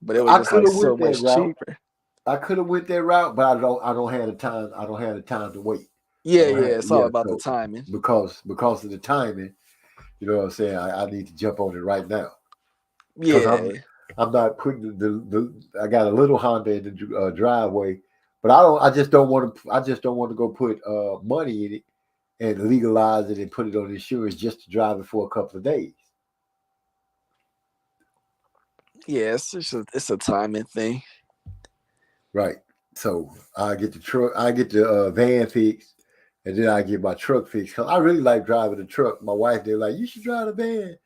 Speaker 7: but it was
Speaker 3: I
Speaker 7: just
Speaker 3: could
Speaker 7: like
Speaker 3: have
Speaker 7: so
Speaker 3: went that
Speaker 7: much
Speaker 3: route.
Speaker 7: cheaper.
Speaker 3: I could have went that route, but I don't have the time. I don't have the time to wait.
Speaker 7: Yeah, it's all about the
Speaker 3: So
Speaker 7: timing.
Speaker 3: because of the timing, you know what I'm saying. I need to jump on it right now because
Speaker 7: Yeah.
Speaker 3: I'm not putting the I got a little Honda in the driveway, but I just don't want to go put money in it and legalize it and put it on insurance just to drive it for a couple of days.
Speaker 7: Yeah, it's a timing thing.
Speaker 3: Right. So I get the truck, I get the van fixed, and then I get my truck fixed. Cause I really like driving the truck. My wife, they're like, you should drive the van.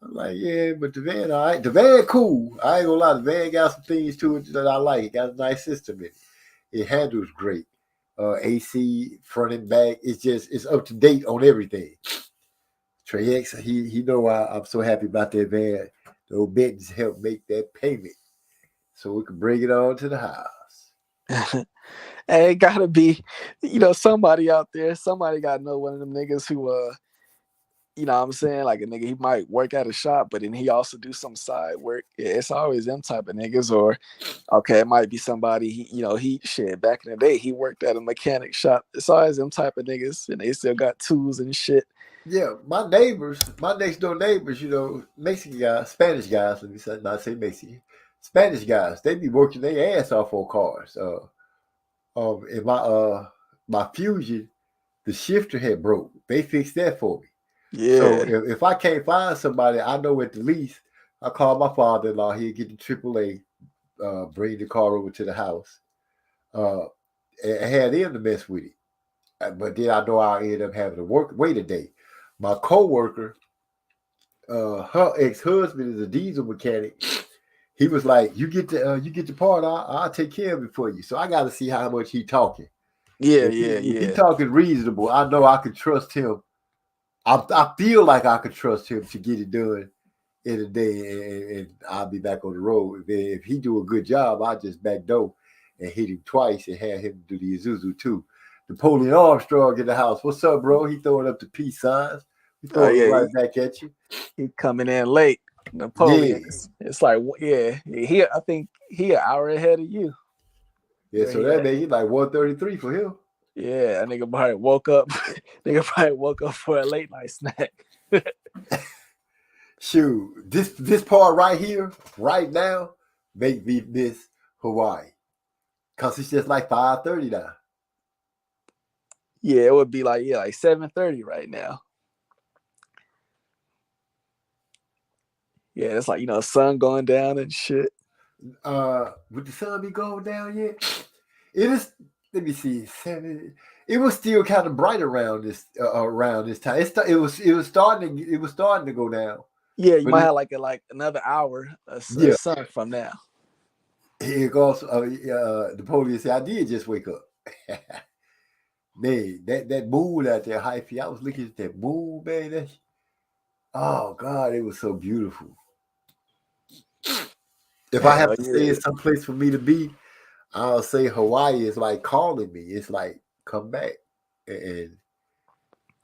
Speaker 3: I'm like, yeah, but the van, all right. The van, cool. I ain't gonna lie. The van got some things to it that I like. It got a nice system in it. It handles great. AC, front and back. It's up to date on everything. Trey X, he know I'm so happy about that van. The old Bentons helped make that payment so we can bring it on to the house.
Speaker 7: Hey, it gotta be, somebody out there. Somebody gotta know one of them niggas who, what I'm saying, like a nigga, he might work at a shop, but then he also do some side work. Yeah, it's always them type of niggas, or okay, it might be somebody. He shit back in the day, he worked at a mechanic shop. It's always them type of niggas, and they still got tools and shit.
Speaker 3: Yeah, my next door neighbors, Mexican guys, Spanish guys, let me say, not say Mexican, Spanish guys, they be working their ass off on cars. In my Fusion, the shifter had broke. They fixed that for me. So
Speaker 7: Yeah,
Speaker 3: if I can't find somebody, I know at the least I call my father-in-law. He'll get the AAA, bring the car over to the house, and had him to mess with it. But then I know I'll end up having to wait a day. My coworker, her ex-husband is a diesel mechanic. He was like, "You get the part, I'll take care of it for you." So I got to see how much he talking.
Speaker 7: yeah,
Speaker 3: If he
Speaker 7: yeah.
Speaker 3: talking reasonable, I know I could trust him. I feel like I could trust him to get it done in a day, and I'll be back on the road. If he do a good job, I just back door and hit him twice and have him do the Isuzu too. Napoleon Armstrong in the house. What's up, bro? He throwing up the peace signs. He
Speaker 7: Oh
Speaker 3: throwing them
Speaker 7: yeah,
Speaker 3: right back at you.
Speaker 7: he coming in late.
Speaker 3: Yeah.
Speaker 7: Napoleon. It's like, yeah, I think he an hour ahead of you.
Speaker 3: Yeah,
Speaker 7: Where
Speaker 3: so
Speaker 7: he
Speaker 3: that
Speaker 7: at?
Speaker 3: made it like 133 for him.
Speaker 7: Yeah, that nigga probably woke up. Nigga probably woke up for a late night snack.
Speaker 3: Shoot, this part right here, right now, make me miss Hawaii. Cause it's just like 5:30 now.
Speaker 7: Yeah, it would be like 7:30 right now. Yeah, it's like sun going down and shit.
Speaker 3: Would the sun be going down yet? It is. Let me see. It was still kind of bright around this time. It was starting to go down.
Speaker 7: Yeah, you
Speaker 3: But
Speaker 7: might have like another hour of
Speaker 3: yeah,
Speaker 7: sun from now.
Speaker 3: it goes. The police said I did just wake up. Man, that moon out there, hyphy. I was looking at that moon, man. Oh God, it was so beautiful. If I have
Speaker 7: Hell
Speaker 3: to stay in
Speaker 7: yeah.
Speaker 3: some place for me to be, I'll say Hawaii is like calling me. It's like come back, and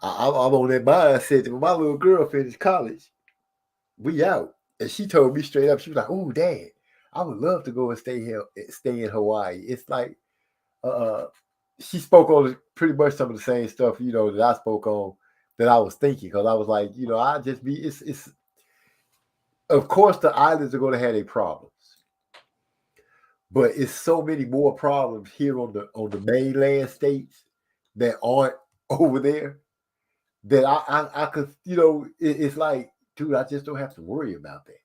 Speaker 3: I'm on that mindset that when my little girl finished college, we out, and she told me straight up, she was like, "Oh, Dad, I would love to go and stay in Hawaii." It's like, uh, she spoke on pretty much some of the same stuff, that I spoke on, that I was thinking, because I was like, I just be, it's, of course, the islands are going to have their problems, but it's so many more problems here on the mainland states that aren't over there that I could, it's like, dude, I just don't have to worry about that.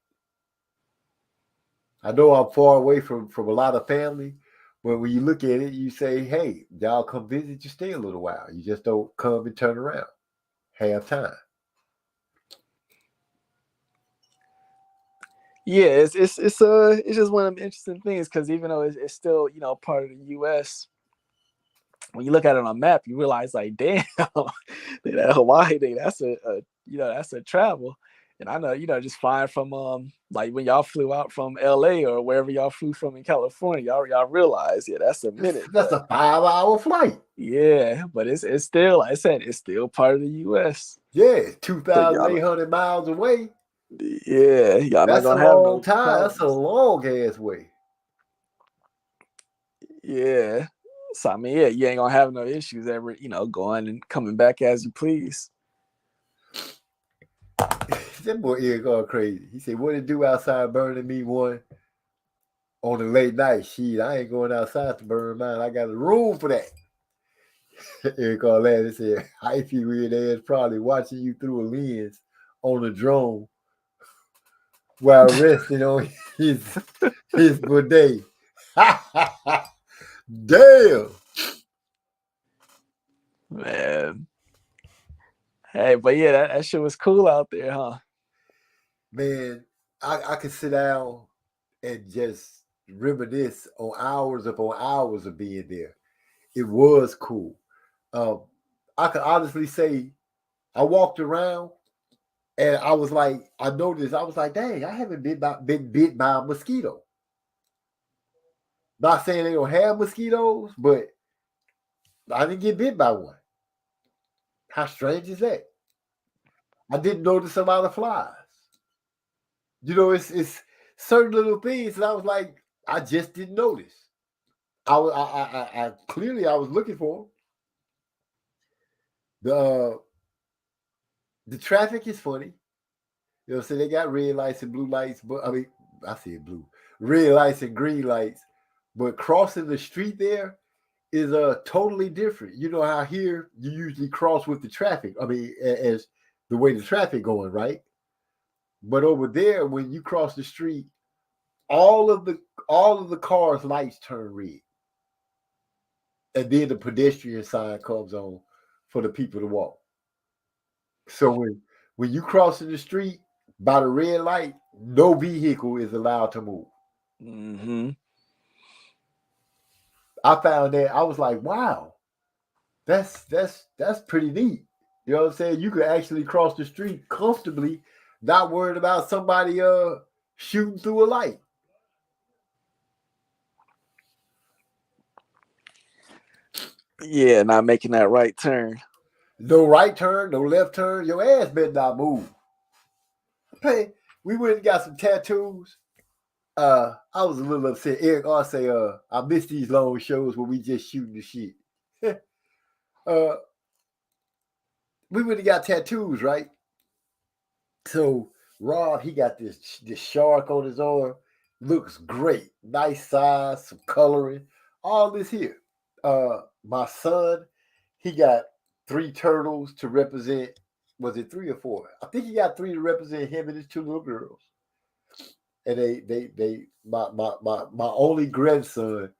Speaker 3: I know I'm far away from a lot of family, but when you look at it, you say, hey, y'all come visit, you stay a little while. You just don't come and turn around. Have time.
Speaker 7: Yeah, it's just one of the interesting things because even though it's still part of the U.S., when you look at it on a map, you realize like, damn, that Hawaii thing, that's that's a travel. And I know, just flying from like when y'all flew out from LA or wherever y'all flew from in California, y'all realize, yeah, that's a minute.
Speaker 3: That's a 5-hour flight.
Speaker 7: Yeah, but it's still, like I said, it's still part of the US.
Speaker 3: Yeah, it's 2,800 miles away.
Speaker 7: Yeah, y'all
Speaker 3: That's
Speaker 7: not
Speaker 3: a
Speaker 7: gonna have
Speaker 3: long
Speaker 7: no
Speaker 3: time.
Speaker 7: problems.
Speaker 3: That's a long ass way.
Speaker 7: Yeah. So I mean, yeah, you ain't gonna have no issues ever, going and coming back as you please.
Speaker 3: That boy ear going crazy. He said, what it do outside burning me one on the late night? Shit, I ain't going outside to burn mine. I got a room for that. Eric Orlando said, hyphy weird ass probably watching you through a lens on a drone while resting on his bidet. Damn.
Speaker 7: Man. Hey, but yeah, that shit was cool out there, huh?
Speaker 3: Man, I could sit down and just reminisce on hours upon hours of being there. It was cool. I could honestly say I walked around and I was like, I noticed, I was like, dang, I haven't been bit by a mosquito. Not saying they don't have mosquitoes, but I didn't get bit by one. How strange is that? I didn't notice a lot of flies. It's certain little things that I was like, I just didn't notice. I clearly I was looking for them. The traffic is funny. So they got red lights and blue lights, but I mean, I said blue, red lights and green lights, but crossing the street there is totally different. You know how here you usually cross with the traffic. I mean, as the way the traffic going, right? But over there, when you cross the street, all of the cars' lights turn red, and then the pedestrian sign comes on for the people to walk. So when you cross in the street by the red light, no vehicle is allowed to move.
Speaker 7: Mm-hmm.
Speaker 3: I found that I was like, wow, that's pretty neat. You know what I'm saying? You could actually cross the street comfortably, not worried about somebody shooting through a light.
Speaker 7: Yeah, not making that right turn.
Speaker 3: No right turn, no left turn. Your ass better not move. Hey, we went and got some tattoos. I was a little upset. Eric R say, I miss these long shows where we just shooting the shit. We went and got tattoos, right? So Rob, he got this shark on his arm. Looks great. Nice size, some coloring. All this here. My son, he got 3 turtles to represent. Was it 3 or 4? I think he got 3 to represent him and his 2 little girls. And my only grandson,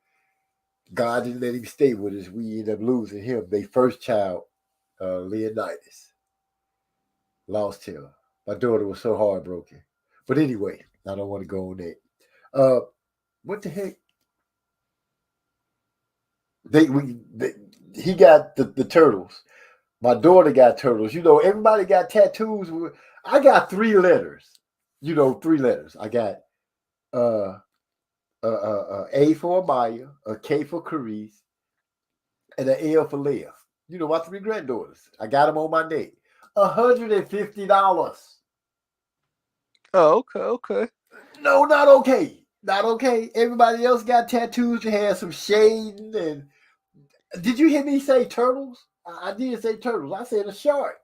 Speaker 3: God didn't let him stay with us. We ended up losing him. Their first child, Leonidas, lost him. My daughter was so heartbroken. But anyway, I don't want to go on that. What the heck? He got the turtles. My daughter got turtles. Everybody got tattoos. I got 3 letters. 3 letters. I got A for Amaya, a K for Carice, and an L for Leah. My 3 granddaughters. I got them on my neck. $150.
Speaker 7: Oh, okay.
Speaker 3: No, not okay. Not okay. Everybody else got tattoos that had some shading. And did you hear me say turtles? I did say turtles. I said a shark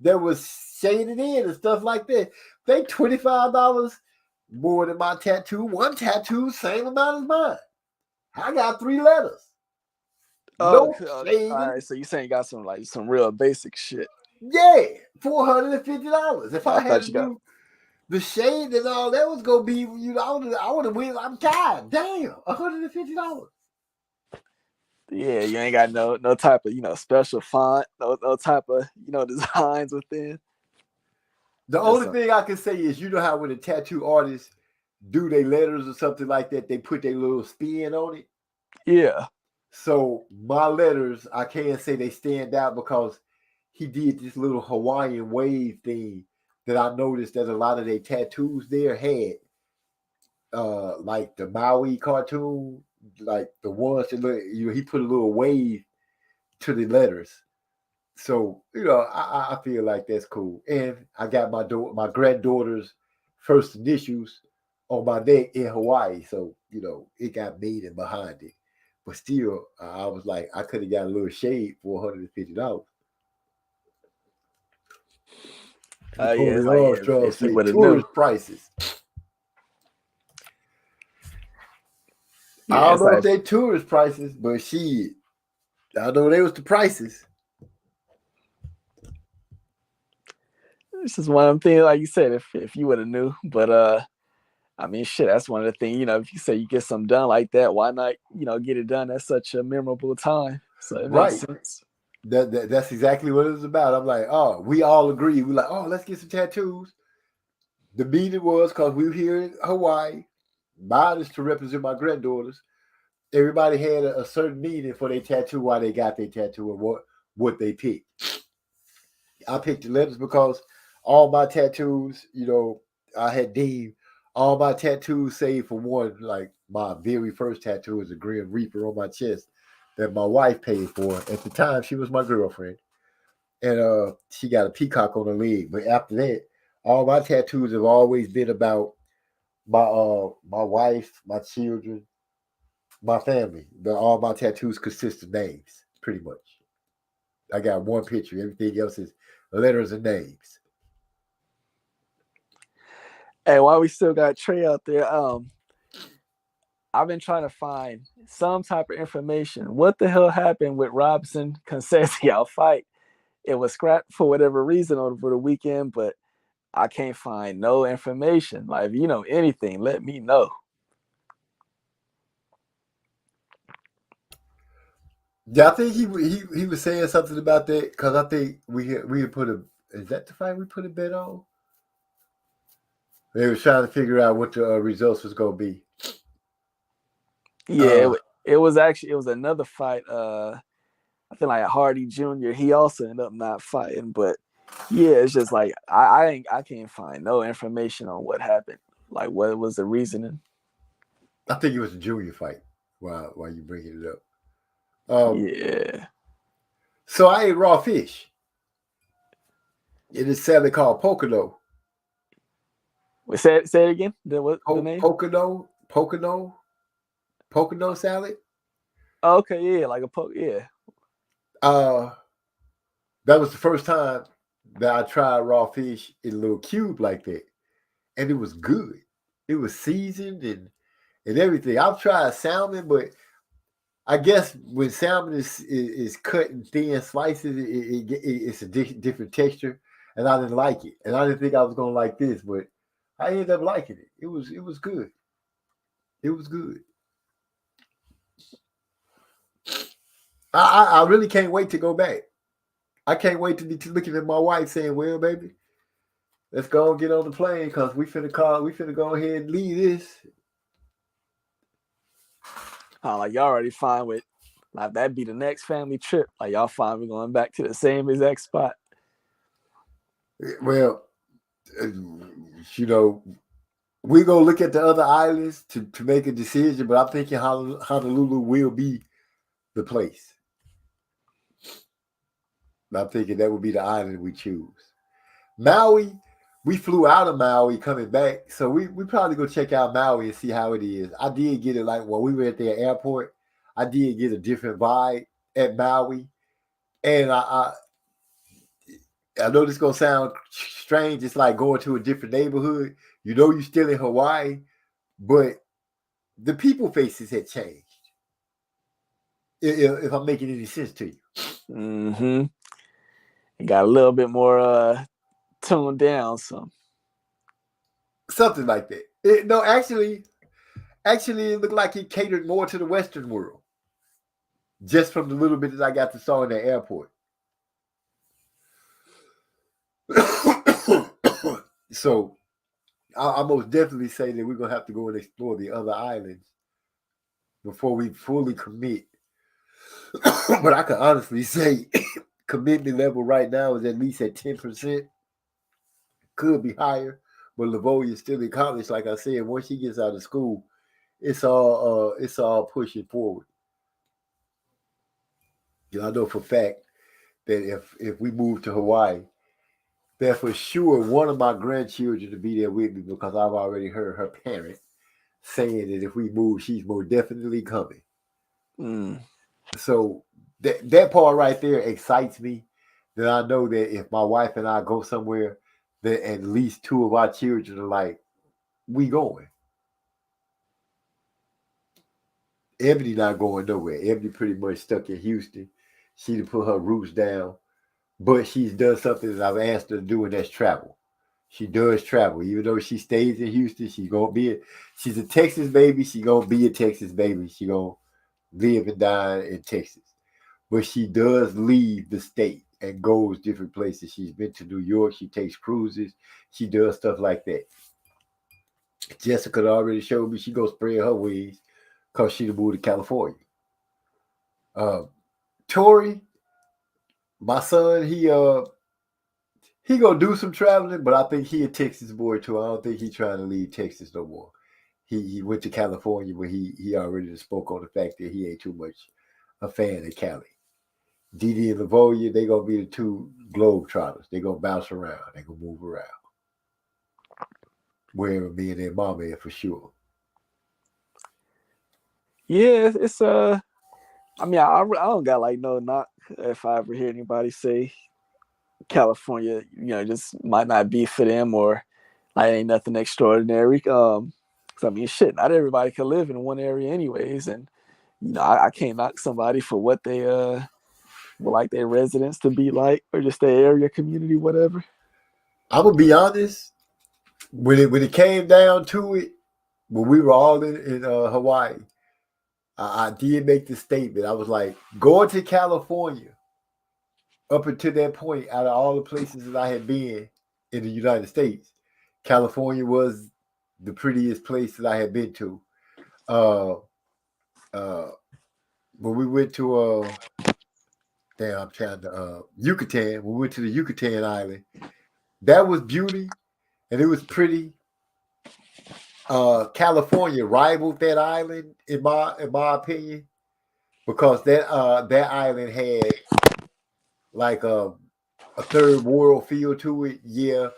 Speaker 3: that was shaded in and stuff like that. They $25 more than my tattoo. One tattoo, same amount as mine. I got 3 letters.
Speaker 7: Oh,
Speaker 3: No
Speaker 7: all
Speaker 3: shading.
Speaker 7: right. So you saying you got some real basic shit?
Speaker 3: Yeah, $450. If I
Speaker 7: I
Speaker 3: had
Speaker 7: thought
Speaker 3: to
Speaker 7: you got.
Speaker 3: do the shade and all, that was gonna be, I would have went. I'm tired. Damn, $150.
Speaker 7: Yeah, you ain't got no type of special font, no type of designs within.
Speaker 3: The
Speaker 7: Just
Speaker 3: only thing I can say is, how when a tattoo artist do their letters or something like that, they put their little spin on it.
Speaker 7: yeah.
Speaker 3: So my letters, I can't say they stand out because he did this little Hawaiian wave thing that I noticed that a lot of their tattoos there had. Like the Maui cartoon, like the ones that look, he put a little wave to the letters. So I feel like that's cool. And I got my granddaughter's first initials on my neck in Hawaii, so it got made in behind it. But still, I was like, I could have got a little shade for $150. The
Speaker 7: Yeah, it's
Speaker 3: Tony
Speaker 7: like
Speaker 3: Armstrong
Speaker 7: if you
Speaker 3: say
Speaker 7: would have knew.
Speaker 3: tourist prices. I
Speaker 7: Yeah,
Speaker 3: don't
Speaker 7: it's
Speaker 3: know if
Speaker 7: like
Speaker 3: they tourist prices, but shit, I know they was the prices.
Speaker 7: this is one of them things, like you said, if you would have knew. But I mean, shit, that's one of the things. If you say you get something done like that, why not get it done at such a memorable time? So it makes
Speaker 3: Right.
Speaker 7: sense.
Speaker 3: That's exactly what it was about. I'm like, oh, we all agree. We're like, oh, let's get some tattoos. The meeting was because we were here in Hawaii. Mine is to represent my granddaughters. Everybody had a certain meaning for their tattoo, why they got their tattoo, and what they picked. I picked the letters because all my tattoos, I had deemed all my tattoos, save for one, like my very first tattoo is a Grim Reaper on my chest that my wife paid for. At the time, she was my girlfriend. And she got a peacock on her leg. But after that, all my tattoos have always been about my wife, my children, my family. All my tattoos consist of names, pretty much. I got one picture. Everything else is letters and names.
Speaker 7: Hey, while we still got Trey out there, I've been trying to find some type of information. What the hell happened with Robson Conceição fight? It was scrapped for whatever reason over the weekend, but I can't find no information. Like, if you know anything, let me know.
Speaker 3: Yeah, I think he was saying something about that because I think we had put a. Is that the fight we put a bet on? They were trying to figure out what the results was going to be.
Speaker 7: Yeah, it was another fight. I feel like Hardy Jr. He also ended up not fighting, but yeah, it's just like I can't find no information on what happened. Like, what was the reasoning?
Speaker 3: I think it was a junior fight. While you bringing it up.
Speaker 7: Yeah.
Speaker 3: So I ate raw fish. It is sadly called Pocono.
Speaker 7: Say it again. The name?
Speaker 3: Pocono salad.
Speaker 7: Oh, okay, yeah, like a poke. Yeah.
Speaker 3: That was the first time that I tried raw fish in a little cube like that, and it was good. It was seasoned and everything. I've tried salmon, but I guess when salmon is cut in thin slices, it's a different texture, and I didn't like it. And I didn't think I was gonna like this, but I ended up liking it. It was good. It was good. I really can't wait to go back. I can't wait to be looking at my wife saying, "Well, baby, let's go and get on the plane because we finna go ahead and leave this."
Speaker 7: Like y'all already fine with, like, that'd be the next family trip. Like, y'all fine with going back to the same exact spot.
Speaker 3: Well, we gonna look at the other islands to make a decision, but I'm thinking Honolulu will be the place. I'm thinking that would be the island we choose. Maui, we flew out of Maui coming back, so we probably go check out Maui and see how it is. I did get it like when we were at the airport. I did get a different vibe at Maui, and I know this gonna sound strange. It's like going to a different neighborhood. You're still in Hawaii, but the people faces had changed. If I'm making any sense to you.
Speaker 7: Mm-hmm. It got a little bit more toned down, so
Speaker 3: Something like that. No, actually, it looked like it catered more to the Western world. Just from the little bit that I got to saw in the airport. So I most definitely say that we're gonna have to go and explore the other islands before we fully commit. But I can honestly say commitment level right now is at least at 10%. Could be higher, but Livonia's still in college. Like I said, once she gets out of school, it's all pushing forward. I know for a fact that if we move to Hawaii, that for sure one of my grandchildren to be there with me because I've already heard her parent saying that if we move, she's more definitely coming. So that part right there excites me. That I know that if my wife and I go somewhere, that at least two of our children are like, we going. Ebony not going nowhere. Ebony pretty much stuck in Houston. She put her roots down, but she's done something that I've asked her to do, and that's travel. She does travel, even though she stays in Houston. She's a Texas baby. She gonna be a Texas baby. She gonna live and die in Texas, but she does leave the state and goes different places. She's been to New York. She takes cruises. She does stuff like that. Jessica already showed me she goes spread her wings because she moved to California. Tori, my son, he gonna do some traveling, but I think he a Texas boy too. I don't think he trying to leave Texas no more. He went to California, but he already spoke on the fact that he ain't too much a fan of Cali. Didi and Lavonia, they gonna be the two globetrotters. They gonna bounce around. They gonna move around. Wherever me and their mama at for sure.
Speaker 7: yeah, it's I mean, I don't got like no knock if I ever hear anybody say California, just might not be for them or like ain't nothing extraordinary. 'Cause I mean, shit, not everybody can live in one area anyways, and I can't knock somebody for what they would like their residents to be like or just their area community, whatever.
Speaker 3: I'm gonna be honest. When it came down to it, when we were all in Hawaii, I did make the statement. I was like, going to California up until that point, out of all the places that I had been in the United States, California was the prettiest place that I had been to. Uh, uh, when we went to I'm trying to Yucatan. When we went to the Yucatan island, that was beauty and it was pretty. California rivaled that island in my opinion because that island had like a third world feel to it. Yeah,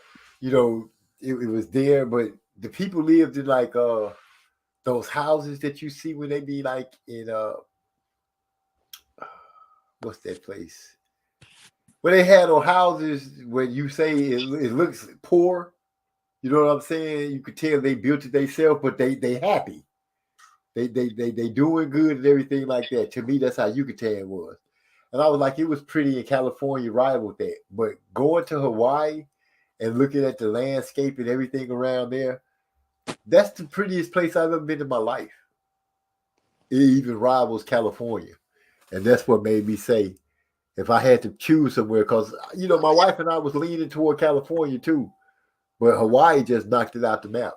Speaker 3: it was there, but the people lived in like those houses that you see when they be like in what's that place? Where they had those houses where you say it looks poor. You know what I'm saying? You could tell they built it themselves, but they happy. They doing good and everything like that. To me, that's how Yucatan was. And I was like, it was pretty in California, rivaled that. But going to Hawaii and looking at the landscape and everything around there, that's the prettiest place I've ever been in my life. It even rivals California. And that's what made me say, if I had to choose somewhere, because, my wife and I was leaning toward California too. But Hawaii just knocked it out the map.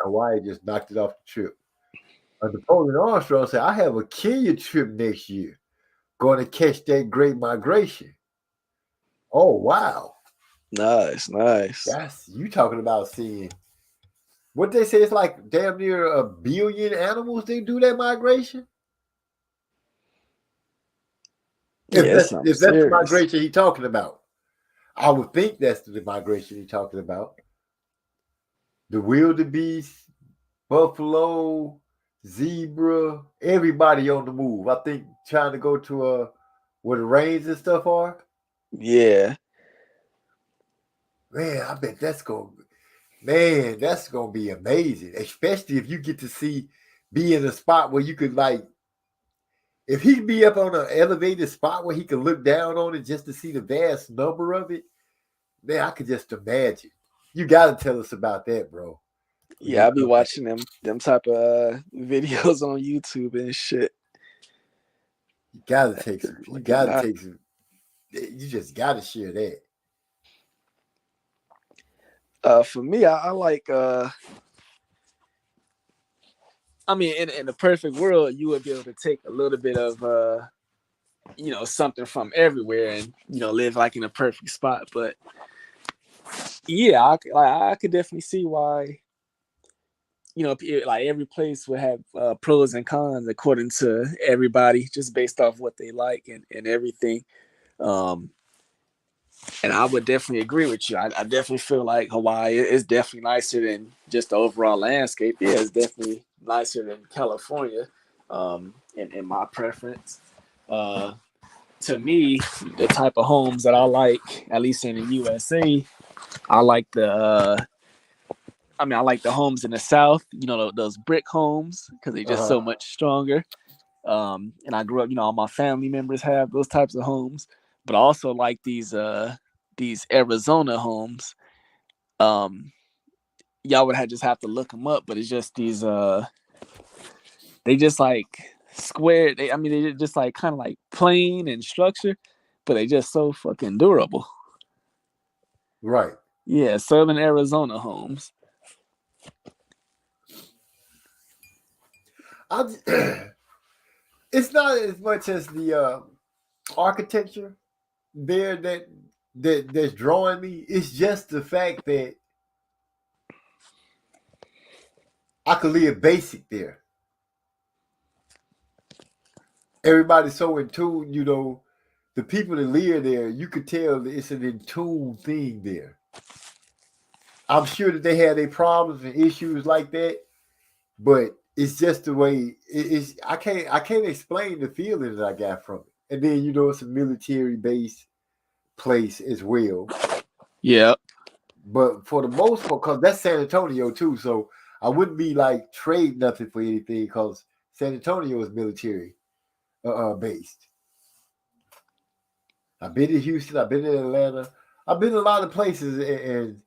Speaker 3: Hawaii just knocked it off the trip. Napoleon Armstrong said, I have a Kenya trip next year. Going to catch that great migration. Oh, wow.
Speaker 7: Nice.
Speaker 3: That's you talking about seeing what they say it's like damn near 1 billion animals they do that migration.
Speaker 7: Yeah,
Speaker 3: If
Speaker 7: it's
Speaker 3: that's
Speaker 7: something
Speaker 3: if that's the
Speaker 7: serious.
Speaker 3: migration he's talking about. I would think that's the migration he's talking about. The wildebeest, buffalo, zebra, everybody on the move. I think trying to go to where the rains and stuff are.
Speaker 7: Yeah.
Speaker 3: Man, I bet that's gonna be amazing. Especially if you get to be in a spot where you could like If he could be up on an elevated spot where he could look down on it just to see the vast number of it, man, I could just imagine. You got to tell us about that, bro. When
Speaker 7: Yeah,
Speaker 3: you
Speaker 7: I be
Speaker 3: come back.
Speaker 7: watching them type of videos on YouTube and shit.
Speaker 3: You got to
Speaker 7: That
Speaker 3: take
Speaker 7: shit
Speaker 3: some.
Speaker 7: be
Speaker 3: You
Speaker 7: looking
Speaker 3: got to
Speaker 7: nice.
Speaker 3: take some. You just got to share that.
Speaker 7: For me, I like. I mean, in the perfect world, you would be able to take a little bit of something from everywhere, and live like in a perfect spot. But yeah, I could definitely see why. Like every place would have pros and cons according to everybody, just based off what they like and everything. Um, and I would definitely agree with you. I definitely feel like Hawaii is definitely nicer than just the overall landscape. Yeah, it's definitely nicer than California, in my preference. Uh, to me, the type of homes that I like, at least in the USA, I like I like the homes in the South. Those brick homes because they're just
Speaker 3: Uh-huh.
Speaker 7: so much stronger. And I grew up, all my family members have those types of homes, but I also like these Arizona homes. Um, y'all would just have to look them up, but it's just these they just like square. They're just like kind of like plain in structure, but they just so fucking durable.
Speaker 3: Right.
Speaker 7: Yeah, Southern Arizona homes.
Speaker 3: It's not as much as the architecture there that's drawing me. It's just the fact that I could live basic there. Everybody's so in tune, the people that live there, you could tell that it's an in tune thing there. I'm sure that they had their problems and issues like that, but it's just the way it is. I can't explain the feeling that I got from it. And then it's a military base place as well.
Speaker 7: Yeah,
Speaker 3: But for the most part, because that's San Antonio too, so I wouldn't be like trade nothing for anything because San Antonio is military based. I've been to Houston, I've been to Atlanta, I've been to a lot of places, and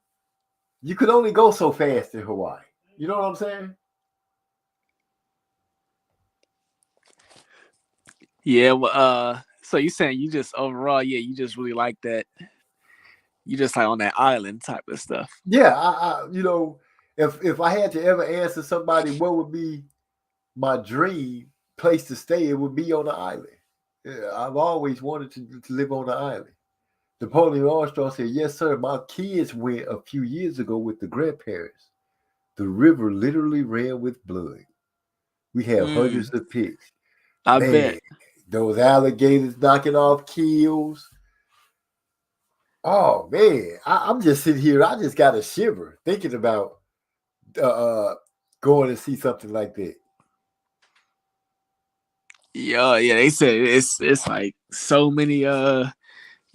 Speaker 3: you could only go so fast in Hawaii. You know what I'm saying?
Speaker 7: yeah. Well, so you saying you just overall, yeah, you just really like that. You just like on that island type of stuff.
Speaker 3: Yeah, if I had to ever answer somebody what would be my dream place to stay, it would be on the island. Yeah, I've always wanted to live on the island. Napoleon Armstrong said, "Yes, sir. My kids went a few years ago with the grandparents. The river literally ran with blood. We have hundreds
Speaker 7: Mm,
Speaker 3: of pigs.
Speaker 7: I
Speaker 3: Man,
Speaker 7: bet.
Speaker 3: those alligators knocking off keels. Oh man, I'm just sitting here. I just got a shiver thinking about uh, going to see something like that.
Speaker 7: Yeah, yeah. They said it's like so many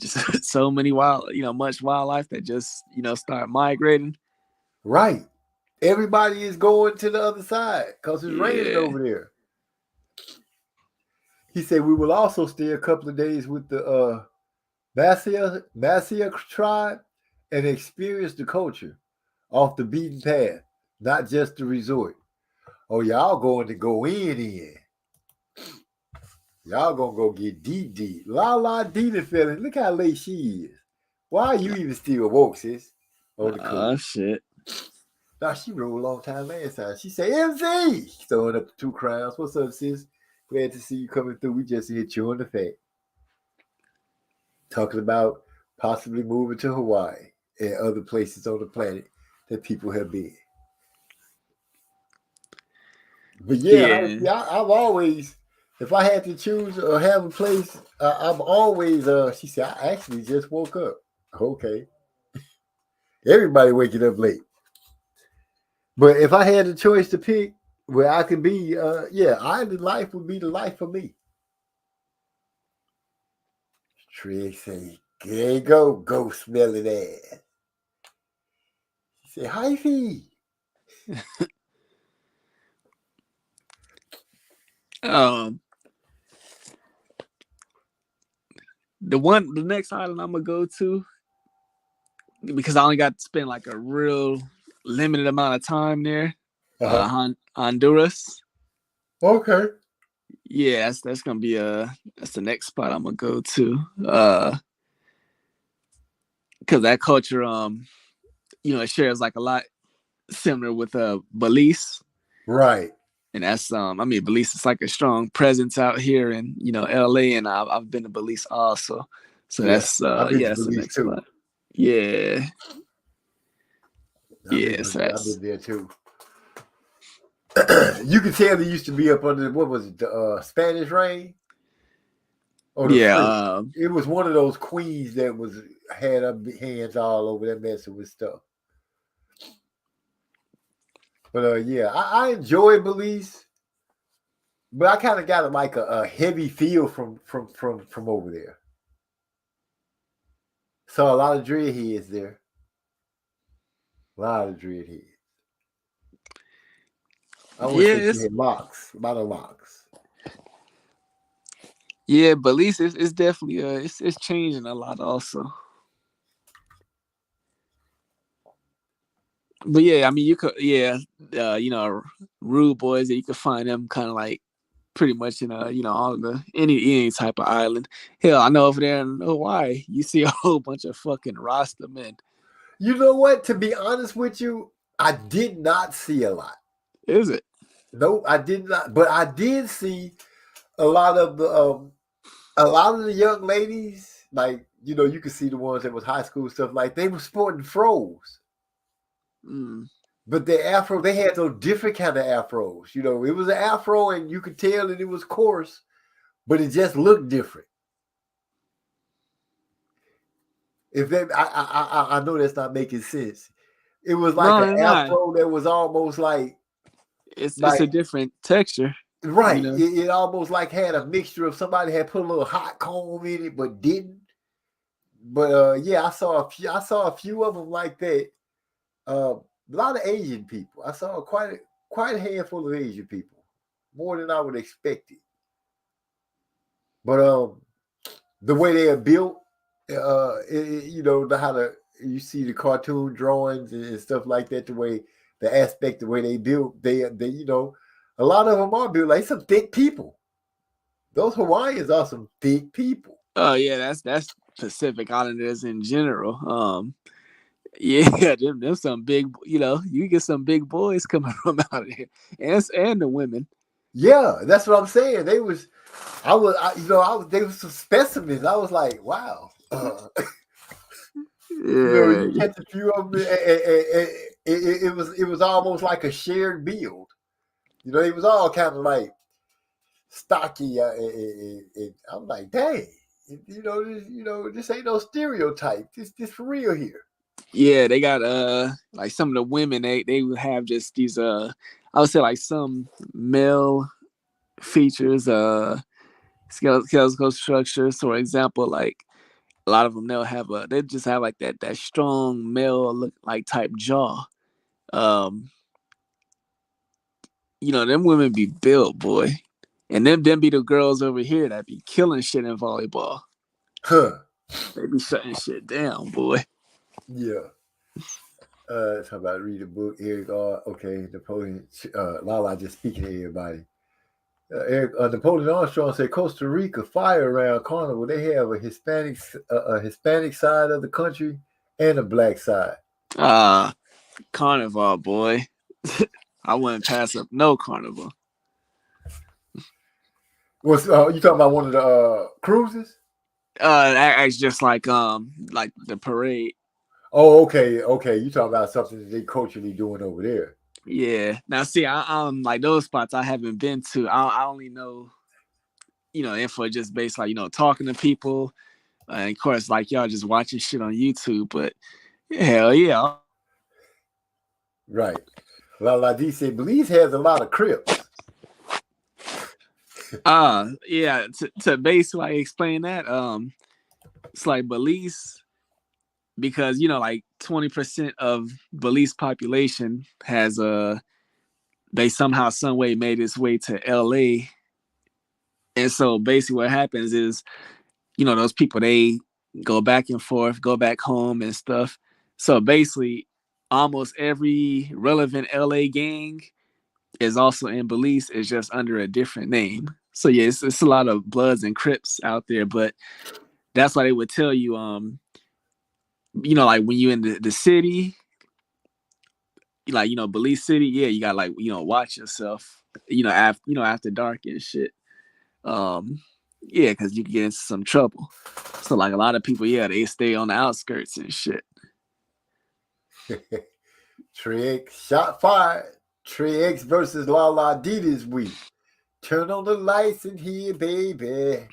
Speaker 7: just so many much wildlife that just start migrating.
Speaker 3: Right. Everybody is going to the other side because it's raining
Speaker 7: Yeah.
Speaker 3: over there." He said, "We will also stay a couple of days with the Masia tribe and experience the culture off the beaten path, not just the resort. Oh, y'all going to go in. Y'all gonna go get deep, deep. La la Dina feeling. Look how late she is. Why are you even still woke, sis? On the cool.
Speaker 7: Shit.
Speaker 3: Now she wrote a long time last time. She said, MC! Throwing up the 2 crowns. What's up, sis? Glad to see you coming through. We just here chewing the fat. Talking about possibly moving to Hawaii and other places on the planet that people have been. But yeah,
Speaker 7: Yeah.
Speaker 3: I've always, if I had to choose or have a place, I'm always, she said, I actually just woke up. Okay. Everybody waking up late. But if I had the choice to pick where I could be, island life would be the life for me. Trig say, there you go smelling ass. She said, hyphy.
Speaker 7: Um the next island I'm gonna go to, because I only got to spend like a real limited amount of time there. Honduras.
Speaker 3: Okay.
Speaker 7: Yeah, that's gonna be that's the next spot I'm gonna go to. Because that culture, it shares like a lot similar with Belize.
Speaker 3: Right.
Speaker 7: And that's Belize is like a strong presence out here in LA, and I've been to Belize also. So
Speaker 3: Yeah.
Speaker 7: that's
Speaker 3: I've been to
Speaker 7: that's the
Speaker 3: Belize
Speaker 7: next
Speaker 3: too.
Speaker 7: spot. Yeah.
Speaker 3: I've been there too. You can tell they used to be up under what was it, the Spanish Rain or the French? It was one of those queens that had her hands all over that messing with stuff. But yeah, I enjoy Belize, but I kind of got like a heavy feel from over there. Saw a lot of dreadheads there. A lot of dreadheads. I would say you had locks, a lot of locks.
Speaker 7: Yeah, Belize is definitely it's changing a lot also. But yeah, I mean you could rude boys that you could find them kind of like pretty much in all the any type of island. Hell, I know over there in Hawaii, you see a whole bunch of fucking Rasta men.
Speaker 3: You know what? To be honest with you, I did not see a lot.
Speaker 7: Is it?
Speaker 3: No, I did not. But I did see a lot of the young ladies, like you could see the ones that was high school stuff, like they were sporting fros.
Speaker 7: Mm.
Speaker 3: But the afro, they had those different kind of afros. It was an afro, and you could tell that it was coarse, but it just looked different. If that, I know that's not making sense. It was like an afro that was almost like
Speaker 7: it's a different texture.
Speaker 3: Right. It almost like had a mixture of somebody had put a little hot comb in it, but didn't. But yeah, I saw a few of them like that. A lot of Asian people. I saw quite a handful of Asian people, more than I would expect it. But the way they are built, how you see the cartoon drawings and stuff like that, the way the way they built, they a lot of them are built like some thick people. Those Hawaiians are some thick people.
Speaker 7: Oh yeah, that's Pacific Islanders in general. Yeah, them some big. You get some big boys coming from out of here, and the women.
Speaker 3: Yeah, that's what I'm saying. They was some specimens. I was like, wow. You catch a few of them, and it was almost like a shared build. It was all kind of like stocky. I'm like, dang, this ain't no stereotype. This for real here.
Speaker 7: Yeah, they got like some of the women they would have just these I would say like some male features, skeletal structures. For example, like a lot of them they just have like that strong male look like type jaw. Them women be built, boy. And them be the girls over here that be killing shit in volleyball.
Speaker 3: Huh.
Speaker 7: They be shutting shit down, boy.
Speaker 3: Yeah. Talk about read a book. Eric, okay, Napoleon. Lala just speaking to everybody. Eric, Napoleon Armstrong said Costa Rica fire around Carnival. They have a Hispanic side of the country and a black side.
Speaker 7: Carnival, boy. I wouldn't pass up no Carnival.
Speaker 3: What's you talking about? One of the cruises?
Speaker 7: It's just like the parade.
Speaker 3: Oh, okay. You talking about something that they culturally doing over there?
Speaker 7: Yeah. Now, see, I'm like those spots I haven't been to. I only know, info just based like talking to people, and of course, like y'all just watching shit on YouTube. But hell yeah.
Speaker 3: Right. La D said Belize has a lot of Crips.
Speaker 7: Yeah. To basically explain that, it's like Belize, because like 20% of Belize population has they somehow some way made its way to LA. And so basically what happens is those people, they go back and forth, go back home and stuff. So basically, almost every relevant LA gang is also in Belize. It's just under a different name. So yeah, it's a lot of Bloods and Crips out there, but that's why they would tell you, like when you in the city, like Belize City, yeah, you got like watch yourself, after dark and shit. Yeah, because you can get into some trouble. So like a lot of people, yeah, they stay on the outskirts and shit.
Speaker 3: Trey X shot fired. Trey X versus La La D this week. Turn on the lights in here, baby.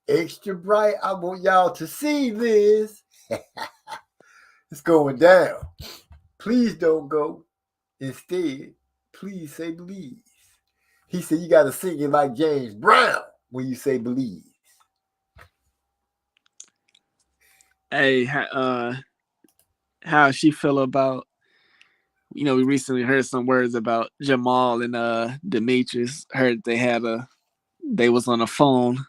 Speaker 3: Extra bright. I want y'all to see this. It's going down. Please don't go. Instead, please say Belize. He said you got to sing it like James Brown when you say Belize.
Speaker 7: Hey, how she feel about? We recently heard some words about Jamal and Demetrius. Heard they was on the phone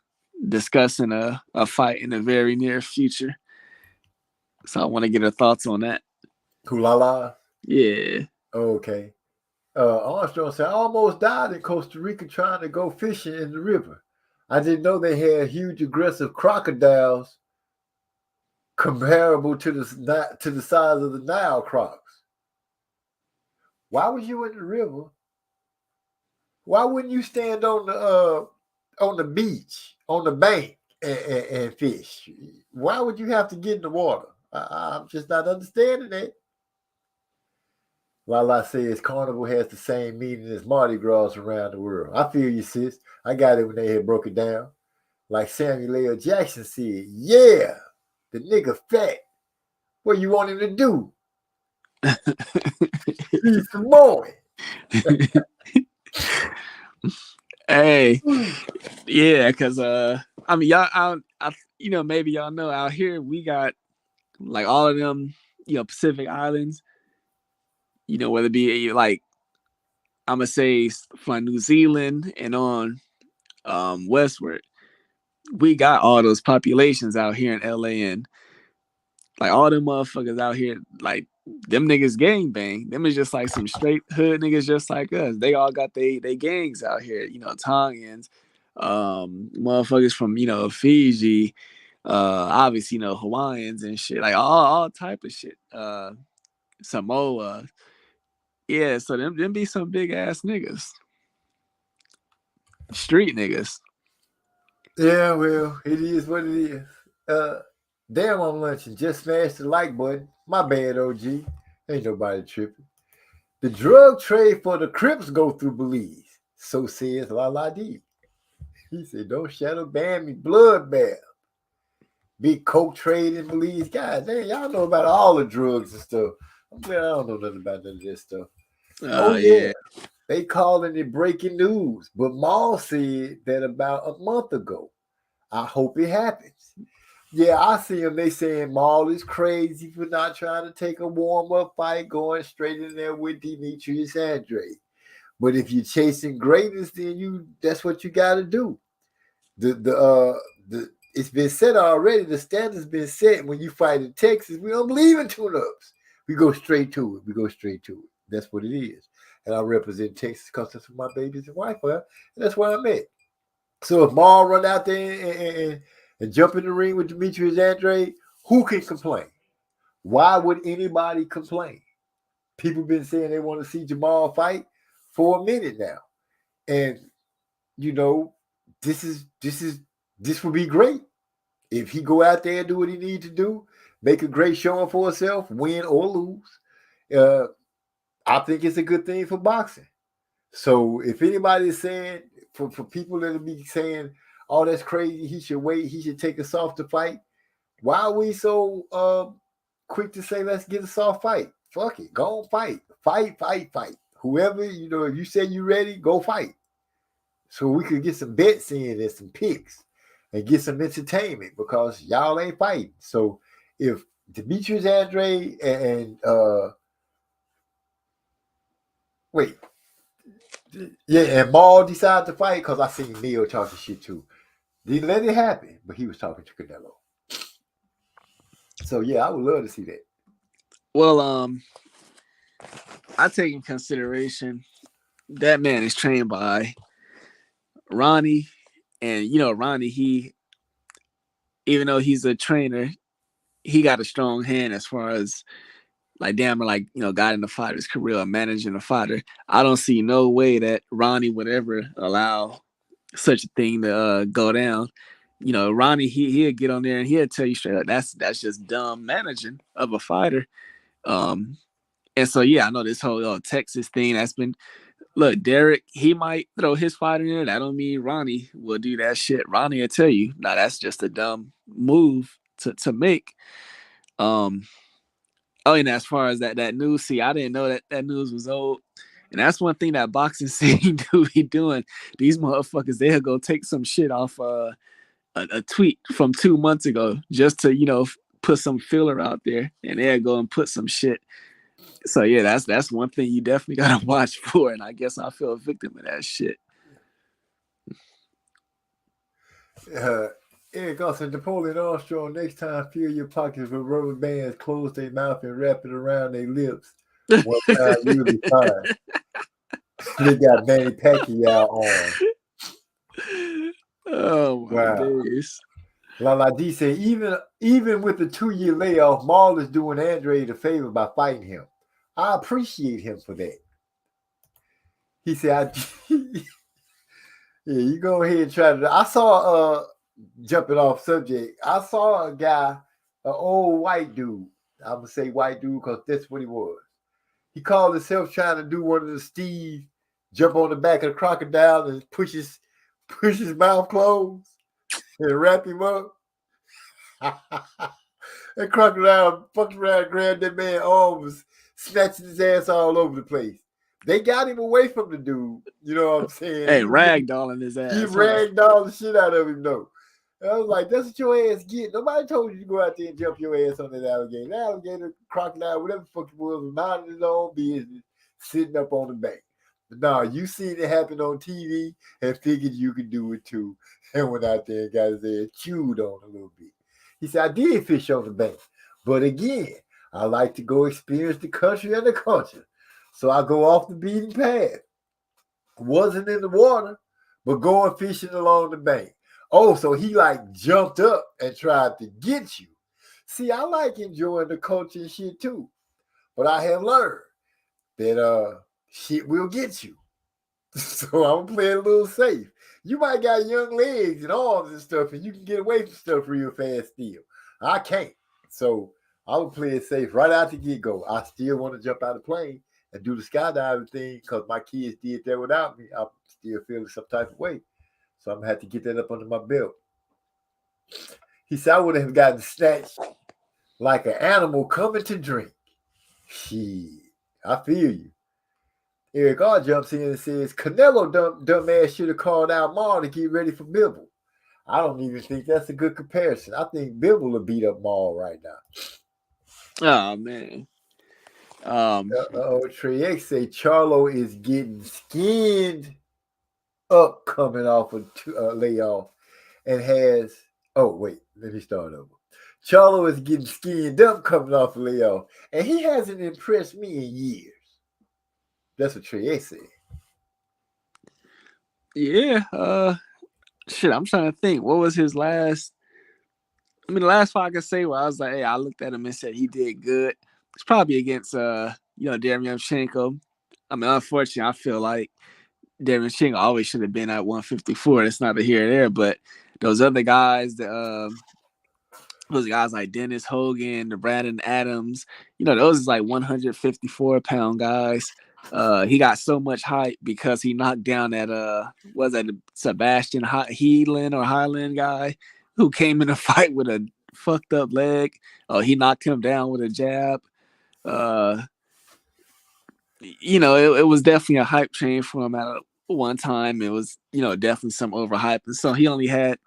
Speaker 7: discussing a fight in the very near future. So I want to get her thoughts on that.
Speaker 3: Kulala.
Speaker 7: Yeah.
Speaker 3: Okay. Armstrong said, I almost died in Costa Rica trying to go fishing in the river. I didn't know they had huge aggressive crocodiles comparable to the size of the Nile crocs. Why was you in the river? Why wouldn't you stand on the beach, on the bank, and fish? Why would you have to get in the water? I'm just not understanding that. Lala says Carnival has the same meaning as Mardi Gras around the world. I feel you, sis. I got it when they had broke it down. Like Samuel L. Jackson said, yeah, the nigga fat. What you want him to do? Eat some more.
Speaker 7: Hey, yeah, because I mean, y'all, maybe y'all know out here we got like all of them, Pacific Islands. Whether it be like I'm gonna say from New Zealand and on westward, we got all those populations out here in LA, and like all them motherfuckers out here, like them niggas gang bang. Them is just like some straight hood niggas just like us. They all got they gangs out here, Tongans, motherfuckers from, Fiji, obviously, Hawaiians and shit, like all type of shit. Samoa. Yeah, so them be some big ass niggas. Street niggas.
Speaker 3: Yeah, well, it is what it is. Damn, I'm lunching. Just smashed the like button. My bad, OG. Ain't nobody tripping. The drug trade for the Crips go through Belize. So says La D. He said, don't shadow ban me, bloodbath. Big coke trade in Belize. God damn, y'all know about all the drugs and stuff. I'm glad I don't know nothing about none of this stuff. Oh, yeah. They calling it breaking news. But Maul said that about a month ago. I hope it happens. Yeah, I see them. They saying Maul is crazy for not trying to take a warm-up fight, going straight in there with Demetrius Andrade. But if you're chasing greatness, then that's what you got to do. It's been said already. The standard's been set. When you fight in Texas, we don't believe in tune-ups. We go straight to it. That's what it is. And I represent Texas because that's where my babies and wife are. And that's where I'm at. So if Maul run out there and jump in the ring with Demetrius Andrade, who can complain? Why would anybody complain? People been saying they want to see Jamal fight for a minute now. And this would be great. If he go out there and do what he need to do, make a great showing for himself, win or lose. I think it's a good thing for boxing. So if anybody is saying, for people that will be saying, oh, that's crazy, he should wait, he should take a softer fight, why are we so quick to say, let's get a soft fight? Fuck it, go on, fight. Whoever, if you say you ready, go fight. So we could get some bets in and some picks and get some entertainment because y'all ain't fighting. So if Demetrius Andrade and and Maul decide to fight, because I seen Neil talking shit too. Didn't let it happen, but he was talking to Canelo. So yeah, I would love to see that.
Speaker 7: Well, I take in consideration that man is trained by Ronnie, and Ronnie, he, even though he's a trainer, he got a strong hand as far as like damn, like guiding the fighter's career, or managing a fighter. I don't see no way that Ronnie would ever allow such a thing to go down. Ronnie, he'll get on there and he'll tell you straight up that's just dumb managing of a fighter. And so yeah, I know this whole Texas thing that's been. Look, Derek, he might throw his fighter in there. That don't mean Ronnie will do that shit. Ronnie will tell you, nah, that's just a dumb move to make. Um, oh, and as far as that news, see, I didn't know that news was old. And that's one thing that boxing scene do be doing. These motherfuckers, they'll go take some shit off a tweet from 2 months ago just to put some filler out there, and they'll go and put some shit. So yeah, that's one thing you definitely gotta watch for, and I guess I feel a victim of that shit.
Speaker 3: Eric also, Napoleon Armstrong, next time fill your pockets with rubber bands, close their mouth and wrap it around their lips. One time you'll be fine. They got Manny Pacquiao on.
Speaker 7: Oh my days.
Speaker 3: Lala D said, even with the 2-year layoff, Maul is doing Andre the favor by fighting him. I appreciate him for that. He said, yeah, you go ahead and try to. I saw, jumping off subject, I saw a guy, an old white dude. I'm going to say white dude because that's what he was. He called himself trying to do one of the Steve, jump on the back of the crocodile and push his mouth closed and wrap him up. That crocodile fucked around, grabbed that man's arms, snatching his ass all over the place. They got him away from the dude. You know what I'm saying?
Speaker 7: Hey, ragdolling his ass.
Speaker 3: He ragdolled the shit out of him, though. I was like, that's what your ass get. Nobody told you to go out there and jump your ass on that alligator. That alligator, crocodile, whatever the fuck it was minding his own business, sitting up on the bank. But nah, you seen it happen on TV and figured you could do it too. And went out there and got his ass chewed on a little bit. He said, I did fish on the bank. But again, I like to go experience the country and the culture. So I go off the beaten path. Wasn't in the water, but going fishing along the bank. Oh, so he like jumped up and tried to get you. See, I like enjoying the culture and shit too. But I have learned that shit will get you. So I'm playing a little safe. You might got young legs and arms and stuff, and you can get away from stuff real fast still. I can't. So I would play it safe right out the get-go. I still want to jump out of the plane and do the skydiving thing because my kids did that without me. I'm still feeling some type of way. So I'm going to have to get that up under my belt. He said I would have gotten snatched like an animal coming to drink. Shit, I feel you. Eric R. jumps in and says, Canelo dumbass should have called out Maul to get ready for Bivol. I don't even think that's a good comparison. I think Bivol will beat up Maul right now.
Speaker 7: Oh, man.
Speaker 3: Trey X say Charlo is getting skinned up coming off a layoff and has. Oh, wait. Let me start over. Charlo is getting skinned up coming off a layoff, and he hasn't impressed me in years. That's what Trey X said.
Speaker 7: Yeah. Shit, I'm trying to think. What was his last? I mean, the last fight I could say where I was like, hey, I looked at him and said he did good. It's probably against Derevyanchenko. I mean, unfortunately, I feel like Derevyanchenko always should have been at 154. It's not a here or there, but those other guys, those guys like Dennis Hogan, the Brandon Adams, those is like 154-pound guys. He got so much hype because he knocked down that was that Sebastian Highland guy who came in a fight with a fucked up leg. Oh, he knocked him down with a jab. It was definitely a hype train for him at one time. It was, definitely some overhype. And so he only had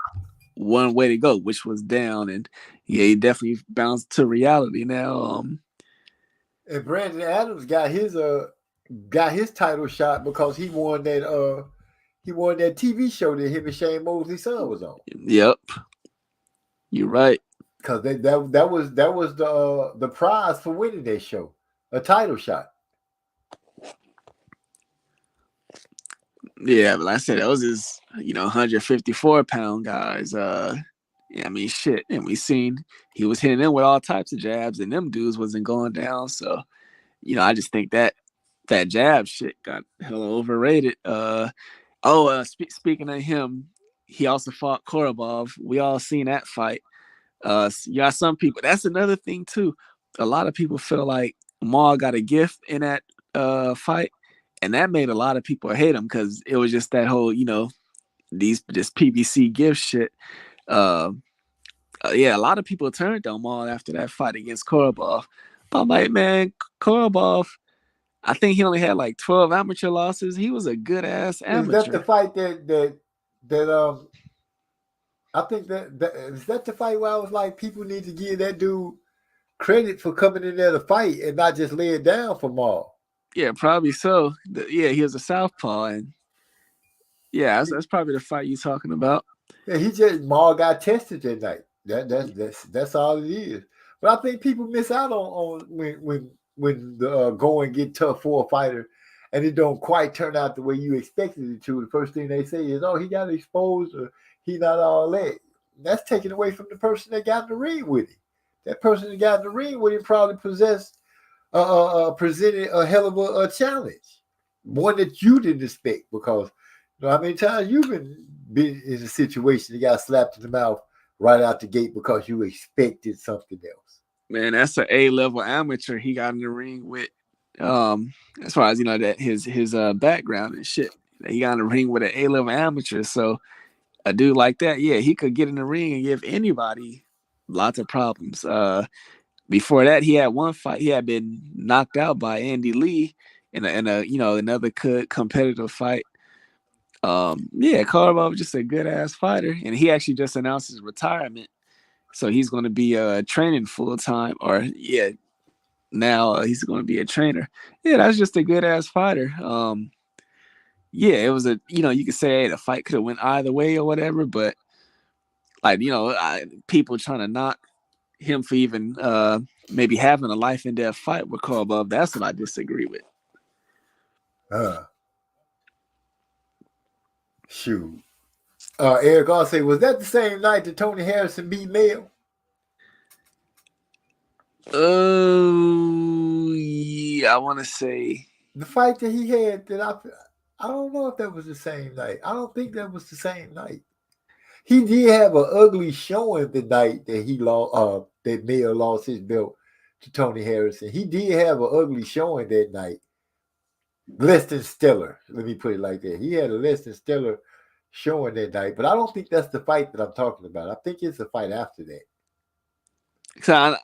Speaker 7: one way to go, which was down. And yeah, he definitely bounced to reality now.
Speaker 3: And Brandon Adams got his title shot because he won that He won that TV show that him and Shane Mosley's son was on.
Speaker 7: Yep. You're right.
Speaker 3: Because that was the prize for winning that show, a title shot.
Speaker 7: Yeah, but like I said, those is 154-pound guys. Yeah, I mean shit, and we seen he was hitting them with all types of jabs, and them dudes wasn't going down. So I just think that jab shit got hella overrated. Speaking of him, he also fought Korobov. We all seen that fight. You got some people. That's another thing too. A lot of people feel like Maul got a gift in that fight, and that made a lot of people hate him because it was just that whole this PBC gift shit. Yeah, a lot of people turned on Maul after that fight against Korobov. But I'm like, man, Korobov, I think he only had like 12 amateur losses. He was a good ass amateur.
Speaker 3: Is that the fight that I think that is that the fight where I was like, people need to give that dude credit for coming in there to fight and not just lay it down for Maul.
Speaker 7: Yeah, probably so. Yeah, he was a southpaw, and yeah, that's probably the fight you're talking about.
Speaker 3: Yeah, Maul got tested that night. That's all it is. But I think people miss out on when the going get tough for a fighter, and it don't quite turn out the way you expected it to. The first thing they say is, "Oh, he got exposed," or "He not all that." That's taken away from the person that got in the ring with him. That person that got in the ring with him probably presented a hell of a challenge, one that you didn't expect. Because how many times you've been in a situation that got slapped in the mouth right out the gate because you expected something else.
Speaker 7: Man, that's an A-level amateur he got in the ring with. As far as that his background and shit, he got in the ring with an A-level amateur. So a dude like that, yeah, he could get in the ring and give anybody lots of problems. Before that, he had one fight. He had been knocked out by Andy Lee in a another competitive fight. Yeah, Korobov was just a good ass fighter, and he actually just announced his retirement. So he's going to be training full time, now he's going to be a trainer. Yeah, that's just a good ass fighter. Yeah, it was you could say the fight could have went either way or whatever, but people trying to knock him for even maybe having a life and death fight with Korobov. That's what I disagree with.
Speaker 3: Shoot. Eric also was that the same night that Tony Harrison beat Mayo?
Speaker 7: Oh, yeah, I want to say
Speaker 3: the fight that he had that I don't know if that was the same night. I don't think that was the same night. He did have an ugly showing the night that he lost. That Mayo lost his belt to Tony Harrison. He did have an ugly showing that night. Less than stellar. Let me put it like that. He had a less than stellar showing that night, but I don't think that's the fight that I'm talking about. I think it's the fight after that.
Speaker 7: So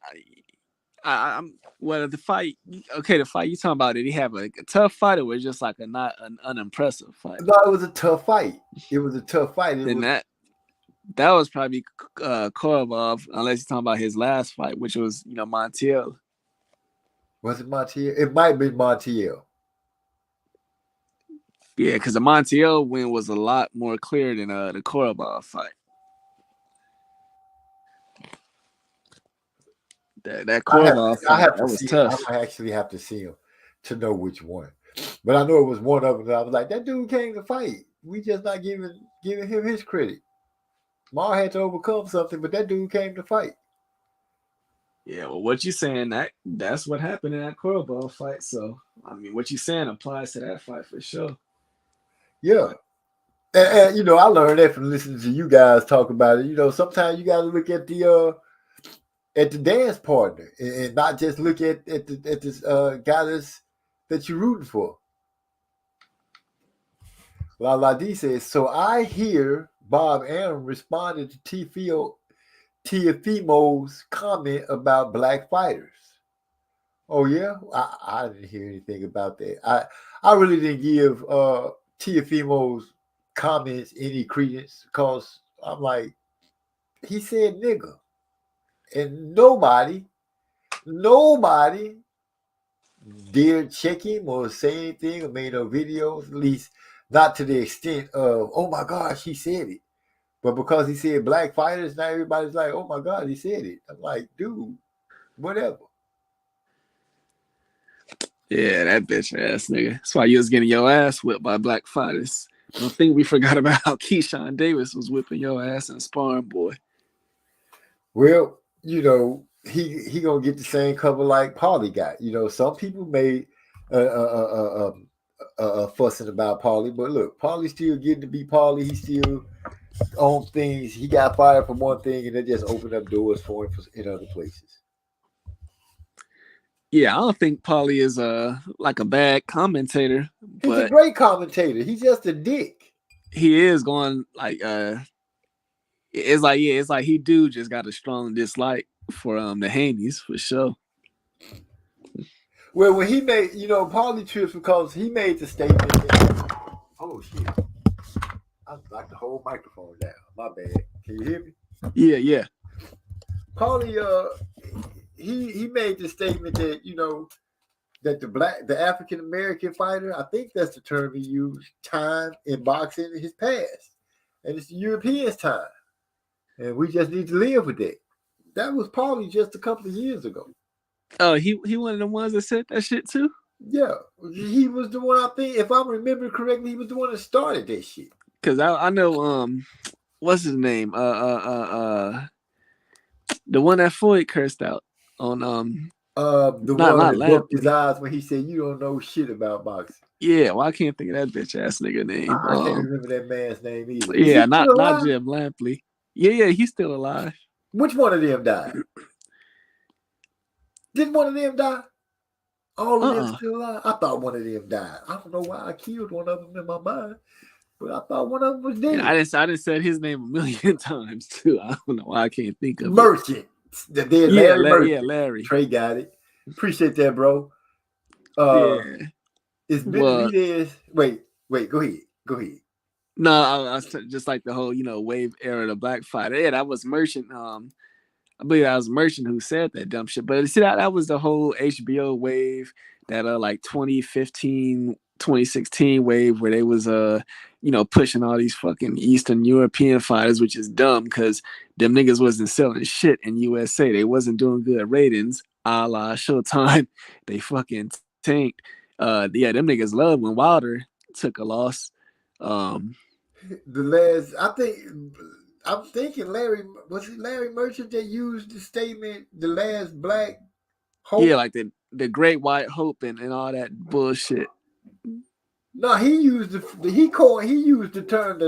Speaker 7: I'm the fight. Okay, the fight you talking about? Did he have a tough fight, or was it just like not an unimpressive fight?
Speaker 3: No, it was a tough fight. It was a tough fight.
Speaker 7: That was probably Korobov, unless you're talking about his last fight, which was Montiel.
Speaker 3: Was it Montiel? It might be Montiel.
Speaker 7: Yeah, because the Montiel win was a lot more clear than the Korobov fight. That Korobov fight, that was tough.
Speaker 3: I actually have to see him to know which one. But I know it was one of them that I was like, that dude came to fight. We just not giving him his credit. Maul had to overcome something, but that dude came to fight.
Speaker 7: Yeah, well, what you saying, that's what happened in that Korobov fight. So, I mean, what you saying applies to that fight for sure.
Speaker 3: Yeah. And I learned that from listening to you guys talk about it. Sometimes you got to look at the dance partner and not just look at this guy that you're rooting for. La D says, so I hear Bob Arum responded to Tiafimo's comment about black fighters. Oh yeah, I didn't hear anything about that. I really didn't give Tiafimo's comments any credence because I'm like, he said nigga, and nobody did check him or say anything or made no videos. At least not to the extent of, oh my gosh, he said it. But because he said black fighters, now everybody's like, oh my God, he said it. I'm like, dude, whatever.
Speaker 7: Yeah, that bitch ass nigga. That's why you was getting your ass whipped by black fighters. Don't think we forgot about how Keyshawn Davis was whipping your ass in sparring, boy.
Speaker 3: Well, he gonna get the same cover like Paulie got. Some people made fussing about Paulie, but look, Paulie still getting to be Paulie. He still on things. He got fired for one thing, and it just opened up doors for him in other places.
Speaker 7: Yeah, I don't think Paulie is like a bad commentator,
Speaker 3: He's a
Speaker 7: but
Speaker 3: great commentator. He's just a dick.
Speaker 7: he is going like it's like he do just got a strong dislike for the Haney's for sure.
Speaker 3: Well, when he made, Paulie trips because he made the statement that, oh shit, I knocked the whole microphone down. My bad. Can you hear me?
Speaker 7: Yeah.
Speaker 3: Paulie, he made the statement that that the African American fighter, I think that's the term he used, time in boxing in his past, and it's the Europeans' time, and we just need to live with that. That was Paulie just a couple of years ago.
Speaker 7: Oh, he one of the ones that said that shit too?
Speaker 3: Yeah, he was the one, I think, if I remember correctly, he was the one that started that shit.
Speaker 7: Cause I know what's his name? The one that Floyd cursed out on
Speaker 3: the
Speaker 7: not
Speaker 3: one that broke
Speaker 7: Lampley.
Speaker 3: his eyes when he said, "You don't know shit about boxing."
Speaker 7: Yeah, well I can't think of that bitch ass nigga name.
Speaker 3: I can't remember that man's name either.
Speaker 7: Yeah,
Speaker 3: Is he still
Speaker 7: not
Speaker 3: alive?
Speaker 7: Jim Lampley. Yeah, he's still alive.
Speaker 3: Which one of them died? Didn't one of them die? All of them still alive? I thought one of them died. I don't know why I killed one of them in my mind, but I thought one of them was dead.
Speaker 7: Yeah, I didn't said his name a million times too. I don't know why I can't think of
Speaker 3: Merchant.
Speaker 7: it.
Speaker 3: Larry Merchant.
Speaker 7: Yeah, Larry.
Speaker 3: Trey got it. Appreciate that, bro.
Speaker 7: Yeah.
Speaker 3: It's Benavidez. Wait, go ahead.
Speaker 7: No, I was just like the whole, wave era of the black fighter. Yeah, that was Merchant. I believe that was Merchant who said that dumb shit. But see, that was the whole HBO wave, that like 2015, 2016 wave where they was pushing all these fucking Eastern European fighters, which is dumb because them niggas wasn't selling shit in USA. They wasn't doing good ratings, a la Showtime. They fucking tanked. Them niggas loved when Wilder took a loss.
Speaker 3: I'm thinking Larry Merchant that used the statement, the last black hope?
Speaker 7: Yeah, like the great white hope and all that bullshit.
Speaker 3: No, he used the term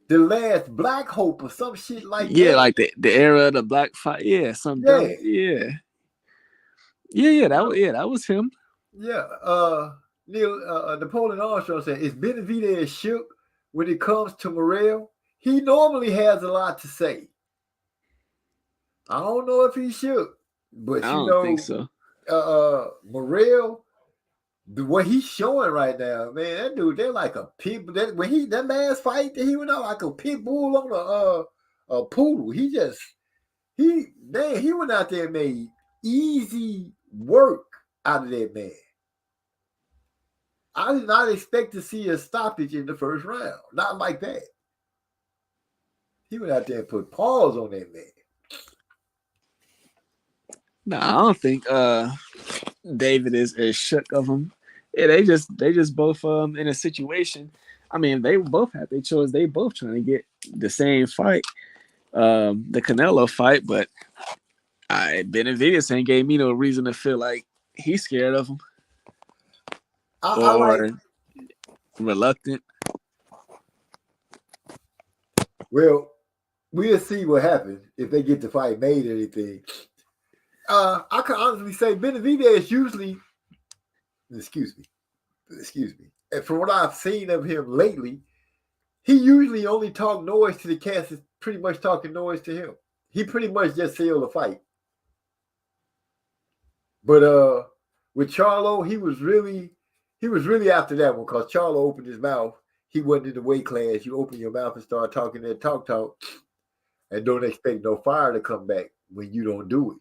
Speaker 3: the last black hope or some shit like that.
Speaker 7: Yeah, like the era of the black fight. Yeah, that was him.
Speaker 3: Yeah. Napoleon Armstrong said, "Is Benavidez shook when it comes to Morrell? He normally has a lot to say. I don't know if he shook, but
Speaker 7: I don't think so.
Speaker 3: Morrell, what he's showing right now, man, that dude, they're like a pit. That last fight that he went out like a pit bull on a poodle. He went out there and made easy work out of that man. I did not expect to see a stoppage in the first round. Not like that. He went out there and put paws on that man.
Speaker 7: No, I don't think David is shook of him. Yeah, they just both in a situation. I mean, they both had their choice. They both trying to get the same fight, the Canelo fight, but Benavidez ain't gave me no reason to feel like he's scared of him. Or reluctant.
Speaker 3: Well, we'll see what happens if they get the fight made or anything. I can honestly say Benavidez usually, excuse me. And from what I've seen of him lately, he usually only talk noise to the cast is pretty much talking noise to him. He pretty much just sell the fight. But with Charlo, he was really after that one because Charlo opened his mouth. He wasn't in the weight class. You open your mouth and start talking that talk, and don't expect no fire to come back when you don't do it.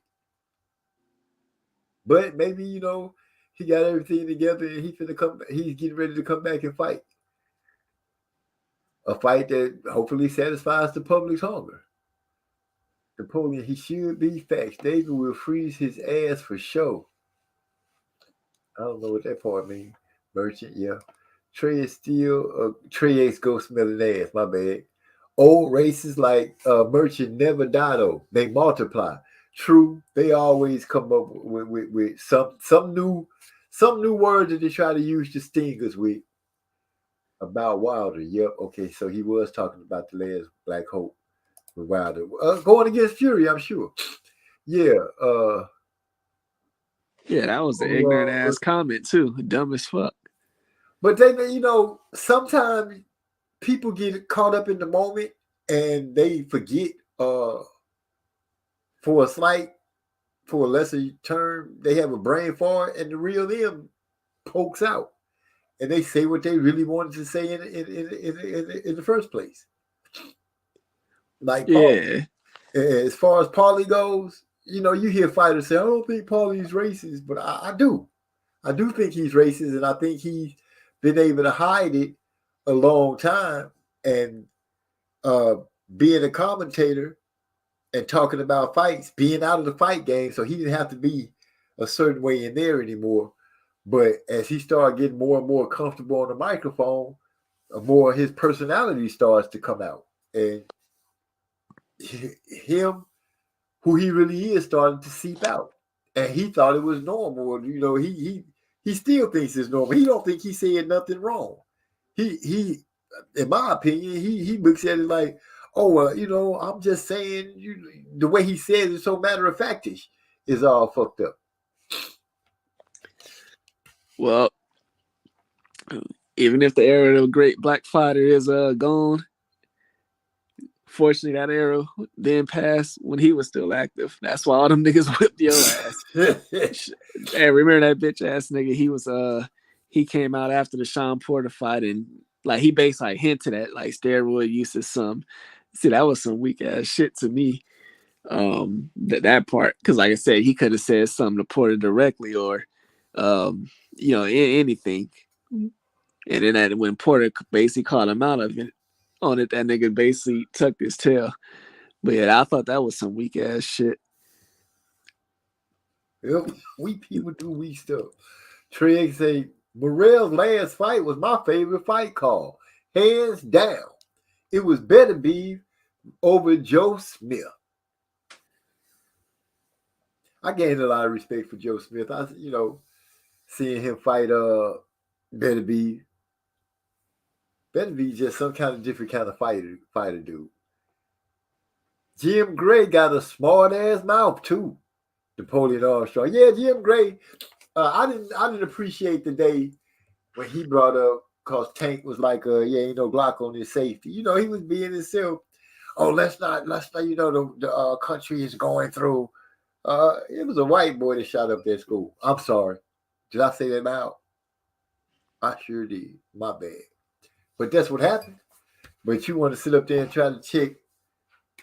Speaker 3: But maybe, he got everything together and he's getting ready to come back and fight. a fight that hopefully satisfies the public's hunger. Napoleon, he should be facts. David will freeze his ass for sure. I don't know what that part means. Merchant, yeah. Trey is still Trey X go smelling ass. My bad. Old races like Merchant never die though. They multiply. True, they always come up with some new words that they try to use to sting us with. About Wilder, yep. Okay, so he was talking about the last Black Hope with Wilder going against Fury. I'm sure. Yeah.
Speaker 7: Yeah, that was an ignorant ass comment too. Dumb as fuck.
Speaker 3: But they, sometimes people get caught up in the moment and they forget for a lesser term, they have a brain fart and the real them pokes out. And they say what they really wanted to say in the first place. Like Paulie. As far as Paulie goes, you hear fighters say, I don't think Paulie's racist, but I do. I do think he's racist, and I think he's been able to hide it a long time. And being a commentator and talking about fights, being out of the fight game, so he didn't have to be a certain way in there anymore. But as he started getting more and more comfortable on the microphone, more of his personality starts to come out. And him, who he really is, started to seep out. And he thought it was normal. He still thinks it's normal. He don't think he said nothing wrong. He in my opinion, he looks at it like, oh, I'm just saying, the way he says it so matter of factish is all fucked up.
Speaker 7: Well, even if the era of the great black fighter is gone, fortunately that era then passed when he was still active. That's why all them niggas whipped your ass. Hey, remember that bitch ass nigga? He was he came out after the Sean Porter fight and like he basically hinted at like steroid use of some. See, that was some weak ass shit to me. That part, because like I said, he could have said something to Porter directly or anything. And then when Porter basically called him out of it on it, that nigga basically tucked his tail. But yeah, I thought that was some weak ass shit.
Speaker 3: Yep, weak people do weak stuff. Trey say Morrell's last fight was my favorite fight call, hands down. It was Beterbiev over Joe Smith. I gained a lot of respect for Joe Smith. Seeing him fight Beterbiev. Beterbiev just some kind of different kind of fighter dude. Jim Gray got a smart ass mouth too. Napoleon Armstrong. Yeah, Jim Gray. I didn't appreciate the day when he brought up because Tank was like, ain't no Glock on his safety. He was being himself. Oh, let's not, the country is going through. It was a white boy that shot up that school. I'm sorry. Did I say that out? I sure did. My bad. But that's what happened. But you want to sit up there and try to check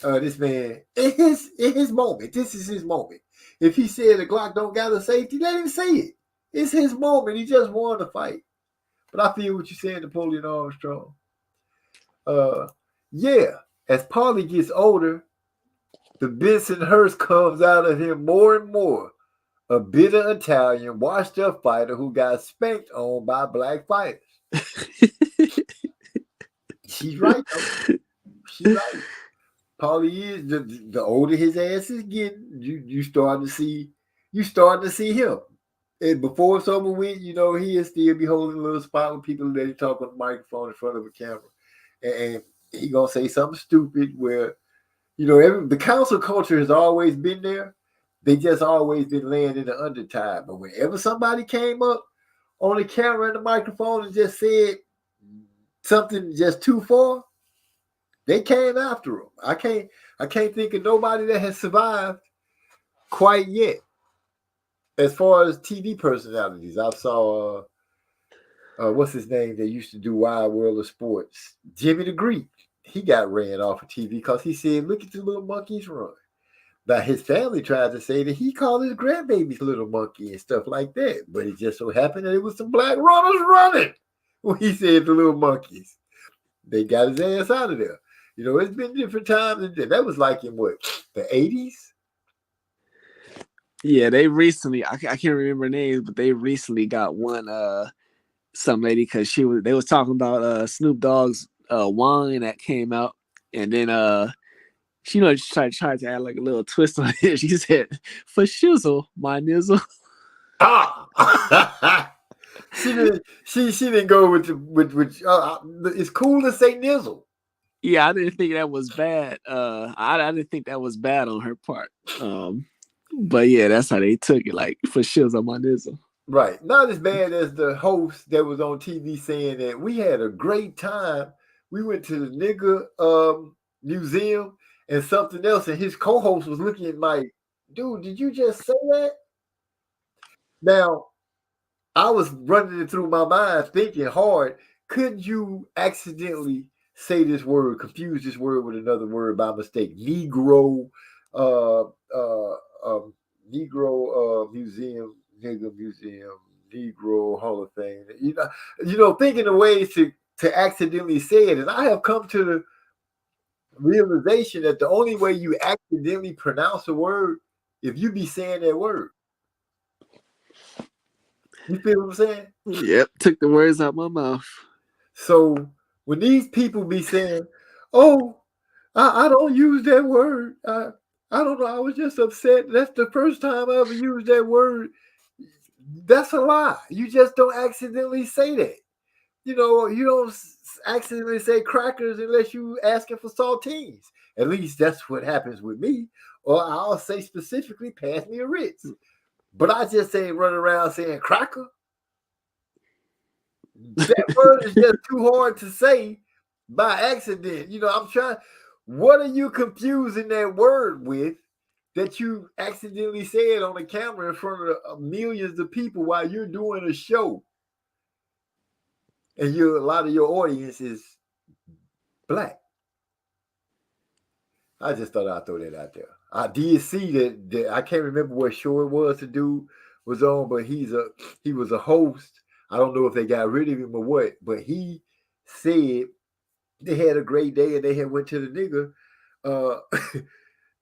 Speaker 3: this man in his moment. This is his moment. If he said the Glock don't got a safety, let him say it. It's his moment. He just won the fight. But I feel what you're saying, Napoleon Armstrong. Yeah, as Paulie gets older, the Bensonhurst comes out of him more and more. A bitter Italian, washed-up fighter who got spanked on by black fighters. She's right, though. She's right. Paulie is the older his ass is getting, you starting to see him. And before it's over with, he is still be holding a little spot with people that he talk on the microphone in front of a camera. And he gonna say something stupid where, the council culture has always been there. They just always been laying in the undertime. But whenever somebody came up on the camera and the microphone and just said something just too far, they came after him. I can't think of nobody that has survived quite yet. As far as TV personalities, I saw what's his name that used to do Wild World of Sports, Jimmy the Greek. He got ran off of TV because he said, "Look at the little monkeys run." Now his family tried to say that he called his grandbabies little monkey and stuff like that, but it just so happened that it was some black runners running when he said the little monkeys. They got his ass out of there. You know, it's been different times. That was like in what, the 80s?
Speaker 7: Yeah, they recently I can't remember names, but they recently got one some lady because they was talking about Snoop Dogg's wine that came out, and then she she tried to add like a little twist on it. She said, "For shizzle, my nizzle."
Speaker 3: Ah, she didn't go with it's cool to say nizzle.
Speaker 7: Yeah, I didn't think that was bad. I didn't think that was bad on her part. But yeah, that's how they took it. Like for shizzle, my nizzle.
Speaker 3: Right. Not as bad as the host that was on TV saying that we had a great time. We went to the nigga museum and something else, and his co-host was looking at like, dude, did you just say that? Now, I was running it through my mind, thinking hard, could you accidentally say this word, confuse this word with another word by mistake? Negro, uh, uh, Negro museum, nigga museum, Negro Hall of Fame. You know, thinking of ways to accidentally say it, and I have come to the realization that the only way you accidentally pronounce a word if you be saying that word. You feel what I'm saying?
Speaker 7: Yep, took the words out my mouth.
Speaker 3: So when these people be saying, "Oh, I don't use that word," I don't know. I was just upset. That's the first time I ever used that word. That's a lie. You just don't accidentally say that. You know, you don't accidentally say crackers unless you asking for saltines. At least that's what happens with me. Or I'll say specifically, pass me a Ritz. But I just ain't run around saying cracker. That word is just too hard to say by accident. You know, I'm trying. What are you confusing that word with that you accidentally said on the camera in front of millions of people while you're doing a show? And a lot of your audience is black. I just thought I'd throw that out there. I did see that I can't remember what show it was the dude was on, but he was a host. I don't know if they got rid of him or what, but he said they had a great day and they had went to the nigga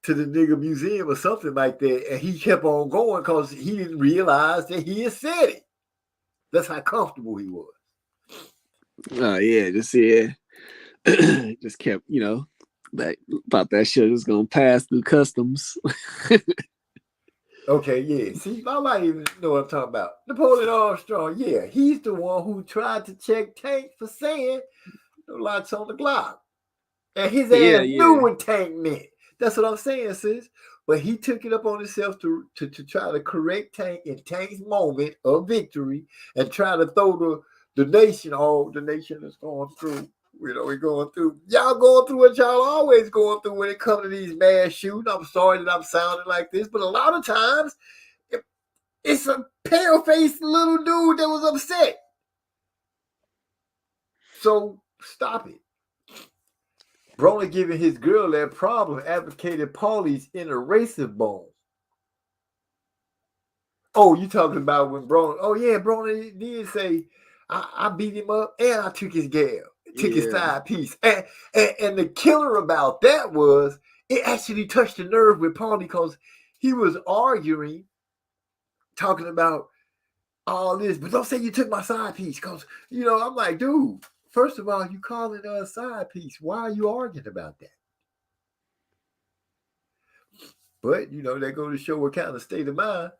Speaker 3: to the nigga museum or something like that, and he kept on going because he didn't realize that he had said it. That's how comfortable he was.
Speaker 7: Oh yeah, just kept that about that shit just gonna pass through customs.
Speaker 3: Okay, yeah. See, I might even know what I'm talking about. Napoleon Armstrong, yeah, he's the one who tried to check Tank for saying no lights on the Glock. And his ass knew what Tank meant. That's what I'm saying, sis. But he took it up on himself to try to correct Tank in Tank's moment of victory and try to throw the nation, the nation is going through. You know, we're going through. Y'all going through what y'all always going through when it comes to these mass shooting. I'm sorry that I'm sounding like this, but a lot of times it's a pale-faced little dude that was upset. So stop it. Broner giving his girl that problem advocated Paulie's interracial bone. Oh, you talking about when Broner? Oh yeah, Broner did say I beat him up and I took his gal, took his thigh piece, and the killer about that was it actually touched the nerve with Paulie because he was arguing, talking about all this, but don't say you took my side piece because I'm like, dude. First of all, you call it a side piece. Why are you arguing about that? But, they go to show what kind of state of mind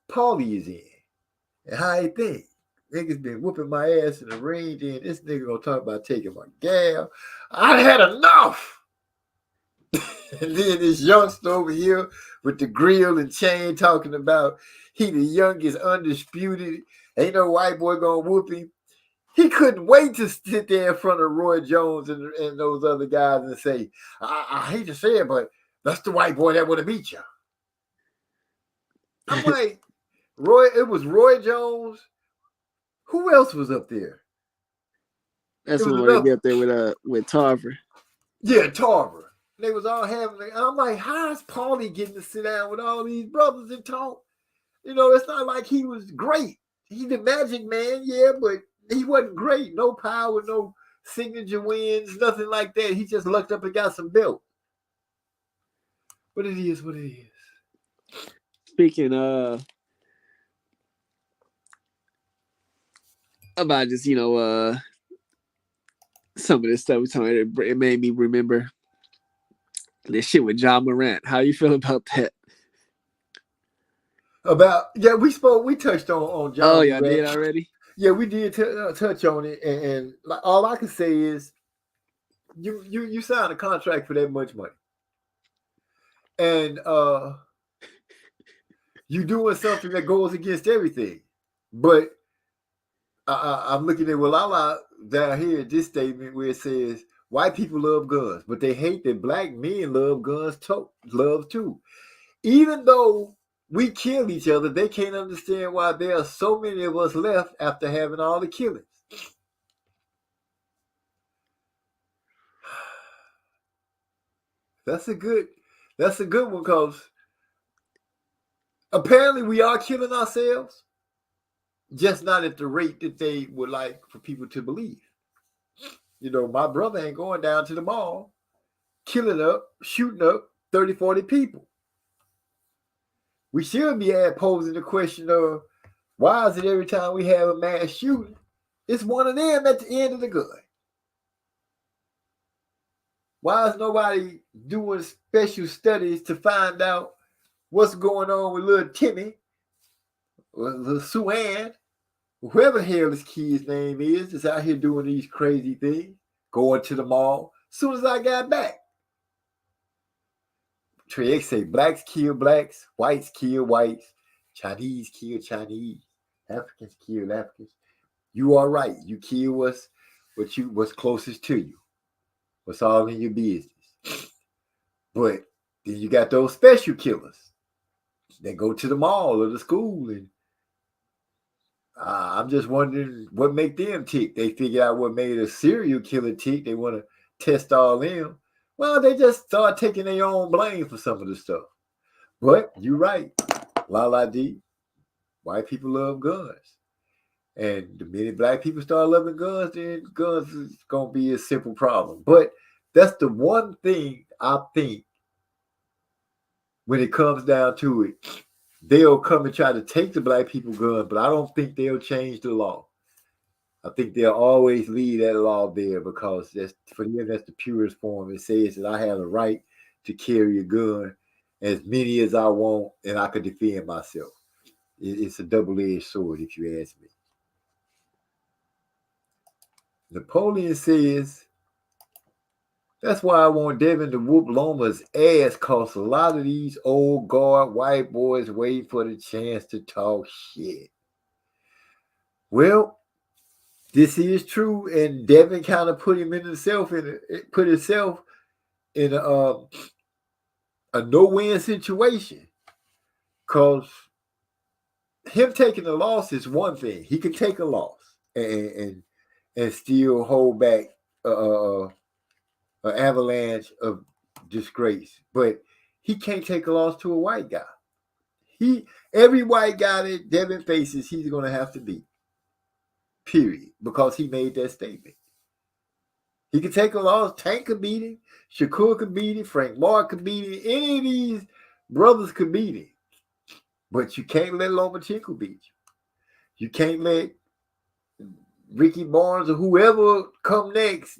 Speaker 3: Paulie is in. And how he think. Niggas been whooping my ass in the ring, then this nigga gonna talk about taking my gal. I had enough. And then this youngster over here with the grill and chain talking about he the youngest undisputed. Ain't no white boy gonna whoop him. He couldn't wait to sit there in front of Roy Jones and those other guys and say, I hate to say it, but that's the white boy that would have beat you. I'm like, it was Roy Jones. Who else was up there?
Speaker 7: That's when they be up there with Tarver.
Speaker 3: Yeah, Tarver. They was all having and I'm like, how is Paulie getting to sit down with all these brothers and talk? It's not like he was great. He's the magic man, yeah, but he wasn't great. No power, no signature wins, nothing like that. He just lucked up and got some belt. But it is what it is.
Speaker 7: Speaking about just some of this stuff we talking about, it made me remember this shit with John Morant. How you feel about that?
Speaker 3: We touched on John.
Speaker 7: Oh, y'all did already?
Speaker 3: Yeah, we did touch on it, and like, all I can say is, you signed a contract for that much money, and you doing something that goes against everything. But I'm looking at Walala down here at this statement where it says white people love guns, but they hate that black men love guns too. Even though we kill each other, they can't understand why there are so many of us left after having all the killings. That's a good one, because apparently we are killing ourselves, just not at the rate that they would like for people to believe. My brother ain't going down to the mall, shooting up 30, 40 people. We should be posing the question of, why is it every time we have a mass shooting, it's one of them at the end of the gun? Why is nobody doing special studies to find out what's going on with little Timmy, or little Sue-Ann, whoever the hell this kid's name is, that's out here doing these crazy things, going to the mall? As soon as I got back, Trey X say blacks kill blacks, whites kill whites, Chinese kill Chinese, Africans kill Africans. You are right. You kill what's closest to you. What's all in your business. But then you got those special killers. They go to the mall or the school, and I'm just wondering what make them tick. They figure out what made a serial killer tick. They want to test all them. Well, they just start taking their own blame for some of the stuff. But you're right. La D. White people love guns. And the minute black people start loving guns, then guns is going to be a simple problem. But that's the one thing I think, when it comes down to it, they'll come and try to take the black people guns, but I don't think they'll change the law. I think they'll always leave that law there, because for them, that's the purest form. It says that I have the right to carry a gun, as many as I want, and I can defend myself. It's a double-edged sword, if you ask me. Napoleon says, that's why I want Devin to whoop Loma's ass, because a lot of these old guard white boys wait for the chance to talk shit. Well, this is true, and Devin kind of put himself in a no-win situation, because him taking a loss is one thing. He can take a loss and still hold back an avalanche of disgrace, but he can't take a loss to a white guy. Every white guy that Devin faces, he's going to have to beat. Period. Because he made that statement. He could take a loss. Tank could beat him. Shakur could beat him. Frank Mark could beat him. Any of these brothers could beat him. But you can't let Lomachenko beat you. You can't let Ricky Barnes or whoever come next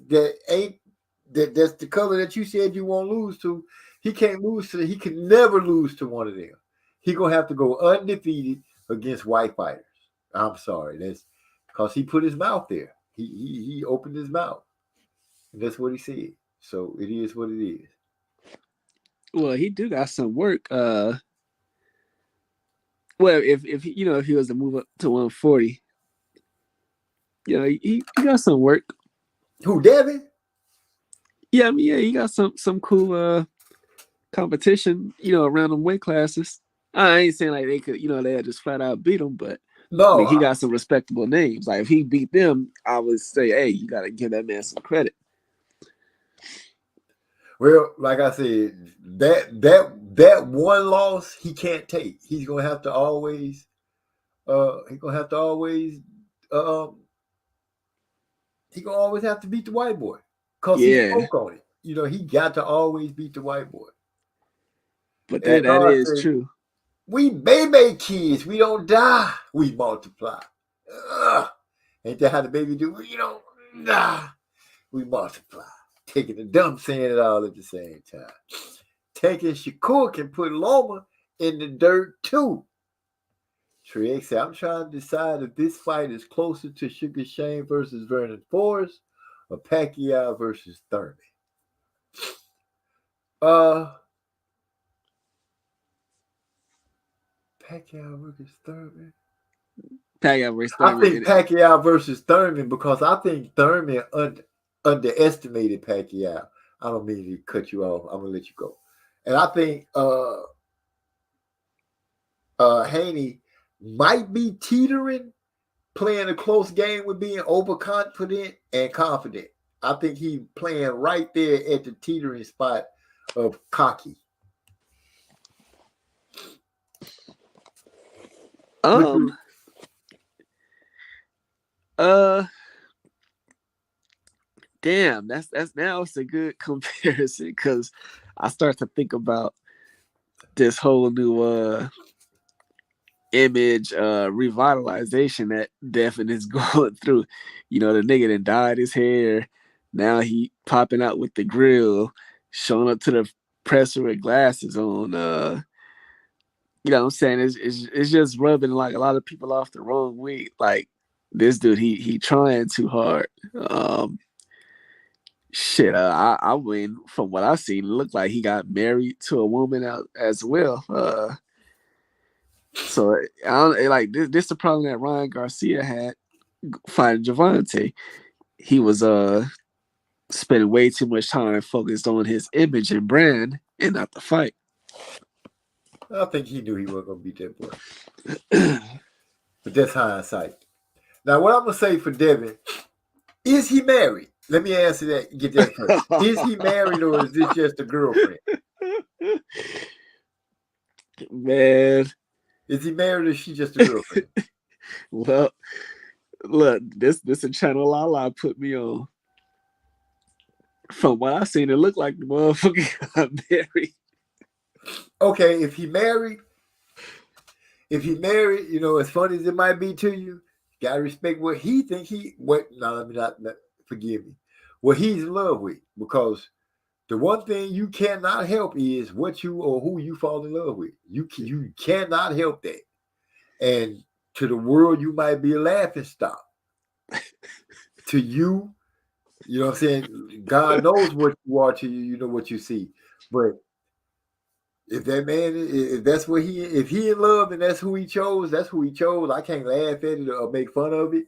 Speaker 3: that's the color that you said you won't lose to. He can't lose to. He can never lose to one of them. He gonna have to go undefeated against white fighters. I'm sorry, that's because he put his mouth there. He opened his mouth, and that's what he said. So it is what it is.
Speaker 7: Well, he do got some work. Well, if he was to move up to 140, he got some work.
Speaker 3: Who, Devin?
Speaker 7: Yeah, I mean, yeah, he got some cool competition, around them weight classes. I ain't saying like they could, they just flat out beat him, but
Speaker 3: no,
Speaker 7: I mean, he got some respectable names. Like if he beat them, I would say, hey, you got to give that man some credit.
Speaker 3: Well, like I said, that one loss he can't take. He's gonna have to always he gonna always have to beat the white boy because he
Speaker 7: Yeah,
Speaker 3: spoke on it. He got to always beat the white boy.
Speaker 7: but
Speaker 3: And
Speaker 7: that
Speaker 3: God
Speaker 7: is
Speaker 3: said,
Speaker 7: true.
Speaker 3: "We baby kids, we don't die, we multiply." Ugh. Ain't that how the baby do? We don't die, we multiply. Taking a dump, saying it all at the same time. Taking Shakur can put Loma in the dirt too. Trey said, "I'm trying to decide if this fight is closer to Sugar Shane versus Vernon Forrest or Pacquiao versus Thurman." Pacquiao versus Thurman.
Speaker 7: Pacquiao versus
Speaker 3: I
Speaker 7: Thurman.
Speaker 3: think Pacquiao versus Thurman because I think Thurman underestimated Pacquiao. I don't mean to cut you off. I'm gonna let you go. And I think Haney might be teetering, playing a close game with being overconfident and confident. I think he playing right there at the teetering spot of cocky.
Speaker 7: Um. Damn. That's now it's a good comparison because I start to think about this whole new image revitalization that Devin is going through. The nigga that dyed his hair. Now he popping out with the grill, showing up to the presser with glasses on. What I'm saying? It's just rubbing like a lot of people off the wrong way. Like this dude, he trying too hard. Shit, I mean, from what I've seen, it looked like he got married to a woman out as well. So I don't like this. The problem that Ryan Garcia had fighting Javante. He was spending way too much time focused on his image and brand and not the fight.
Speaker 3: I think he knew he wasn't gonna beat that boy, but that's hindsight. Now, what I'm gonna say for Devin, is he married? Let me answer that. Get that first. Is he married or is this just a girlfriend?
Speaker 7: Man,
Speaker 3: is he married or is she just a girlfriend?
Speaker 7: Well, look, this a channel Lala put me on. From what I seen, it looked like the motherfucker got married.
Speaker 3: Okay, if he married, as funny as it might be to you, gotta respect what he think he what. No, let me not forgive me. What he's in love with, because the one thing you cannot help is what you or who you fall in love with. You cannot help that, and to the world you might be a laughing stock. To you, you know what I'm saying? God knows what you are to you. You know what you see, but. If that man, if that's what if he in love and that's who he chose, that's who he chose. I can't laugh at it or make fun of it.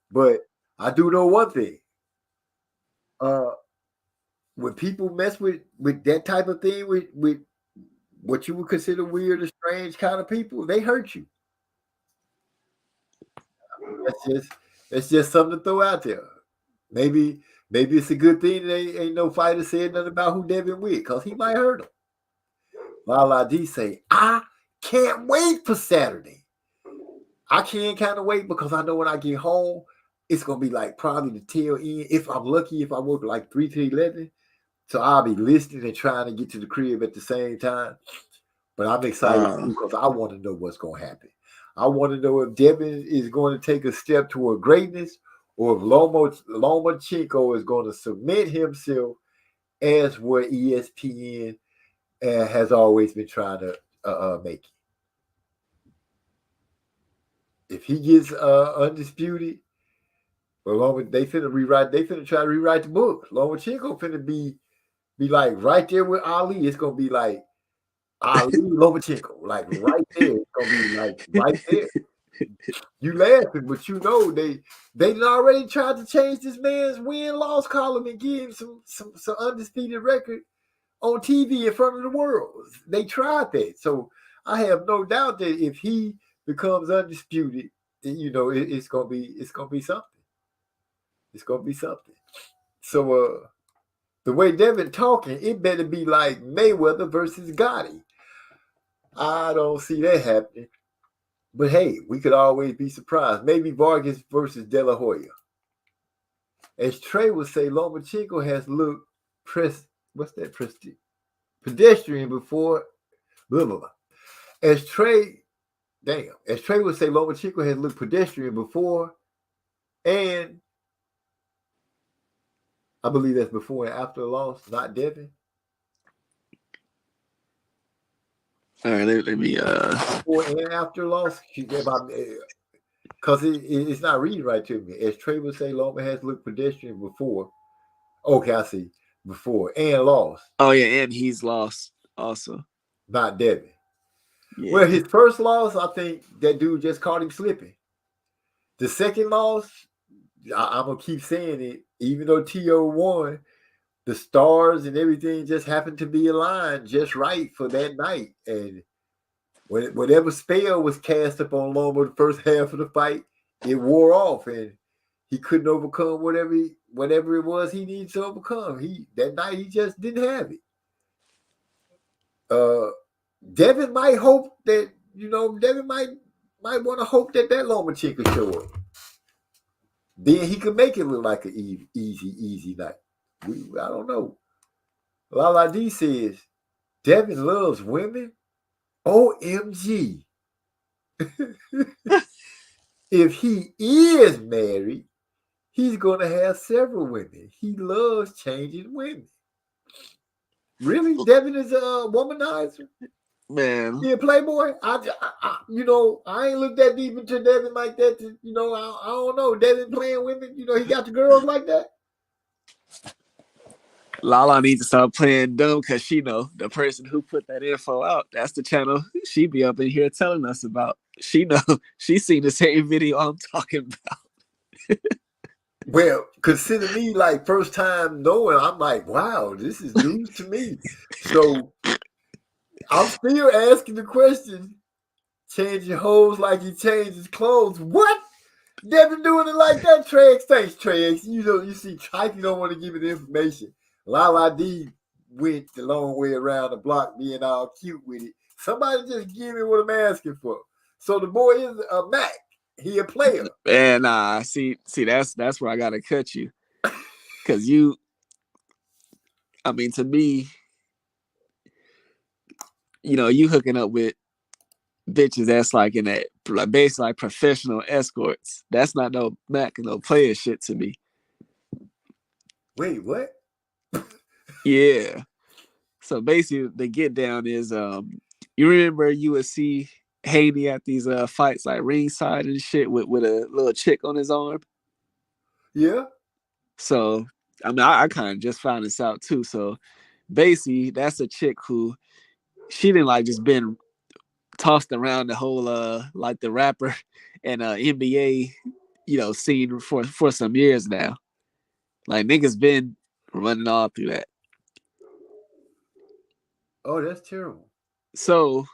Speaker 3: But I do know one thing. When people mess with that type of thing, with what you would consider weird or strange kind of people, they hurt you. I mean, that's just something to throw out there. Maybe it's a good thing that ain't no fighter said nothing about who Devin with, because he might hurt him. Lala D say, I can't wait for Saturday. I can't kind of wait because I know when I get home, it's gonna be like probably the tail end. If I'm lucky, if I work like 3 to 11, so I'll be listening and trying to get to the crib at the same time. But I'm excited too because I want to know what's gonna happen. I want to know if Devin is going to take a step toward greatness, or if Lomachenko is going to submit himself as what ESPN has always been trying to make. If he gets undisputed, well, they finna try to rewrite the book. Lomachenko finna be like right there with Ali. It's gonna be like Ali Lomachenko, like right there. It's gonna be like right there. You laughing, but they already tried to change this man's win-loss column and give him some undisputed record on TV in front of the world. They tried that, so I have no doubt that if he becomes undisputed, it's gonna be something. It's gonna be something. So the way Devin talking, it better be like Mayweather versus Gotti. I don't see that happening. But hey, we could always be surprised. Maybe Vargas versus De La Hoya. As Trey would say, Lomachenko has looked pedestrian before. Blah, blah, blah. As Trey would say, Lomachenko has looked pedestrian before, and I believe that's before and after the loss, not Devin.
Speaker 7: All right, let me.
Speaker 3: Before and after loss, because it's not reading right to me. As Trey would say, Loma has looked pedestrian before. Okay, I see. Before and lost.
Speaker 7: Oh yeah, and he's lost also.
Speaker 3: Not Devin.
Speaker 7: Yeah.
Speaker 3: Well, his first loss, I think that dude just caught him slipping. The second loss, I'm gonna keep saying it, even though T.O. won, the stars and everything just happened to be aligned just right for that night. And whatever spell was cast upon Loma the first half of the fight, it wore off, and he couldn't overcome whatever it was he needed to overcome. That night he just didn't have it. Devin might hope that Devin might want to hope that Lomachenko show up. Then he could make it look like an easy night. I don't know. Lala D says Devin loves women. OMG. If he is married, he's going to have several women. He loves changing women. Really? Devin is a womanizer?
Speaker 7: Man.
Speaker 3: Yeah, Playboy. I ain't looked that deep into Devin like that. I don't know. Devin playing women. He got the girls like that.
Speaker 7: Lala needs to start playing dumb because she know the person who put that info out. That's the channel she be up in here telling us about. She know. She seen the same video I'm talking about.
Speaker 3: Well, consider me like first time knowing. I'm like, wow, this is news to me. So I'm still asking the question, changing hoes like he changes clothes. What? Devin doing it like that, Trex? Thanks, Trex. You see, Trifey don't want to give me the information. Lala D went the long way around the block being all cute with it. Somebody just give me what I'm asking for. So the boy is a Mac. He a player.
Speaker 7: And see, that's where I gotta cut you. Cause to me, you hooking up with bitches that's like in that basically like professional escorts. That's not no Mac and no player shit to me.
Speaker 3: Wait, what?
Speaker 7: Yeah. So basically the get down is you remember you would see Haney at these fights like ringside and shit with a little chick on his arm.
Speaker 3: Yeah.
Speaker 7: So I kind of just found this out too. So basically that's a chick who she didn't like just been tossed around the whole like the rapper and NBA scene for some years now. Like niggas been running all through that.
Speaker 3: Oh, that's terrible.
Speaker 7: So,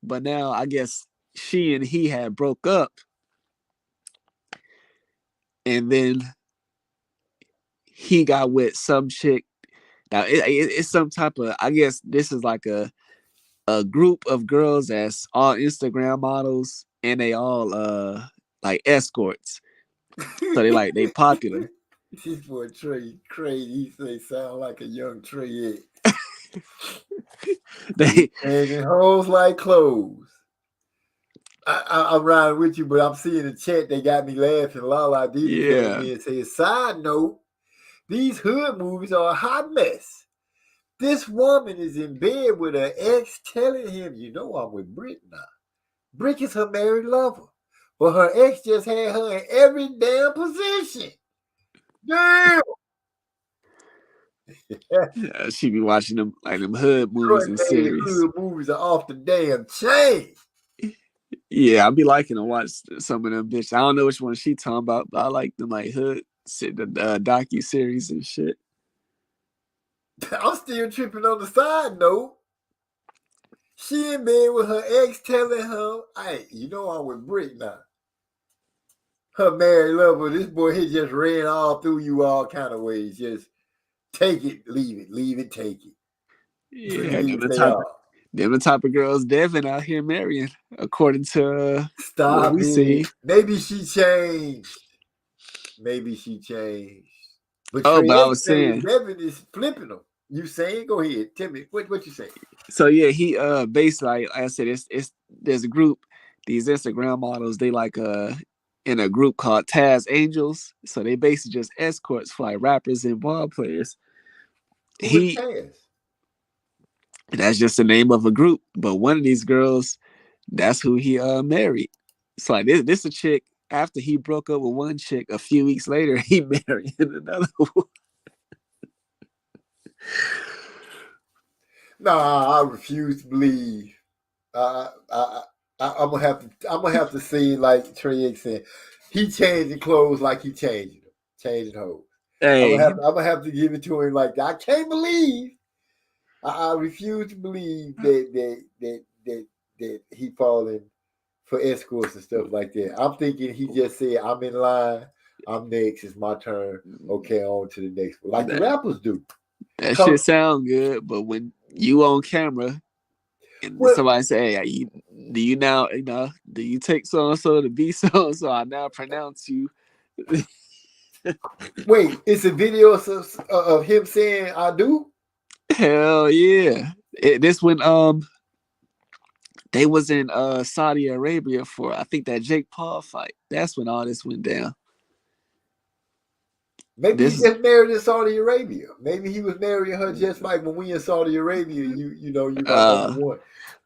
Speaker 7: but now I guess she and he had broke up, and then he got with some chick. Now it's some type of, I guess this is like a group of girls that's all Instagram models and they all like escorts. So they popular.
Speaker 3: This boy Trey crazy. He say sound like a young Trey.
Speaker 7: They
Speaker 3: hanging hoes like clothes. I'm riding with you, but I'm seeing the chat. They got me laughing. Lala D came in and said, "Side note, these hood movies are a hot mess. This woman is in bed with her ex, telling him, I'm with Brick now. Brick is her married lover, but her ex just had her in every damn position. Damn."
Speaker 7: She be watching them like them hood movies and series.
Speaker 3: Hood movies are off the damn chain.
Speaker 7: Yeah, I be liking to watch some of them bitches. I don't know which one she talking about, but I like them like hood the docu series and shit.
Speaker 3: I'm still tripping on the side note. She in bed with her ex, telling her, "Hey, I'm with Brick now. Her married lover. This boy, he just ran all through you all kind of ways. Just take it, leave it, take it."
Speaker 7: Yeah, them the type of girls Devin out here marrying, according to
Speaker 3: Stop
Speaker 7: what we see.
Speaker 3: Maybe she changed. But
Speaker 7: Oh,
Speaker 3: Trey
Speaker 7: but I
Speaker 3: X
Speaker 7: was
Speaker 3: saying
Speaker 7: saying.
Speaker 3: Devin is flipping them. You saying? Go ahead. Tell me what you say.
Speaker 7: So yeah, he basically like I said, it's there's a group, these Instagram models, they like in a group called Taz Angels. So they basically just escorts for like rappers and ball players.
Speaker 3: Who is
Speaker 7: He
Speaker 3: Taz?
Speaker 7: That's just the name of a group. But one of these girls, that's who he married. So like this a chick after he broke up with one chick, a few weeks later, he married another one.
Speaker 3: Nah, I refuse to believe. I'm gonna have to see like Trey X said. He changing clothes like he changing them, changing hoes.
Speaker 7: Hey,
Speaker 3: I'm gonna have to give it to him like that. I can't believe. I refuse to believe that he falling for escorts and stuff like that. I'm thinking he just said, "I'm in line. I'm next. It's my turn. Okay, on to the next one," like the rappers do.
Speaker 7: that shit sound good, but when you on camera and
Speaker 3: Well,
Speaker 7: somebody say, "Hey, do you now, do you take so and so to be so and so? I now pronounce you."
Speaker 3: wait, it's a video of him saying "I do."
Speaker 7: Hell yeah! This when they was in Saudi Arabia for I think that Jake Paul fight. That's when all this went down.
Speaker 3: Maybe he
Speaker 7: This is
Speaker 3: just married in Saudi Arabia. Maybe he was marrying her just like when we in Saudi Arabia. You my number one.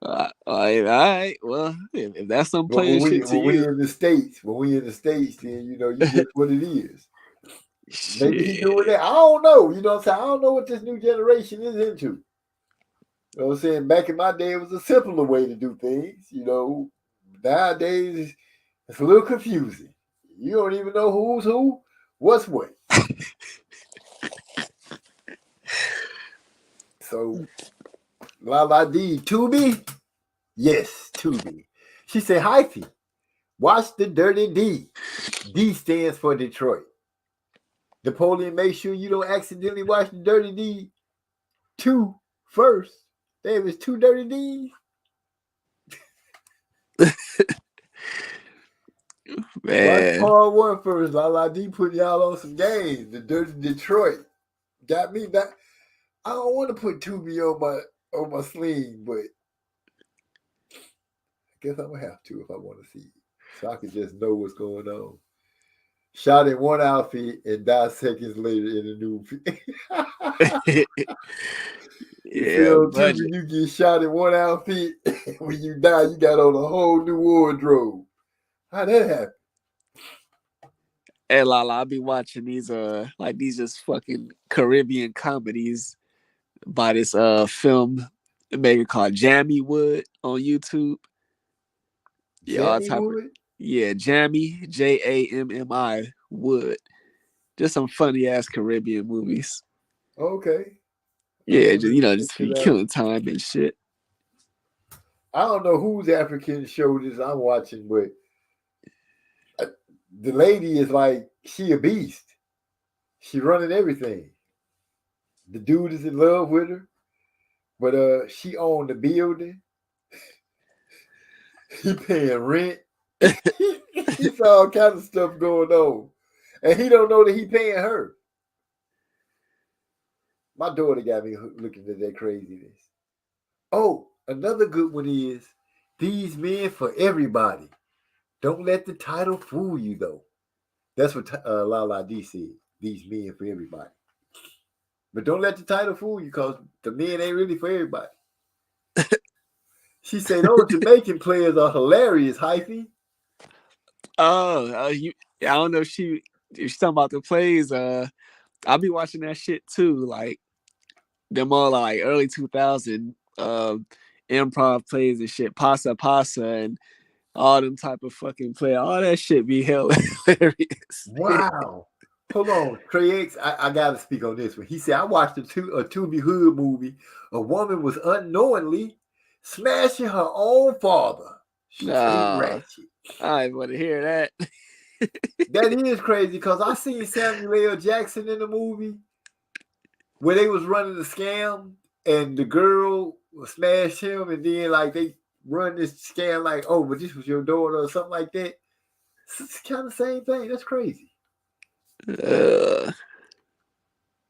Speaker 7: all right. Well, if that's some
Speaker 3: But
Speaker 7: player shit to
Speaker 3: when we
Speaker 7: you,
Speaker 3: in the states, then you get what it is. Maybe he
Speaker 7: shit.
Speaker 3: doing that. I don't know. You know what I'm saying? I don't know what this new generation is into. You know what I'm saying? Back in my day, it was a simpler way to do things. Nowadays it's a little confusing. You don't even know who's who, what's what. So, La D, Tubi? Yes, Tubi. She said, hyphy, watch the Dirty D. D stands for Detroit. Napoleon, make sure you don't accidentally watch the Dirty D 2 first. There was 2 Dirty D's. Watch
Speaker 7: Man.
Speaker 3: part 1 first. La D put y'all on some games. The Dirty Detroit got me back. I don't want to put Tubi on my sling, but I guess I'm gonna have to if I want to see it, so I can just know what's going on. Shot in one outfit and died seconds later in a new. You see
Speaker 7: Yeah,
Speaker 3: on Tubi,
Speaker 7: budget.
Speaker 3: you get shot in one outfit. When you die, you got on a whole new wardrobe. How that happen?
Speaker 7: Hey Lala, I'll be watching these like these just fucking Caribbean comedies by this film maker called Jammy Wood on YouTube. Yeah, all
Speaker 3: Jammy
Speaker 7: type of
Speaker 3: Wood?
Speaker 7: Jammy Jammi Wood. Just some funny ass Caribbean movies.
Speaker 3: Okay.
Speaker 7: Yeah,
Speaker 3: I'm gonna check
Speaker 7: just for
Speaker 3: it
Speaker 7: you
Speaker 3: out.
Speaker 7: killing time and shit.
Speaker 3: I don't know whose African show this I'm watching, but the lady is like, she a beast. She running everything. The dude is in love with her, but she owned the building. He paying rent. He's all kind of stuff going on, and he don't know that he paying her. My daughter got me looking at that craziness. Oh, another good one is These Men for Everybody. Don't let the title fool you, though. That's what La D said. These men for everybody. But don't let the title fool you, because the men ain't really for everybody. She said, those Jamaican players are hilarious, hyphy.
Speaker 7: Oh, I don't know if she's talking about the plays. I'll be watching that shit too. Like them all like early 2000 improv plays and shit, Pasa Pasa and all them type of fucking play. All that shit be hilarious.
Speaker 3: Wow. Hold on, Trey X, I got to speak on this one. He said, I watched a Tubi Hood movie. A woman was unknowingly smashing her own father. Straight
Speaker 7: Nah,
Speaker 3: ratchet.
Speaker 7: I didn't want to hear that.
Speaker 3: That is crazy, because I seen Samuel L. Jackson in the movie where they was running the scam and the girl smashed him, and then like they run this scam like, oh, but this was your daughter or something like that. It's kind of the same thing. That's crazy.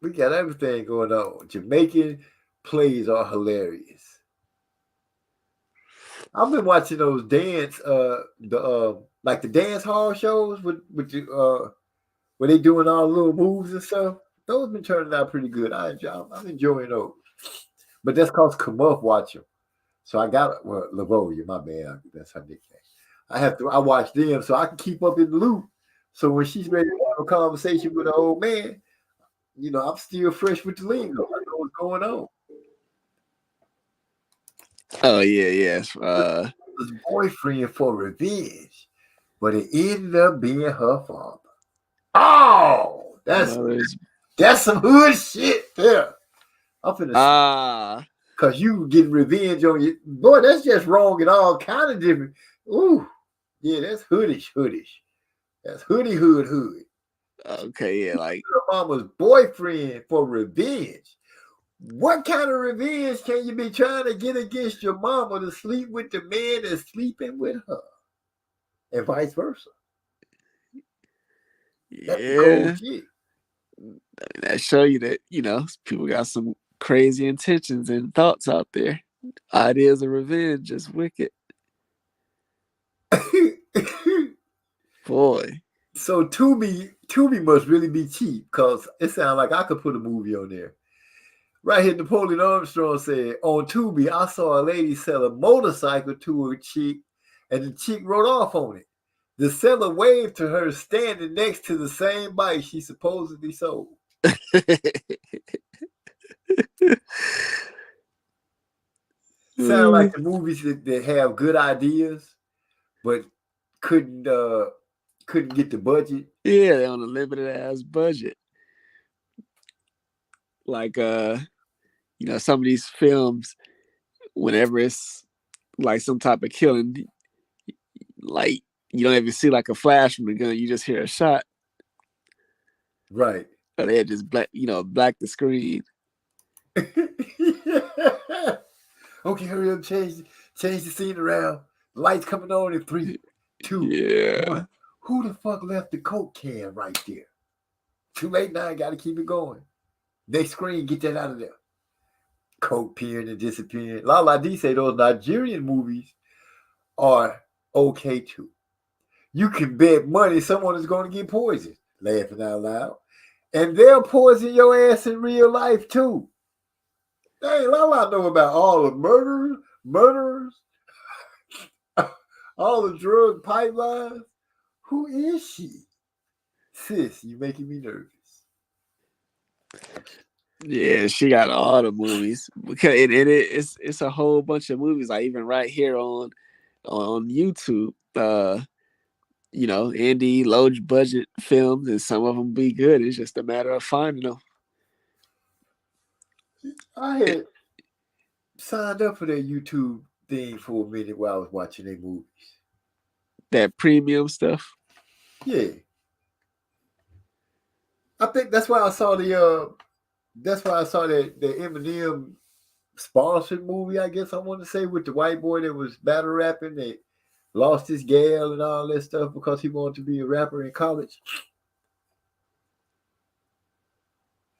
Speaker 3: We got everything going on. Jamaican plays are hilarious. I've been watching those dance, like the dance hall shows with the, where they doing all the little moves and stuff. Those been turning out pretty good. I'm enjoying those. But that's cause Kamuff watch them. So I got Lavoia, my bad. That's her nickname. I watch them so I can keep up in the loop. So when she's ready to have a conversation with an old man, I'm still fresh with the lingo. I know what's going on.
Speaker 7: Oh yeah.
Speaker 3: His boyfriend for revenge, but it ended up being her father. Oh, that's some hood shit there. I'm finna because you getting revenge on you. Boy, that's just wrong and all kind of different. Ooh, yeah, that's hoodish. That's hood.
Speaker 7: Okay, yeah, like
Speaker 3: your mama's boyfriend for revenge. What kind of revenge can you be trying to get against your mama to sleep with the man that's sleeping with her? And vice versa. That's the cold shit.
Speaker 7: That show you that, people got some crazy intentions and thoughts out there. Ideas of revenge is wicked. Boy.
Speaker 3: So Tubi must really be cheap because it sounds like I could put a movie on there. Right here, Napoleon Armstrong said, on Tubi, I saw a lady sell a motorcycle to a chick, and the chick wrote off on it. The seller waved to her standing next to the same bike she supposedly sold. Sound like the movies that have good ideas, but couldn't get the budget.
Speaker 7: Yeah, they're on a limited ass budget. Like some of these films, whenever it's like some type of killing, like you don't even see like a flash from the gun, you just hear a shot.
Speaker 3: Right.
Speaker 7: Or they just black the screen.
Speaker 3: Okay, hurry up, change the scene around. Lights coming on in 3, 2, 1. Who the fuck left the Coke can right there? Too late now, gotta keep it going. Next screen, get that out of there. Coke peering and disappearing. Lala D say those Nigerian movies are okay too. You can bet money someone is going to get poisoned. Laughing out loud. And they'll poison your ass in real life too. Hey, Lala know about all the murderers, all the drug pipelines. Who is she? Sis, you making me nervous.
Speaker 7: Yeah, she got all the movies because it's a whole bunch of movies. Like even right here on YouTube, indie low budget films, and some of them be good. It's just a matter of finding them.
Speaker 3: I had signed up for that YouTube thing for a minute while I was watching their movies.
Speaker 7: That premium stuff.
Speaker 3: Yeah, I think that's why I saw the Eminem sponsored movie. I guess I want to say with the white boy that was battle rapping that lost his gal and all that stuff because he wanted to be a rapper in college.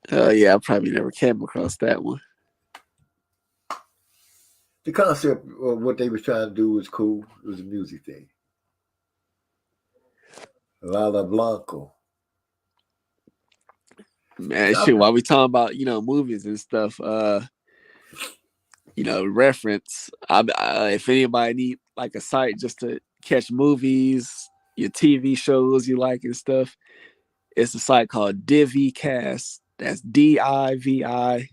Speaker 7: Yeah, I probably never came across that one.
Speaker 3: The concept of what they was trying to do was cool. It was a music thing. Lala Blanco.
Speaker 7: Man, shit, while we talking about, movies and stuff, reference, if anybody need like a site just to catch movies, your TV shows you like and stuff, it's a site called DiviCast. That's DIVICAST.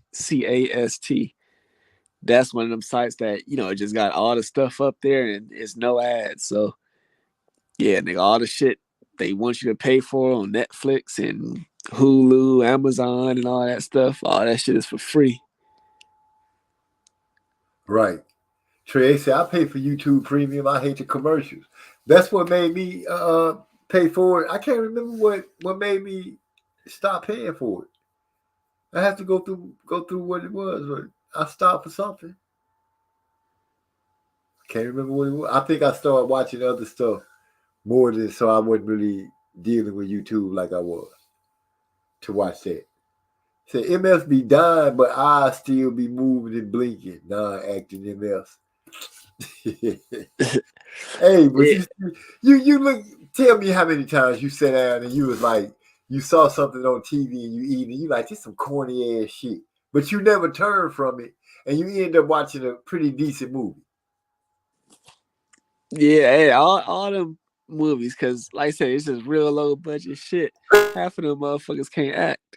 Speaker 7: That's one of them sites that, it just got all the stuff up there and it's no ads. So, yeah, nigga, all the shit they want you to pay for on Netflix and Hulu, Amazon, and all that stuff, all that shit is for free.
Speaker 3: Right. Trey said, I pay for YouTube Premium. I hate the commercials. That's what made me pay for it. I can't remember what made me stop paying for it. I have to go through what it was, but I stopped for something. Can't remember what it was. I think I started watching other stuff more than so I wasn't really dealing with YouTube like I was to watch that. Say MFs be dying, but I still be moving and blinking. Non-acting MFs. Hey, but
Speaker 7: Yeah,
Speaker 3: you look. Tell me how many times you sat down and you was like, you saw something on TV and you eat and you like, this some corny ass shit, but you never turn from it and you end up watching a pretty decent movie.
Speaker 7: yeah, hey, all them movies, cause like I said, it's just real low budget shit. Half of them motherfuckers can't act.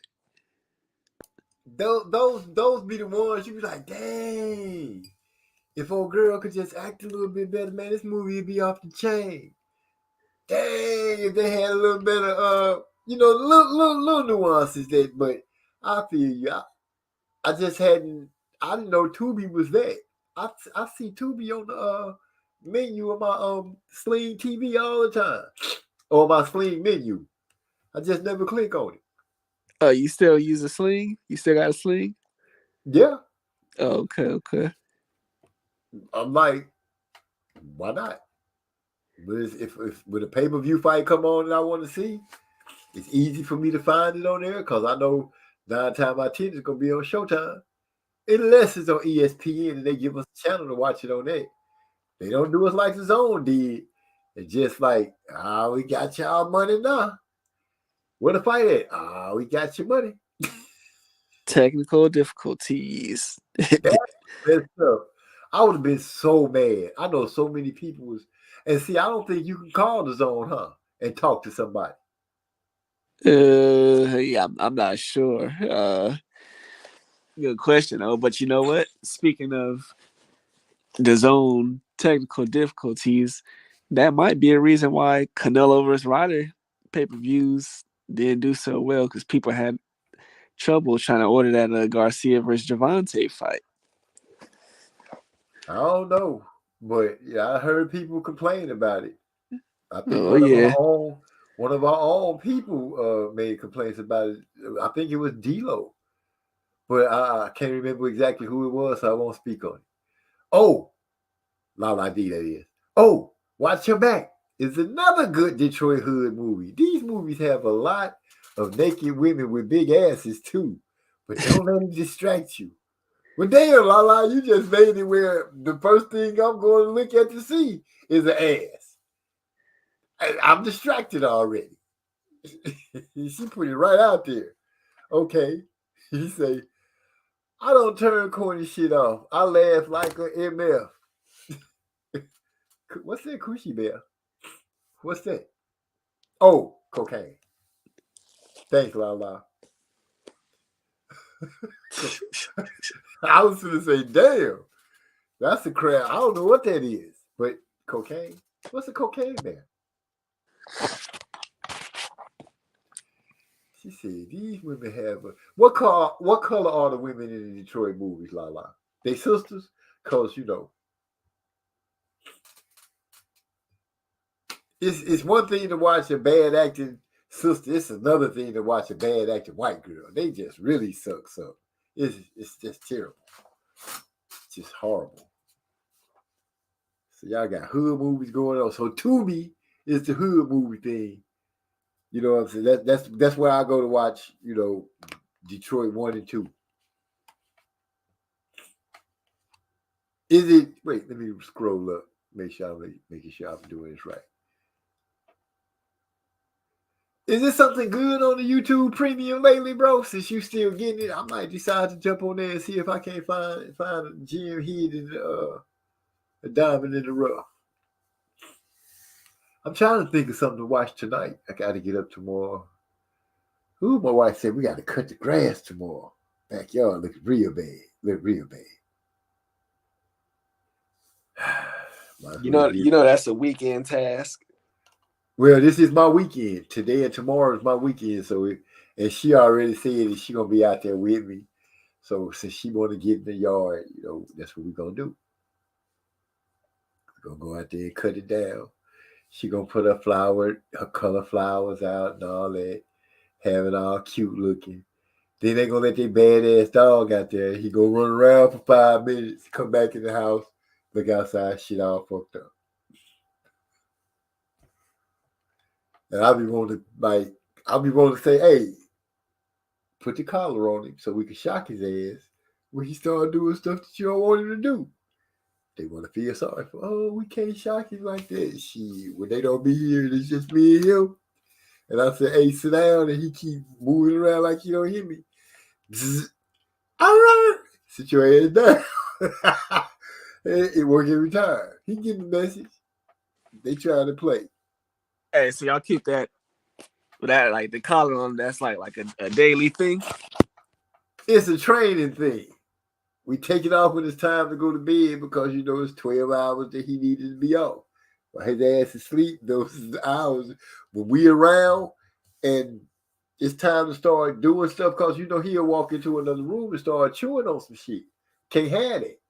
Speaker 3: Those be the ones you be like, dang. If old girl could just act a little bit better, man, this movie would be off the chain. Dang, if they had a little bit of little nuances that. But I feel you. I just hadn't. I didn't know Tubi was that. I see Tubi on the menu of my Sling TV all the time, or my Sling menu. I just never click on it.
Speaker 7: You still use a sling? You still got a sling?
Speaker 3: Yeah,
Speaker 7: Oh, okay, okay.
Speaker 3: I'm like, why not? But if when a pay per view fight come on and I want to see, it's easy for me to find it on there because I know 9 times out of 10 it's gonna be on Showtime. Unless it's on ESPN and they give us a channel to watch it on there. They don't do us like the Zone did. It's just like, we got y'all money now. Where the fight at? We got your money.
Speaker 7: Technical difficulties.
Speaker 3: That's messed up. I would have been so mad. I know so many people was, and see, I don't think you can call the Zone, huh, and talk to somebody.
Speaker 7: Yeah, I'm not sure. Good question though. But you know what? Speaking of the zone technical difficulties, that might be a reason why Canelo vs. Ryder pay-per-views didn't do so well because people had trouble trying to order that Garcia versus Javante fight.
Speaker 3: I don't know, but yeah, I heard people complain about it. I think
Speaker 7: Oh yeah.
Speaker 3: one of our own people made complaints about it. I think it was D'Lo, but I can't remember exactly who it was, so I won't speak on it. Oh, La D, that is. Oh, Watch Your Back is another good Detroit Hood movie. These movies have a lot of naked women with big asses too, but don't let them distract you. Well, damn, La, you just made it where the first thing I'm going to look at to see is an ass. I'm distracted already. She put it right out there. Okay. He say, I don't turn corny shit off. I laugh like a MF. What's that cushy bear? What's that? Oh, cocaine. Thanks, La. I was gonna say, damn, that's a crap. I don't know what that is, but cocaine. What's a cocaine bear? She said these women have what color are the women in the Detroit movies, La? They sisters? Cause it's one thing to watch a bad acting sister. It's another thing to watch a bad acting white girl. They just really suck. It's just terrible. It's just horrible. So y'all got hood movies going on. So Tubi is the hood movie thing. You know what I'm saying? That's where I go to watch, Detroit 1 and 2. Is it wait, let me scroll up. Making sure I'm doing this right. Is this something good on the YouTube premium lately, bro? Since you still getting it, I might decide to jump on there and see if I can't find a gem hidden a diamond in the rough. I'm trying to think of something to watch tonight. I gotta get up tomorrow. Ooh, my wife said we gotta cut the grass tomorrow. Backyard looks real bad.
Speaker 7: You know that's a weekend task.
Speaker 3: Well, this is my weekend. Today and tomorrow is my weekend. And she already said that she gonna be out there with me. So since she want to get in the yard, that's what we're gonna do. We're gonna go out there and cut it down. She gonna put her color flowers out and all that, have it all cute looking. Then they gonna let their badass dog out there. He gonna run around for 5 minutes, come back in the house, look outside, shit all fucked up. And I'll be wanting to say, hey, put the collar on him so we could shock his ass when he started doing stuff that you don't want him to do. They want to feel sorry for, oh, we can't shock him like that. Shit, when they don't be here, it's just me and him. And I said, hey, sit down, and he keep moving around like you don't hear me. Bzz. All right, sit your ass down. It worked every time. He getting the message. They trying to play.
Speaker 7: Hey, so y'all keep that like the collar on. That's like a daily thing.
Speaker 3: It's a training thing. We take it off when it's time to go to bed because you know it's 12 hours that he needed to be off. While his ass is asleep, those hours when we around and it's time to start doing stuff because you know he'll walk into another room and start chewing on some shit. Can't have it.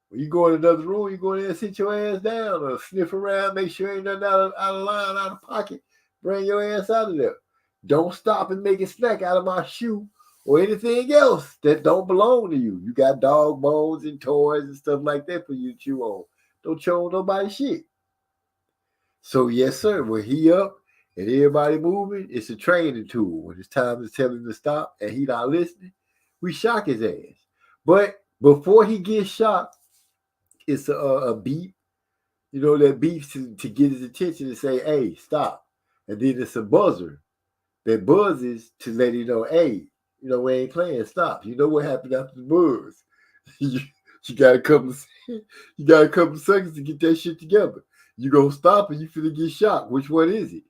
Speaker 3: When you go in another room, you go in there and sit your ass down or sniff around, make sure ain't nothing out of line, out of pocket. Bring your ass out of there. Don't stop and make a snack out of my shoe or anything else that don't belong to you. You got dog bones and toys and stuff like that for you to chew on. Don't chew on nobody's shit. So yes, sir, when he up and everybody moving, it's a training tool. When it's time to tell him to stop and he not listening, we shock his ass. But before he gets shocked, it's a beep. You know, that beeps to get his attention and say, hey, stop. And then it's a buzzer that buzzes to let you know, hey, you know, we ain't playing, stop. You know what happened after the buzz. you got a couple of seconds to get that shit together. You gonna stop and you finna get shocked. Which one is it?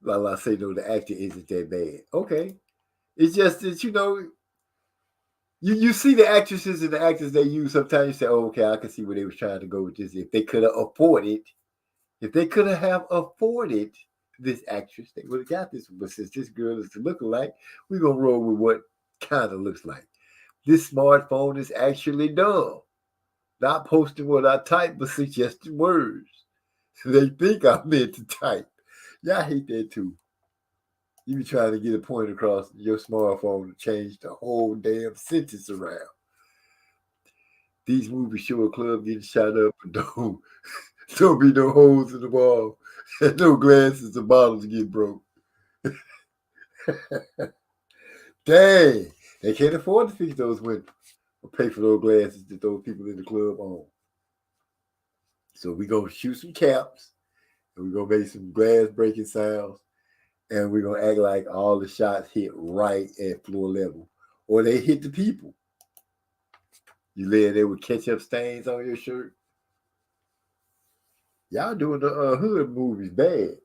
Speaker 3: Lala say, no, the actor isn't that bad. Okay. It's just that, you know, you see the actresses and the actors they use, sometimes you say, oh, okay, I can see where they was trying to go with this. If they could have afforded this actress, they would have got this one. But since this girl is looking like, we're going to roll with what kind of looks like. This smartphone is actually dumb. Not posting what I type, but suggesting words. They think I meant to type. Yeah, I hate that too. You be trying to get a point across your smartphone to change the whole damn sentence around. These movies show a club getting shot up and don't be no holes in the wall and no glasses or bottles get broke. Dang, they can't afford to fix those windows or pay for those glasses that those people in the club own. So we gonna shoot some caps and we're gonna make some glass breaking sounds. And we're going to act like all the shots hit right at floor level. Or they hit the people. You lay there with ketchup stains on your shirt. Y'all doing the hood movies bad.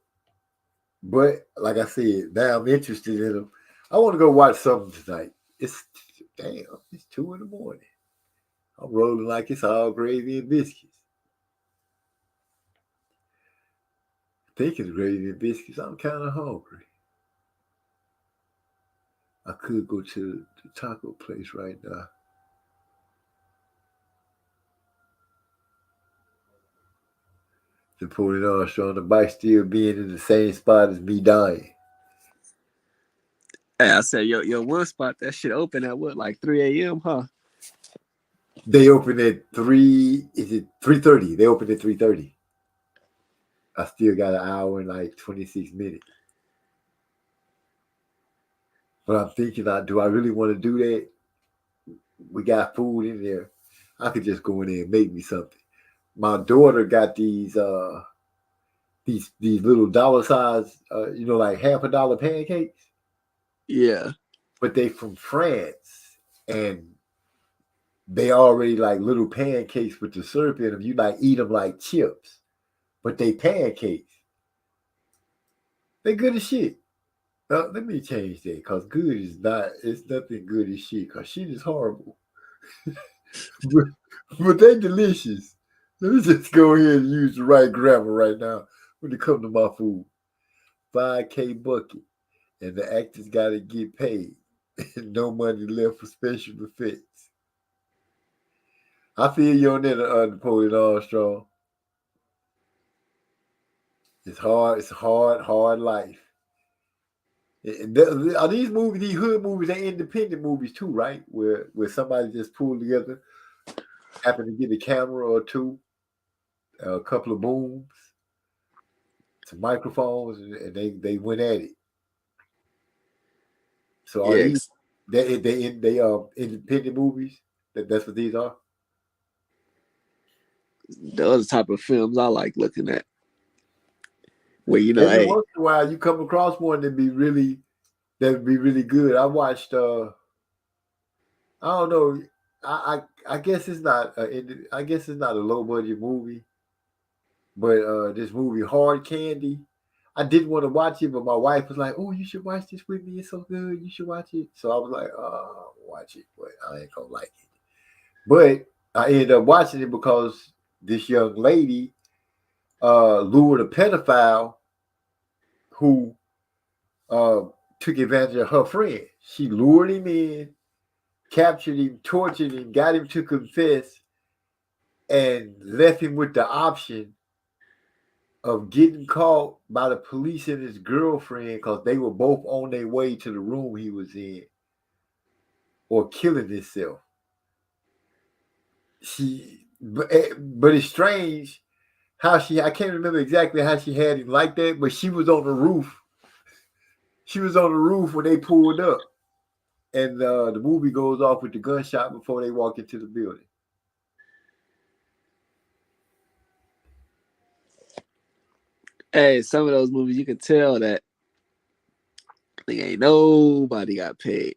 Speaker 3: But like I said, now I'm interested in them. I want to go watch something tonight. It's 2 in the morning. I'm rolling like it's all gravy and biscuits. Thinking gravy and biscuits, I'm kind of hungry. I could go to the taco place right now. Napoleon Armstrong, the bike still being in the same spot as me dying.
Speaker 7: Hey, I said, yo, one spot, that shit open at what, like 3 a.m., huh?
Speaker 3: They open at 3:30? They open at 3:30. I still got an hour and like 26 minutes. But I'm thinking, do I really want to do that? We got food in there. I could just go in there and make me something. My daughter got these little dollar size, like $half pancakes.
Speaker 7: Yeah.
Speaker 3: But they from France, and they already like little pancakes with the syrup in them. You like eat them like chips, but they pancakes. They good as shit. Let me change that, because good is not, it's nothing good as shit, because shit is horrible. but they delicious. Let me just go ahead and use the right grammar right now when it comes to my food. 5K bucket, and the actors got to get paid. No money left for special effects. I feel you on that, Napoleon Armstrong. It's hard. It's a hard life. Are these movies, these hood movies, they independent movies too, right? Where somebody just pulled together, happen to get a camera or two, a couple of booms, some microphones, and they went at it. So are
Speaker 7: Yeah,
Speaker 3: these they independent movies? That's what these are.
Speaker 7: those are the type of films I like looking at. Where
Speaker 3: Every
Speaker 7: hey,
Speaker 3: once in a while, you come across one that would be really good. I watched. I don't know. I guess it's not. I guess it's not a low budget movie, but this movie Hard Candy. I didn't want to watch it, but my wife was like, "Oh, you should watch this with me. It's so good. You should watch it." So I was like, "Oh, watch it," but I ain't gonna like it. But I ended up watching it because this young lady lured a pedophile who uh, took advantage of her friend. She lured him in, captured him, tortured him, got him to confess, and left him with the option of getting caught by the police and his girlfriend because they were both on their way to the room he was in, or killing himself. But it's strange how I can't remember exactly how she had him like that, but she was on the roof. She was on the roof when they pulled up, and the movie goes off with the gunshot before they walk into the building.
Speaker 7: hey, some of those movies you can tell that ain't nobody got paid.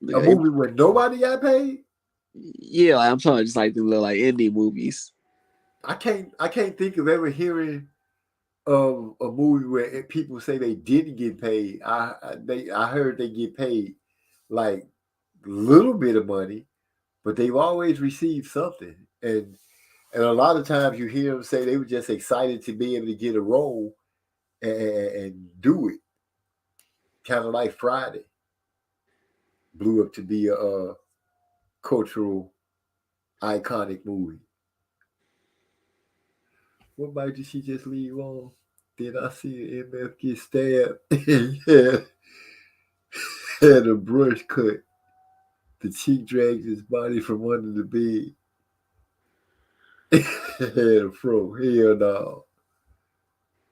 Speaker 7: Look
Speaker 3: A
Speaker 7: at they,
Speaker 3: movie where nobody got paid.
Speaker 7: yeah, like, I'm talking just like the little like indie movies.
Speaker 3: I can't think of ever hearing of a movie where people say they didn't get paid. I heard they get paid like a little bit of money, but they've always received something. And a lot of times you hear them say they were just excited to be able to get a role and do it. Kind of like Friday blew up to be a cultural iconic movie. What bike did she just leave on? Did I see an MF get stabbed? Yeah, had a brush cut. The chick dragged his body from under the bed. Had a fro. Hell no.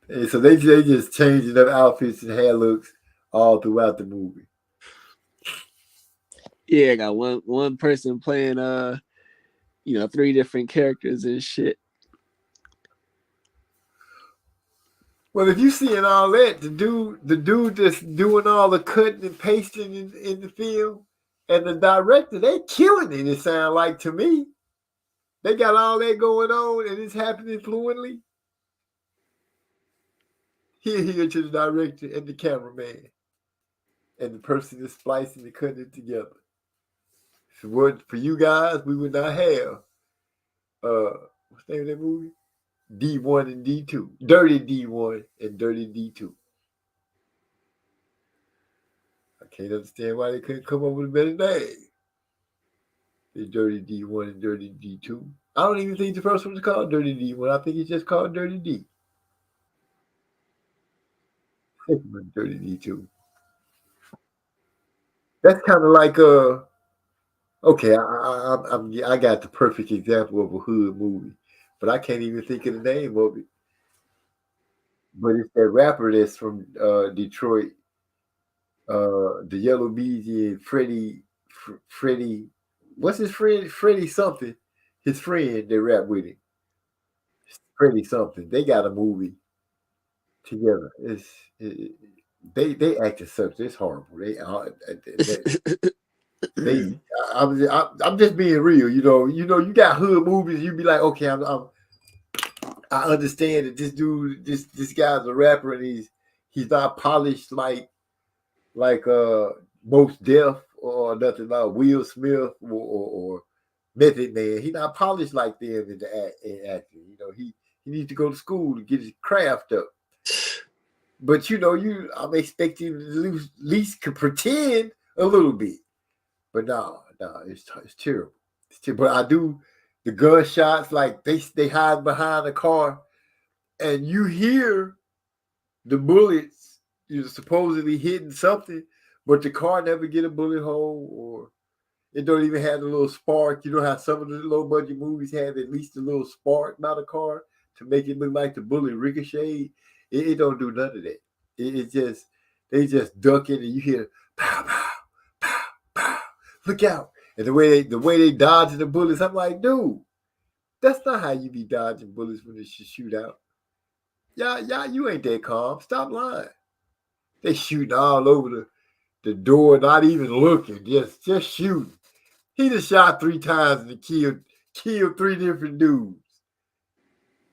Speaker 3: And so they just changing up outfits and hair looks all throughout the movie.
Speaker 7: Yeah, I got one person playing 3 different characters and shit.
Speaker 3: Well, if you seeing all that, the dude that's doing all the cutting and pasting in the film, and the director, they killing it. It sounds like to me, they got all that going on, and it's happening fluently. Here to the director and the cameraman, and the person that's splicing and cutting it together. For you guys, we would not have what's the name of that movie? D1 and D2, Dirty D1 and Dirty D2. I can't understand why they couldn't come up with a better name. The Dirty D1 and Dirty D2. I don't even think the first one is called Dirty D1. I think it's just called Dirty D. Dirty D2. That's kind of like okay, I got the perfect example of a hood movie, but I can't even think of the name of it. But it's that rapper that's from Detroit, the Yellow Beezy and Freddie, what's his friend? Freddie something. His friend that rap with him, Freddie something. They got a movie together. They acted such. It's horrible. They I'm just being real. You got hood movies. You be like, okay, I understand that this dude, this guy's a rapper and he's not polished like Most Def or nothing like Will Smith or Method Man. He's not polished like them in acting. He needs to go to school to get his craft up. But I'm expecting to at least can pretend a little bit. But no, it's terrible. It's terrible. But I do the gunshots like they hide behind the car, and you hear the bullets, supposedly hitting something, but the car never get a bullet hole, or it don't even have a little spark. You know how some of the low budget movies have at least a little spark by the car to make it look like the bullet ricocheted. It don't do none of that. It just they just duck it and you hear pow pow pow pow. Look out! And the way they dodging the bullets, I'm like, dude, that's not how you be dodging bullets when it's shoot out. Y'all, you ain't that calm. Stop lying. They shooting all over the door, not even looking, just shooting. He just shot 3 times and killed 3 different dudes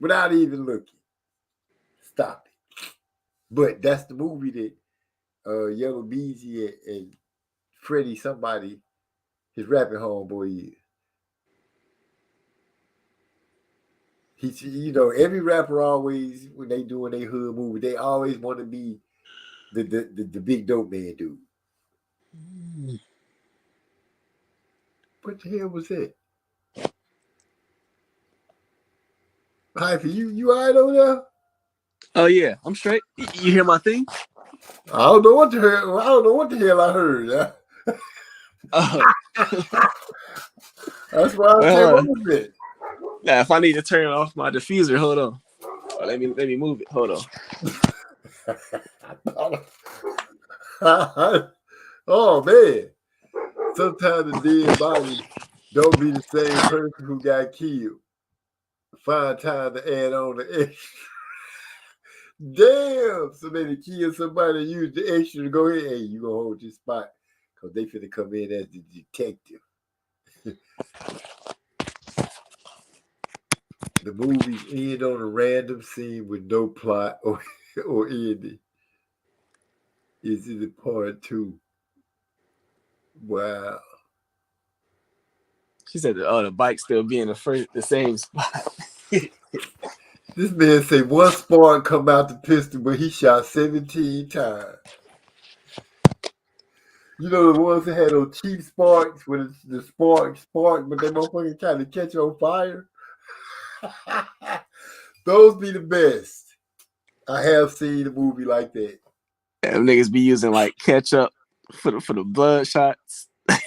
Speaker 3: without even looking. Stop it. But that's the movie that Yellow Beezy and Freddie somebody, his rapping homeboy is. Every rapper always, when they doing their hood movie, they always want to be the big dope man dude. What the hell was that? Hyphy, you all right over there?
Speaker 7: Oh yeah, I'm straight. You hear my thing?
Speaker 3: I don't know what the hell I heard.
Speaker 7: Oh,
Speaker 3: That's why I said, what was it?
Speaker 7: Now, if I need to turn off my diffuser, hold on. Oh, let me move it. Hold
Speaker 3: on. Oh man. Sometimes the dead body don't be the same person who got killed. Find time to add on the extra. Damn! So they kill somebody and use the extra to go ahead. Hey, you gonna hold your spot because they finna come in as the detective. The movie end on a random scene with no plot or ending. Is it a part 2? Wow.
Speaker 7: She said, "Oh, the bike still be in the same spot."
Speaker 3: This man say one spark come out the pistol, but he shot 17 times. You know the ones that had those cheap sparks when the spark, but they motherfucking trying to catch on fire. Those be the best. I have seen a movie like that.
Speaker 7: Them niggas be using like ketchup for the blood shots.
Speaker 3: I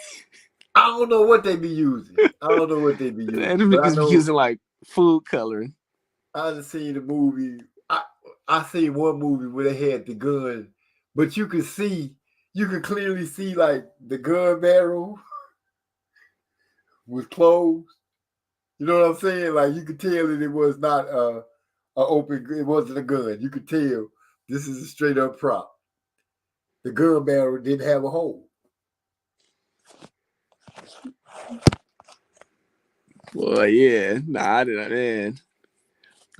Speaker 3: don't know what they be using.
Speaker 7: Them niggas be using like food coloring.
Speaker 3: I've seen the movie. I seen one movie where they had the gun, but you could clearly see like the gun barrel was closed. You know what I'm saying? Like you could tell that it was not it wasn't a gun. You could tell this is a straight up prop. The gun barrel didn't have a hole.
Speaker 7: Well, yeah, nah, I didn't, man.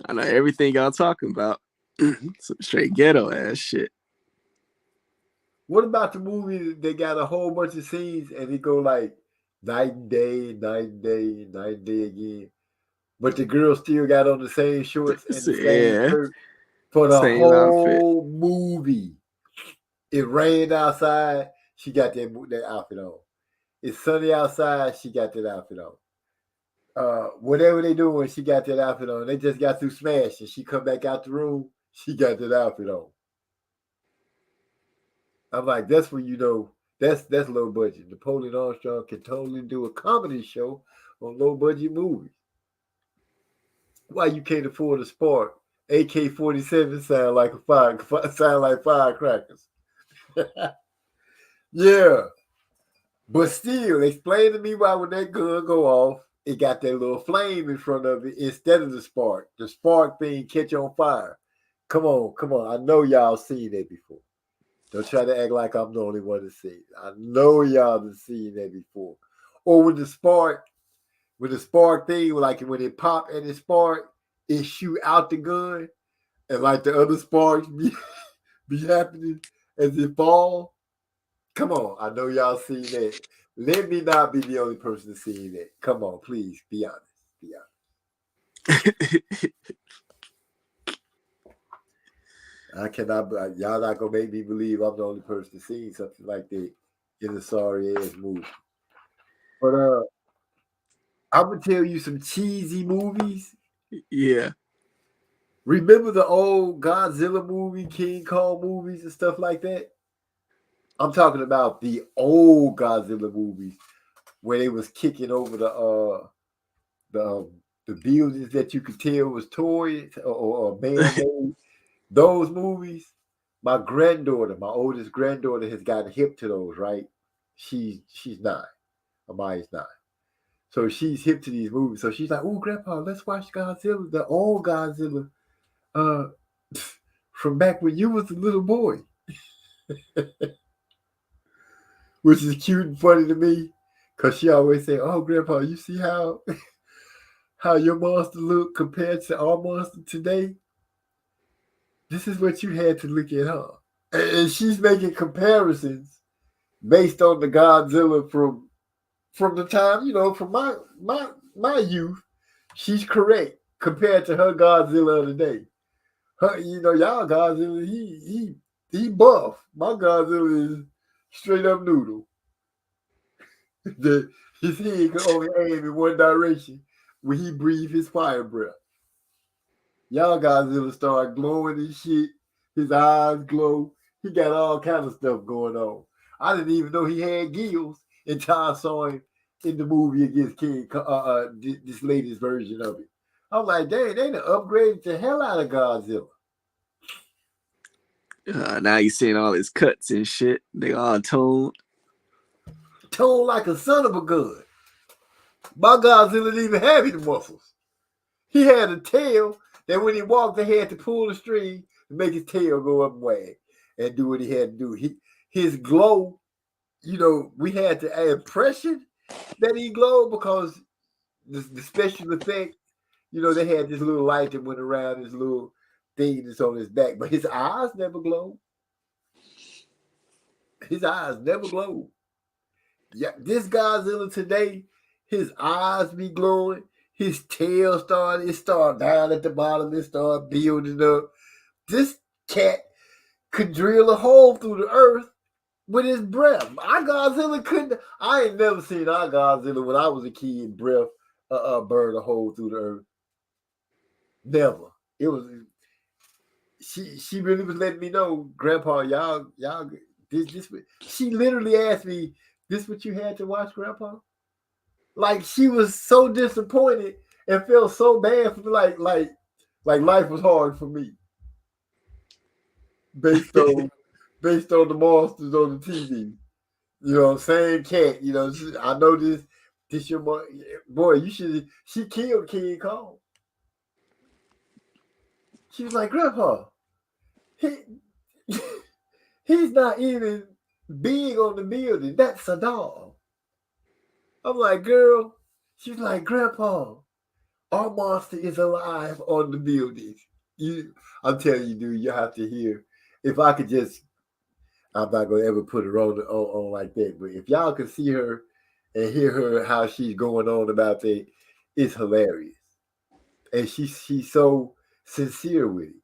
Speaker 7: I know everything y'all talking about. Some straight ghetto ass shit.
Speaker 3: What about the movie that they got a whole bunch of scenes and it go like night and day, night and day, night and day again? But the girl still got on the same shorts and the same shirt for the
Speaker 7: same
Speaker 3: whole
Speaker 7: outfit.
Speaker 3: movie. It rained outside, she got that outfit on. It's sunny outside, she got that outfit on. Whatever they doing, she got that outfit on. They just got through smashing. She come back out the room, she got that outfit on. I'm like, that's when you know that's low budget. Napoleon Armstrong can totally do a comedy show on low budget movies. Why you can't afford a Spark? AK-47 sound like firecrackers. Yeah. But still, explain to me why when that gun go off, it got that little flame in front of it instead of the spark. The spark thing catch on fire. Come on. I know y'all seen that before. Don't try to act like I'm the only one to see it. I know y'all have seen that before. Or when the spark thing, like when it pop and it spark, it shoot out the gun, and like the other sparks be happening as it fall. Come on, I know y'all seen that. Let me not be the only person seeing that. Come on, please, be honest. Be honest. I cannot. Y'all not gonna make me believe I'm the only person seeing something like that in a sorry ass movie. But I'm gonna tell you some cheesy movies.
Speaker 7: Yeah.
Speaker 3: Remember the old Godzilla movie, King Kong movies, and stuff like that? I'm talking about the old Godzilla movies where they was kicking over the the buildings that you could tell was toys or man-made, those movies, my granddaughter, my oldest granddaughter, has gotten hip to those, right? She's 9. Amaya's 9. So she's hip to these movies. So she's like, "Oh, Grandpa, let's watch Godzilla, the old Godzilla, uh, from back when you was a little boy," which is cute and funny to me, cause she always say, "Oh, Grandpa, you see how how your monster look compared to our monster today? This is what you had to look at, huh?" And she's making comparisons based on the Godzilla from the time, from my youth. She's correct compared to her Godzilla of the day. Y'all Godzilla, he buff. My Godzilla is straight up noodle. His head can only aim in one direction when he breathe his fire breath. Y'all Godzilla start glowing and shit. His eyes glow. He got all kind of stuff going on. I didn't even know he had gills until I saw him in the movie against King. This latest version of it. I'm like, dang, they done upgraded the hell out of Godzilla.
Speaker 7: Now you seeing all his cuts and shit. They all toned.
Speaker 3: Toned like a son of a gun. My Godzilla didn't even have any muscles. He had a tail that when he walked, they had to pull the string to make his tail go up and wag and do what he had to do. His glow, we had to add impression that he glowed because the special effect, they had this little light that went around this little thing that's on his back, but his eyes never glowed. His eyes never glowed. Yeah, this Godzilla today, his eyes be glowing. His tail started down at the bottom. It started building up. This cat could drill a hole through the earth with his breath. Our Godzilla couldn't. I ain't never seen our Godzilla when I was a kid breath burn a hole through the earth. Never. It was. She really was letting me know, Grandpa, y'all this. She literally asked me, "This what you had to watch, Grandpa?" Like she was so disappointed and felt so bad for me, like life was hard for me based on the monsters on the TV. Same cat. I know this your boy. You should. She killed King Kong. She was like, Grandpa, he he's not even big on the building. That's a dog. I'm like, girl. She's like, Grandpa, our monster is alive on the building. I'm telling you, dude, you have to hear. If I could just, I'm not gonna ever put her on like that. But if y'all could see her and hear her how she's going on about that, it's hilarious. And she's so sincere with it.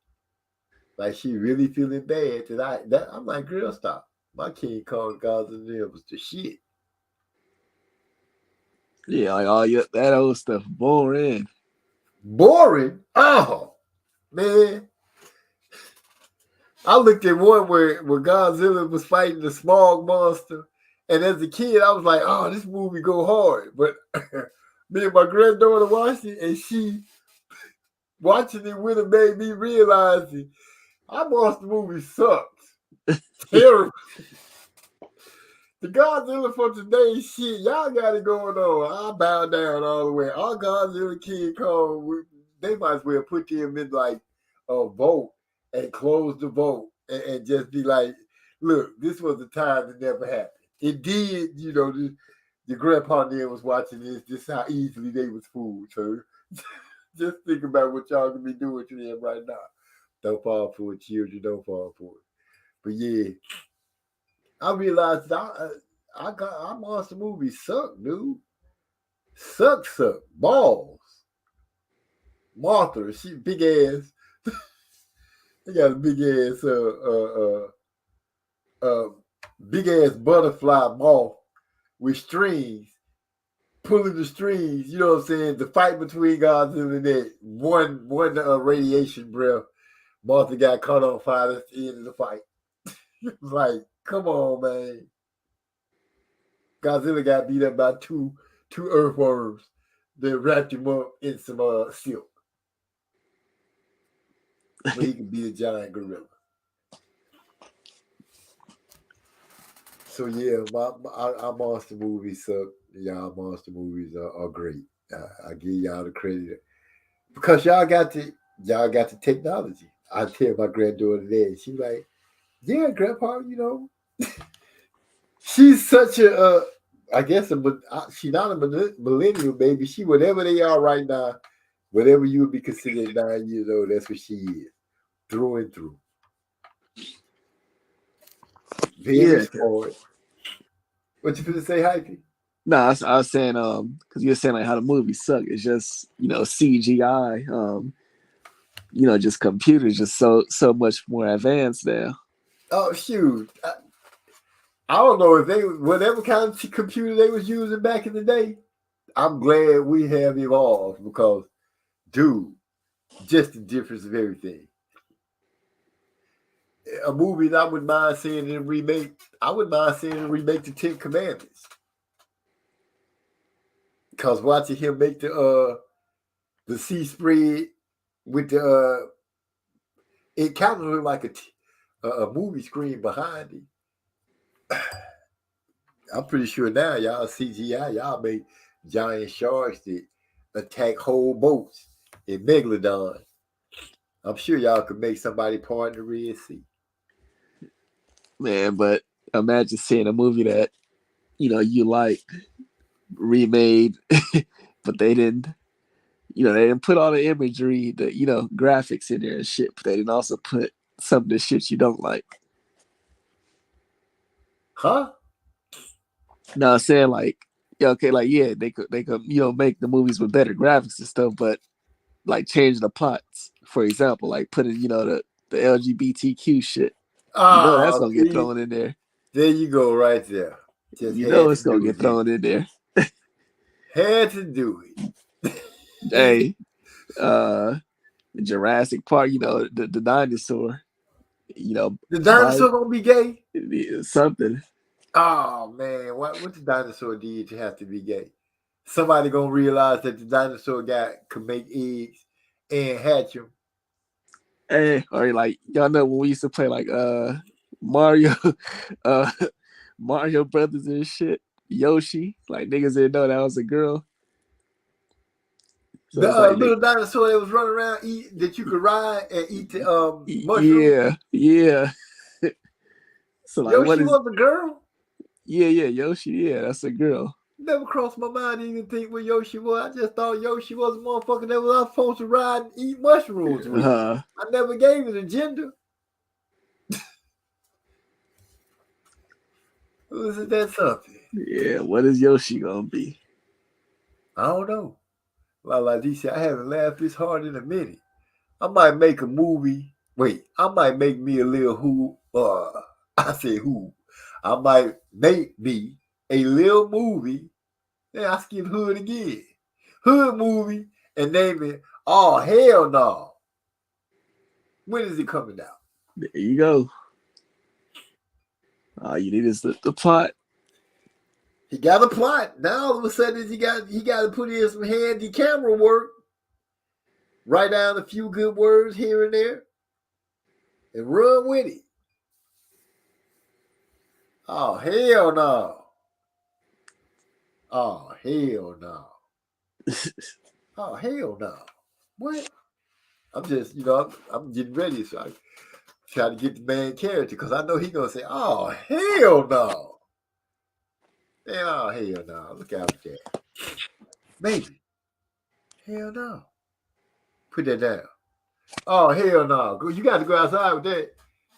Speaker 3: Like she really feeling bad that I'm like, girl, stop. My King Kong Godzilla was the shit.
Speaker 7: Yeah, like all that old stuff boring.
Speaker 3: Boring? Oh man. I looked at one where Godzilla was fighting the smog monster, and as a kid, I was like, "Oh, this movie go hard." But me and my granddaughter watched it, and she watching it with her made me realize that our monster movie sucks. Terrible. The Godzilla for today's shit, y'all got it going on. I bow down all the way. Our Godzilla, King Kong, they might as well put them in like a vote and close the vote and just be like, look, this was a time that never happened. It did, the grandpa there was watching this. This is how easily they was fooled. So just think about what y'all can be doing to them right now. Don't fall for it, children. Don't fall for it. But yeah, I realized I got our monster movies suck, dude. Suck. Balls. Martha, she big ass. They got a big ass butterfly moth with strings, pulling the strings. You know what I'm saying? The fight between Godzilla and that one radiation breath. Martha got caught on fire at the end of the fight. It was like, come on, man. Godzilla got beat up by two earthworms. They wrapped him up in some silk, but he could be a giant gorilla. So yeah, our monster movies suck. Y'all monster movies are great. I give y'all the credit because y'all got the technology. I tell my granddaughter that she like, yeah, Grandpa, she's such a I guess she's not a millennial baby. She whatever they are right now, whatever you would be considered 9 years old, that's what she is through and through. Very
Speaker 7: Yeah.
Speaker 3: smart. What you gonna say, Hypey?
Speaker 7: No, I was saying because you're saying like how the movies suck. It's just CGI. Just computers just so much more advanced now.
Speaker 3: Oh shoot. I don't know if they whatever kind of computer they was using back in the day. I'm glad we have evolved because, dude, just the difference of everything. A movie that I wouldn't mind seeing in a remake. I wouldn't mind seeing a remake the Ten Commandments. Because watching him make the sea spread with it kind of looked like a movie screen behind it. I'm pretty sure now y'all CGI, y'all make giant sharks that attack whole boats in Megalodon. I'm sure y'all could make somebody part in the Red Sea.
Speaker 7: Man, but imagine seeing a movie that you like remade, but they didn't. They didn't put all the imagery, the graphics in there and shit. But they didn't also put some of the shit you don't like.
Speaker 3: Huh?
Speaker 7: No, I'm saying like, yeah, okay, like yeah, they could make the movies with better graphics and stuff, but like change the plots. For example, like putting the LGBTQ shit. That's
Speaker 3: Oh,
Speaker 7: gonna get thrown in there.
Speaker 3: there you go, right there. Just
Speaker 7: It's gonna get thrown in there.
Speaker 3: Had to do it.
Speaker 7: Hey, Jurassic Park, the dinosaur,
Speaker 3: The dinosaur gonna be gay?
Speaker 7: something.
Speaker 3: Oh man, what the dinosaur did to have to be gay? Somebody gonna realize that the dinosaur guy could make eggs and hatch them.
Speaker 7: Hey, or like y'all know when we used to play like Mario, uh Mario Brothers and shit, Yoshi, like niggas didn't know that was a girl. So
Speaker 3: The
Speaker 7: it's like
Speaker 3: little dinosaur that was running around that you could ride and eat the mushroom.
Speaker 7: yeah. So like what
Speaker 3: Yoshi
Speaker 7: is
Speaker 3: was a girl.
Speaker 7: yeah, Yoshi, yeah, that's a girl.
Speaker 3: Never crossed my mind to even think what Yoshi was. I just thought Yoshi was a motherfucker that was supposed to ride and eat mushrooms with. I never gave it a gender. Isn't that something?
Speaker 7: Yeah, what is Yoshi gonna be?
Speaker 3: I don't know. Like DC, I haven't laughed this hard in a minute. I might make a movie. Wait, I might make me a little who. I say who. I might make me a little movie. Then I skip hood again. Hood movie and name it. Oh hell no! When is it coming out?
Speaker 7: There you go. All you need is the plot.
Speaker 3: He got a plot. Now all of a sudden he got to put in some handy camera work. Write down a few good words here and there, and run with it. Oh hell no! Oh hell no! Oh hell no! What? I'm just I'm getting ready, so I try to get the main character because I know he's gonna say, "Oh hell no!" Man, oh hell no! Look out there, maybe. Hell no! Put that down. Oh hell no! You got to go outside with that.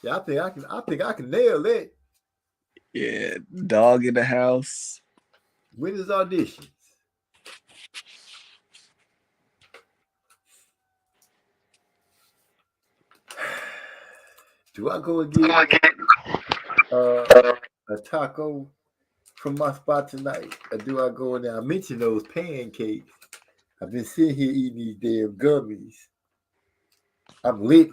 Speaker 3: Yeah, I think I can nail that.
Speaker 7: Yeah, dog in the house.
Speaker 3: When is auditions? Do I go and get a taco from my spot tonight, or do I go in there? I mentioned those pancakes. I've been sitting here eating these damn gummies. I'm lit.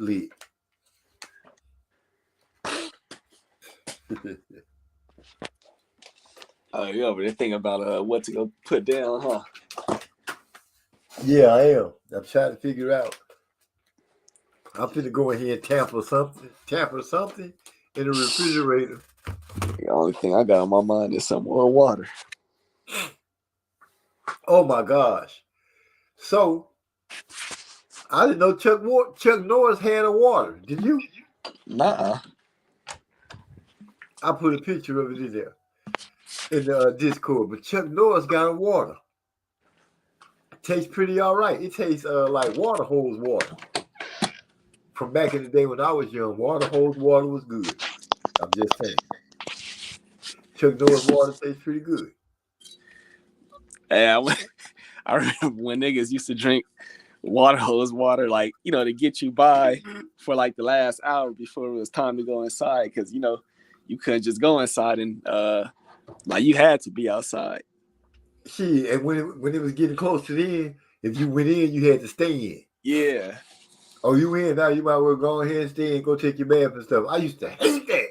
Speaker 7: Oh, you over there thinking about what to go put down, huh?
Speaker 3: Yeah, I am. I'm trying to figure out. I'm finna go in here and tamper something in the refrigerator.
Speaker 7: The only thing I got on my mind is some more water.
Speaker 3: Oh my gosh. So I didn't know Chuck Norris had a water. Did you?
Speaker 7: Nah.
Speaker 3: I put a picture of it in there in the Discord. But Chuck Norris got a water. It tastes pretty all right. It tastes like water hose water. From back in the day when I was young, water hose water was good. I'm just saying. Chuck Norris water tastes pretty good.
Speaker 7: Hey, I remember when niggas used to drink water hose water, like, you know, to get you by for like the last hour before it was time to go inside. Cause, you know, you couldn't just go inside and like you had to be outside.
Speaker 3: Shit, and when it was getting close to the end, if you went in, you had to stay in.
Speaker 7: Yeah.
Speaker 3: Oh, you in now? You might well go ahead and stay and go take your bath and stuff. I used to hate that.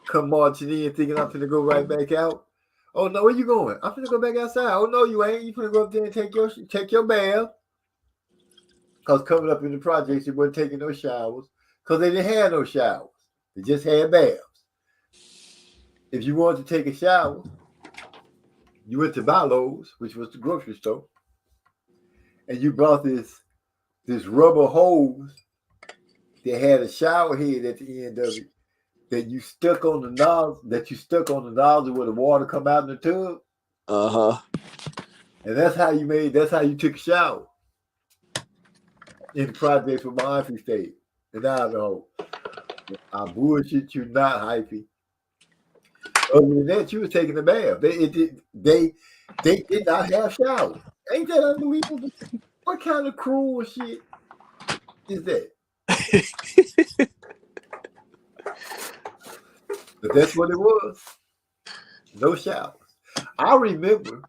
Speaker 3: Come marching in thinking I'm finna go right back out. Oh no, where you going? I'm finna go back outside. Oh no, you ain't. You finna go up there and take your bath. Cause coming up in the projects, they wasn't taking no showers. Cause they didn't have no showers. They just had baths. If you wanted to take a shower, you went to Bilo's, which was the grocery store, and you brought this rubber hose that had a shower head at the end of it that you stuck on the nozzle where the water come out in the tub.
Speaker 7: Uh-huh.
Speaker 3: And that's how you took a shower in the projects with my auntie stayed. And I bullshit you not, hyphy. Other than that, you was taking a bath. They did not have showers. Ain't that unbelievable? What kind of cruel shit is that? But that's what it was. No showers. I remember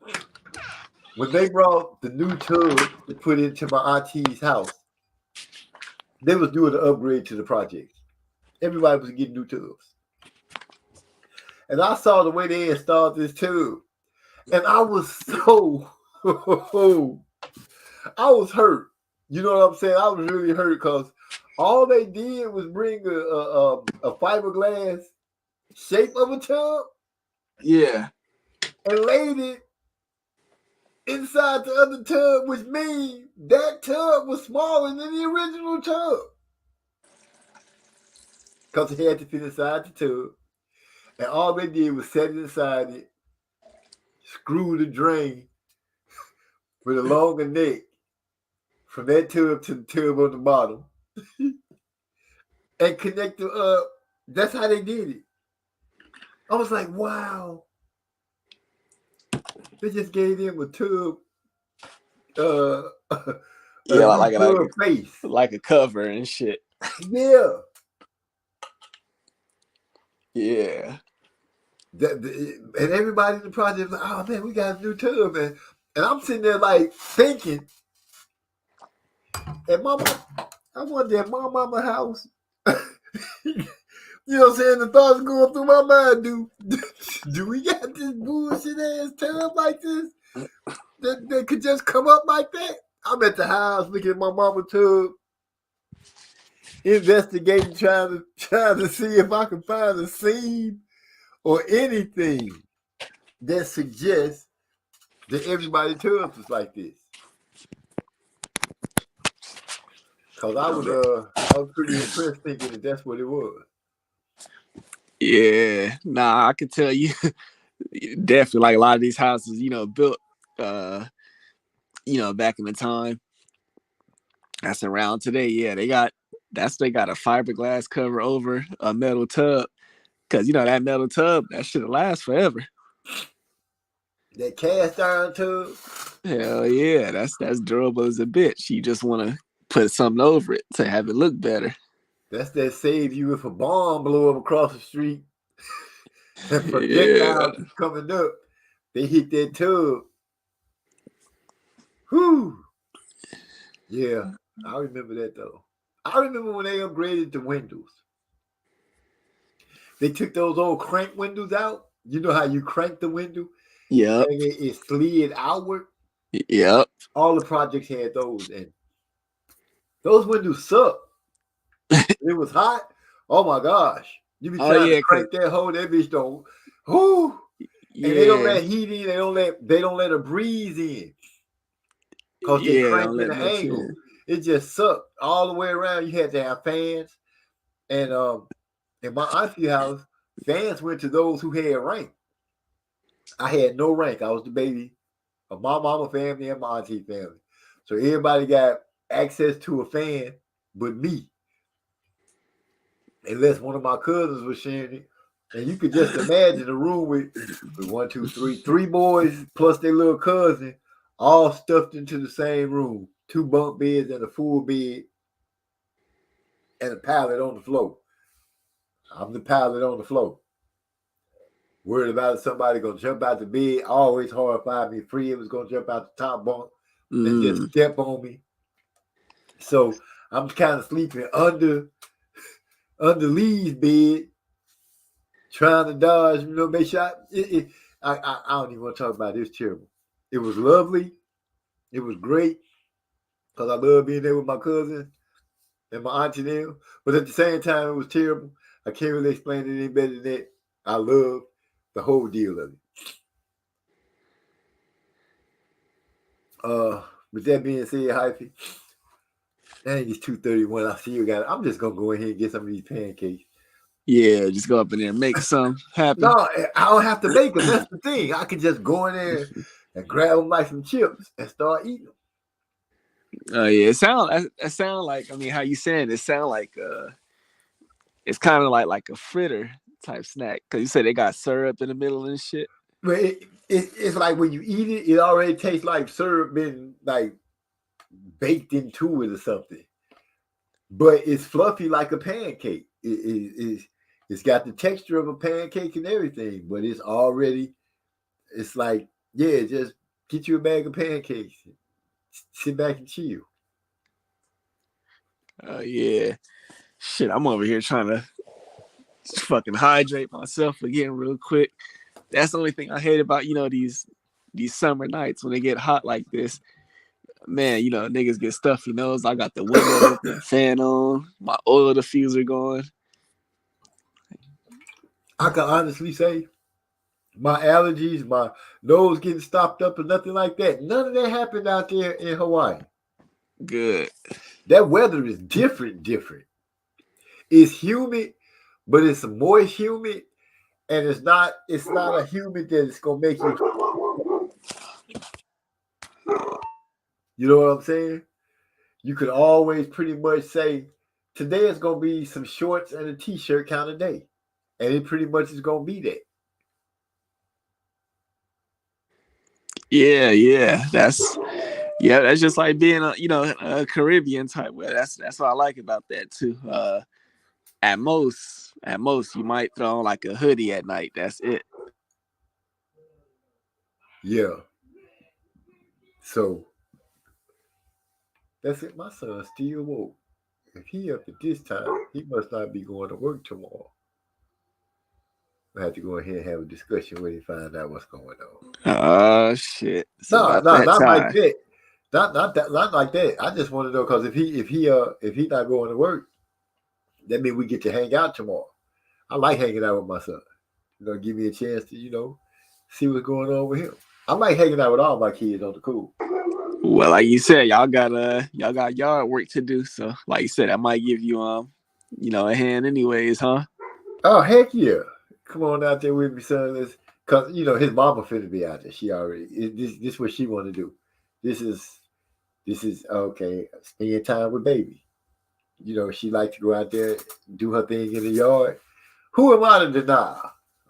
Speaker 3: when they brought the new tub to put into my auntie's house. They was doing an upgrade to the project. Everybody was getting new tubs. And I saw the way they installed this tube. And I was so I was hurt. You know what I'm saying? I was really hurt because all they did was bring a fiberglass shape of a tub
Speaker 7: Yeah.
Speaker 3: and laid it inside the other tub, which means that tub was smaller than the original tub. Because it had to fit inside the tub. And all they did was set it inside it, screw the drain with a longer neck from that tub to the tub on the bottom, and connect the that's how they did it. I was like, wow. They just gave them a tub
Speaker 7: Yeah, like
Speaker 3: face.
Speaker 7: Like a cover and shit.
Speaker 3: Yeah.
Speaker 7: Yeah.
Speaker 3: And everybody in the project was like, oh man, we got a new tub, man. And I'm sitting there like thinking, and I wonder at my mama house. You know what I'm saying? The thoughts going through my mind, do we got this bullshit ass tub like this that could just come up like that? I'm at the house looking at my mama tub, investigating, trying to see if I can find a seam or anything that suggests that everybody tubs is like this. Cause I was pretty impressed thinking that that's what it was.
Speaker 7: Yeah. Nah, I can tell you definitely like a lot of these houses, you know, built back in the time. That's around today. Yeah, they got a fiberglass cover over a metal tub. Cause you know that metal tub, that shit'll last forever.
Speaker 3: That cast iron tub.
Speaker 7: Hell yeah, that's durable as a bitch. You just want to put something over it to have it look better.
Speaker 3: That's that saves you if a bomb blow up across the street and projectiles
Speaker 7: Yeah.
Speaker 3: coming up. They hit that tub. Whew. Yeah, I remember that though. I remember when they upgraded the windows. They took those old crank windows out. You know how you crank the window?
Speaker 7: Yep.
Speaker 3: And it slid outward.
Speaker 7: Yep.
Speaker 3: All the projects had those, and those windows suck. It was hot. Oh my gosh. You be
Speaker 7: Oh
Speaker 3: trying to
Speaker 7: yeah, cause
Speaker 3: crank that hole, that bitch don't. Whoo! And they don't
Speaker 7: yeah,
Speaker 3: let heat in, they don't let a breeze in. Cause they
Speaker 7: yeah,
Speaker 3: crank
Speaker 7: don't
Speaker 3: in
Speaker 7: let
Speaker 3: the
Speaker 7: much
Speaker 3: angle.
Speaker 7: in.
Speaker 3: It just sucked all the way around. You had to have fans. And in my auntie house, fans went to those who had rank. I had no rank. I was the baby of my mama family and my auntie family. So everybody got access to a fan but me. Unless one of my cousins was sharing it. And you could just imagine a room with one, two, three boys plus their little cousin, all stuffed into the same room. 2 bunk beds and a full bed and a pallet on the floor. I'm the pallet on the floor. Worried about somebody gonna jump out the bed. Always horrified me. Free it was gonna jump out the top bunk and just step on me. So I'm kind of sleeping under Lee's bed, trying to dodge, make sure I don't even want to talk about it. It's terrible. It was lovely. It was great because I love being there with my cousin and my auntie now. But at the same time, it was terrible. I can't really explain it any better than that. I love the whole deal of it. With that being said, Hyphy, dang, it's 2:31. I see you got it. I'm just gonna go ahead and get some of these pancakes.
Speaker 7: Yeah, just go up in there and make some happen.
Speaker 3: No, I don't have to make them. That's the thing. I can just go in there and grab them like some chips and start eating them.
Speaker 7: Oh yeah, it sound like, I mean, how you saying it sound like it's kind of like a fritter type snack, because you said they got syrup in the middle and shit.
Speaker 3: But it's like when you eat it, it already tastes like syrup been like baked into it or something. But it's fluffy like a pancake. It's got the texture of a pancake and everything, but it's like, yeah, just get you a bag of pancakes, sit back and chill.
Speaker 7: Oh yeah, shit, I'm over here trying to fucking hydrate myself again real quick. That's the only thing I hate about these summer nights when they get hot like this. Man, niggas get stuffy nose. I got the window open, fan on, my oil diffuser going.
Speaker 3: I can honestly say my allergies, my nose getting stopped up, or nothing like that. None of that happened out there in Hawaii.
Speaker 7: Good.
Speaker 3: That weather is different. It's humid, but it's moist humid, and it's not a humid that it's gonna make you. You know what I'm saying? You could always pretty much say today is gonna be some shorts and a t-shirt kind of day, and it pretty much is gonna be that.
Speaker 7: Yeah. That's just like being a Caribbean type way. That's what I like about that too. At most you might throw on like a hoodie at night. That's it.
Speaker 3: Yeah. So that's it. My son still woke. If he up at this time, he must not be going to work tomorrow. I have to go ahead and have a discussion with him, find out what's going on.
Speaker 7: Oh shit! It's
Speaker 3: No,
Speaker 7: about
Speaker 3: no,
Speaker 7: that
Speaker 3: not like
Speaker 7: time.
Speaker 3: that. Not like that. I just want to know because if he not going to work, that means we get to hang out tomorrow. I like hanging out with my son. Give me a chance to see what's going on with him. I like hanging out with all my kids on the cool.
Speaker 7: Well, like you said, y'all got yard work to do. So, like you said, I might give you a hand anyways, huh?
Speaker 3: Oh heck yeah! Come on out there with me, son. Cause his mama finna be out there. She already this what she want to do. This is okay. Spend time with baby. She like to go out there, do her thing in the yard. Who am I to deny?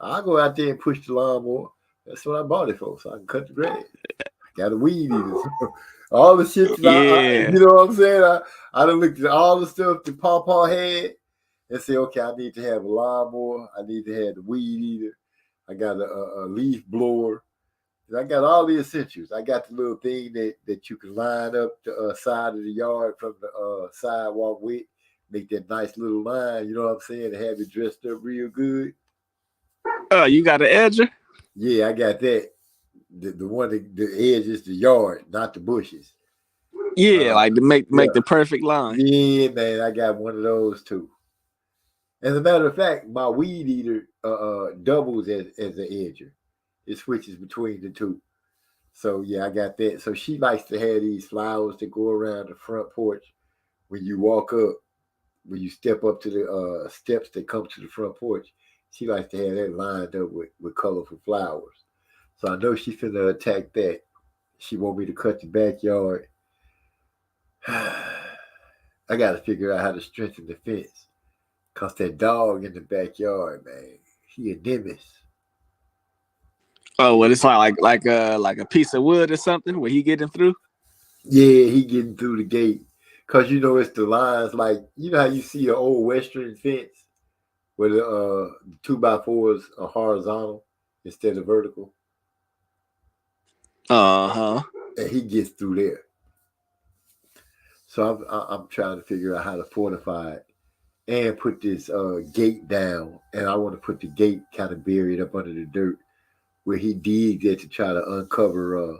Speaker 3: I'll go out there and push the lawnmower. That's what I bought it for, so I can cut the grass. I got a weed eater. So all the shit that
Speaker 7: Yeah.
Speaker 3: you know what I'm saying? I done looked at all the stuff that Pawpaw had and say, okay, I need to have a lawnmower. I need to have the weed eater. I got a leaf blower. I got all the essentials. I got the little thing that you can line up the side of the yard from the sidewalk with, make that nice little line, you know what I'm saying, and have it dressed up real good.
Speaker 7: Oh, you got an edger?
Speaker 3: Yeah, I got that. the one that the edge is the yard, not the bushes.
Speaker 7: Yeah, like to make
Speaker 3: yeah.
Speaker 7: the perfect line.
Speaker 3: Yeah, man, I got one of those too. As a matter of fact, my weed eater doubles as an edger. It switches between the two. So yeah, I got that. So she likes to have these flowers that go around the front porch when you walk up, when you step up to the steps that come to the front porch. She likes to have that lined up with colorful flowers. So I know she's finna attack that. She want me to cut the backyard. I got to figure out how to strengthen the fence. Cause that dog in the backyard, man, he a nemesis.
Speaker 7: Oh, well, it's like a piece of wood or something where he getting through.
Speaker 3: Yeah, he getting through the gate. Cause you know it's the lines like you know how you see an old western fence where the 2x4s are horizontal instead of vertical.
Speaker 7: Uh-huh.
Speaker 3: And he gets through there. So I'm trying to figure out how to fortify it and put this gate down. And I want to put the gate kind of buried up under the dirt where he digs at to try to uncover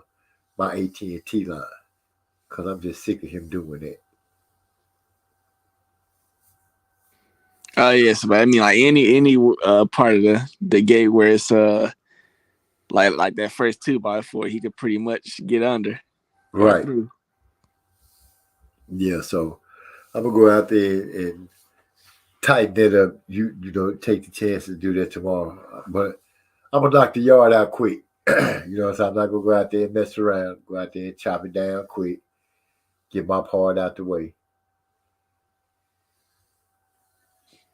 Speaker 3: my AT&T line. Because I'm just sick of him doing that.
Speaker 7: Oh yes, but I mean like any part of the gate where it's like that first 2x4, he could pretty much get under.
Speaker 3: Right.
Speaker 7: Through.
Speaker 3: Yeah, so I'm gonna go out there and tighten it up. You know, take the chance to do that tomorrow. But I'm gonna knock the yard out quick. So I'm not gonna go out there and mess around. Go out there and chop it down quick. Get my part out the way.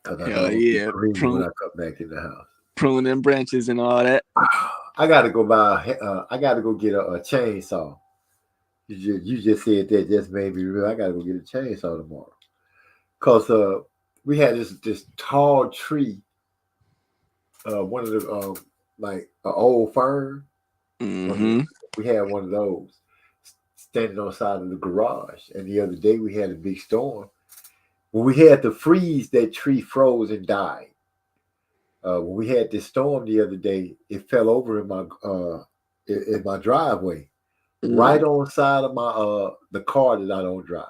Speaker 3: Cause I know
Speaker 7: yeah,
Speaker 3: when I come back in the house.
Speaker 7: Prune them branches and all that.
Speaker 3: I gotta go buy. I gotta go get a chainsaw. You just said that just made me real. I gotta go get a chainsaw tomorrow. Cause we had this tall tree. One of the like an old fern.
Speaker 7: Mm-hmm.
Speaker 3: We had one of those standing on the side of the garage. And the other day we had a big storm. When we had the freeze, that tree froze and died. When we had this storm the other day, it fell over in my driveway, right on the side of my the car that I don't drive,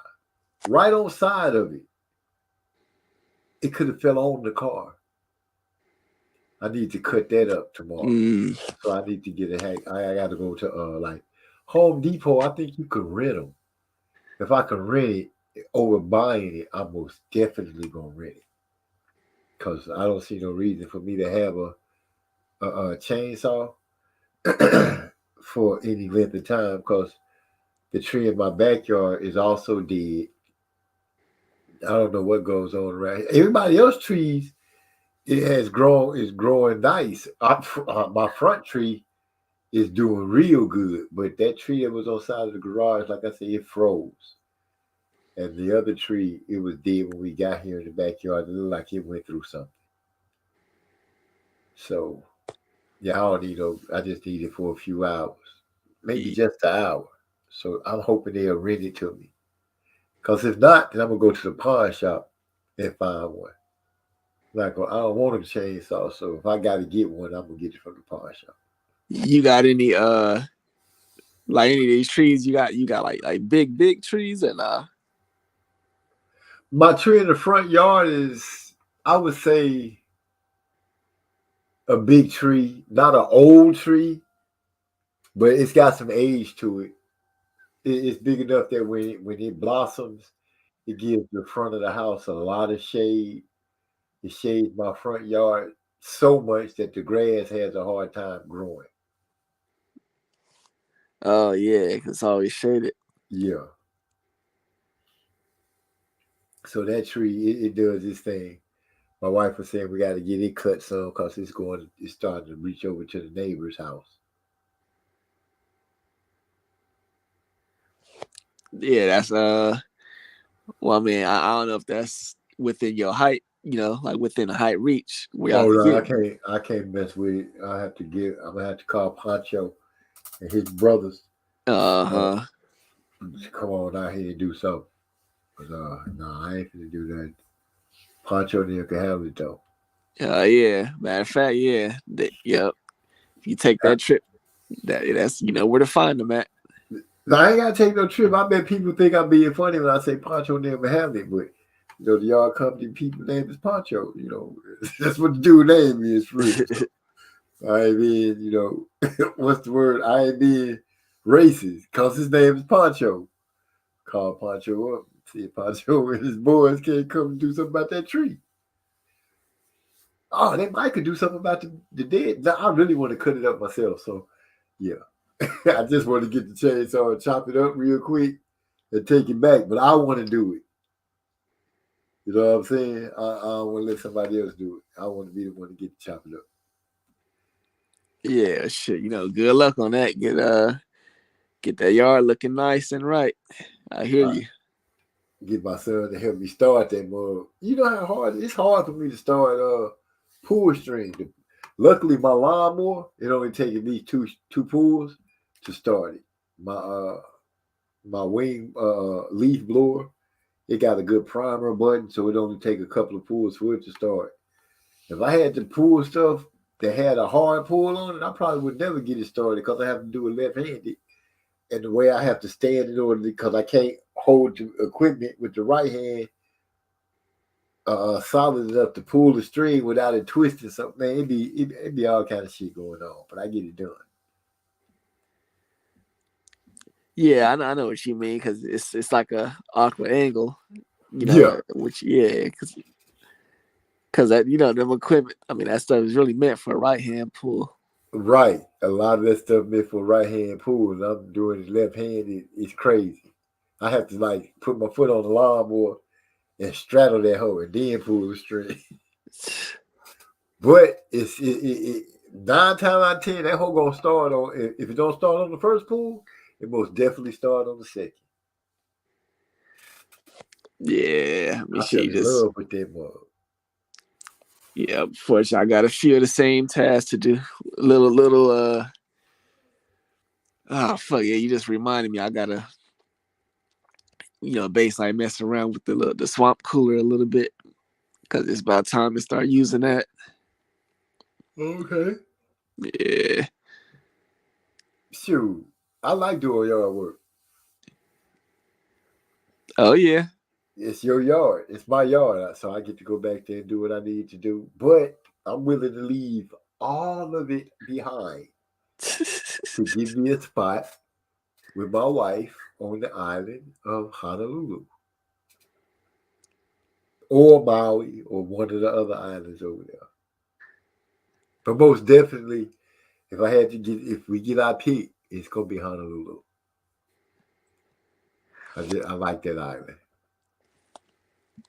Speaker 3: right on the side of it. It could have fell on the car. I need to cut that up tomorrow, so I need to get a hack. I got to go to like Home Depot. I think you could rent them. If I can rent it over buying it, I'm most definitely gonna rent it. Because I don't see no reason for me to have a chainsaw for any length of time because the tree in my backyard is also dead. I don't know what goes on around. Everybody else's trees is growing nice. My front tree is doing real good, but that tree that was on the side of the garage, like I said, it froze. And the other tree, it was dead when we got here in the backyard. It looked like it went through something. So, yeah, I don't need I just need it for a few hours, maybe just an hour. So I'm hoping they'll rent it to me. Because if not, then I'm gonna go to the pawn shop and find one. I don't want a chainsaw, so if I got to get one, I'm gonna get it from the pawn shop.
Speaker 7: You got any like any of these trees? You got like big trees and
Speaker 3: My tree in the front yard is, I would say, a big tree, not an old tree, but it's got some age to it. It's big enough that when it blossoms, it gives the front of the house a lot of shade. It shades my front yard so much that the grass has a hard time growing.
Speaker 7: Oh yeah, it's always shaded.
Speaker 3: Yeah. So that tree, it does its thing. My wife was saying we got to get it cut some because it's starting to reach over to the neighbor's house.
Speaker 7: Yeah, that's well, I mean, I don't know if that's within your height, like within a height reach.
Speaker 3: Oh no, I can't mess with it. I'm gonna have to call Pancho and his brothers.
Speaker 7: Uh-huh.
Speaker 3: Come on out here and do something. But no, I ain't gonna do that. Pancho and them can handle it though.
Speaker 7: Yeah. Matter of fact, yeah. Yep. If you take that trip That's where to find them at.
Speaker 3: Now, I ain't gotta take no trip. I bet people think I'm being funny when I say Poncho never have it, but the yard company people name is Poncho. That's what the dude name is for real. So, I ain't being, what's the word? I ain't being racist because his name is Poncho. Call Poncho up. See if Poncho and his boys can't come and do something about that tree. Oh, they might could do something about the dead. Now, I really want to cut it up myself. So, yeah. I just want to get the chainsaw and chop it up real quick and take it back. But I want to do it. You know what I'm saying? I don't want to let somebody else do it. I want to be the one to get to chop it up.
Speaker 7: Yeah, shit. Good luck on that. Get that yard looking nice and right. I hear you.
Speaker 3: Get my son to help me start that mug. You know how hard it's hard for me to start pull string. Luckily, my lawnmower, it only takes at least two pulls to start it. My wing leaf blower, it got a good primer button, so it only take a couple of pulls for it to start. If I had to pull stuff that had a hard pull on it, I probably would never get it started because I have to do it left-handed. And the way I have to stand in order, because I can't hold the equipment with the right hand solid enough to pull the string without it twisting something. Man, it'd be all kind of shit going on, but I get it done.
Speaker 7: Yeah, I know what you mean because it's like a awkward angle,
Speaker 3: Yeah.
Speaker 7: because that them equipment. I mean, that stuff is really meant for a right hand pull.
Speaker 3: Right. A lot of that stuff meant for right hand pull, and I'm doing it left handed. It's crazy. I have to put my foot on the lawnmower and straddle that hoe and then pull the string. But it's 9 times out of 10 that hoe gonna start on. If it don't start on the first pull, it most definitely start on the second.
Speaker 7: Yeah, I mean,
Speaker 3: I fell in love with that mug.
Speaker 7: Yeah, fortunately, I got a few of the same tasks to do. Little. Oh fuck yeah! You just reminded me. I gotta, basically mess around with the swamp cooler a little bit because it's about time to start using that.
Speaker 3: Okay.
Speaker 7: Yeah.
Speaker 3: Shoot, I like doing yard work.
Speaker 7: Oh yeah.
Speaker 3: It's your yard. It's my yard, so I get to go back there and do what I need to do. But I'm willing to leave all of it behind to give me a spot with my wife on the island of Honolulu or Maui or one of the other islands over there. But most definitely, if we get our pick, it's gonna be Honolulu. I like that island.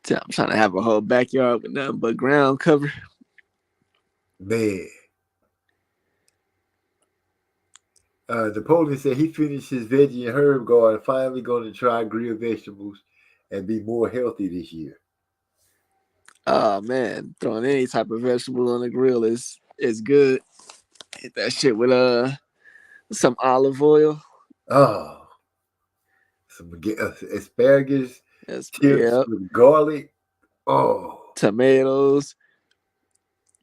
Speaker 7: I'm trying to have a whole backyard with nothing but ground cover.
Speaker 3: Man. Napoleon said he finished his veggie and herb garden, finally going to try grilled vegetables and be more healthy this year.
Speaker 7: Oh man, throwing any type of vegetable on the grill is good. Hit that shit with some olive oil.
Speaker 3: Oh, some asparagus chips with garlic. Oh,
Speaker 7: tomatoes.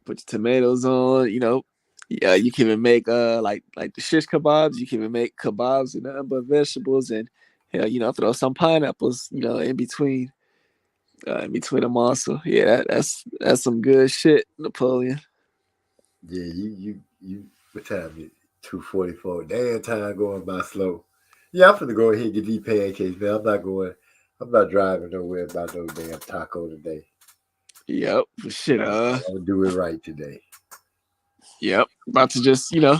Speaker 7: Put your tomatoes on. Yeah, you can even make like the shish kebabs. You can even make kebabs and nothing but vegetables, and hell, throw some pineapples, in between. In between them also. Yeah, that's some good shit, Napoleon.
Speaker 3: Yeah, you what time is it? 2:44. Damn, time going by slow. Yeah, I'm gonna go ahead and get these pancakes, man. I'm not driving nowhere about no damn taco today.
Speaker 7: Yep, shit.
Speaker 3: I'm gonna do it right today.
Speaker 7: Yep, about to just I'm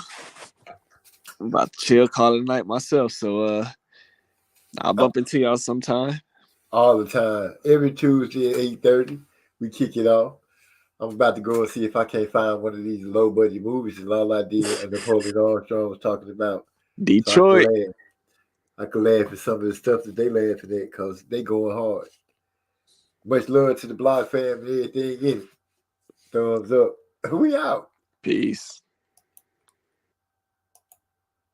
Speaker 7: about to chill, call it a night myself. So I'll bump into y'all sometime.
Speaker 3: All the time. Every Tuesday at 8:30, we kick it off. I'm about to go and see if I can't find one of these low budget movies. And all I did, Napoleon Armstrong was talking about
Speaker 7: Detroit.
Speaker 3: So I could laugh at some of the stuff that they laughing at because they going hard. Much love to the Block family, everything in it. Thumbs up. We out.
Speaker 7: Peace.